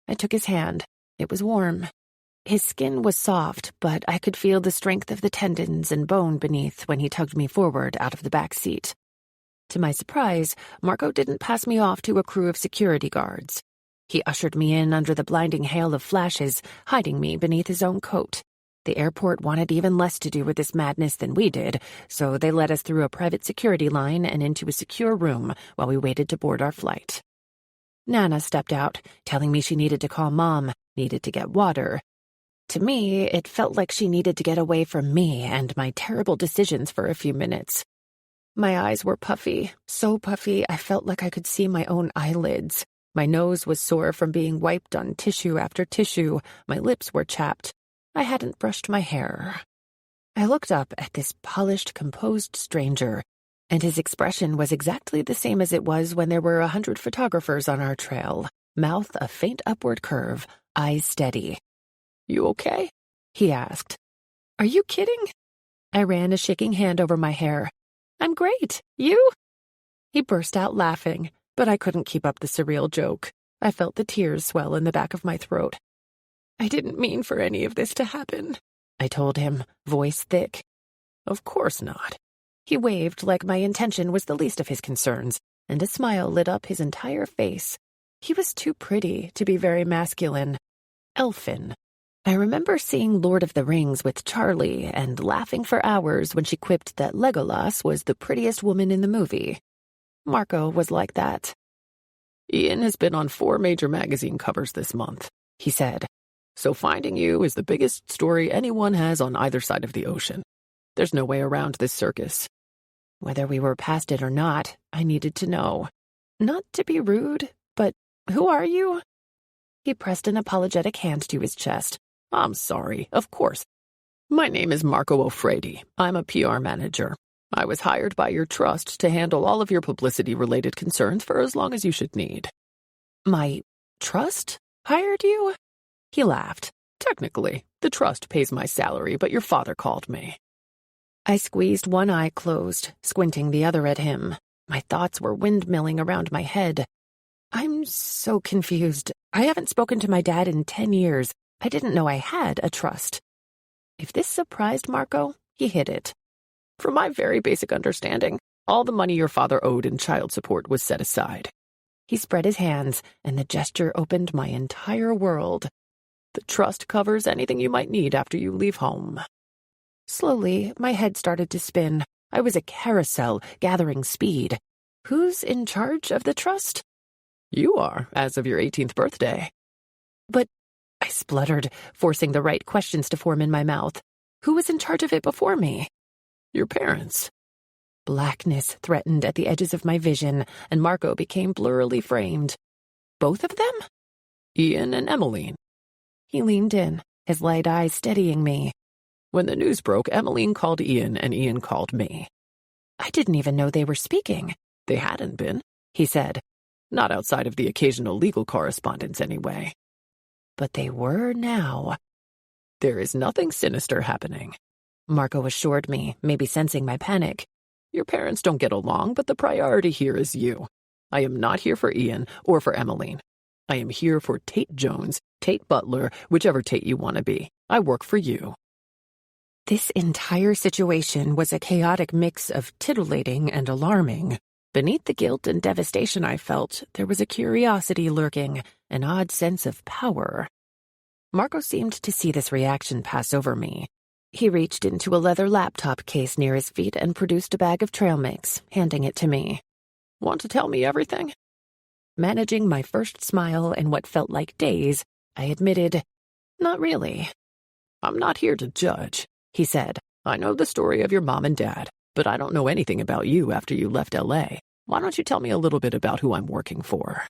I took his hand. It was warm. His skin was soft, but I could feel the strength of the tendons and bone beneath when he tugged me forward out of the back seat. To my surprise, Marco didn't pass me off to a crew of security guards. He ushered me in under the blinding hail of flashes, hiding me beneath his own coat. The airport wanted even less to do with this madness than we did, so they led us through a private security line and into a secure room while we waited to board our flight. Nana stepped out, telling me she needed to call Mom, needed to get water. To me, it felt like she needed to get away from me and my terrible decisions for a few minutes. My eyes were puffy, so puffy I felt like I could see my own eyelids. My nose was sore from being wiped on tissue after tissue. My lips were chapped. I hadn't brushed my hair. I looked up at this polished, composed stranger, and his expression was exactly the same as it was when there were 100 photographers on our trail. Mouth a faint upward curve, eyes steady. You okay? He asked. Are you kidding? I ran a shaking hand over my hair. I'm great. You? He burst out laughing, but I couldn't keep up the surreal joke. I felt the tears swell in the back of my throat. I didn't mean for any of this to happen, I told him, voice thick. Of course not. He waved like my intention was the least of his concerns, and a smile lit up his entire face. He was too pretty to be very masculine. Elfin. I remember seeing Lord of the Rings with Charlie and laughing for hours when she quipped that Legolas was the prettiest woman in the movie. Marco was like that. Ian has been on 4 major magazine covers this month, he said. So finding you is the biggest story anyone has on either side of the ocean. There's no way around this circus. Whether we were past it or not, I needed to know. Not to be rude, but who are you? He pressed an apologetic hand to his chest. I'm sorry, of course. My name is Marco O'Frady. I'm a PR manager. I was hired by your trust to handle all of your publicity-related concerns for as long as you should need. My trust hired you? He laughed. Technically, the trust pays my salary, but your father called me. I squeezed one eye closed, squinting the other at him. My thoughts were windmilling around my head. I'm so confused. I haven't spoken to my dad in 10 years. I didn't know I had a trust. If this surprised Marco, he hid it. From my very basic understanding, all the money your father owed in child support was set aside. He spread his hands, and the gesture opened my entire world. The trust covers anything you might need after you leave home. Slowly, my head started to spin. I was a carousel, gathering speed. Who's in charge of the trust? You are, as of your 18th birthday. But, I spluttered, forcing the right questions to form in my mouth. Who was in charge of it before me? Your parents. Blackness threatened at the edges of my vision, and Marco became blurrily framed. Both of them? Ian and Emmeline. He leaned in, his light eyes steadying me. When the news broke, Emmeline called Ian, and Ian called me. I didn't even know they were speaking. They hadn't been, he said. Not outside of the occasional legal correspondence, anyway. But they were now. There is nothing sinister happening, Marco assured me, maybe sensing my panic. Your parents don't get along, but the priority here is you. I am not here for Ian or for Emmeline. I am here for Tate Jones, Tate Butler, whichever Tate you want to be. I work for you. This entire situation was a chaotic mix of titillating and alarming. Beneath the guilt and devastation I felt, there was a curiosity lurking, an odd sense of power. Marco seemed to see this reaction pass over me. He reached into a leather laptop case near his feet and produced a bag of trail mix, handing it to me. Want to tell me everything? Managing my first smile in what felt like days, I admitted, not really. I'm not here to judge, he said. I know the story of your mom and dad, but I don't know anything about you after you left L.A. Why don't you tell me a little bit about who I'm working for?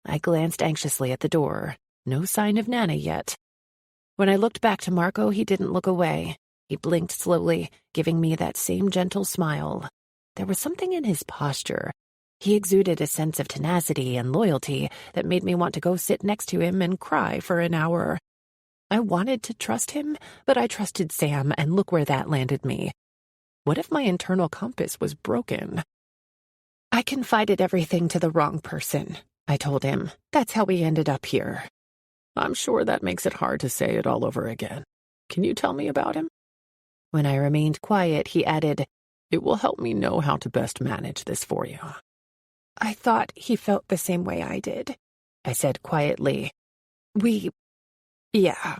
I glanced anxiously at the door. No sign of Nana yet. When I looked back to Marco, he didn't look away. He blinked slowly, giving me that same gentle smile. There was something in his posture. He exuded a sense of tenacity and loyalty that made me want to go sit next to him and cry for an hour. I wanted to trust him, but I trusted Sam, and look where that landed me. What if my internal compass was broken? I confided everything to the wrong person, I told him. That's how we ended up here. I'm sure that makes it hard to say it all over again. Can you tell me about him? When I remained quiet, he added, It will help me know how to best manage this for you. I thought he felt the same way I did, I said quietly. Yeah.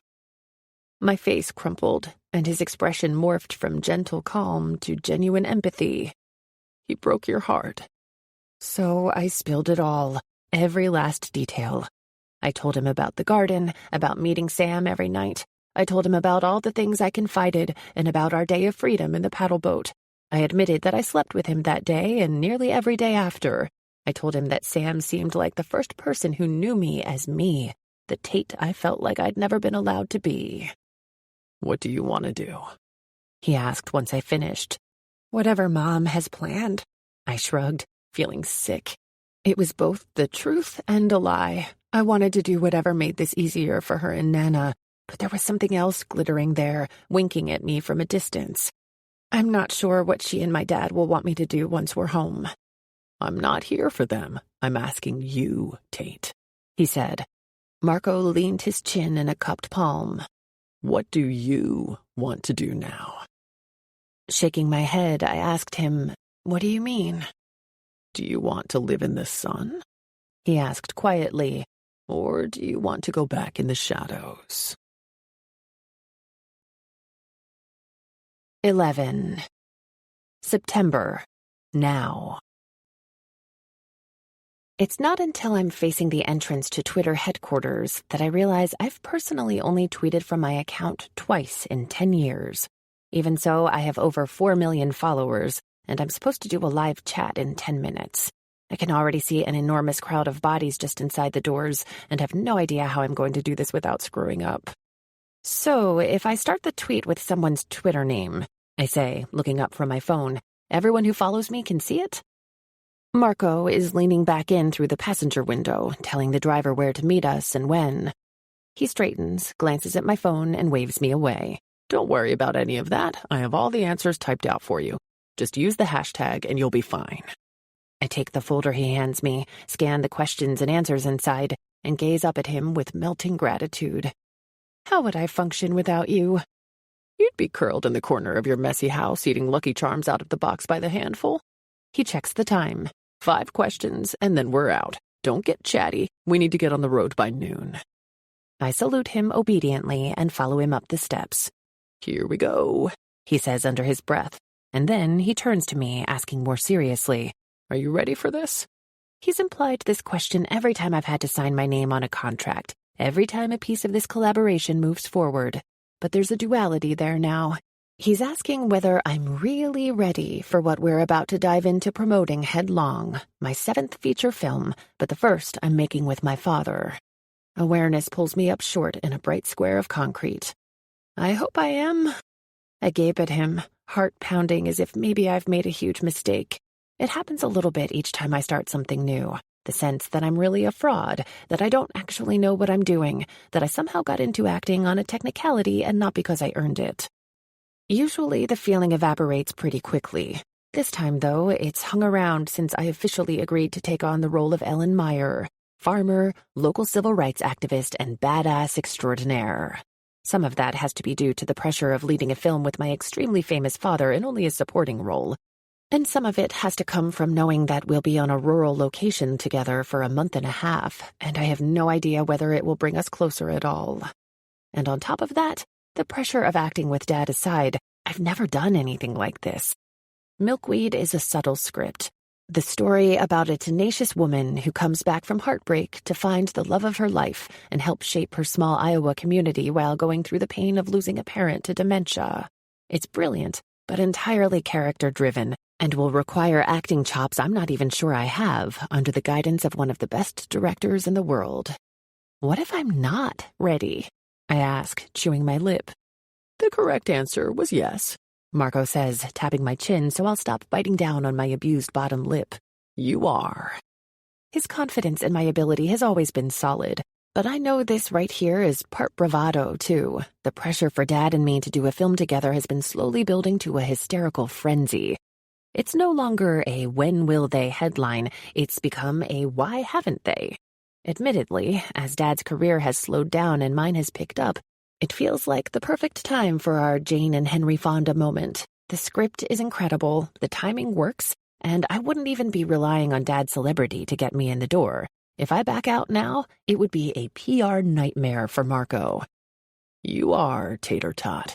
My face crumpled, and his expression morphed from gentle calm to genuine empathy. He broke your heart. So I spilled it all, every last detail. I told him about the garden, about meeting Sam every night. I told him about all the things I confided, and about our day of freedom in the paddle boat. I admitted that I slept with him that day and nearly every day after. I told him that Sam seemed like the first person who knew me as me, the Tate I felt like I'd never been allowed to be. What do you want to do? He asked once I finished. Whatever Mom has planned. I shrugged, feeling sick. It was both the truth and a lie. I wanted to do whatever made this easier for her and Nana, but there was something else glittering there, winking at me from a distance. I'm not sure what she and my dad will want me to do once we're home. I'm not here for them. I'm asking you, Tate, he said. Marco leaned his chin in a cupped palm. What do you want to do now? Shaking my head, I asked him, What do you mean? Do you want to live in the sun? He asked quietly. Or do you want to go back in the shadows? 11. September. Now. It's not until I'm facing the entrance to Twitter headquarters that I realize I've personally only tweeted from my account twice in 10 years. Even so, I have over 4 million followers, and I'm supposed to do a live chat in 10 minutes. I can already see an enormous crowd of bodies just inside the doors, and have no idea how I'm going to do this without screwing up. So, if I start the tweet with someone's Twitter name, I say, looking up from my phone, everyone who follows me can see it? Marco is leaning back in through the passenger window, telling the driver where to meet us and when. He straightens, glances at my phone, and waves me away. Don't worry about any of that. I have all the answers typed out for you. Just use the hashtag and you'll be fine. I take the folder he hands me, scan the questions and answers inside, and gaze up at him with melting gratitude. How would I function without you? You'd be curled in the corner of your messy house eating Lucky Charms out of the box by the handful. He checks the time. 5 questions, and then we're out. Don't get chatty. We need to get on the road by noon. I salute him obediently and follow him up the steps. Here we go, he says under his breath, and then he turns to me, asking more seriously, Are you ready for this? He's implied this question every time I've had to sign my name on a contract, every time a piece of this collaboration moves forward. But there's a duality there now. He's asking whether I'm really ready for what we're about to dive into promoting headlong, my 7th feature film, but the first I'm making with my father. Awareness pulls me up short in a bright square of concrete. I hope I am. I gape at him, heart pounding as if maybe I've made a huge mistake. It happens a little bit each time I start something new. The sense that I'm really a fraud, that I don't actually know what I'm doing, that I somehow got into acting on a technicality and not because I earned it. Usually the feeling evaporates pretty quickly. This time, though, it's hung around since I officially agreed to take on the role of Ellen Meyer, farmer, local civil rights activist, and badass extraordinaire. Some of that has to be due to the pressure of leading a film with my extremely famous father in only a supporting role. And some of it has to come from knowing that we'll be on a rural location together for a month and a half, and I have no idea whether it will bring us closer at all. And on top of that, the pressure of acting with Dad aside, I've never done anything like this. Milkweed is a subtle script. The story about a tenacious woman who comes back from heartbreak to find the love of her life and help shape her small Iowa community while going through the pain of losing a parent to dementia. It's brilliant, but entirely character-driven, and will require acting chops I'm not even sure I have under the guidance of one of the best directors in the world. What if I'm not ready? I ask, chewing my lip. The correct answer was yes, Marco says, tapping my chin so I'll stop biting down on my abused bottom lip. You are. His confidence in my ability has always been solid, but I know this right here is part bravado, too. The pressure for Dad and me to do a film together has been slowly building to a hysterical frenzy. It's no longer a when will they headline, it's become a why haven't they? Admittedly, as Dad's career has slowed down and mine has picked up, it feels like the perfect time for our Jane and Henry Fonda moment. The script is incredible, the timing works, and I wouldn't even be relying on Dad's celebrity to get me in the door. If I back out now, it would be a PR nightmare for Marco. You are, Tater Tot.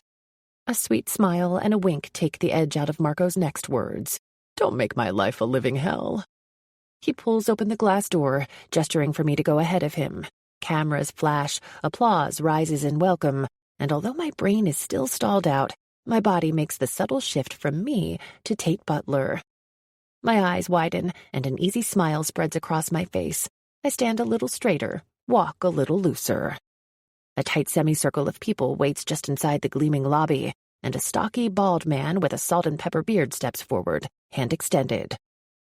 A sweet smile and a wink take the edge out of Marco's next words. Don't make my life a living hell. He pulls open the glass door, gesturing for me to go ahead of him. Cameras flash, applause rises in welcome, and although my brain is still stalled out, my body makes the subtle shift from me to Tate Butler. My eyes widen, and an easy smile spreads across my face. I stand a little straighter, walk a little looser. A tight semicircle of people waits just inside the gleaming lobby, and a stocky, bald man with a salt and pepper beard steps forward, hand extended.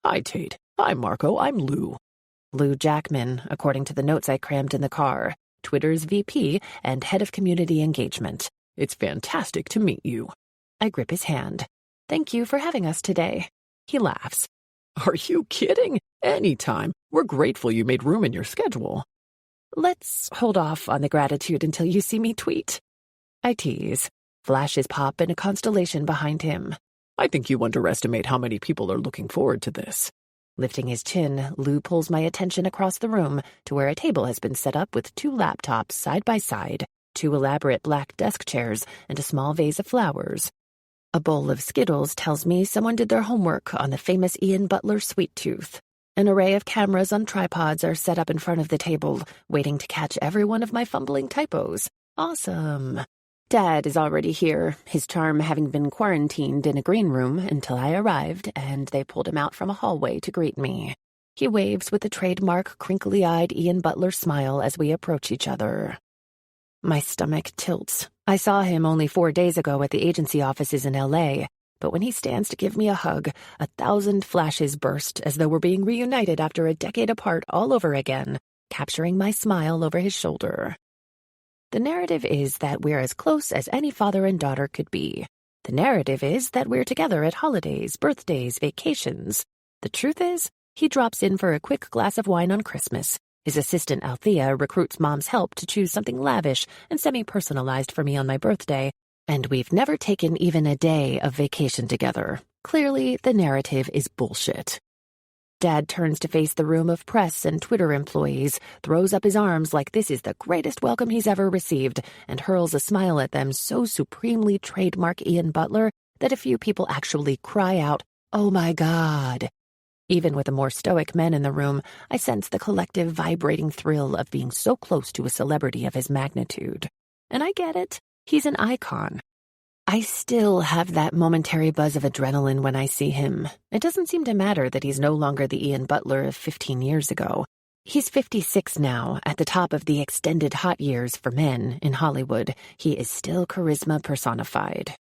Hi, Tate. Hi, Marco. I'm Lou. Lou Jackman, according to the notes I crammed in the car, Twitter's VP and head of community engagement. It's fantastic to meet you. I grip his hand. Thank you for having us today. He laughs. Are you kidding? Anytime. We're grateful you made room in your schedule. Let's hold off on the gratitude until you see me tweet. I tease. Flashes pop in a constellation behind him. I think you underestimate how many people are looking forward to this. Lifting his chin, Lou pulls my attention across the room to where a table has been set up with 2 laptops side by side, 2 elaborate black desk chairs, and a small vase of flowers. A bowl of Skittles tells me someone did their homework on the famous Ian Butler sweet tooth. An array of cameras on tripods are set up in front of the table, waiting to catch every one of my fumbling typos. Awesome. Dad is already here, his charm having been quarantined in a green room until I arrived, and they pulled him out from a hallway to greet me. He waves with the trademark crinkly-eyed Ian Butler smile as we approach each other. My stomach tilts. I saw him only 4 days ago at the agency offices in L.A., but when he stands to give me a hug, 1,000 flashes burst as though we're being reunited after a decade apart all over again, capturing my smile over his shoulder. The narrative is that we're as close as any father and daughter could be. The narrative is that we're together at holidays, birthdays, vacations. The truth is, he drops in for a quick glass of wine on Christmas. His assistant Althea recruits Mom's help to choose something lavish and semi-personalized for me on my birthday, and we've never taken even a day of vacation together. Clearly, the narrative is bullshit. Dad turns to face the room of press and Twitter employees, throws up his arms like this is the greatest welcome he's ever received, and hurls a smile at them so supremely trademark Ian Butler that a few people actually cry out, "Oh my God." Even with the more stoic men in the room, I sense the collective vibrating thrill of being so close to a celebrity of his magnitude. And I get it. He's an icon. I still have that momentary buzz of adrenaline when I see him. It doesn't seem to matter that he's no longer the Ian Butler of 15 years ago. He's 56 now, at the top of the extended hot years for men in Hollywood. He is still charisma personified.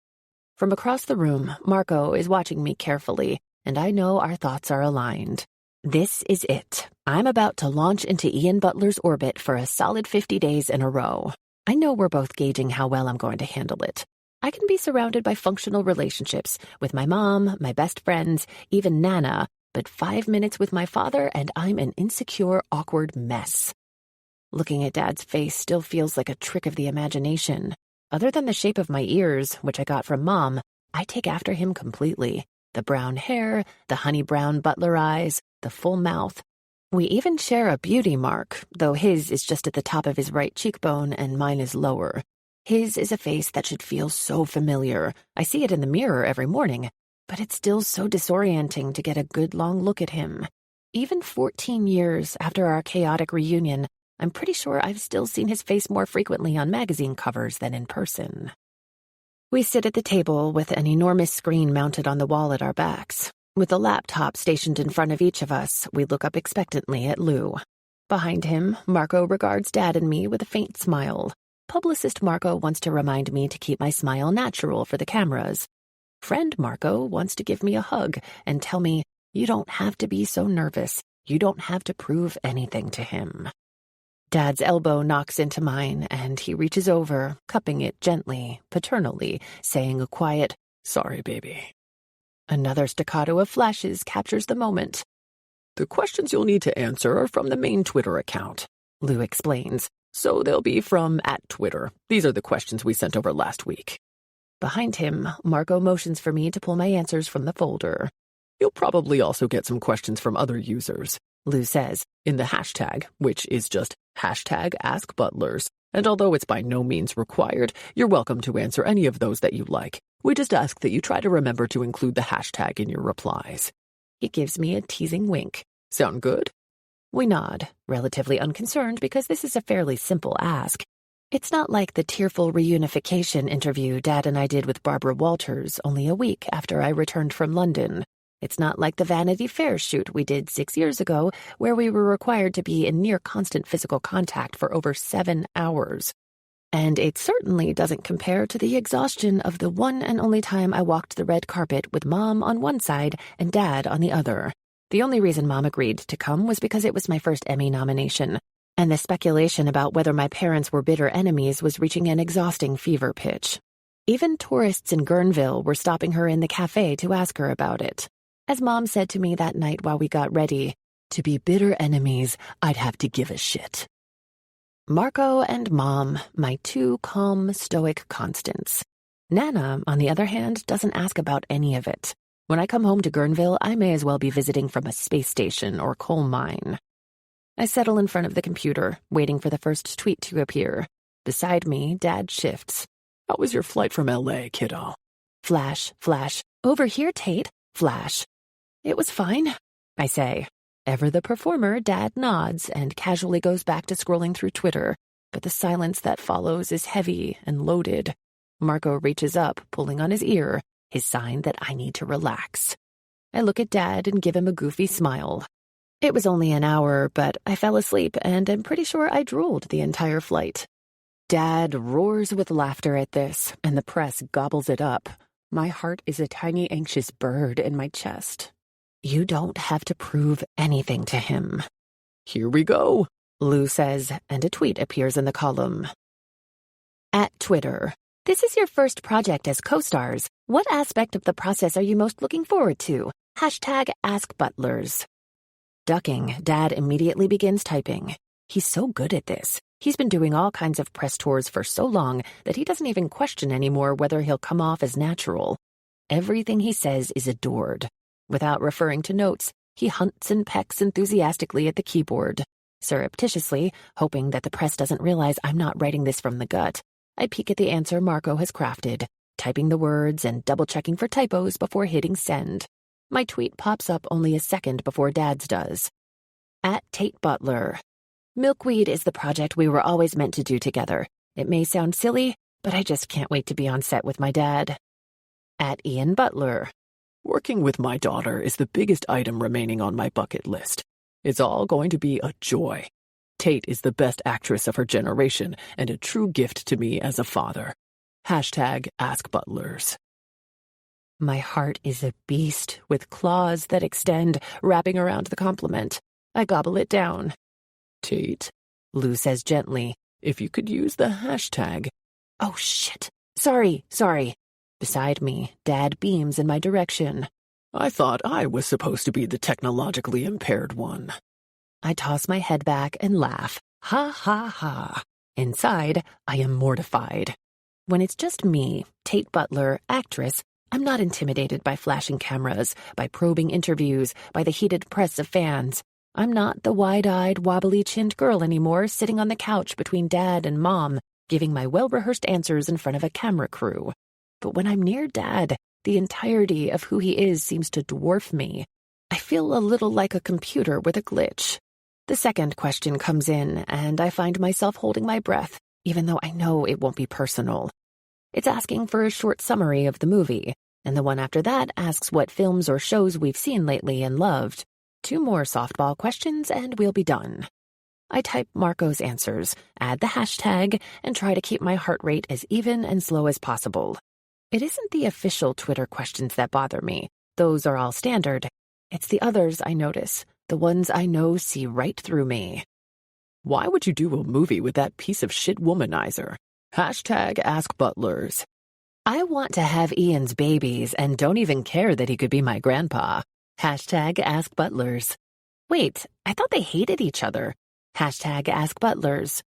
From across the room, Marco is watching me carefully, and I know our thoughts are aligned. This is it. I'm about to launch into Ian Butler's orbit for a solid 50 days in a row. I know we're both gauging how well I'm going to handle it. I can be surrounded by functional relationships with my mom, my best friends, even Nana, but 5 minutes with my father and I'm an insecure, awkward mess. Looking at Dad's face still feels like a trick of the imagination. Other than the shape of my ears, which I got from Mom, I take after him completely. The brown hair, the honey brown butler eyes, the full mouth. We even share a beauty mark, though his is just at the top of his right cheekbone and mine is lower. His is a face that should feel so familiar. I see it in the mirror every morning, but it's still so disorienting to get a good long look at him. Even 14 years after our chaotic reunion, I'm pretty sure I've still seen his face more frequently on magazine covers than in person. We sit at the table with an enormous screen mounted on the wall at our backs. With a laptop stationed in front of each of us, we look up expectantly at Lou. Behind him, Marco regards Dad and me with a faint smile. Publicist Marco wants to remind me to keep my smile natural for the cameras. Friend Marco wants to give me a hug and tell me, you don't have to be so nervous. You don't have to prove anything to him. Dad's elbow knocks into mine, and he reaches over, cupping it gently, paternally, saying a quiet, "Sorry, baby." Another staccato of flashes captures the moment. The questions you'll need to answer are from the main Twitter account, Lou explains. So they'll be from @Twitter. These are the questions we sent over last week. Behind him, Marco motions for me to pull my answers from the folder. You'll probably also get some questions from other users, Lou says, in the hashtag, which is just #AskButlers. And although it's by no means required, you're welcome to answer any of those that you like. We just ask that you try to remember to include the hashtag in your replies. He gives me a teasing wink. Sound good? We nod, relatively unconcerned because this is a fairly simple ask. It's not like the tearful reunification interview Dad and I did with Barbara Walters only a week after I returned from London. It's not like the Vanity Fair shoot we did 6 years ago, where we were required to be in near constant physical contact for over 7 hours. And it certainly doesn't compare to the exhaustion of the one and only time I walked the red carpet with Mom on one side and Dad on the other. The only reason Mom agreed to come was because it was my first Emmy nomination, and the speculation about whether my parents were bitter enemies was reaching an exhausting fever pitch. Even tourists in Guerneville were stopping her in the cafe to ask her about it. As Mom said to me that night while we got ready, to be bitter enemies, I'd have to give a shit. Marco and Mom, my two calm, stoic constants. Nana, on the other hand, doesn't ask about any of it. When I come home to Guerneville, I may as well be visiting from a space station or coal mine. I settle in front of the computer, waiting for the first tweet to appear. Beside me, Dad shifts. How was your flight from LA, kiddo? Flash, flash. Over here, Tate. Flash. It was fine, I say. Ever the performer, Dad nods and casually goes back to scrolling through Twitter, but the silence that follows is heavy and loaded. Marco reaches up, pulling on his ear, his sign that I need to relax. I look at Dad and give him a goofy smile. It was only an hour, but I fell asleep and am pretty sure I drooled the entire flight. Dad roars with laughter at this, and the press gobbles it up. My heart is a tiny anxious bird in my chest. You don't have to prove anything to him. Here we go, Lou says, and a tweet appears in the column. @Twitter. This is your first project as co-stars. What aspect of the process are you most looking forward to? #AskButlers. Ducking, Dad immediately begins typing. He's so good at this. He's been doing all kinds of press tours for so long that he doesn't even question anymore whether he'll come off as natural. Everything he says is adored. Without referring to notes, he hunts and pecks enthusiastically at the keyboard. Surreptitiously, hoping that the press doesn't realize I'm not writing this from the gut, I peek at the answer Marco has crafted, typing the words and double-checking for typos before hitting send. My tweet pops up only a second before Dad's does. @Tate Butler. Milkweed is the project we were always meant to do together. It may sound silly, but I just can't wait to be on set with my dad. @Ian Butler. Working with my daughter is the biggest item remaining on my bucket list. It's all going to be a joy. Tate is the best actress of her generation and a true gift to me as a father. #AskButlers. My heart is a beast with claws that extend, wrapping around the compliment. I gobble it down. Tate, Lou says gently. if you could use the hashtag. Oh, shit. Sorry. Beside me, Dad beams in my direction. I thought I was supposed to be the technologically impaired one. I toss my head back and laugh. Ha ha ha. Inside, I am mortified. When it's just me, Tate Butler, actress, I'm not intimidated by flashing cameras, by probing interviews, by the heated press of fans. I'm not the wide-eyed, wobbly-chinned girl anymore sitting on the couch between Dad and Mom, giving my well-rehearsed answers in front of a camera crew. But when I'm near Dad, the entirety of who he is seems to dwarf me. I feel a little like a computer with a glitch. The second question comes in, and I find myself holding my breath, even though I know it won't be personal. It's asking for a short summary of the movie, and the one after that asks what films or shows we've seen lately and loved. 2 more softball questions, and we'll be done. I type Marco's answers, add the hashtag, and try to keep my heart rate as even and slow as possible. It isn't the official Twitter questions that bother me. Those are all standard. It's the others I notice, the ones I know see right through me. Why would you do a movie with that piece of shit womanizer? Hashtag ask butlers. I want to have Ian's babies and don't even care that he could be my grandpa. Hashtag ask butlers. Wait, I thought they hated each other. Hashtag ask butlers.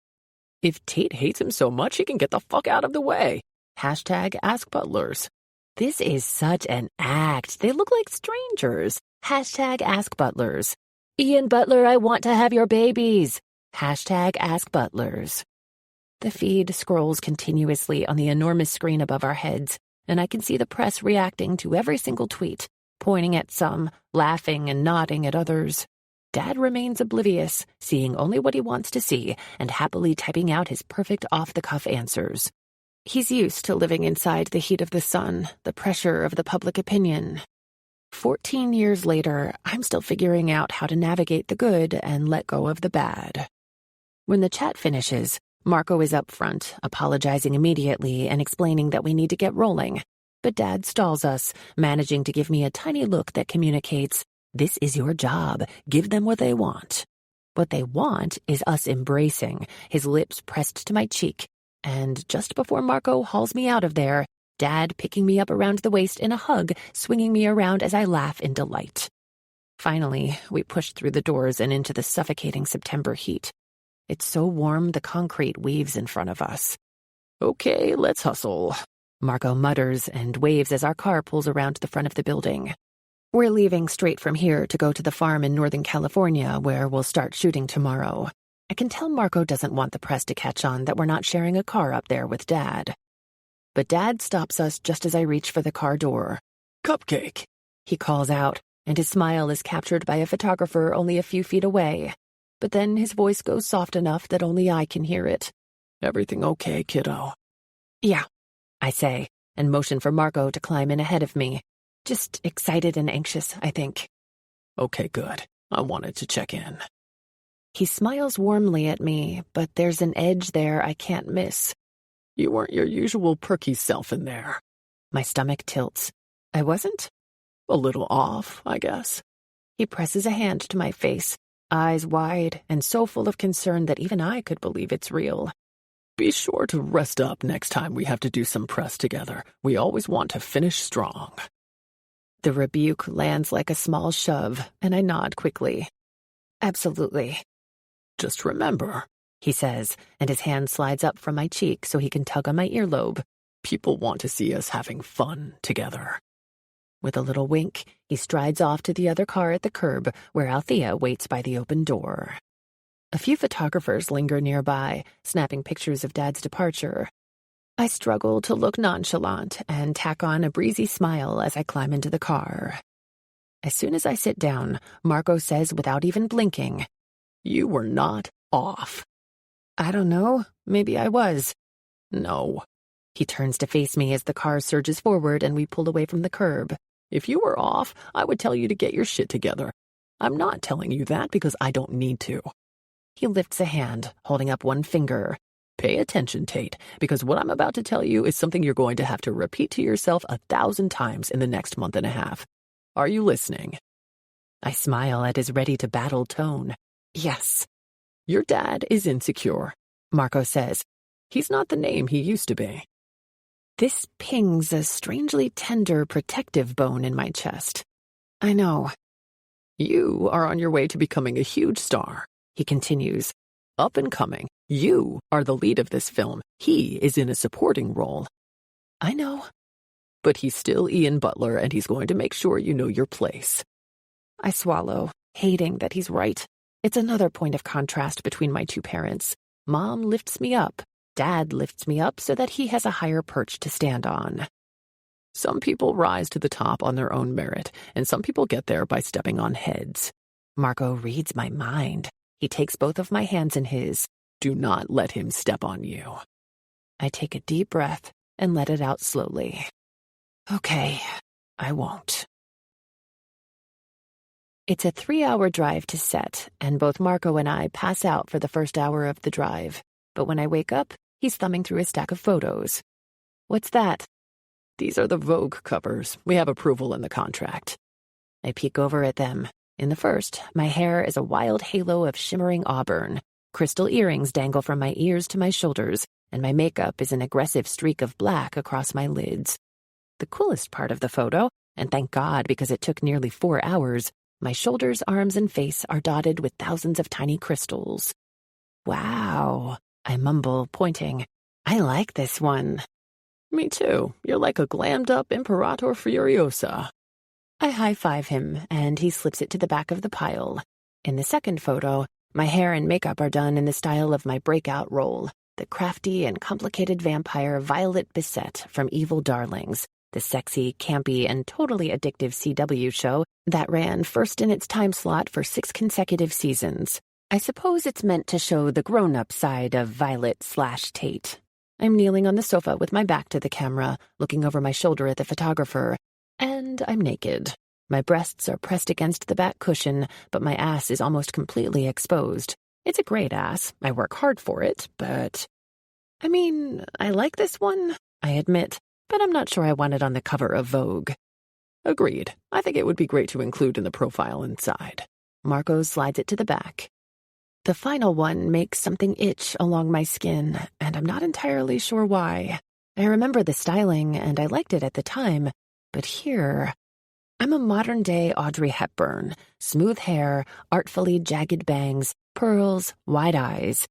If Tate hates him so much, he can get the fuck out of the way. Hashtag ask butlers. This is such an act. They look like strangers. Hashtag ask butlers. Ian Butler, I want to have your babies. Hashtag ask butlers. The feed scrolls continuously on the enormous screen above our heads, and I can see the press reacting to every single tweet, pointing at some, laughing and nodding at others. Dad remains oblivious, seeing only what he wants to see and happily typing out his perfect off-the-cuff answers. He's used to living inside the heat of the sun, the pressure of the public opinion. 14 years later, I'm still figuring out how to navigate the good and let go of the bad. When the chat finishes, Marco is up front, apologizing immediately and explaining that we need to get rolling. But Dad stalls us, managing to give me a tiny look that communicates, "This is your job. Give them what they want." What they want is us embracing, his lips pressed to my cheek. And just before Marco hauls me out of there, Dad picking me up around the waist in a hug, swinging me around as I laugh in delight. Finally, we push through the doors and into the suffocating September heat. It's so warm the concrete weaves in front of us. Okay, let's hustle. Marco mutters and waves as our car pulls around the front of the building. We're leaving straight from here to go to the farm in Northern California where we'll start shooting tomorrow. I can tell Marco doesn't want the press to catch on that we're not sharing a car up there with Dad. But Dad stops us just as I reach for the car door. "Cupcake," he calls out, and his smile is captured by a photographer only a few feet away. But then his voice goes soft enough that only I can hear it. "Everything okay, kiddo?" "Yeah," I say, and motion for Marco to climb in ahead of me. Just excited and anxious, I think. "Okay, good. I wanted to check in." He smiles warmly at me, but there's an edge there I can't miss. "You weren't your usual perky self in there." My stomach tilts. I wasn't? "A little off, I guess." He presses a hand to my face, eyes wide and so full of concern that even I could believe it's real. "Be sure to rest up next time we have to do some press together. We always want to finish strong." The rebuke lands like a small shove, and I nod quickly. "Absolutely." "Just remember," he says, and his hand slides up from my cheek so he can tug on my earlobe. "People want to see us having fun together." With a little wink, he strides off to the other car at the curb, where Althea waits by the open door. A few photographers linger nearby, snapping pictures of Dad's departure. I struggle to look nonchalant and tack on a breezy smile as I climb into the car. As soon as I sit down, Marco says without even blinking, "You were not off." I don't know. Maybe I was. "No." He turns to face me as the car surges forward and we pull away from the curb. "If you were off, I would tell you to get your shit together. I'm not telling you that because I don't need to." He lifts a hand, holding up one finger. "Pay attention, Tate, because what I'm about to tell you is something you're going to have to repeat to yourself 1,000 times in the next month and a half. Are you listening?" I smile at his ready-to-battle tone. Yes. "Your dad is insecure," Marco says. "He's not the name he used to be." This pings a strangely tender, protective bone in my chest. I know. You are on your way to becoming a huge star, he continues. Up and coming. You are the lead of this film. He is in a supporting role. I know. But he's still Ian Butler, and he's going to make sure you know your place. I swallow, hating that he's right. It's another point of contrast between my two parents. Mom lifts me up. Dad lifts me up so that he has a higher perch to stand on. Some people rise to the top on their own merit, and some people get there by stepping on heads. Marco reads my mind. He takes both of my hands in his. Do not let him step on you. I take a deep breath and let it out slowly. Okay, I won't. It's a 3-hour drive to set, and both Marco and I pass out for the first hour of the drive. But when I wake up, he's thumbing through a stack of photos. What's that? These are the Vogue covers. We have approval in the contract. I peek over at them. In the first, my hair is a wild halo of shimmering auburn. Crystal earrings dangle from my ears to my shoulders, and my makeup is an aggressive streak of black across my lids. The coolest part of the photo, and thank God because it took nearly 4 hours, my shoulders, arms, and face are dotted with thousands of tiny crystals. Wow, I mumble, pointing. I like this one. Me too. You're like a glammed-up Imperator Furiosa. I high-five him, and he slips it to the back of the pile. In the second photo, my hair and makeup are done in the style of my breakout role, the crafty and complicated vampire Violet Bissett from Evil Darlings, the sexy, campy, and totally addictive CW show that ran first in its time slot for 6 consecutive seasons. I suppose it's meant to show the grown-up side of Violet/Tate. I'm kneeling on the sofa with my back to the camera, looking over my shoulder at the photographer. And I'm naked. My breasts are pressed against the back cushion, but my ass is almost completely exposed. It's a great ass. I work hard for it, but... I mean, I like this one, I admit, but I'm not sure I want it on the cover of Vogue. Agreed. I think it would be great to include in the profile inside. Marco slides it to the back. The final one makes something itch along my skin, and I'm not entirely sure why. I remember the styling, and I liked it at the time, but here... I'm a modern-day Audrey Hepburn. Smooth hair, artfully jagged bangs, pearls, wide eyes.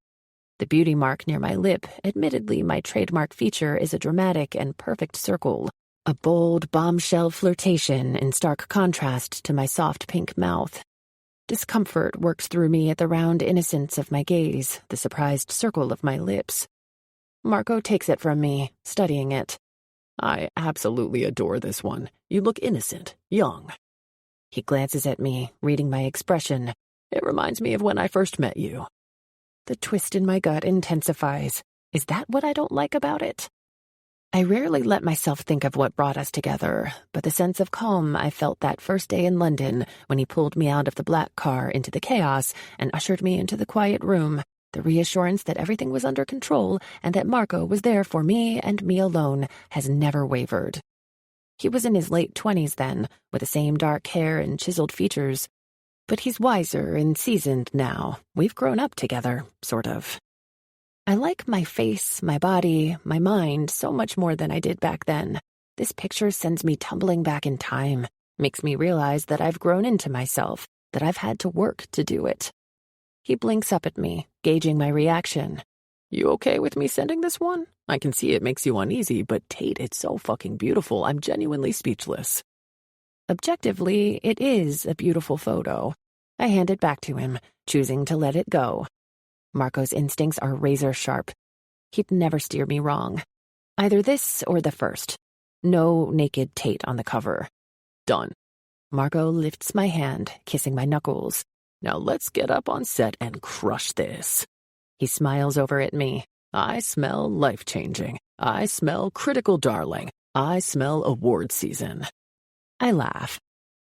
The beauty mark near my lip, admittedly my trademark feature, is a dramatic and perfect circle. A bold, bombshell flirtation in stark contrast to my soft pink mouth. Discomfort works through me at the round innocence of my gaze, the surprised circle of my lips. Marco takes it from me, studying it. I absolutely adore this one. You look innocent, young. He glances at me, reading my expression. It reminds me of when I first met you. The twist in my gut intensifies. Is that what I don't like about it? I rarely let myself think of what brought us together, but the sense of calm I felt that first day in London when he pulled me out of the black car into the chaos and ushered me into the quiet room, the reassurance that everything was under control and that Marco was there for me and me alone, has never wavered. He was in his late 20s then, with the same dark hair and chiseled features. But he's wiser and seasoned now. We've grown up together, sort of. I like my face, my body, my mind so much more than I did back then. This picture sends me tumbling back in time, makes me realize that I've grown into myself, that I've had to work to do it. He blinks up at me, gauging my reaction. You okay with me sending this one? I can see it makes you uneasy, but Tate, it's so fucking beautiful. I'm genuinely speechless. Objectively, it is a beautiful photo. I hand it back to him, choosing to let it go. Marco's instincts are razor sharp. He'd never steer me wrong. Either this or the first. No naked Tate on the cover. Done. Marco lifts my hand, kissing my knuckles. Now let's get up on set and crush this. He smiles over at me. I smell life-changing. I smell critical darling. I smell award season. I laugh.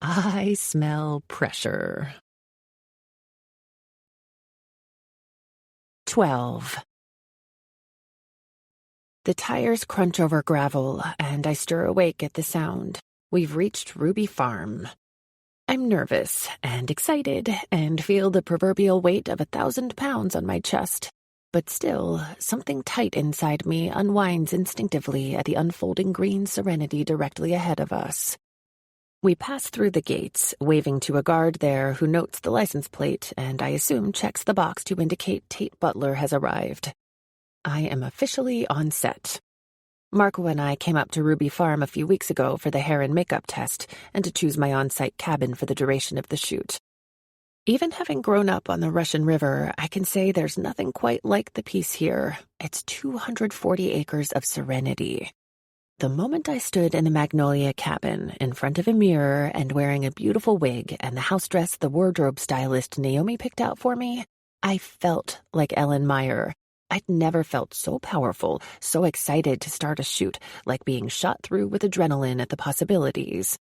I smell pressure. 12. The tires crunch over gravel, and I stir awake at the sound. We've reached Ruby Farm. I'm nervous and excited and feel the proverbial weight of 1,000 pounds on my chest. But still, something tight inside me unwinds instinctively at the unfolding green serenity directly ahead of us. We pass through the gates, waving to a guard there who notes the license plate and I assume checks the box to indicate Tate Butler has arrived. I am officially on set. Marco and I came up to Ruby Farm a few weeks ago for the hair and makeup test and to choose my on-site cabin for the duration of the shoot. Even having grown up on the Russian River, I can say there's nothing quite like the peace here. It's 240 acres of serenity. The moment I stood in the Magnolia cabin, in front of a mirror and wearing a beautiful wig and the house dress the wardrobe stylist Naomi picked out for me, I felt like Ellen Meyer. I'd never felt so powerful, so excited to start a shoot, like being shot through with adrenaline at the possibilities.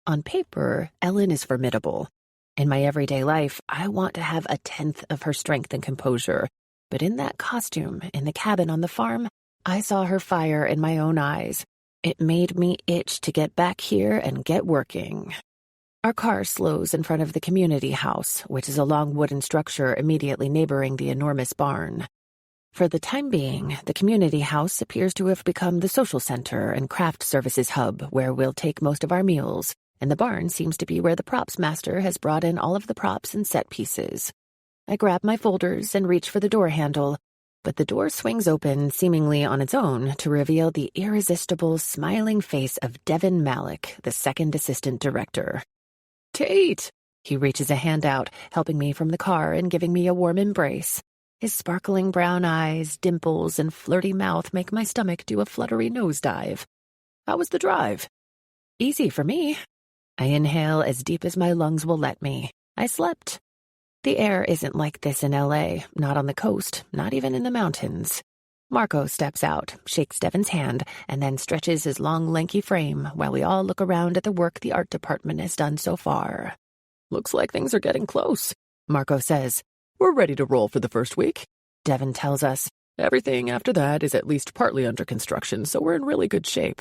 On paper, Ellen is formidable. In my everyday life, I want to have a tenth of her strength and composure. But in that costume, in the cabin on the farm, I saw her fire in my own eyes. It made me itch to get back here and get working. Our car slows in front of the community house, which is a long wooden structure immediately neighboring the enormous barn. For the time being, the community house appears to have become the social center and craft services hub where we'll take most of our meals, and the barn seems to be where the props master has brought in all of the props and set pieces. I grab my folders and reach for the door handle, but the door swings open seemingly on its own to reveal the irresistible, smiling face of Devin Malik, the second assistant director. "Tate!" He reaches a hand out, helping me from the car and giving me a warm embrace. His sparkling brown eyes, dimples, and flirty mouth make my stomach do a fluttery nosedive. "How was the drive?" "Easy for me." I inhale as deep as my lungs will let me. I slept. The air isn't like this in LA, not on the coast, not even in the mountains. Marco steps out, shakes Devin's hand, and then stretches his long, lanky frame while we all look around at the work the art department has done so far. "Looks like things are getting close," Marco says. "We're ready to roll for the first week," Devin tells us. "Everything after that is at least partly under construction, so we're in really good shape."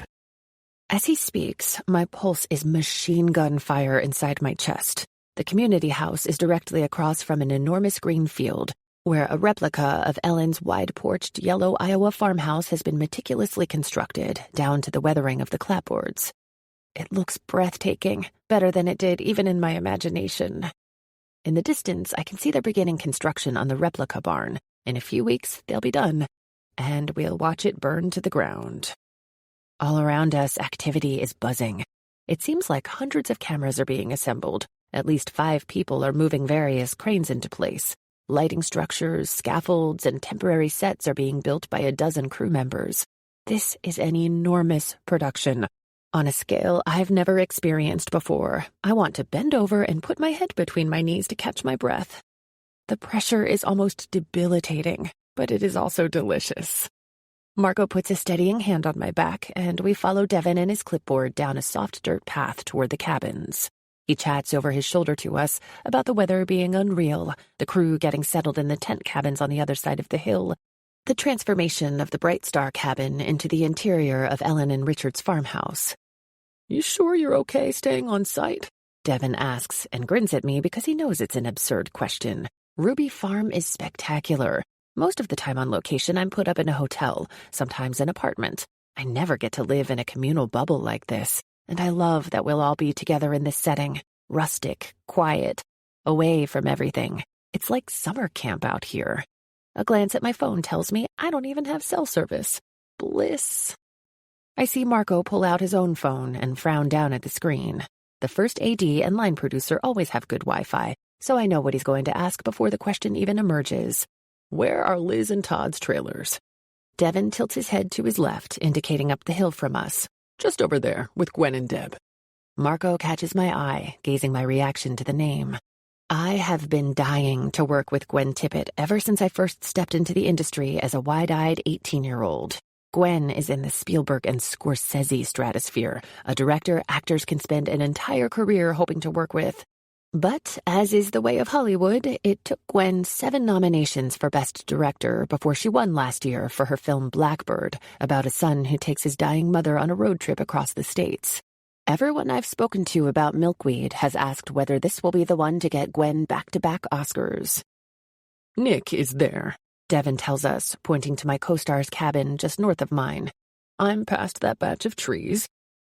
As he speaks, my pulse is machine gun fire inside my chest. The community house is directly across from an enormous green field, where a replica of Ellen's wide-porched yellow Iowa farmhouse has been meticulously constructed, down to the weathering of the clapboards. It looks breathtaking, better than it did even in my imagination. In the distance, I can see they're beginning construction on the replica barn. In a few weeks, they'll be done, and we'll watch it burn to the ground. All around us, activity is buzzing. It seems like hundreds of cameras are being assembled. At least 5 people are moving various cranes into place. Lighting structures, scaffolds, and temporary sets are being built by a dozen crew members. This is an enormous production. On a scale I've never experienced before. I want to bend over and put my head between my knees to catch my breath. The pressure is almost debilitating, but it is also delicious. Marco puts a steadying hand on my back, and we follow Devin and his clipboard down a soft dirt path toward the cabins. He chats over his shoulder to us about the weather being unreal, the crew getting settled in the tent cabins on the other side of the hill, the transformation of the Bright Star cabin into the interior of Ellen and Richard's farmhouse. "You sure you're okay staying on site?" Devin asks and grins at me because he knows it's an absurd question. Ruby Farm is spectacular. Most of the time on location, I'm put up in a hotel, sometimes an apartment. I never get to live in a communal bubble like this, and I love that we'll all be together in this setting. Rustic, quiet, away from everything. It's like summer camp out here. A glance at my phone tells me I don't even have cell service. Bliss. I see Marco pull out his own phone and frown down at the screen. The first AD and line producer always have good Wi-Fi, so I know what he's going to ask before the question even emerges. "Where are Liz and Todd's trailers?" Devin tilts his head to his left, indicating up the hill from us. "Just over there, with Gwen and Deb." Marco catches my eye, gazing my reaction to the name. I have been dying to work with Gwen Tippett ever since I first stepped into the industry as a wide-eyed 18-year-old. Gwen is in the Spielberg and Scorsese stratosphere, a director actors can spend an entire career hoping to work with. But, as is the way of Hollywood, it took Gwen 7 nominations for Best Director before she won last year for her film Blackbird, about a son who takes his dying mother on a road trip across the states. Everyone I've spoken to about Milkweed has asked whether this will be the one to get Gwen back-to-back Oscars. "Nick is there," Devin tells us, pointing to my co-star's cabin just north of mine. I'm past that batch of trees.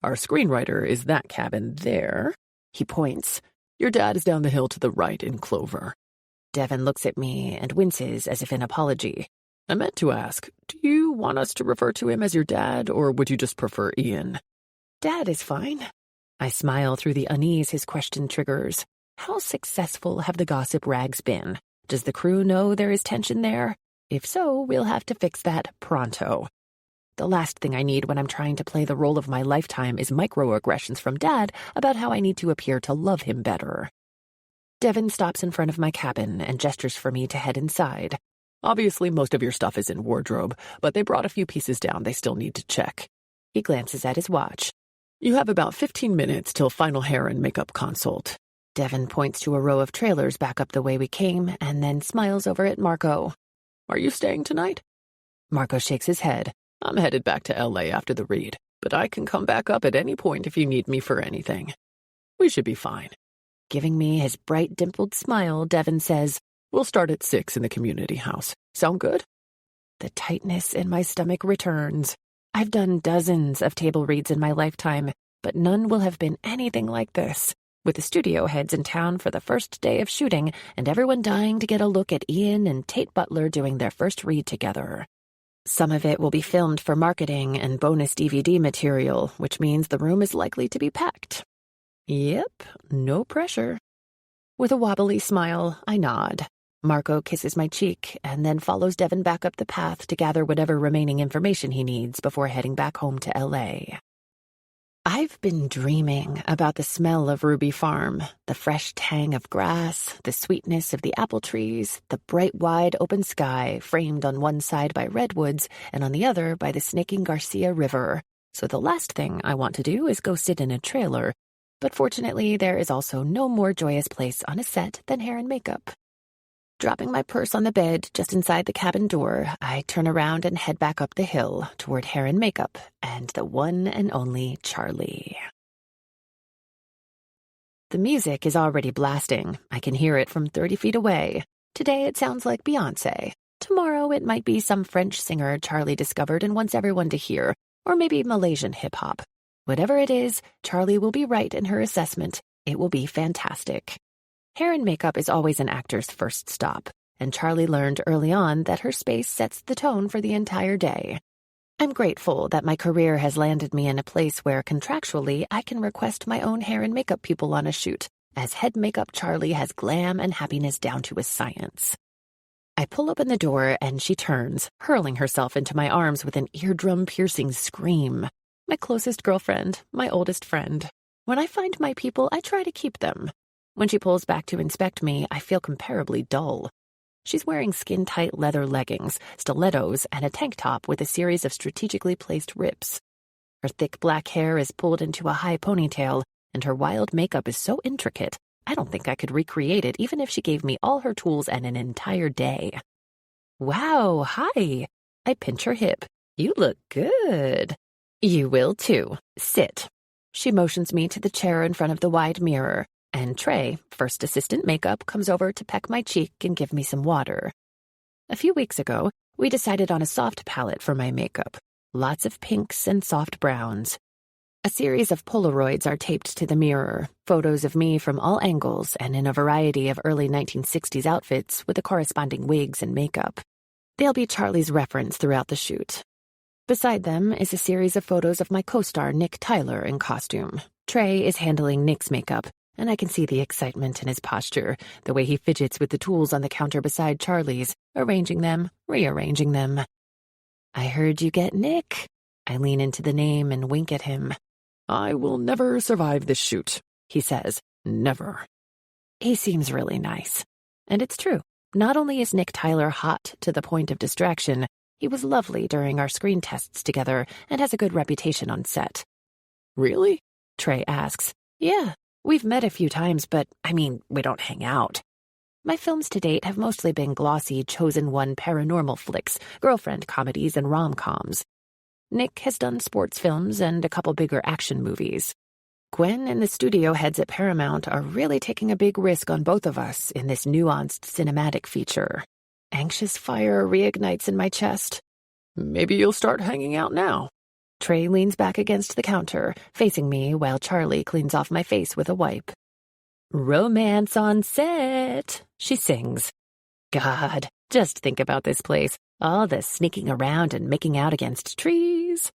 Our screenwriter is that cabin there. He points. Your dad is down the hill to the right in clover. Devin looks at me and winces as if in apology. I meant to ask, do you want us to refer to him as your dad, or would you just prefer Ian? Dad is fine. I smile through the unease his question triggers. How successful have the gossip rags been? Does the crew know there is tension there? If so, we'll have to fix that pronto. The last thing I need when I'm trying to play the role of my lifetime is microaggressions from Dad about how I need to appear to love him better. Devin stops in front of my cabin and gestures for me to head inside. Obviously, most of your stuff is in wardrobe, but they brought a few pieces down they still need to check. He glances at his watch. You have about 15 minutes till final hair and makeup consult. Devin points to a row of trailers back up the way we came and then smiles over at Marco. Are you staying tonight? Marco shakes his head. I'm headed back to LA after the read, but I can come back up at any point if you need me for anything. We should be fine. Giving me his bright dimpled smile, Devin says, We'll start at 6 in the community house. Sound good? The tightness in my stomach returns. I've done dozens of table reads in my lifetime, but none will have been anything like this. With the studio heads in town for the first day of shooting and everyone dying to get a look at Ian and Tate Butler doing their first read together. Some of it will be filmed for marketing and bonus DVD material, which means the room is likely to be packed. Yep, no pressure. With a wobbly smile, I nod. Marco kisses my cheek and then follows Devin back up the path to gather whatever remaining information he needs before heading back home to LA. I've been dreaming about the smell of Ruby Farm, the fresh tang of grass, the sweetness of the apple trees, the bright wide open sky framed on one side by redwoods and on the other by the snaking Garcia River. So the last thing I want to do is go sit in a trailer. But fortunately, there is also no more joyous place on a set than hair and makeup. Dropping my purse on the bed just inside the cabin door, I turn around and head back up the hill toward hair and makeup and the one and only Charlie. The music is already blasting. I can hear it from 30 feet away. Today it sounds like Beyoncé. Tomorrow it might be some French singer Charlie discovered and wants everyone to hear, or maybe Malaysian hip-hop. Whatever it is, Charlie will be right in her assessment. It will be fantastic. Hair and makeup is always an actor's first stop, and Charlie learned early on that her space sets the tone for the entire day. I'm grateful that my career has landed me in a place where contractually I can request my own hair and makeup people on a shoot, as head makeup Charlie has glam and happiness down to a science. I pull open the door and she turns, hurling herself into my arms with an eardrum-piercing scream. My closest girlfriend, my oldest friend. When I find my people, I try to keep them. When she pulls back to inspect me, I feel comparably dull. She's wearing skin-tight leather leggings, stilettos, and a tank top with a series of strategically placed rips. Her thick black hair is pulled into a high ponytail, and her wild makeup is so intricate, I don't think I could recreate it even if she gave me all her tools and an entire day. Wow, hi. I pinch her hip. You look good. You will too. Sit. She motions me to the chair in front of the wide mirror. And Trey, first assistant makeup, comes over to peck my cheek and give me some water. A few weeks ago, we decided on a soft palette for my makeup. Lots of pinks and soft browns. A series of Polaroids are taped to the mirror, photos of me from all angles and in a variety of early 1960s outfits with the corresponding wigs and makeup. They'll be Charlie's reference throughout the shoot. Beside them is a series of photos of my co-star Nick Tyler in costume. Trey is handling Nick's makeup, and I can see the excitement in his posture, the way he fidgets with the tools on the counter beside Charlie's, arranging them, rearranging them. I heard you get Nick. I lean into the name and wink at him. I will never survive this shoot, he says. Never. He seems really nice. And it's true. Not only is Nick Tyler hot to the point of distraction, he was lovely during our screen tests together and has a good reputation on set. Really? Trey asks. Yeah. We've met a few times, but, we don't hang out. My films to date have mostly been glossy, chosen one paranormal flicks, girlfriend comedies, and rom-coms. Nick has done sports films and a couple bigger action movies. Gwen and the studio heads at Paramount are really taking a big risk on both of us in this nuanced cinematic feature. Anxious fire reignites in my chest. Maybe you'll start hanging out now. Trey leans back against the counter, facing me while Charlie cleans off my face with a wipe. Romance on set, she sings. God, just think about this place. All the sneaking around and making out against trees.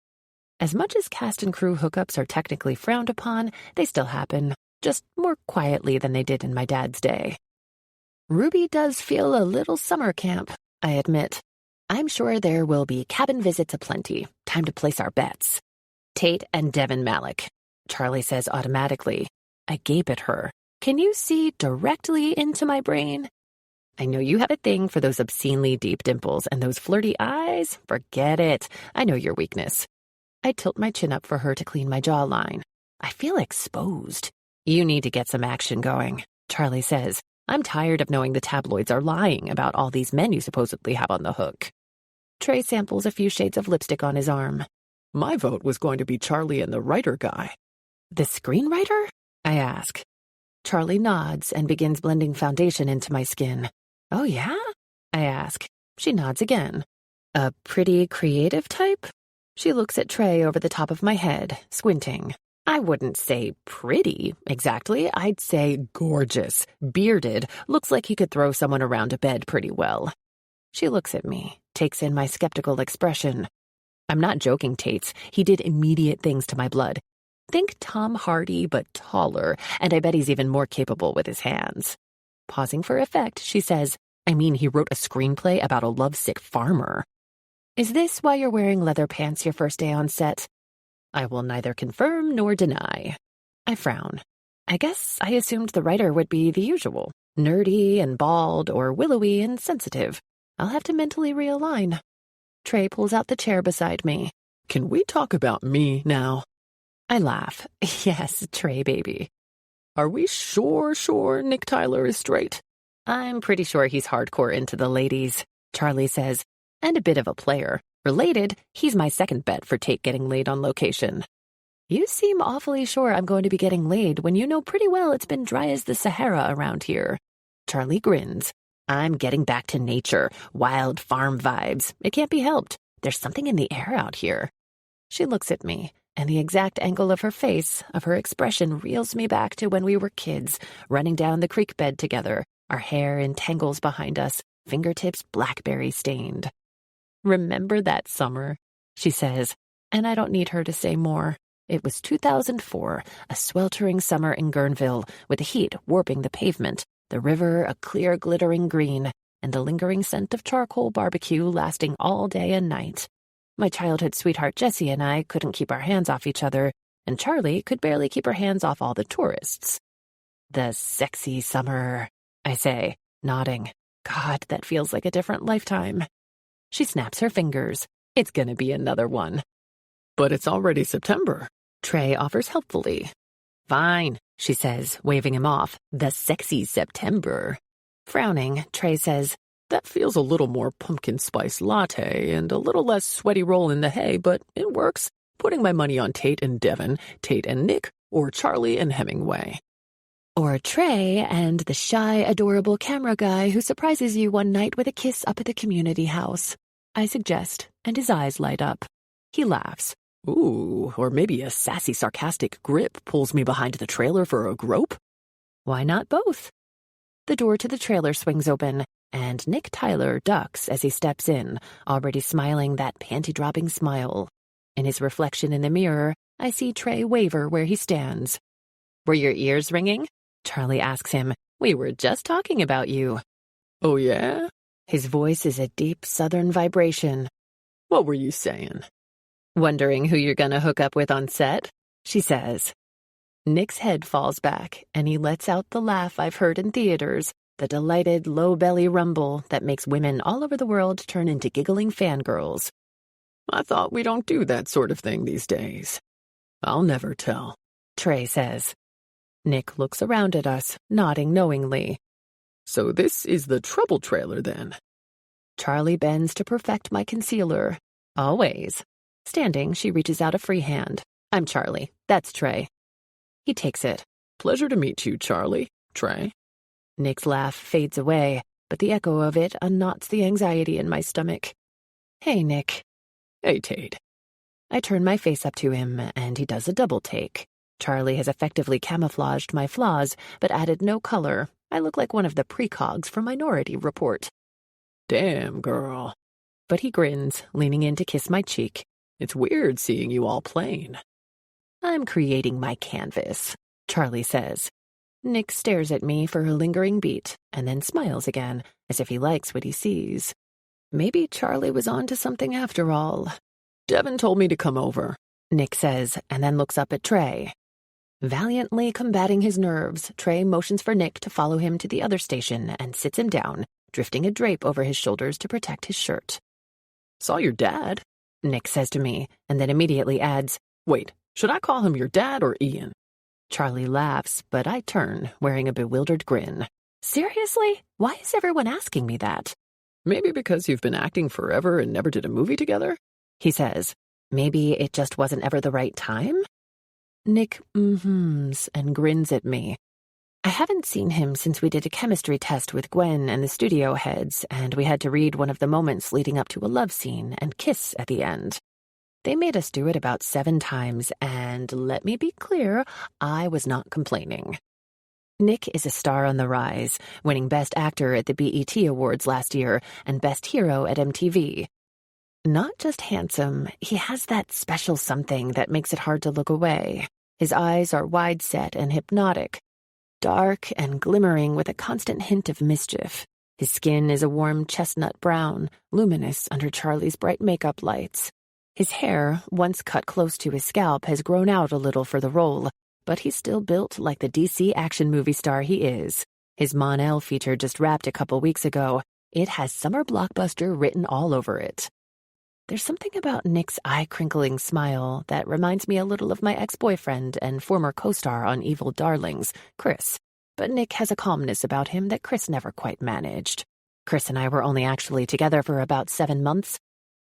As much as cast and crew hookups are technically frowned upon, they still happen, just more quietly than they did in my dad's day. Ruby does feel a little summer camp, I admit. I'm sure there will be cabin visits aplenty. Time to place our bets. Tate and Devin Malik, Charlie says automatically. I gape at her. Can you see directly into my brain? I know you have a thing for those obscenely deep dimples and those flirty eyes. Forget it. I know your weakness. I tilt my chin up for her to clean my jawline. I feel exposed. You need to get some action going, Charlie says. I'm tired of knowing the tabloids are lying about all these men you supposedly have on the hook. Trey samples a few shades of lipstick on his arm. My vote was going to be Charlie and the writer guy. The screenwriter? I ask. Charlie nods and begins blending foundation into my skin. Oh, yeah? I ask. She nods again. A pretty creative type? She looks at Trey over the top of my head, squinting. I wouldn't say pretty, exactly. I'd say gorgeous, bearded, looks like he could throw someone around a bed pretty well. She looks at me, takes in my skeptical expression. I'm not joking, Tates. He did immediate things to my blood. Think Tom Hardy, but taller, and I bet he's even more capable with his hands. Pausing for effect, she says, I mean, he wrote a screenplay about a lovesick farmer. Is this why you're wearing leather pants your first day on set? I will neither confirm nor deny. I frown. I guess I assumed the writer would be the usual, nerdy and bald or willowy and sensitive. I'll have to mentally realign. Trey pulls out the chair beside me. Can we talk about me now? I laugh. Yes, Trey, baby. Are we sure Nick Tyler is straight? I'm pretty sure he's hardcore into the ladies, Charlie says, and a bit of a player. Related, he's my second bet for Tate getting laid on location. You seem awfully sure I'm going to be getting laid when you know pretty well it's been dry as the Sahara around here. Charlie grins. I'm getting back to nature, wild farm vibes. It can't be helped. There's something in the air out here. She looks at me, and the exact angle of her face, of her expression, reels me back to when we were kids, running down the creek bed together, our hair in tangles behind us, fingertips blackberry stained. Remember that summer? She says, and I don't need her to say more. It was 2004, a sweltering summer in Guerneville, with the heat warping the pavement, the river a clear glittering green, and the lingering scent of charcoal barbecue lasting all day and night. My childhood sweetheart Jessie and I couldn't keep our hands off each other, and Charlie could barely keep her hands off all the tourists. The sexy summer, I say, nodding. God, that feels like a different lifetime. She snaps her fingers. It's gonna be another one. But it's already September. Trey offers helpfully. Fine, she says, waving him off. The sexy September. Frowning, Trey says, That feels a little more pumpkin spice latte and a little less sweaty roll in the hay, but it works. Putting my money on Tate and Devin, Tate and Nick, or Charlie and Hemingway. Or Trey and the shy, adorable camera guy who surprises you one night with a kiss up at the community house. I suggest, and his eyes light up. He laughs. Ooh, or maybe a sassy, sarcastic grip pulls me behind the trailer for a grope? Why not both? The door to the trailer swings open, and Nick Tyler ducks as he steps in, already smiling that panty-dropping smile. In his reflection in the mirror, I see Trey waver where he stands. Were your ears ringing? Charlie asks him. We were just talking about you. Oh, yeah? His voice is a deep southern vibration. What were you saying? Wondering who you're gonna hook up with on set? She says. Nick's head falls back, and he lets out the laugh I've heard in theaters, the delighted low-belly rumble that makes women all over the world turn into giggling fangirls. I thought we don't do that sort of thing these days. I'll never tell, Trey says. Nick looks around at us, nodding knowingly. So this is the trouble trailer, then? Charlie bends to perfect my concealer. Always. Standing, she reaches out a free hand. I'm Charlie. That's Trey. He takes it. Pleasure to meet you, Charlie. Trey. Nick's laugh fades away, but the echo of it unknots the anxiety in my stomach. "Hey, Nick." Hey, Tate. I turn my face up to him, and he does a double take. Charlie has effectively camouflaged my flaws, but added no color. I look like one of the precogs from Minority Report. Damn, girl. But he grins, leaning in to kiss my cheek. It's weird seeing you all plain. "I'm creating my canvas," Charlie says. Nick stares at me for a lingering beat, and then smiles again, as if he likes what he sees. Maybe Charlie was on to something after all. Devin told me to come over, Nick says, and then looks up at Trey. Valiantly combating his nerves, Trey motions for Nick to follow him to the other station and sits him down, drifting a drape over his shoulders to protect his shirt. Saw your dad, Nick says to me, and then immediately adds, Wait, should I call him your dad or Ian? Charlie laughs, but I turn, wearing a bewildered grin. Seriously? Why is everyone asking me that? Maybe because you've been acting forever and never did a movie together? He says. Maybe it just wasn't ever the right time? Nick mm-hms and grins at me. I haven't seen him since we did a chemistry test with Gwen and the studio heads, and we had to read one of the moments leading up to a love scene and kiss at the end. They made us do it about 7 times, and let me be clear, I was not complaining. Nick is a star on the rise, winning Best Actor at the BET Awards last year and Best Hero at MTV. Not just handsome, he has that special something that makes it hard to look away. His eyes are wide-set and hypnotic, dark and glimmering with a constant hint of mischief. His skin is a warm chestnut brown, luminous under Charlie's bright makeup lights. His hair, once cut close to his scalp, has grown out a little for the role, but he's still built like the DC action movie star he is. His Mon-El feature just wrapped a couple weeks ago. It has summer blockbuster written all over it. There's something about Nick's eye-crinkling smile that reminds me a little of my ex-boyfriend and former co-star on Evil Darlings, Chris. But Nick has a calmness about him that Chris never quite managed. Chris and I were only actually together for about 7 months,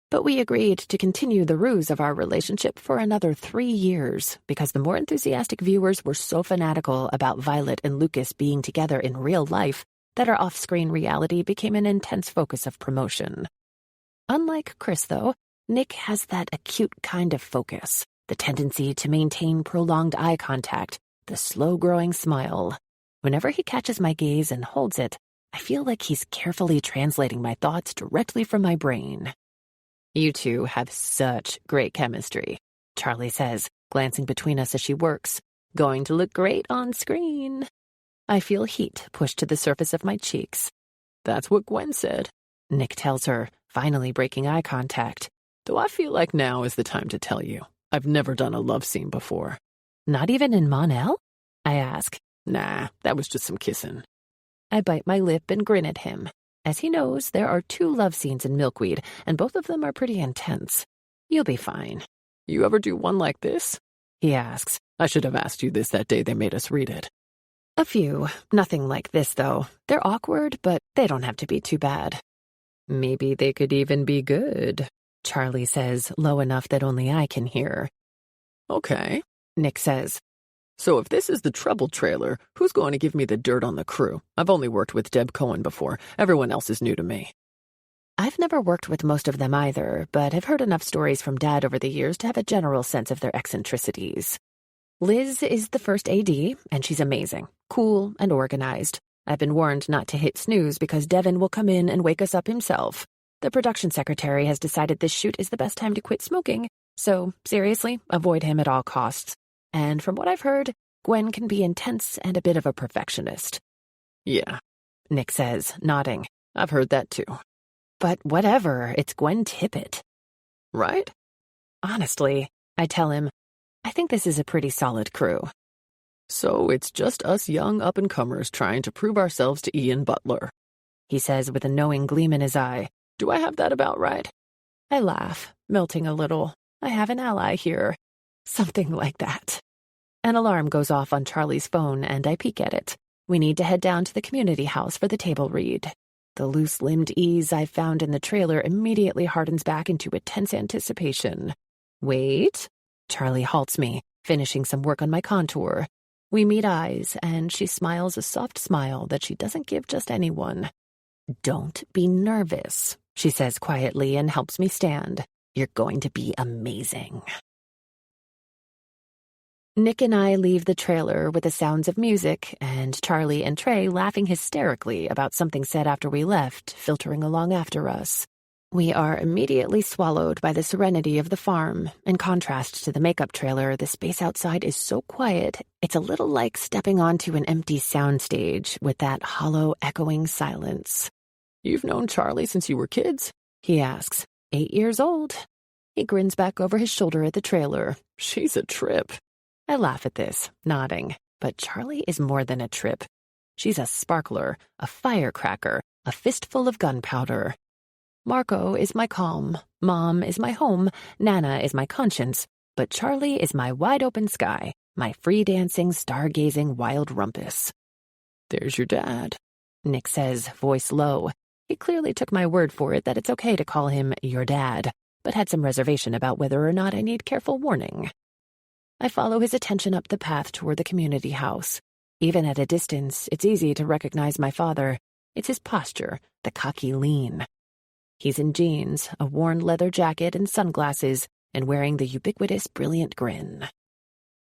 but we agreed to continue the ruse of our relationship for another 3 years because the more enthusiastic viewers were so fanatical about Violet and Lucas being together in real life that our off-screen reality became an intense focus of promotion. Unlike Chris, though, Nick has that acute kind of focus, the tendency to maintain prolonged eye contact, the slow-growing smile. Whenever he catches my gaze and holds it, I feel like he's carefully translating my thoughts directly from my brain. "You two have such great chemistry," Charlie says, glancing between us as she works. "Going to look great on screen." I feel heat pushed to the surface of my cheeks. That's what Gwen said, Nick tells her, finally breaking eye contact. Though I feel like now is the time to tell you. I've never done a love scene before. Not even in Mon-El? I ask. Nah, that was just some kissing. I bite my lip and grin at him. As he knows, there are 2 love scenes in Milkweed, and both of them are pretty intense. You'll be fine. You ever do one like this? He asks. I should have asked you this that day they made us read it. A few. Nothing like this, though. They're awkward, but they don't have to be too bad. Maybe they could even be good, Charlie says, low enough that only I can hear. Okay, Nick says. So if this is the Trouble trailer, who's going to give me the dirt on the crew? I've only worked with Deb Cohen before. Everyone else is new to me. I've never worked with most of them either, but I've heard enough stories from Dad over the years to have a general sense of their eccentricities. Liz is the first AD, and she's amazing, cool, and organized. I've been warned not to hit snooze because Devin will come in and wake us up himself. The production secretary has decided this shoot is the best time to quit smoking, so seriously, avoid him at all costs. And from what I've heard, Gwen can be intense and a bit of a perfectionist. Yeah, Nick says, nodding. I've heard that too. But whatever, it's Gwen Tippett. Right? Honestly, I tell him, I think this is a pretty solid crew. So it's just us young up-and-comers trying to prove ourselves to Ian Butler, he says with a knowing gleam in his eye. Do I have that about right? I laugh, melting a little. I have an ally here. Something like that. An alarm goes off on Charlie's phone, and I peek at it. We need to head down to the community house for the table read. The loose-limbed ease I found in the trailer immediately hardens back into a tense anticipation. Wait. Charlie halts me, finishing some work on my contour. We meet eyes, and she smiles a soft smile that she doesn't give just anyone. "Don't be nervous," she says quietly and helps me stand. "You're going to be amazing." Nick and I leave the trailer with the sounds of music and Charlie and Trey laughing hysterically about something said after we left, filtering along after us. We are immediately swallowed by the serenity of the farm. In contrast to the makeup trailer, the space outside is so quiet, it's a little like stepping onto an empty soundstage with that hollow, echoing silence. "You've known Charlie since you were kids?" He asks. 8 years old. He grins back over his shoulder at the trailer. "She's a trip." I laugh at this, nodding. But Charlie is more than a trip. She's a sparkler, a firecracker, a fistful of gunpowder. Marco is my calm, Mom is my home, Nana is my conscience, but Charlie is my wide-open sky, my free-dancing, stargazing wild rumpus. "There's your dad," Nick says, voice low. He clearly took my word for it that it's okay to call him your dad, but had some reservation about whether or not I need careful warning. I follow his attention up the path toward the community house. Even at a distance, it's easy to recognize my father. It's his posture, the cocky lean. He's in jeans, a worn leather jacket and sunglasses, and wearing the ubiquitous brilliant grin.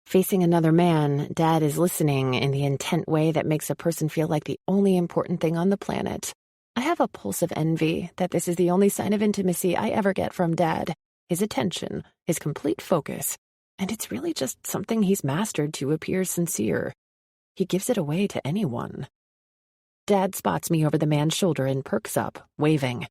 Facing another man, Dad is listening in the intent way that makes a person feel like the only important thing on the planet. I have a pulse of envy that this is the only sign of intimacy I ever get from Dad. His attention, his complete focus. And it's really just something he's mastered to appear sincere. He gives it away to anyone. Dad spots me over the man's shoulder and perks up, waving.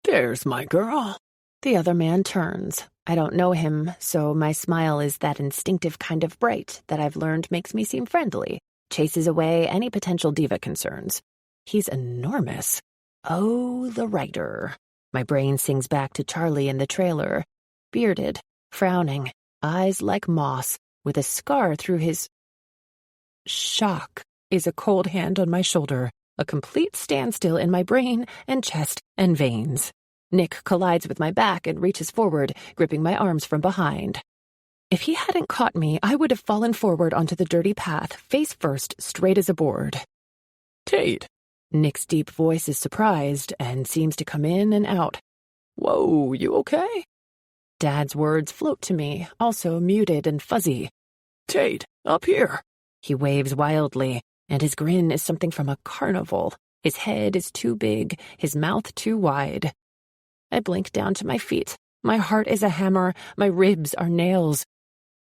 "There's my girl." The other man turns. I don't know him, so my smile is that instinctive kind of bright that I've learned makes me seem friendly, chases away any potential diva concerns. He's enormous. Oh, the writer. My brain sings back to Charlie in the trailer. Bearded, frowning, eyes like moss, with a scar through his... Shock is a cold hand on my shoulder, a complete standstill in my brain and chest and veins. Nick collides with my back and reaches forward, gripping my arms from behind. If he hadn't caught me, I would have fallen forward onto the dirty path, face first, straight as a board. "Tate." Nick's deep voice is surprised and seems to come in and out. "Whoa, you okay?" Dad's words float to me, also muted and fuzzy. "Tate, up here." He waves wildly, and his grin is something from a carnival. His head is too big, his mouth too wide. I blink down to my feet. My heart is a hammer, my ribs are nails.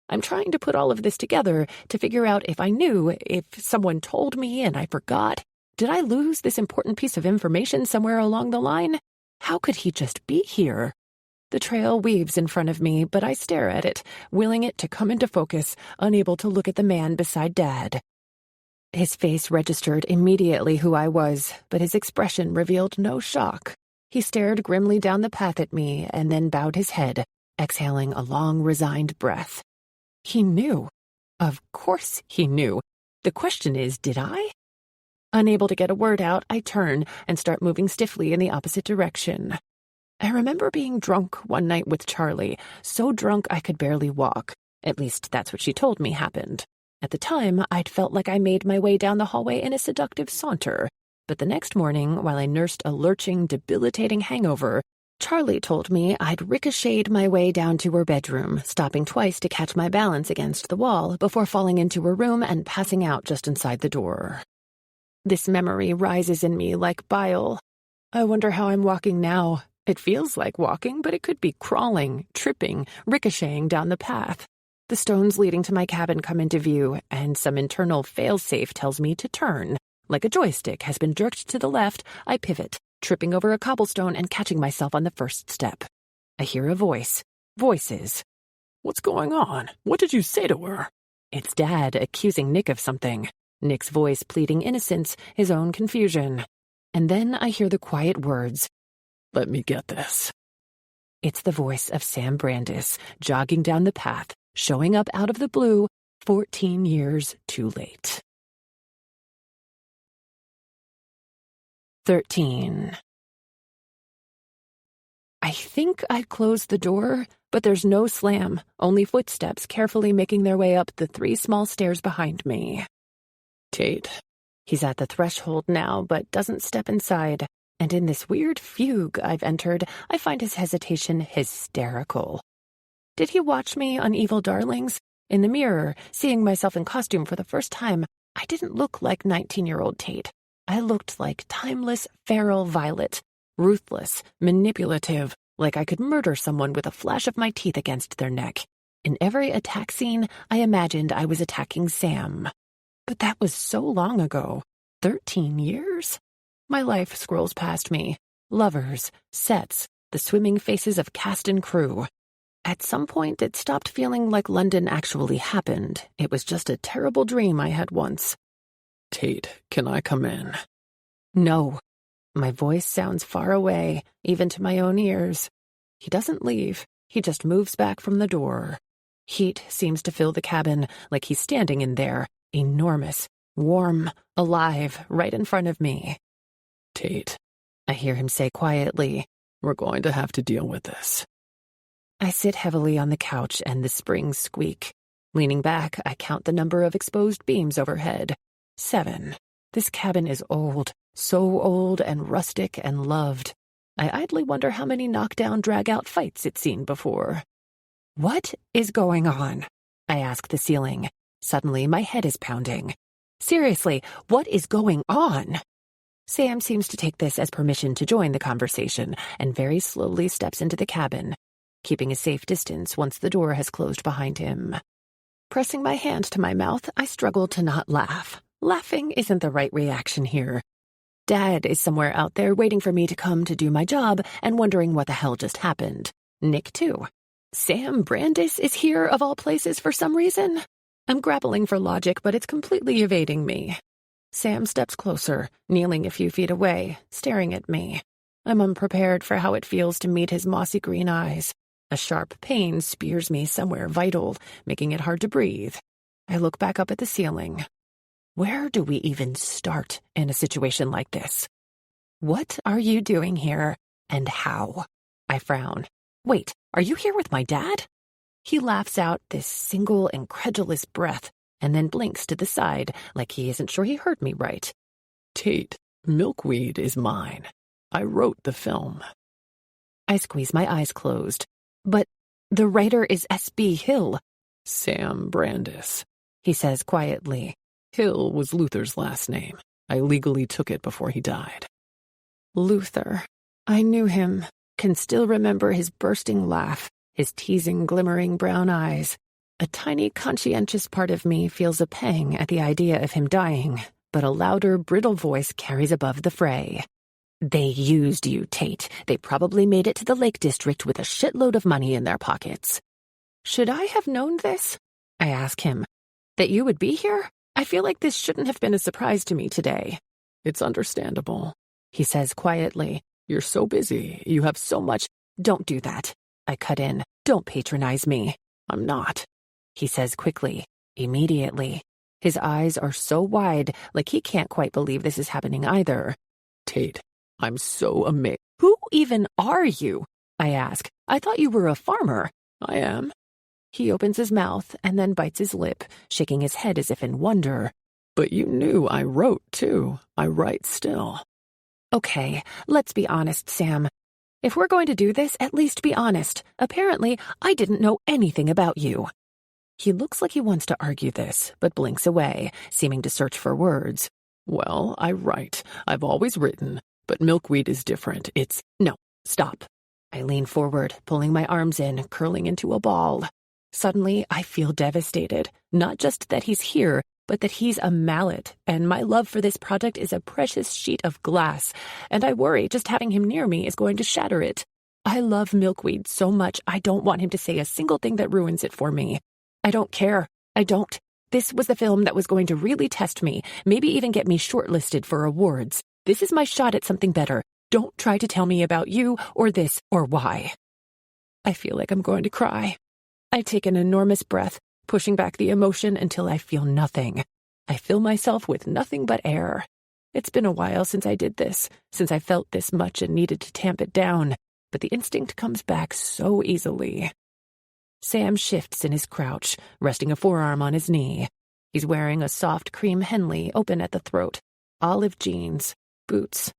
I'm trying to put all of this together to figure out if I knew, if someone told me and I forgot. Did I lose this important piece of information somewhere along the line? How could he just be here? The trail weaves in front of me, but I stare at it, willing it to come into focus, unable to look at the man beside Dad. His face registered immediately who I was, but his expression revealed no shock. He stared grimly down the path at me and then bowed his head, exhaling a long, resigned breath. He knew. Of course he knew. The question is, did I? Unable to get a word out, I turn and start moving stiffly in the opposite direction. I remember being drunk one night with Charlie, so drunk I could barely walk. At least that's what she told me happened. At the time, I'd felt like I made my way down the hallway in a seductive saunter. But the next morning, while I nursed a lurching, debilitating hangover, Charlie told me I'd ricocheted my way down to her bedroom, stopping twice to catch my balance against the wall before falling into her room and passing out just inside the door. This memory rises in me like bile. I wonder how I'm walking now. It feels like walking, but it could be crawling, tripping, ricocheting down the path. The stones leading to my cabin come into view, and some internal fail-safe tells me to turn. Like a joystick has been jerked to the left, I pivot, tripping over a cobblestone and catching myself on the first step. I hear a voice. Voices. "What's going on? What did you say to her?" It's Dad accusing Nick of something. Nick's voice pleading innocence, his own confusion. And then I hear the quiet words. "Let me get this." It's the voice of Sama Brandisa, jogging down the path, showing up out of the blue, 14 years too late. 13. I think I'd closed the door, but there's no slam, only footsteps carefully making their way up the 3 small stairs behind me. "Tate." He's at the threshold now, but doesn't step inside. and in this weird fugue I've entered, I find his hesitation hysterical. Did he watch me on Evil Darlings? In the mirror, seeing myself in costume for the first time, I didn't look like 19-year-old Tate. I looked like timeless, feral Violet, ruthless, manipulative, like I could murder someone with a flash of my teeth against their neck. In every attack scene, I imagined I was attacking Sam. But that was so long ago. 13 years? My life scrolls past me. Lovers, sets, the swimming faces of cast and crew. At some point, it stopped feeling like London actually happened. It was just a terrible dream I had once. Tate, can I come in? No. My voice sounds far away, even to my own ears. He doesn't leave. He just moves back from the door. Heat seems to fill the cabin, like he's standing in there, enormous, warm, alive, right in front of me. Tate, I hear him say quietly, we're going to have to deal with this. I sit heavily on the couch and the springs squeak. Leaning back, I count the number of exposed beams overhead. 7. This cabin is old, so old and rustic and loved. I idly wonder how many knockdown, drag-out fights it's seen before. What is going on? I ask the ceiling. Suddenly, my head is pounding. Seriously, what is going on? Sam seems to take this as permission to join the conversation and very slowly steps into the cabin, keeping a safe distance once the door has closed behind him. Pressing my hand to my mouth, I struggle to not laugh. Laughing isn't the right reaction here. Dad is somewhere out there waiting for me to come to do my job and wondering what the hell just happened. Nick, too. Sam Brandis is here, of all places, for some reason. I'm grappling for logic, but it's completely evading me. Sam steps closer, kneeling a few feet away, staring at me. I'm unprepared for how it feels to meet his mossy green eyes. A sharp pain spears me somewhere vital, making it hard to breathe. I look back up at the ceiling. Where do we even start in a situation like this? What are you doing here, and how? I frown. Wait, are you here with my dad? He laughs out this single incredulous breath and then blinks to the side like he isn't sure he heard me right. Tate, milkweed is mine. I wrote the film. I squeeze my eyes closed. But the writer is S.B. Hill. Sam Brandis, he says quietly. Hill was Luther's last name. I legally took it before he died. Luther. I knew him. Can still remember his bursting laugh, his teasing, glimmering brown eyes. A tiny, conscientious part of me feels a pang at the idea of him dying, but a louder, brittle voice carries above the fray. They used you, Tate. They probably made it to the Lake District with a shitload of money in their pockets. Should I have known this? I ask him. That you would be here? I feel like this shouldn't have been a surprise to me today. It's understandable, he says quietly. You're so busy. You have so much. Don't do that. I cut in. Don't patronize me. I'm not, he says quickly, immediately. His eyes are so wide, like he can't quite believe this is happening either. Tate, I'm so amazed. Who even are you? I ask. I thought you were a farmer. I am. He opens his mouth and then bites his lip, shaking his head as if in wonder. But you knew I wrote, too. I write still. Okay, let's be honest, Sam. If we're going to do this, at least be honest. Apparently, I didn't know anything about you. He looks like he wants to argue this, but blinks away, seeming to search for words. Well, I write. I've always written. But milkweed is different. It's... No, stop. I lean forward, pulling my arms in, curling into a ball. Suddenly, I feel devastated. Not just that he's here, but that he's a mallet, and my love for this project is a precious sheet of glass, and I worry just having him near me is going to shatter it. I love milkweed so much I don't want him to say a single thing that ruins it for me. I don't care. I don't. This was the film that was going to really test me, maybe even get me shortlisted for awards. This is my shot at something better. Don't try to tell me about you, or this, or why. I feel like I'm going to cry. I take an enormous breath, pushing back the emotion until I feel nothing. I fill myself with nothing but air. It's been a while since I did this, since I felt this much and needed to tamp it down, but the instinct comes back so easily. Sam shifts in his crouch, resting a forearm on his knee. He's wearing a soft cream Henley open at the throat, olive jeans, boots.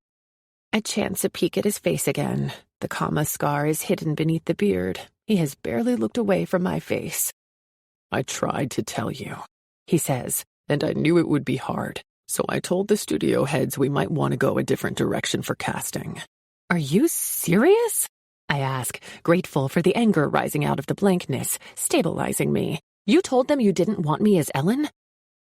I chance a peek at his face again. The comma scar is hidden beneath the beard. He has barely looked away from my face. I tried to tell you, he says, and I knew it would be hard, so I told the studio heads we might want to go a different direction for casting. Are you serious? I ask, grateful for the anger rising out of the blankness, stabilizing me. You told them you didn't want me as Ellen?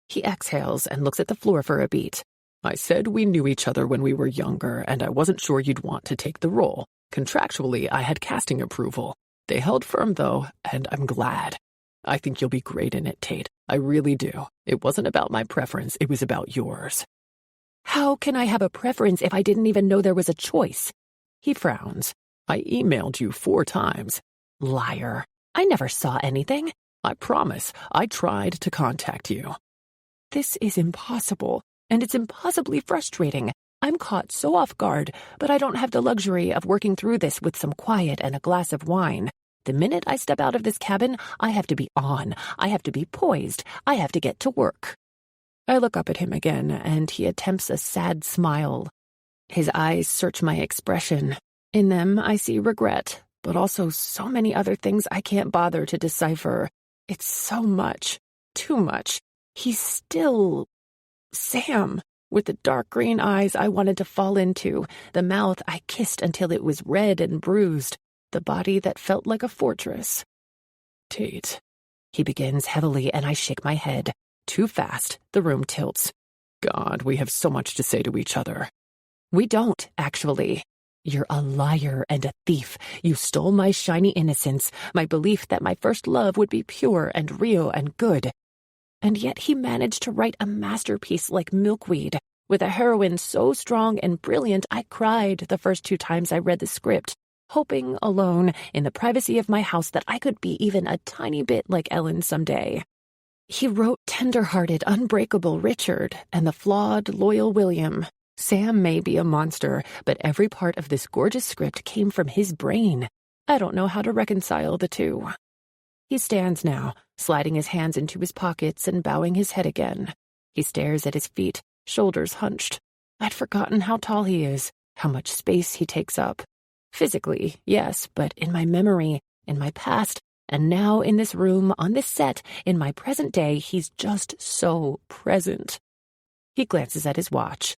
He exhales and looks at the floor for a beat. I said we knew each other when we were younger, and I wasn't sure you'd want to take the role. Contractually, I had casting approval. They held firm, though, and I'm glad. I think you'll be great in it, Tate. I really do. It wasn't about my preference, it was about yours. How can I have a preference if I didn't even know there was a choice? He frowns. I emailed you 4 times. Liar. I never saw anything. I promise, I tried to contact you. This is impossible, and it's impossibly frustrating. I'm caught so off guard, but I don't have the luxury of working through this with some quiet and a glass of wine. The minute I step out of this cabin, I have to be on. I have to be poised. I have to get to work. I look up at him again, and he attempts a sad smile. His eyes search my expression. In them, I see regret, but also so many other things I can't bother to decipher. It's so much. Too much. He's still Sam, with the dark green eyes I wanted to fall into, the mouth I kissed until it was red and bruised, the body that felt like a fortress. Tate, he begins heavily, and I shake my head. Too fast, the room tilts. God, we have so much to say to each other. We don't, actually. You're a liar and a thief. You stole my shiny innocence, my belief that my first love would be pure and real and good. And yet he managed to write a masterpiece like Milkweed, with a heroine so strong and brilliant I cried the first 2 times I read the script, hoping alone in the privacy of my house that I could be even a tiny bit like Ellen someday. He wrote tender-hearted, unbreakable Richard and the flawed, loyal William. Sam may be a monster, but every part of this gorgeous script came from his brain. I don't know how to reconcile the two. He stands now, sliding his hands into his pockets and bowing his head again. He stares at his feet, shoulders hunched. I'd forgotten how tall he is, how much space he takes up. Physically, yes, but in my memory, in my past, and now in this room, on this set, in my present day, he's just so present. He glances at his watch.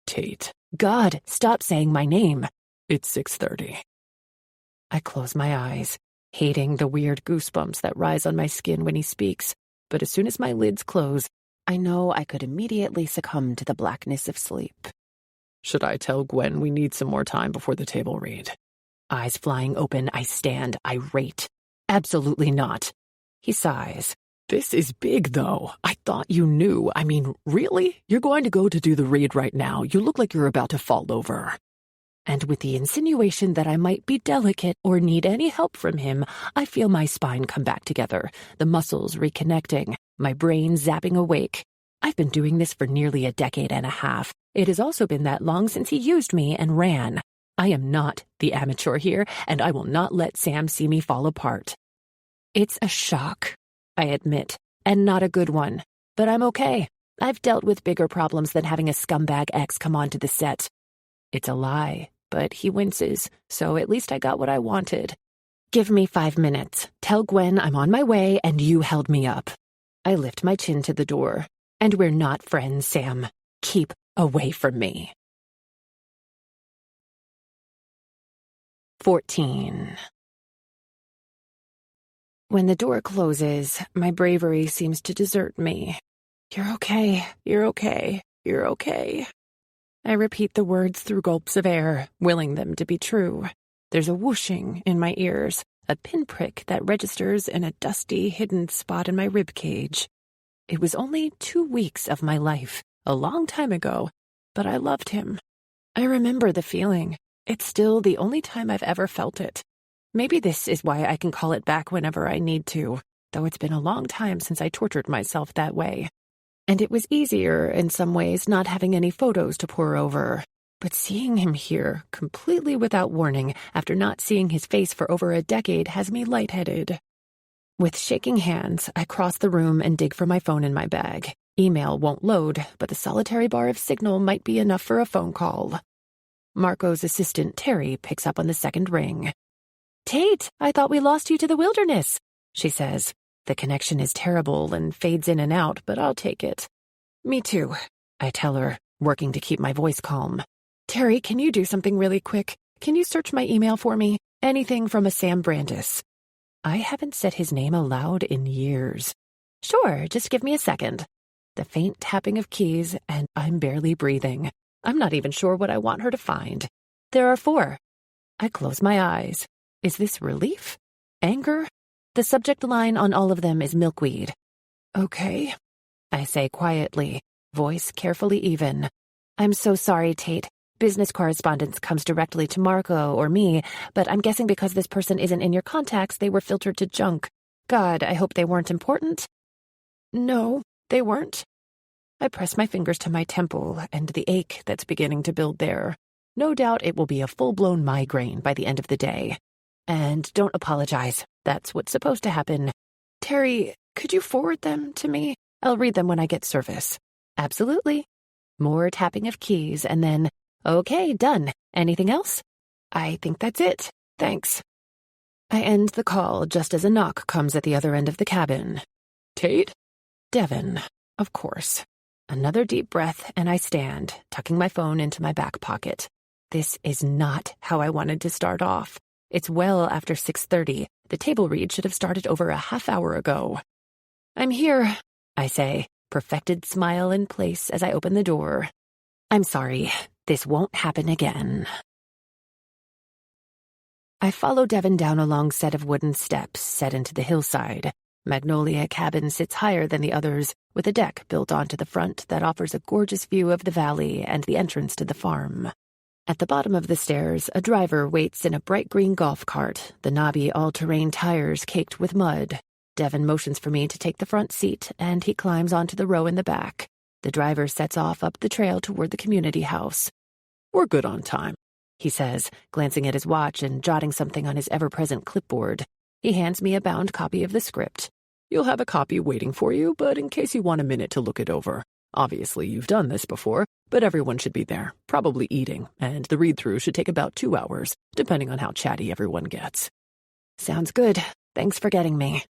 Tate. God, stop saying my name. It's 6:30. I close my eyes, hating the weird goosebumps that rise on my skin when he speaks, but as soon as my lids close, I know I could immediately succumb to the blackness of sleep. Should I tell Gwen we need some more time before the table read? Eyes flying open, I stand, irate. Absolutely not. He sighs. This is big, though. I thought you knew. I mean, really? You're going to go to do the read right now. You look like you're about to fall over. And with the insinuation that I might be delicate or need any help from him, I feel my spine come back together, the muscles reconnecting, my brain zapping awake. I've been doing this for nearly a decade and a half. It has also been that long since he used me and ran. I am not the amateur here, and I will not let Sam see me fall apart. It's a shock, I admit, and not a good one. But I'm okay. I've dealt with bigger problems than having a scumbag ex come onto the set. It's a lie, but he winces, so at least I got what I wanted. Give me 5 minutes. Tell Gwen I'm on my way and you held me up. I lift my chin to the door. And we're not friends, Sam. Keep away from me. 14. When the door closes, my bravery seems to desert me. You're okay, you're okay, you're okay. I repeat the words through gulps of air, willing them to be true. There's a whooshing in my ears, a pinprick that registers in a dusty, hidden spot in my ribcage. It was only 2 weeks of my life, a long time ago, but I loved him. I remember the feeling. It's still the only time I've ever felt it. Maybe this is why I can call it back whenever I need to, though it's been a long time since I tortured myself that way. And it was easier in some ways not having any photos to pore over. But seeing him here, completely without warning, after not seeing his face for over a decade, has me lightheaded. With shaking hands, I cross the room and dig for my phone in my bag. Email won't load, but the solitary bar of signal might be enough for a phone call. Marco's assistant, Terry, picks up on the second ring. "Tate, I thought we lost you to the wilderness," she says. The connection is terrible and fades in and out, but I'll take it. "Me too," I tell her, working to keep my voice calm. "Terry, can you do something really quick? Can you search my email for me? Anything from a Sama Brandisa." I haven't said his name aloud in years. "Sure, just give me a second." The faint tapping of keys, and I'm barely breathing. I'm not even sure what I want her to find. There are 4. I close my eyes. Is this relief? Anger? The subject line on all of them is milkweed. "Okay," I say quietly, voice carefully even. "I'm so sorry, Tate. Business correspondence comes directly to Marco or me, but I'm guessing because this person isn't in your contacts, they were filtered to junk. God, I hope they weren't important." "No, they weren't." I press my fingers to my temple and the ache that's beginning to build there. No doubt it will be a full-blown migraine by the end of the day. And don't apologize. That's what's supposed to happen. "Terry, could you forward them to me? I'll read them when I get service." "Absolutely." More tapping of keys and then, "Okay, done. Anything else?" "I think that's it. Thanks." I end the call just as a knock comes at the other end of the cabin. "Tate?" "Devin, of course." Another deep breath, and I stand, tucking my phone into my back pocket. This is not how I wanted to start off. It's well after 6:30. The table read should have started over a half hour ago. "I'm here," I say, perfected smile in place as I open the door. "I'm sorry. This won't happen again." I follow Devin down a long set of wooden steps set into the hillside. Magnolia Cabin sits higher than the others, with a deck built onto the front that offers a gorgeous view of the valley and the entrance to the farm. At the bottom of the stairs, a driver waits in a bright green golf cart, the knobby all-terrain tires caked with mud. Devin motions for me to take the front seat, and he climbs onto the row in the back. The driver sets off up the trail toward the community house. "We're good on time," he says, glancing at his watch and jotting something on his ever-present clipboard. He hands me a bound copy of the script. "You'll have a copy waiting for you, but in case you want a minute to look it over. Obviously, you've done this before, but everyone should be there, probably eating, and the read-through should take about 2 hours, depending on how chatty everyone gets." "Sounds good. Thanks for getting me."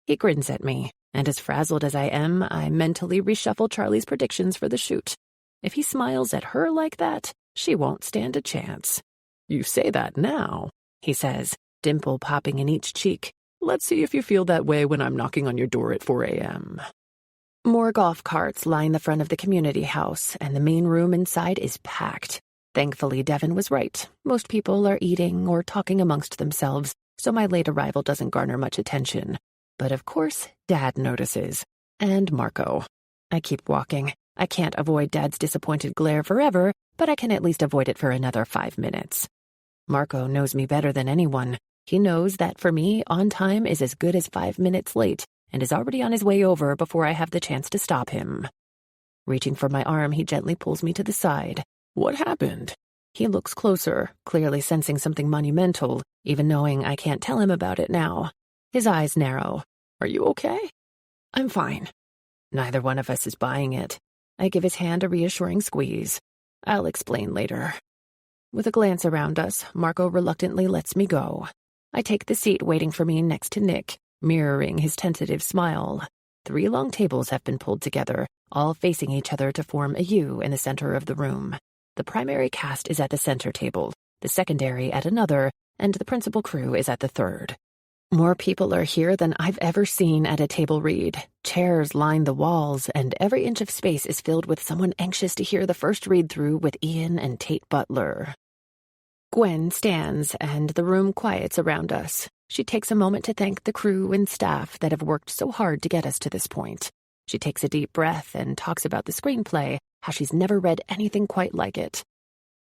He grins at me, and as frazzled as I am, I mentally reshuffle Charlie's predictions for the shoot. If he smiles at her like that, she won't stand a chance. "You say that now," he says, dimple popping in each cheek. "Let's see if you feel that way when I'm knocking on your door at 4 a.m. More golf carts line the front of the community house, and the main room inside is packed. Thankfully, Devin was right. Most people are eating or talking amongst themselves, so my late arrival doesn't garner much attention. But of course, Dad notices. And Marco. I keep walking. I can't avoid Dad's disappointed glare forever, but I can at least avoid it for another 5 minutes. Marco knows me better than anyone. He knows that for me, on time is as good as 5 minutes late, and is already on his way over before I have the chance to stop him. Reaching for my arm, he gently pulls me to the side. "What happened?" He looks closer, clearly sensing something monumental, even knowing I can't tell him about it now. His eyes narrow. "Are you okay?" "I'm fine." Neither one of us is buying it. I give his hand a reassuring squeeze. "I'll explain later." With a glance around us, Marco reluctantly lets me go. I take the seat waiting for me next to Nick, mirroring his tentative smile. 3 long tables have been pulled together, all facing each other to form a U in the center of the room. The primary cast is at the center table, the secondary at another, and the principal crew is at the third. More people are here than I've ever seen at a table read. Chairs line the walls, and every inch of space is filled with someone anxious to hear the first read-through with Ian and Tate Butler. Gwen stands, and the room quiets around us. She takes a moment to thank the crew and staff that have worked so hard to get us to this point. She takes a deep breath and talks about the screenplay, how she's never read anything quite like it.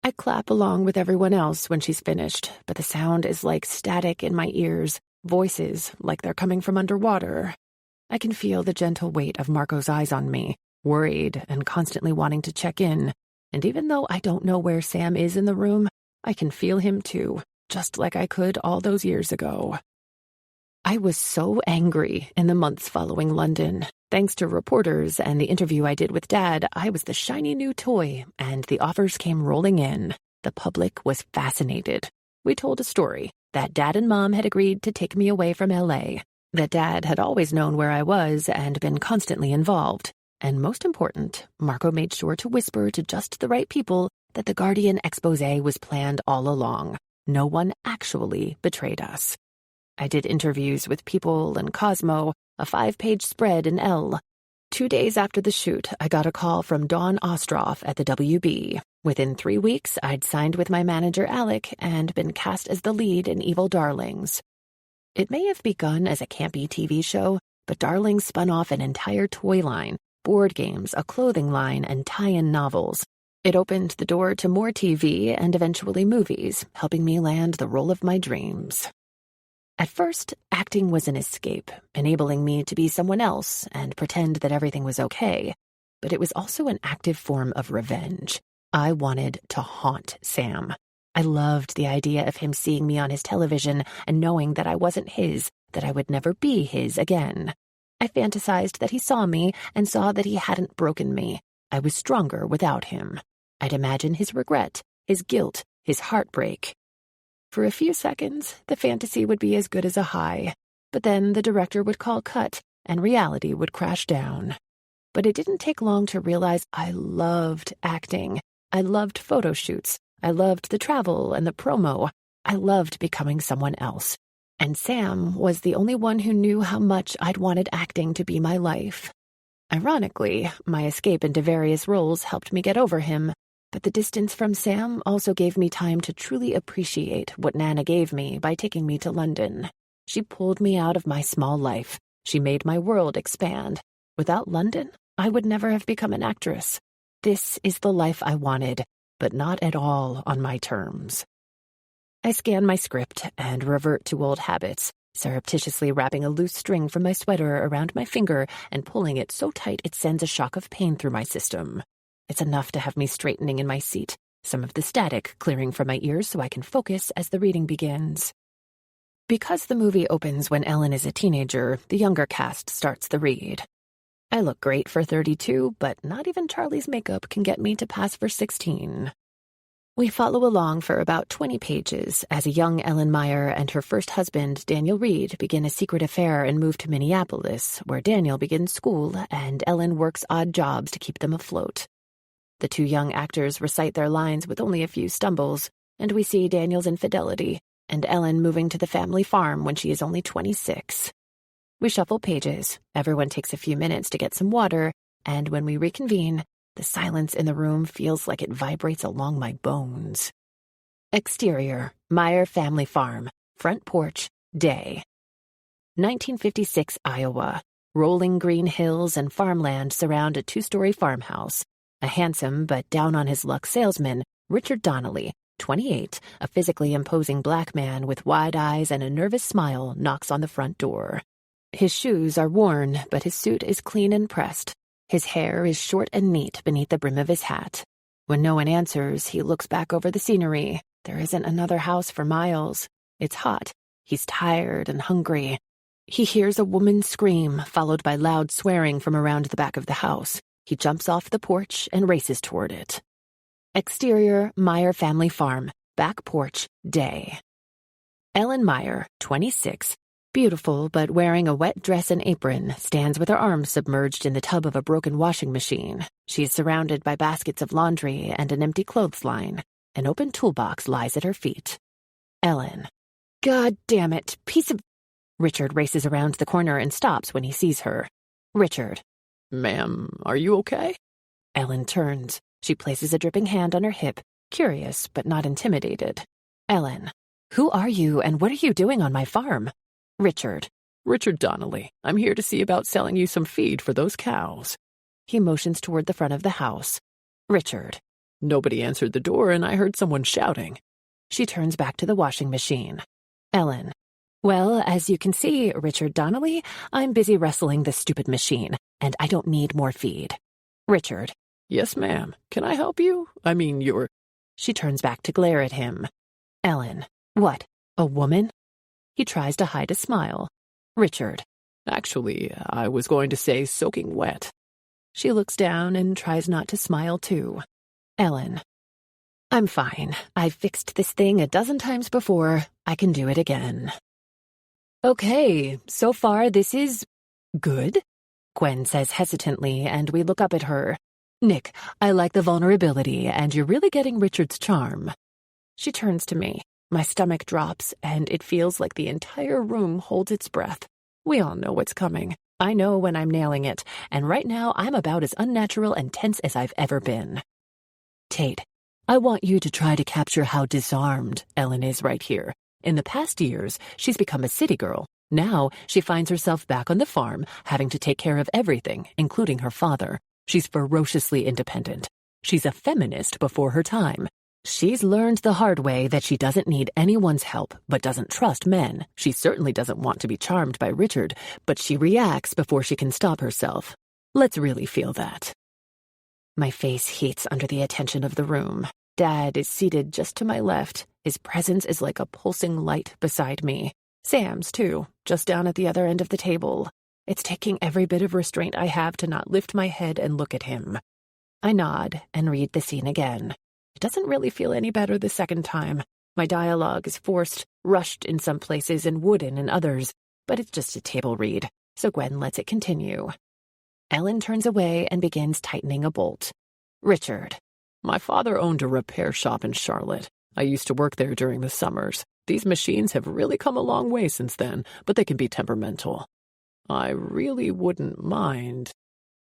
I clap along with everyone else when she's finished, but the sound is like static in my ears, voices like they're coming from underwater. I can feel the gentle weight of Marco's eyes on me, worried and constantly wanting to check in. And even though I don't know where Sam is in the room, I can feel him too, just like I could all those years ago. I was so angry in the months following London. Thanks to reporters and the interview I did with Dad, I was the shiny new toy, and the offers came rolling in. The public was fascinated. We told a story that Dad and Mom had agreed to take me away from LA, that Dad had always known where I was and been constantly involved. And most important, Marco made sure to whisper to just the right people that the Guardian exposé was planned all along. No one actually betrayed us. I did interviews with People and Cosmo, a 5-page spread in Elle. 2 days after the shoot, I got a call from Dawn Ostroff at the WB. Within 3 weeks, I'd signed with my manager Alec and been cast as the lead in Evil Darlings. It may have begun as a campy TV show, but Darlings spun off an entire toy line, board games, a clothing line, and tie-in novels. It opened the door to more TV and eventually movies, helping me land the role of my dreams. At first, acting was an escape, enabling me to be someone else and pretend that everything was okay. But it was also an active form of revenge. I wanted to haunt Sam. I loved the idea of him seeing me on his television and knowing that I wasn't his, that I would never be his again. I fantasized that he saw me and saw that he hadn't broken me. I was stronger without him. I'd imagine his regret, his guilt, his heartbreak. For a few seconds, the fantasy would be as good as a high, but then the director would call cut and reality would crash down. But it didn't take long to realize I loved acting. I loved photo shoots. I loved the travel and the promo. I loved becoming someone else. And Sam was the only one who knew how much I'd wanted acting to be my life. Ironically, my escape into various roles helped me get over him, but the distance from Sam also gave me time to truly appreciate what Nana gave me by taking me to London. She pulled me out of my small life. She made my world expand. Without London, I would never have become an actress. This is the life I wanted, but not at all on my terms. I scan my script and revert to old habits, surreptitiously wrapping a loose string from my sweater around my finger and pulling it so tight it sends a shock of pain through my system. It's enough to have me straightening in my seat, some of the static clearing from my ears so I can focus as the reading begins. Because the movie opens when Ellen is a teenager, the younger cast starts the read. I look great for 32, but not even Charlie's makeup can get me to pass for 16. We follow along for about 20 pages as a young Ellen Meyer and her first husband, Daniel Reed, begin a secret affair and move to Minneapolis, where Daniel begins school and Ellen works odd jobs to keep them afloat. The two young actors recite their lines with only a few stumbles, and we see Daniel's infidelity and Ellen moving to the family farm when she is only 26. We shuffle pages, everyone takes a few minutes to get some water, and when we reconvene, the silence in the room feels like it vibrates along my bones. Exterior, Meyer Family Farm, front porch, day. 1956 Iowa. Rolling green hills and farmland surround a 2-story farmhouse. A handsome but down-on-his-luck salesman, Richard Donnelly, 28, a physically imposing black man with wide eyes and a nervous smile, knocks on the front door. His shoes are worn, but his suit is clean and pressed. His hair is short and neat beneath the brim of his hat. When no one answers, he looks back over the scenery. There isn't another house for miles. It's hot. He's tired and hungry. He hears a woman scream, followed by loud swearing from around the back of the house. He jumps off the porch and races toward it. Exterior, Meyer Family Farm, back porch, day. Ellen Meyer, 26, beautiful but wearing a wet dress and apron, stands with her arms submerged in the tub of a broken washing machine. She is surrounded by baskets of laundry and an empty clothesline. An open toolbox lies at her feet. Ellen. God damn it, piece of... Richard races around the corner and stops when he sees her. Richard. Ma'am, are you okay? Ellen turns. She places a dripping hand on her hip, curious but not intimidated. Ellen. Who are you and what are you doing on my farm? Richard. Richard Donnelly. I'm here to see about selling you some feed for those cows. He motions toward the front of the house. Richard. Nobody answered the door and I heard someone shouting. She turns back to the washing machine. Ellen. Well, as you can see, Richard Donnelly, I'm busy wrestling this stupid machine, and I don't need more feed. Richard. Yes, ma'am. Can I help you? I mean, you're... She turns back to glare at him. Ellen. What? A woman? He tries to hide a smile. Richard. Actually, I was going to say soaking wet. She looks down and tries not to smile too. Ellen. I'm fine. I've fixed this thing a dozen times before. I can do it again. Okay, so far this is good, Gwen says hesitantly, and we look up at her. Nick, I like the vulnerability, and you're really getting Richard's charm. She turns to me. My stomach drops, and it feels like the entire room holds its breath. We all know what's coming. I know when I'm nailing it, and right now I'm about as unnatural and tense as I've ever been. Tate, I want you to try to capture how disarmed Ellen is right here. In the past years, she's become a city girl. Now, she finds herself back on the farm, having to take care of everything, including her father. She's ferociously independent. She's a feminist before her time. She's learned the hard way that she doesn't need anyone's help, but doesn't trust men. She certainly doesn't want to be charmed by Richard, but she reacts before she can stop herself. Let's really feel that. My face heats under the attention of the room. Dad is seated just to my left. His presence is like a pulsing light beside me. Sam's, too, just down at the other end of the table. It's taking every bit of restraint I have to not lift my head and look at him. I nod and read the scene again. It doesn't really feel any better the second time. My dialogue is forced, rushed in some places and wooden in others, but it's just a table read, so Gwen lets it continue. Ellen turns away and begins tightening a bolt. Richard. My father owned a repair shop in Charlotte. I used to work there during the summers. These machines have really come a long way since then, but they can be temperamental. I really wouldn't mind.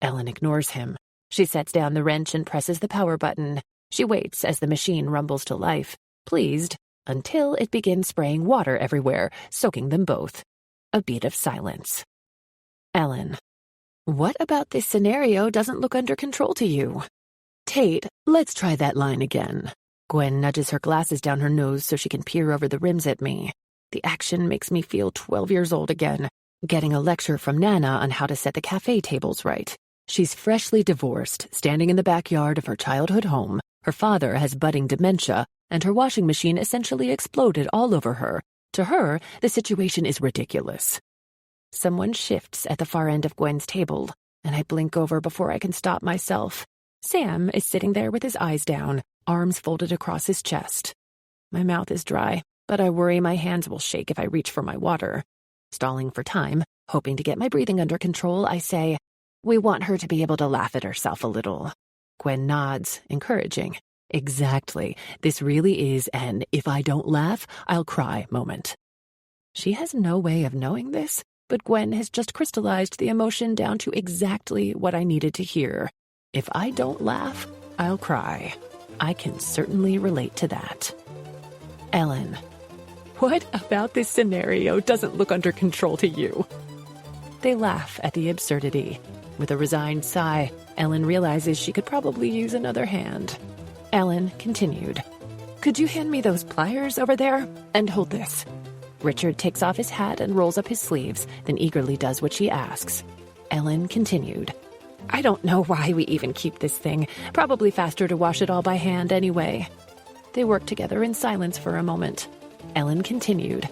Ellen ignores him. She sets down the wrench and presses the power button. She waits as the machine rumbles to life, pleased, until it begins spraying water everywhere, soaking them both. A beat of silence. Ellen. What about this scenario doesn't look under control to you? Tate, let's try that line again. Gwen nudges her glasses down her nose so she can peer over the rims at me. The action makes me feel 12 years old again, getting a lecture from Nana on how to set the cafe tables right. She's freshly divorced, standing in the backyard of her childhood home. Her father has budding dementia, and her washing machine essentially exploded all over her. To her, the situation is ridiculous. Someone shifts at the far end of Gwen's table, and I blink over before I can stop myself. Sam is sitting there with his eyes down, arms folded across his chest. My mouth is dry, but I worry my hands will shake if I reach for my water. Stalling for time, hoping to get my breathing under control, I say, "We want her to be able to laugh at herself a little." Gwen nods, encouraging. Exactly. This really is an if I don't laugh, I'll cry moment. She has no way of knowing this, but Gwen has just crystallized the emotion down to exactly what I needed to hear. If I don't laugh, I'll cry. I can certainly relate to that. Ellen. What about this scenario doesn't look under control to you? They laugh at the absurdity. With a resigned sigh, Ellen realizes she could probably use another hand. Ellen continued. Could you hand me those pliers over there? And hold this. Richard takes off his hat and rolls up his sleeves, then eagerly does what she asks. Ellen continued. I don't know why we even keep this thing. Probably faster to wash it all by hand anyway. They worked together in silence for a moment. Ellen continued.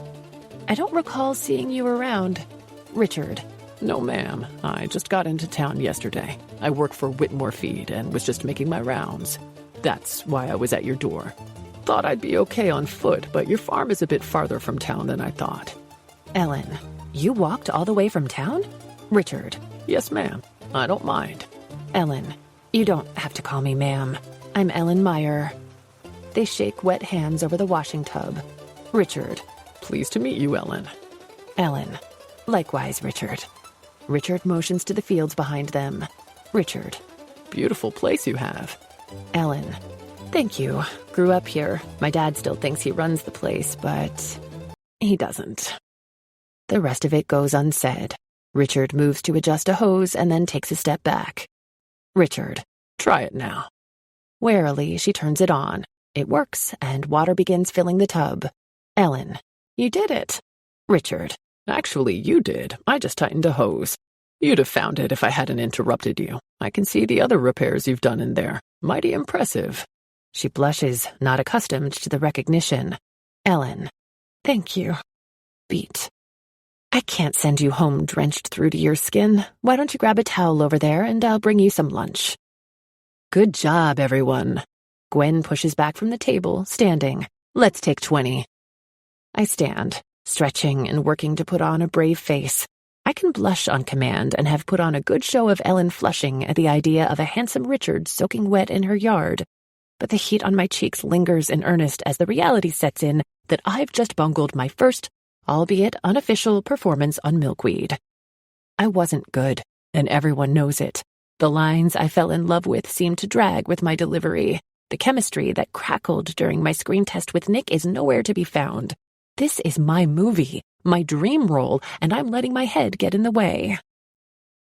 I don't recall seeing you around. Richard. No, ma'am. I just got into town yesterday. I work for Whitmore Feed and was just making my rounds. That's why I was at your door. Thought I'd be okay on foot, but your farm is a bit farther from town than I thought. Ellen. You walked all the way from town? Richard. Yes, ma'am. I don't mind. Ellen. You don't have to call me ma'am. I'm Ellen Meyer. They shake wet hands over the washing tub. Richard. Pleased to meet you, Ellen. Ellen. Likewise, Richard. Richard motions to the fields behind them. Richard. Beautiful place you have. Ellen. Thank you. Grew up here. My dad still thinks he runs the place, but he doesn't. The rest of it goes unsaid. Richard moves to adjust a hose and then takes a step back. Richard. Try it now. Warily, she turns it on. It works, and water begins filling the tub. Ellen. You did it. Richard. Actually, you did. I just tightened a hose. You'd have found it if I hadn't interrupted you. I can see the other repairs you've done in there. Mighty impressive. She blushes, not accustomed to the recognition. Ellen. Thank you. Beat. I can't send you home drenched through to your skin. Why don't you grab a towel over there and I'll bring you some lunch. Good job, everyone. Gwen pushes back from the table, standing. Let's take 20. I stand, stretching and working to put on a brave face. I can blush on command and have put on a good show of Ellen Flushing at the idea of a handsome Richard soaking wet in her yard. But the heat on my cheeks lingers in earnest as the reality sets in that I've just bungled my first, albeit unofficial, performance on milkweed. I wasn't good, and everyone knows it. The lines I fell in love with seemed to drag with my delivery. The chemistry that crackled during my screen test with Nick is nowhere to be found. This is my movie, my dream role, and I'm letting my head get in the way.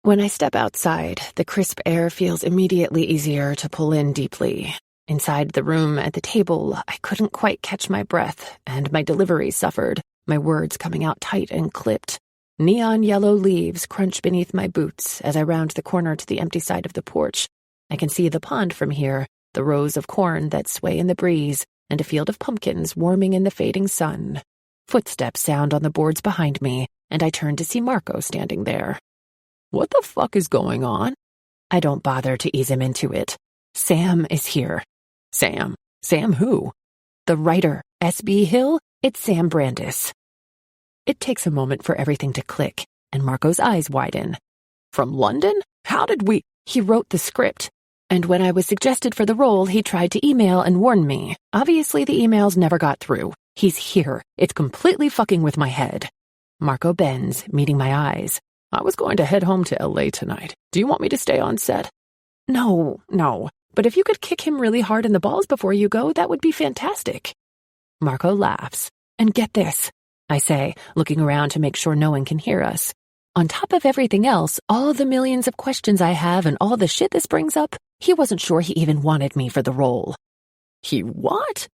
When I step outside, the crisp air feels immediately easier to pull in deeply. Inside the room at the table, I couldn't quite catch my breath, and my delivery suffered, my words coming out tight and clipped. Neon yellow leaves crunch beneath my boots as I round the corner to the empty side of the porch. I can see the pond from here, the rows of corn that sway in the breeze, and a field of pumpkins warming in the fading sun. Footsteps sound on the boards behind me, and I turn to see Marco standing there. What the fuck is going on? I don't bother to ease him into it. Sam is here. Sam? Sam who? The writer, S.B. Hill? It's Sam Brandis. It takes a moment for everything to click, and Marco's eyes widen. From London? How did we— He wrote the script, and when I was suggested for the role, he tried to email and warn me. Obviously, the emails never got through. He's here. It's completely fucking with my head. Marco bends, meeting my eyes. I was going to head home to L.A. tonight. Do you want me to stay on set? No. But if you could kick him really hard in the balls before you go, that would be fantastic. Marco laughs. And get this, I say, looking around to make sure no one can hear us. On top of everything else, all the millions of questions I have and all the shit this brings up, he wasn't sure he even wanted me for the role. He what?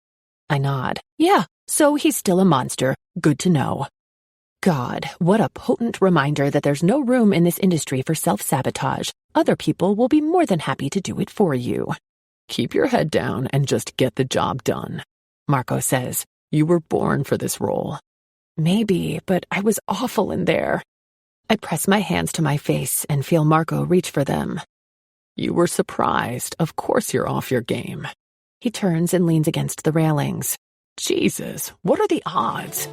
I nod. Yeah, so he's still a monster. Good to know. God, what a potent reminder that there's no room in this industry for self-sabotage. Other people will be more than happy to do it for you. Keep your head down and just get the job done, Marco says. You were born for this role. Maybe, but I was awful in there. I press my hands to my face and feel Marco reach for them. You were surprised. Of course you're off your game. He turns and leans against the railings. Jesus, what are the odds?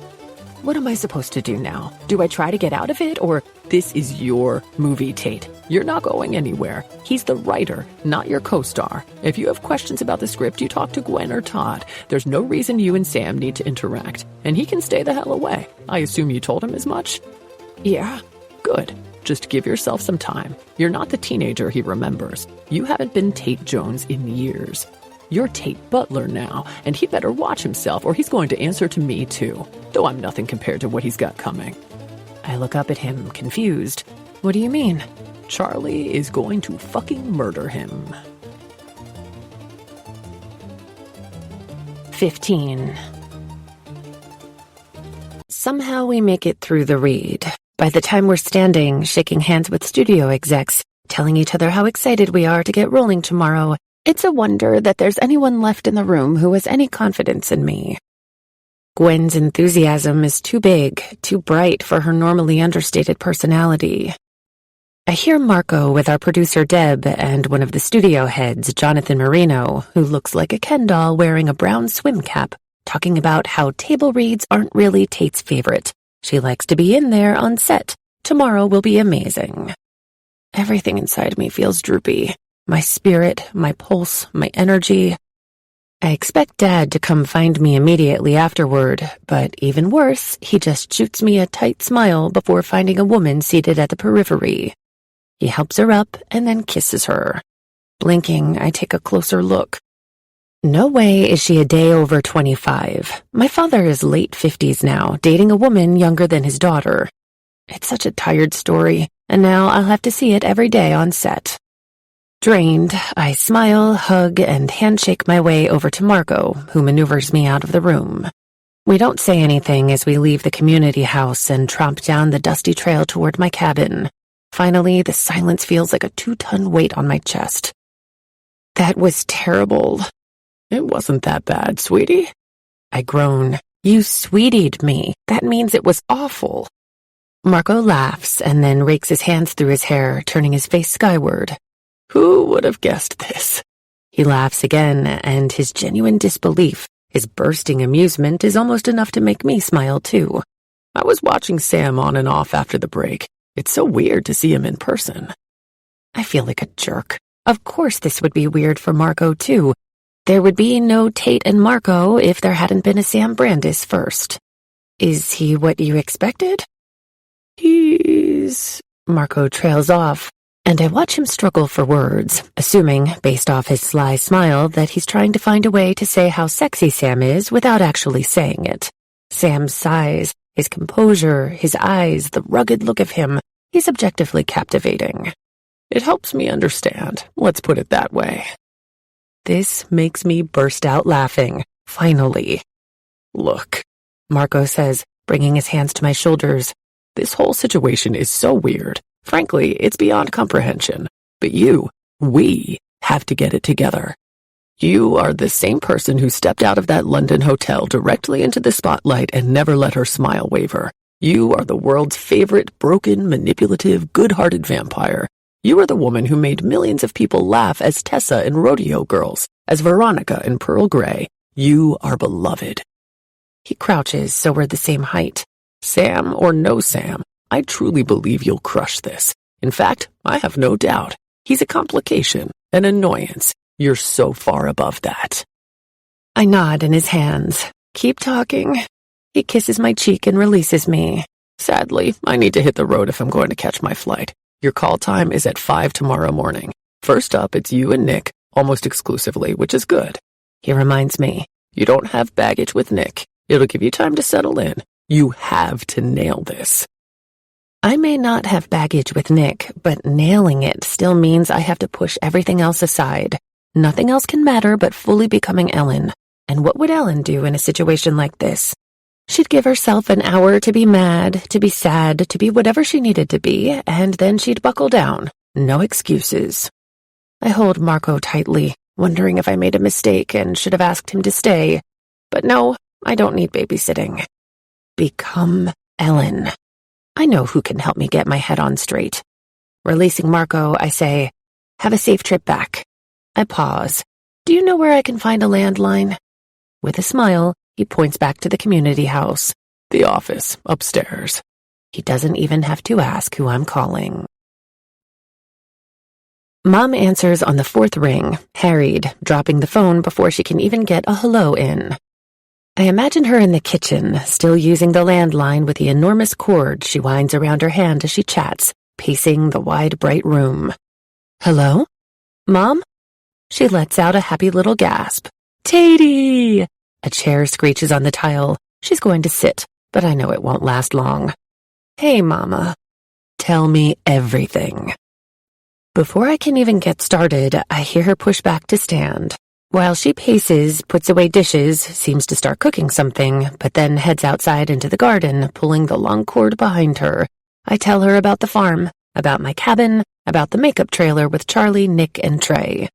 What am I supposed to do now? Do I try to get out of it, or— This is your movie, Tate. You're not going anywhere. He's the writer, not your co-star. If you have questions about the script, you talk to Gwen or Todd. There's no reason you and Sam need to interact, and he can stay the hell away. I assume you told him as much? Yeah. Good. Just give yourself some time. You're not the teenager he remembers. You haven't been Tate Jones in years. You're Tate Butler now, and he better watch himself or he's going to answer to me too, though I'm nothing compared to what he's got coming. I look up at him, confused. What do you mean? Charlie is going to fucking murder him. 15. Somehow we make it through the read. By the time we're standing, shaking hands with studio execs, telling each other how excited we are to get rolling tomorrow, it's a wonder that there's anyone left in the room who has any confidence in me. Gwen's enthusiasm is too big, too bright for her normally understated personality. I hear Marco with our producer Deb and one of the studio heads, Jonathan Marino, who looks like a Ken doll wearing a brown swim cap, talking about how table reads aren't really Tate's favorite. She likes to be in there on set. Tomorrow will be amazing. Everything inside me feels droopy. My spirit, my pulse, my energy. I expect Dad to come find me immediately afterward, but even worse, he just shoots me a tight smile before finding a woman seated at the periphery. He helps her up and then kisses her. Blinking, I take a closer look. No way is she a day over 25. My father is late 50s now, dating a woman younger than his daughter. It's such a tired story, and now I'll have to see it every day on set. Drained, I smile, hug, and handshake my way over to Marco, who maneuvers me out of the room. We don't say anything as we leave the community house and tromp down the dusty trail toward my cabin. Finally, the silence feels like a 2-ton weight on my chest. That was terrible. It wasn't that bad, sweetie. I groan. You sweetied me. That means it was awful. Marco laughs and then rakes his hands through his hair, turning his face skyward. Who would have guessed this? He laughs again, and his genuine disbelief, his bursting amusement is almost enough to make me smile too. I was watching Sam on and off after the break. It's so weird to see him in person. I feel like a jerk. Of course this would be weird for Marco too. There would be no Tate and Marco if there hadn't been a Sam Brandis first. Is he what you expected? Marco trails off, and I watch him struggle for words, assuming, based off his sly smile, that he's trying to find a way to say how sexy Sam is without actually saying it. Sam's size, his composure, his eyes, the rugged look of him, he's objectively captivating. It helps me understand, let's put it that way. This makes me burst out laughing, finally. Look, Marco says, bringing his hands to my shoulders. This whole situation is so weird. Frankly, it's beyond comprehension. But we have to get it together. You are the same person who stepped out of that London hotel directly into the spotlight and never let her smile waver. You are the world's favorite broken, manipulative, good-hearted vampire. You are the woman who made millions of people laugh as Tessa in Rodeo Girls, as Veronica in Pearl Grey. You are beloved. He crouches so we're the same height. Sam or no Sam, I truly believe you'll crush this. In fact, I have no doubt. He's a complication, an annoyance. You're so far above that. I nod in his hands. Keep talking. He kisses my cheek and releases me. Sadly, I need to hit the road if I'm going to catch my flight. Your call time is at 5 tomorrow morning. First up, it's you and Nick, almost exclusively, which is good. He reminds me. You don't have baggage with Nick. It'll give you time to settle in. You have to nail this. I may not have baggage with Nick, but nailing it still means I have to push everything else aside. Nothing else can matter but fully becoming Ellen. And what would Ellen do in a situation like this? She'd give herself an hour to be mad, to be sad, to be whatever she needed to be, and then she'd buckle down. No excuses. I hold Marco tightly, wondering if I made a mistake and should have asked him to stay. But no, I don't need babysitting. Become Ellen. I know who can help me get my head on straight. Releasing Marco, I say, have a safe trip back. I pause. Do you know where I can find a landline? With a smile, he points back to the community house. The office, upstairs. He doesn't even have to ask who I'm calling. Mom answers on the fourth ring, harried, dropping the phone before she can even get a hello in. I imagine her in the kitchen, still using the landline with the enormous cord she winds around her hand as she chats, pacing the wide, bright room. Hello? Mom? She lets out a happy little gasp. Tate! A chair screeches on the tile. She's going to sit, but I know it won't last long. Hey, Mama. Tell me everything. Before I can even get started, I hear her push back to stand. While she paces, puts away dishes, seems to start cooking something, but then heads outside into the garden, pulling the long cord behind her. I tell her about the farm, about my cabin, about the makeup trailer with Charlie, Nick, and Trey.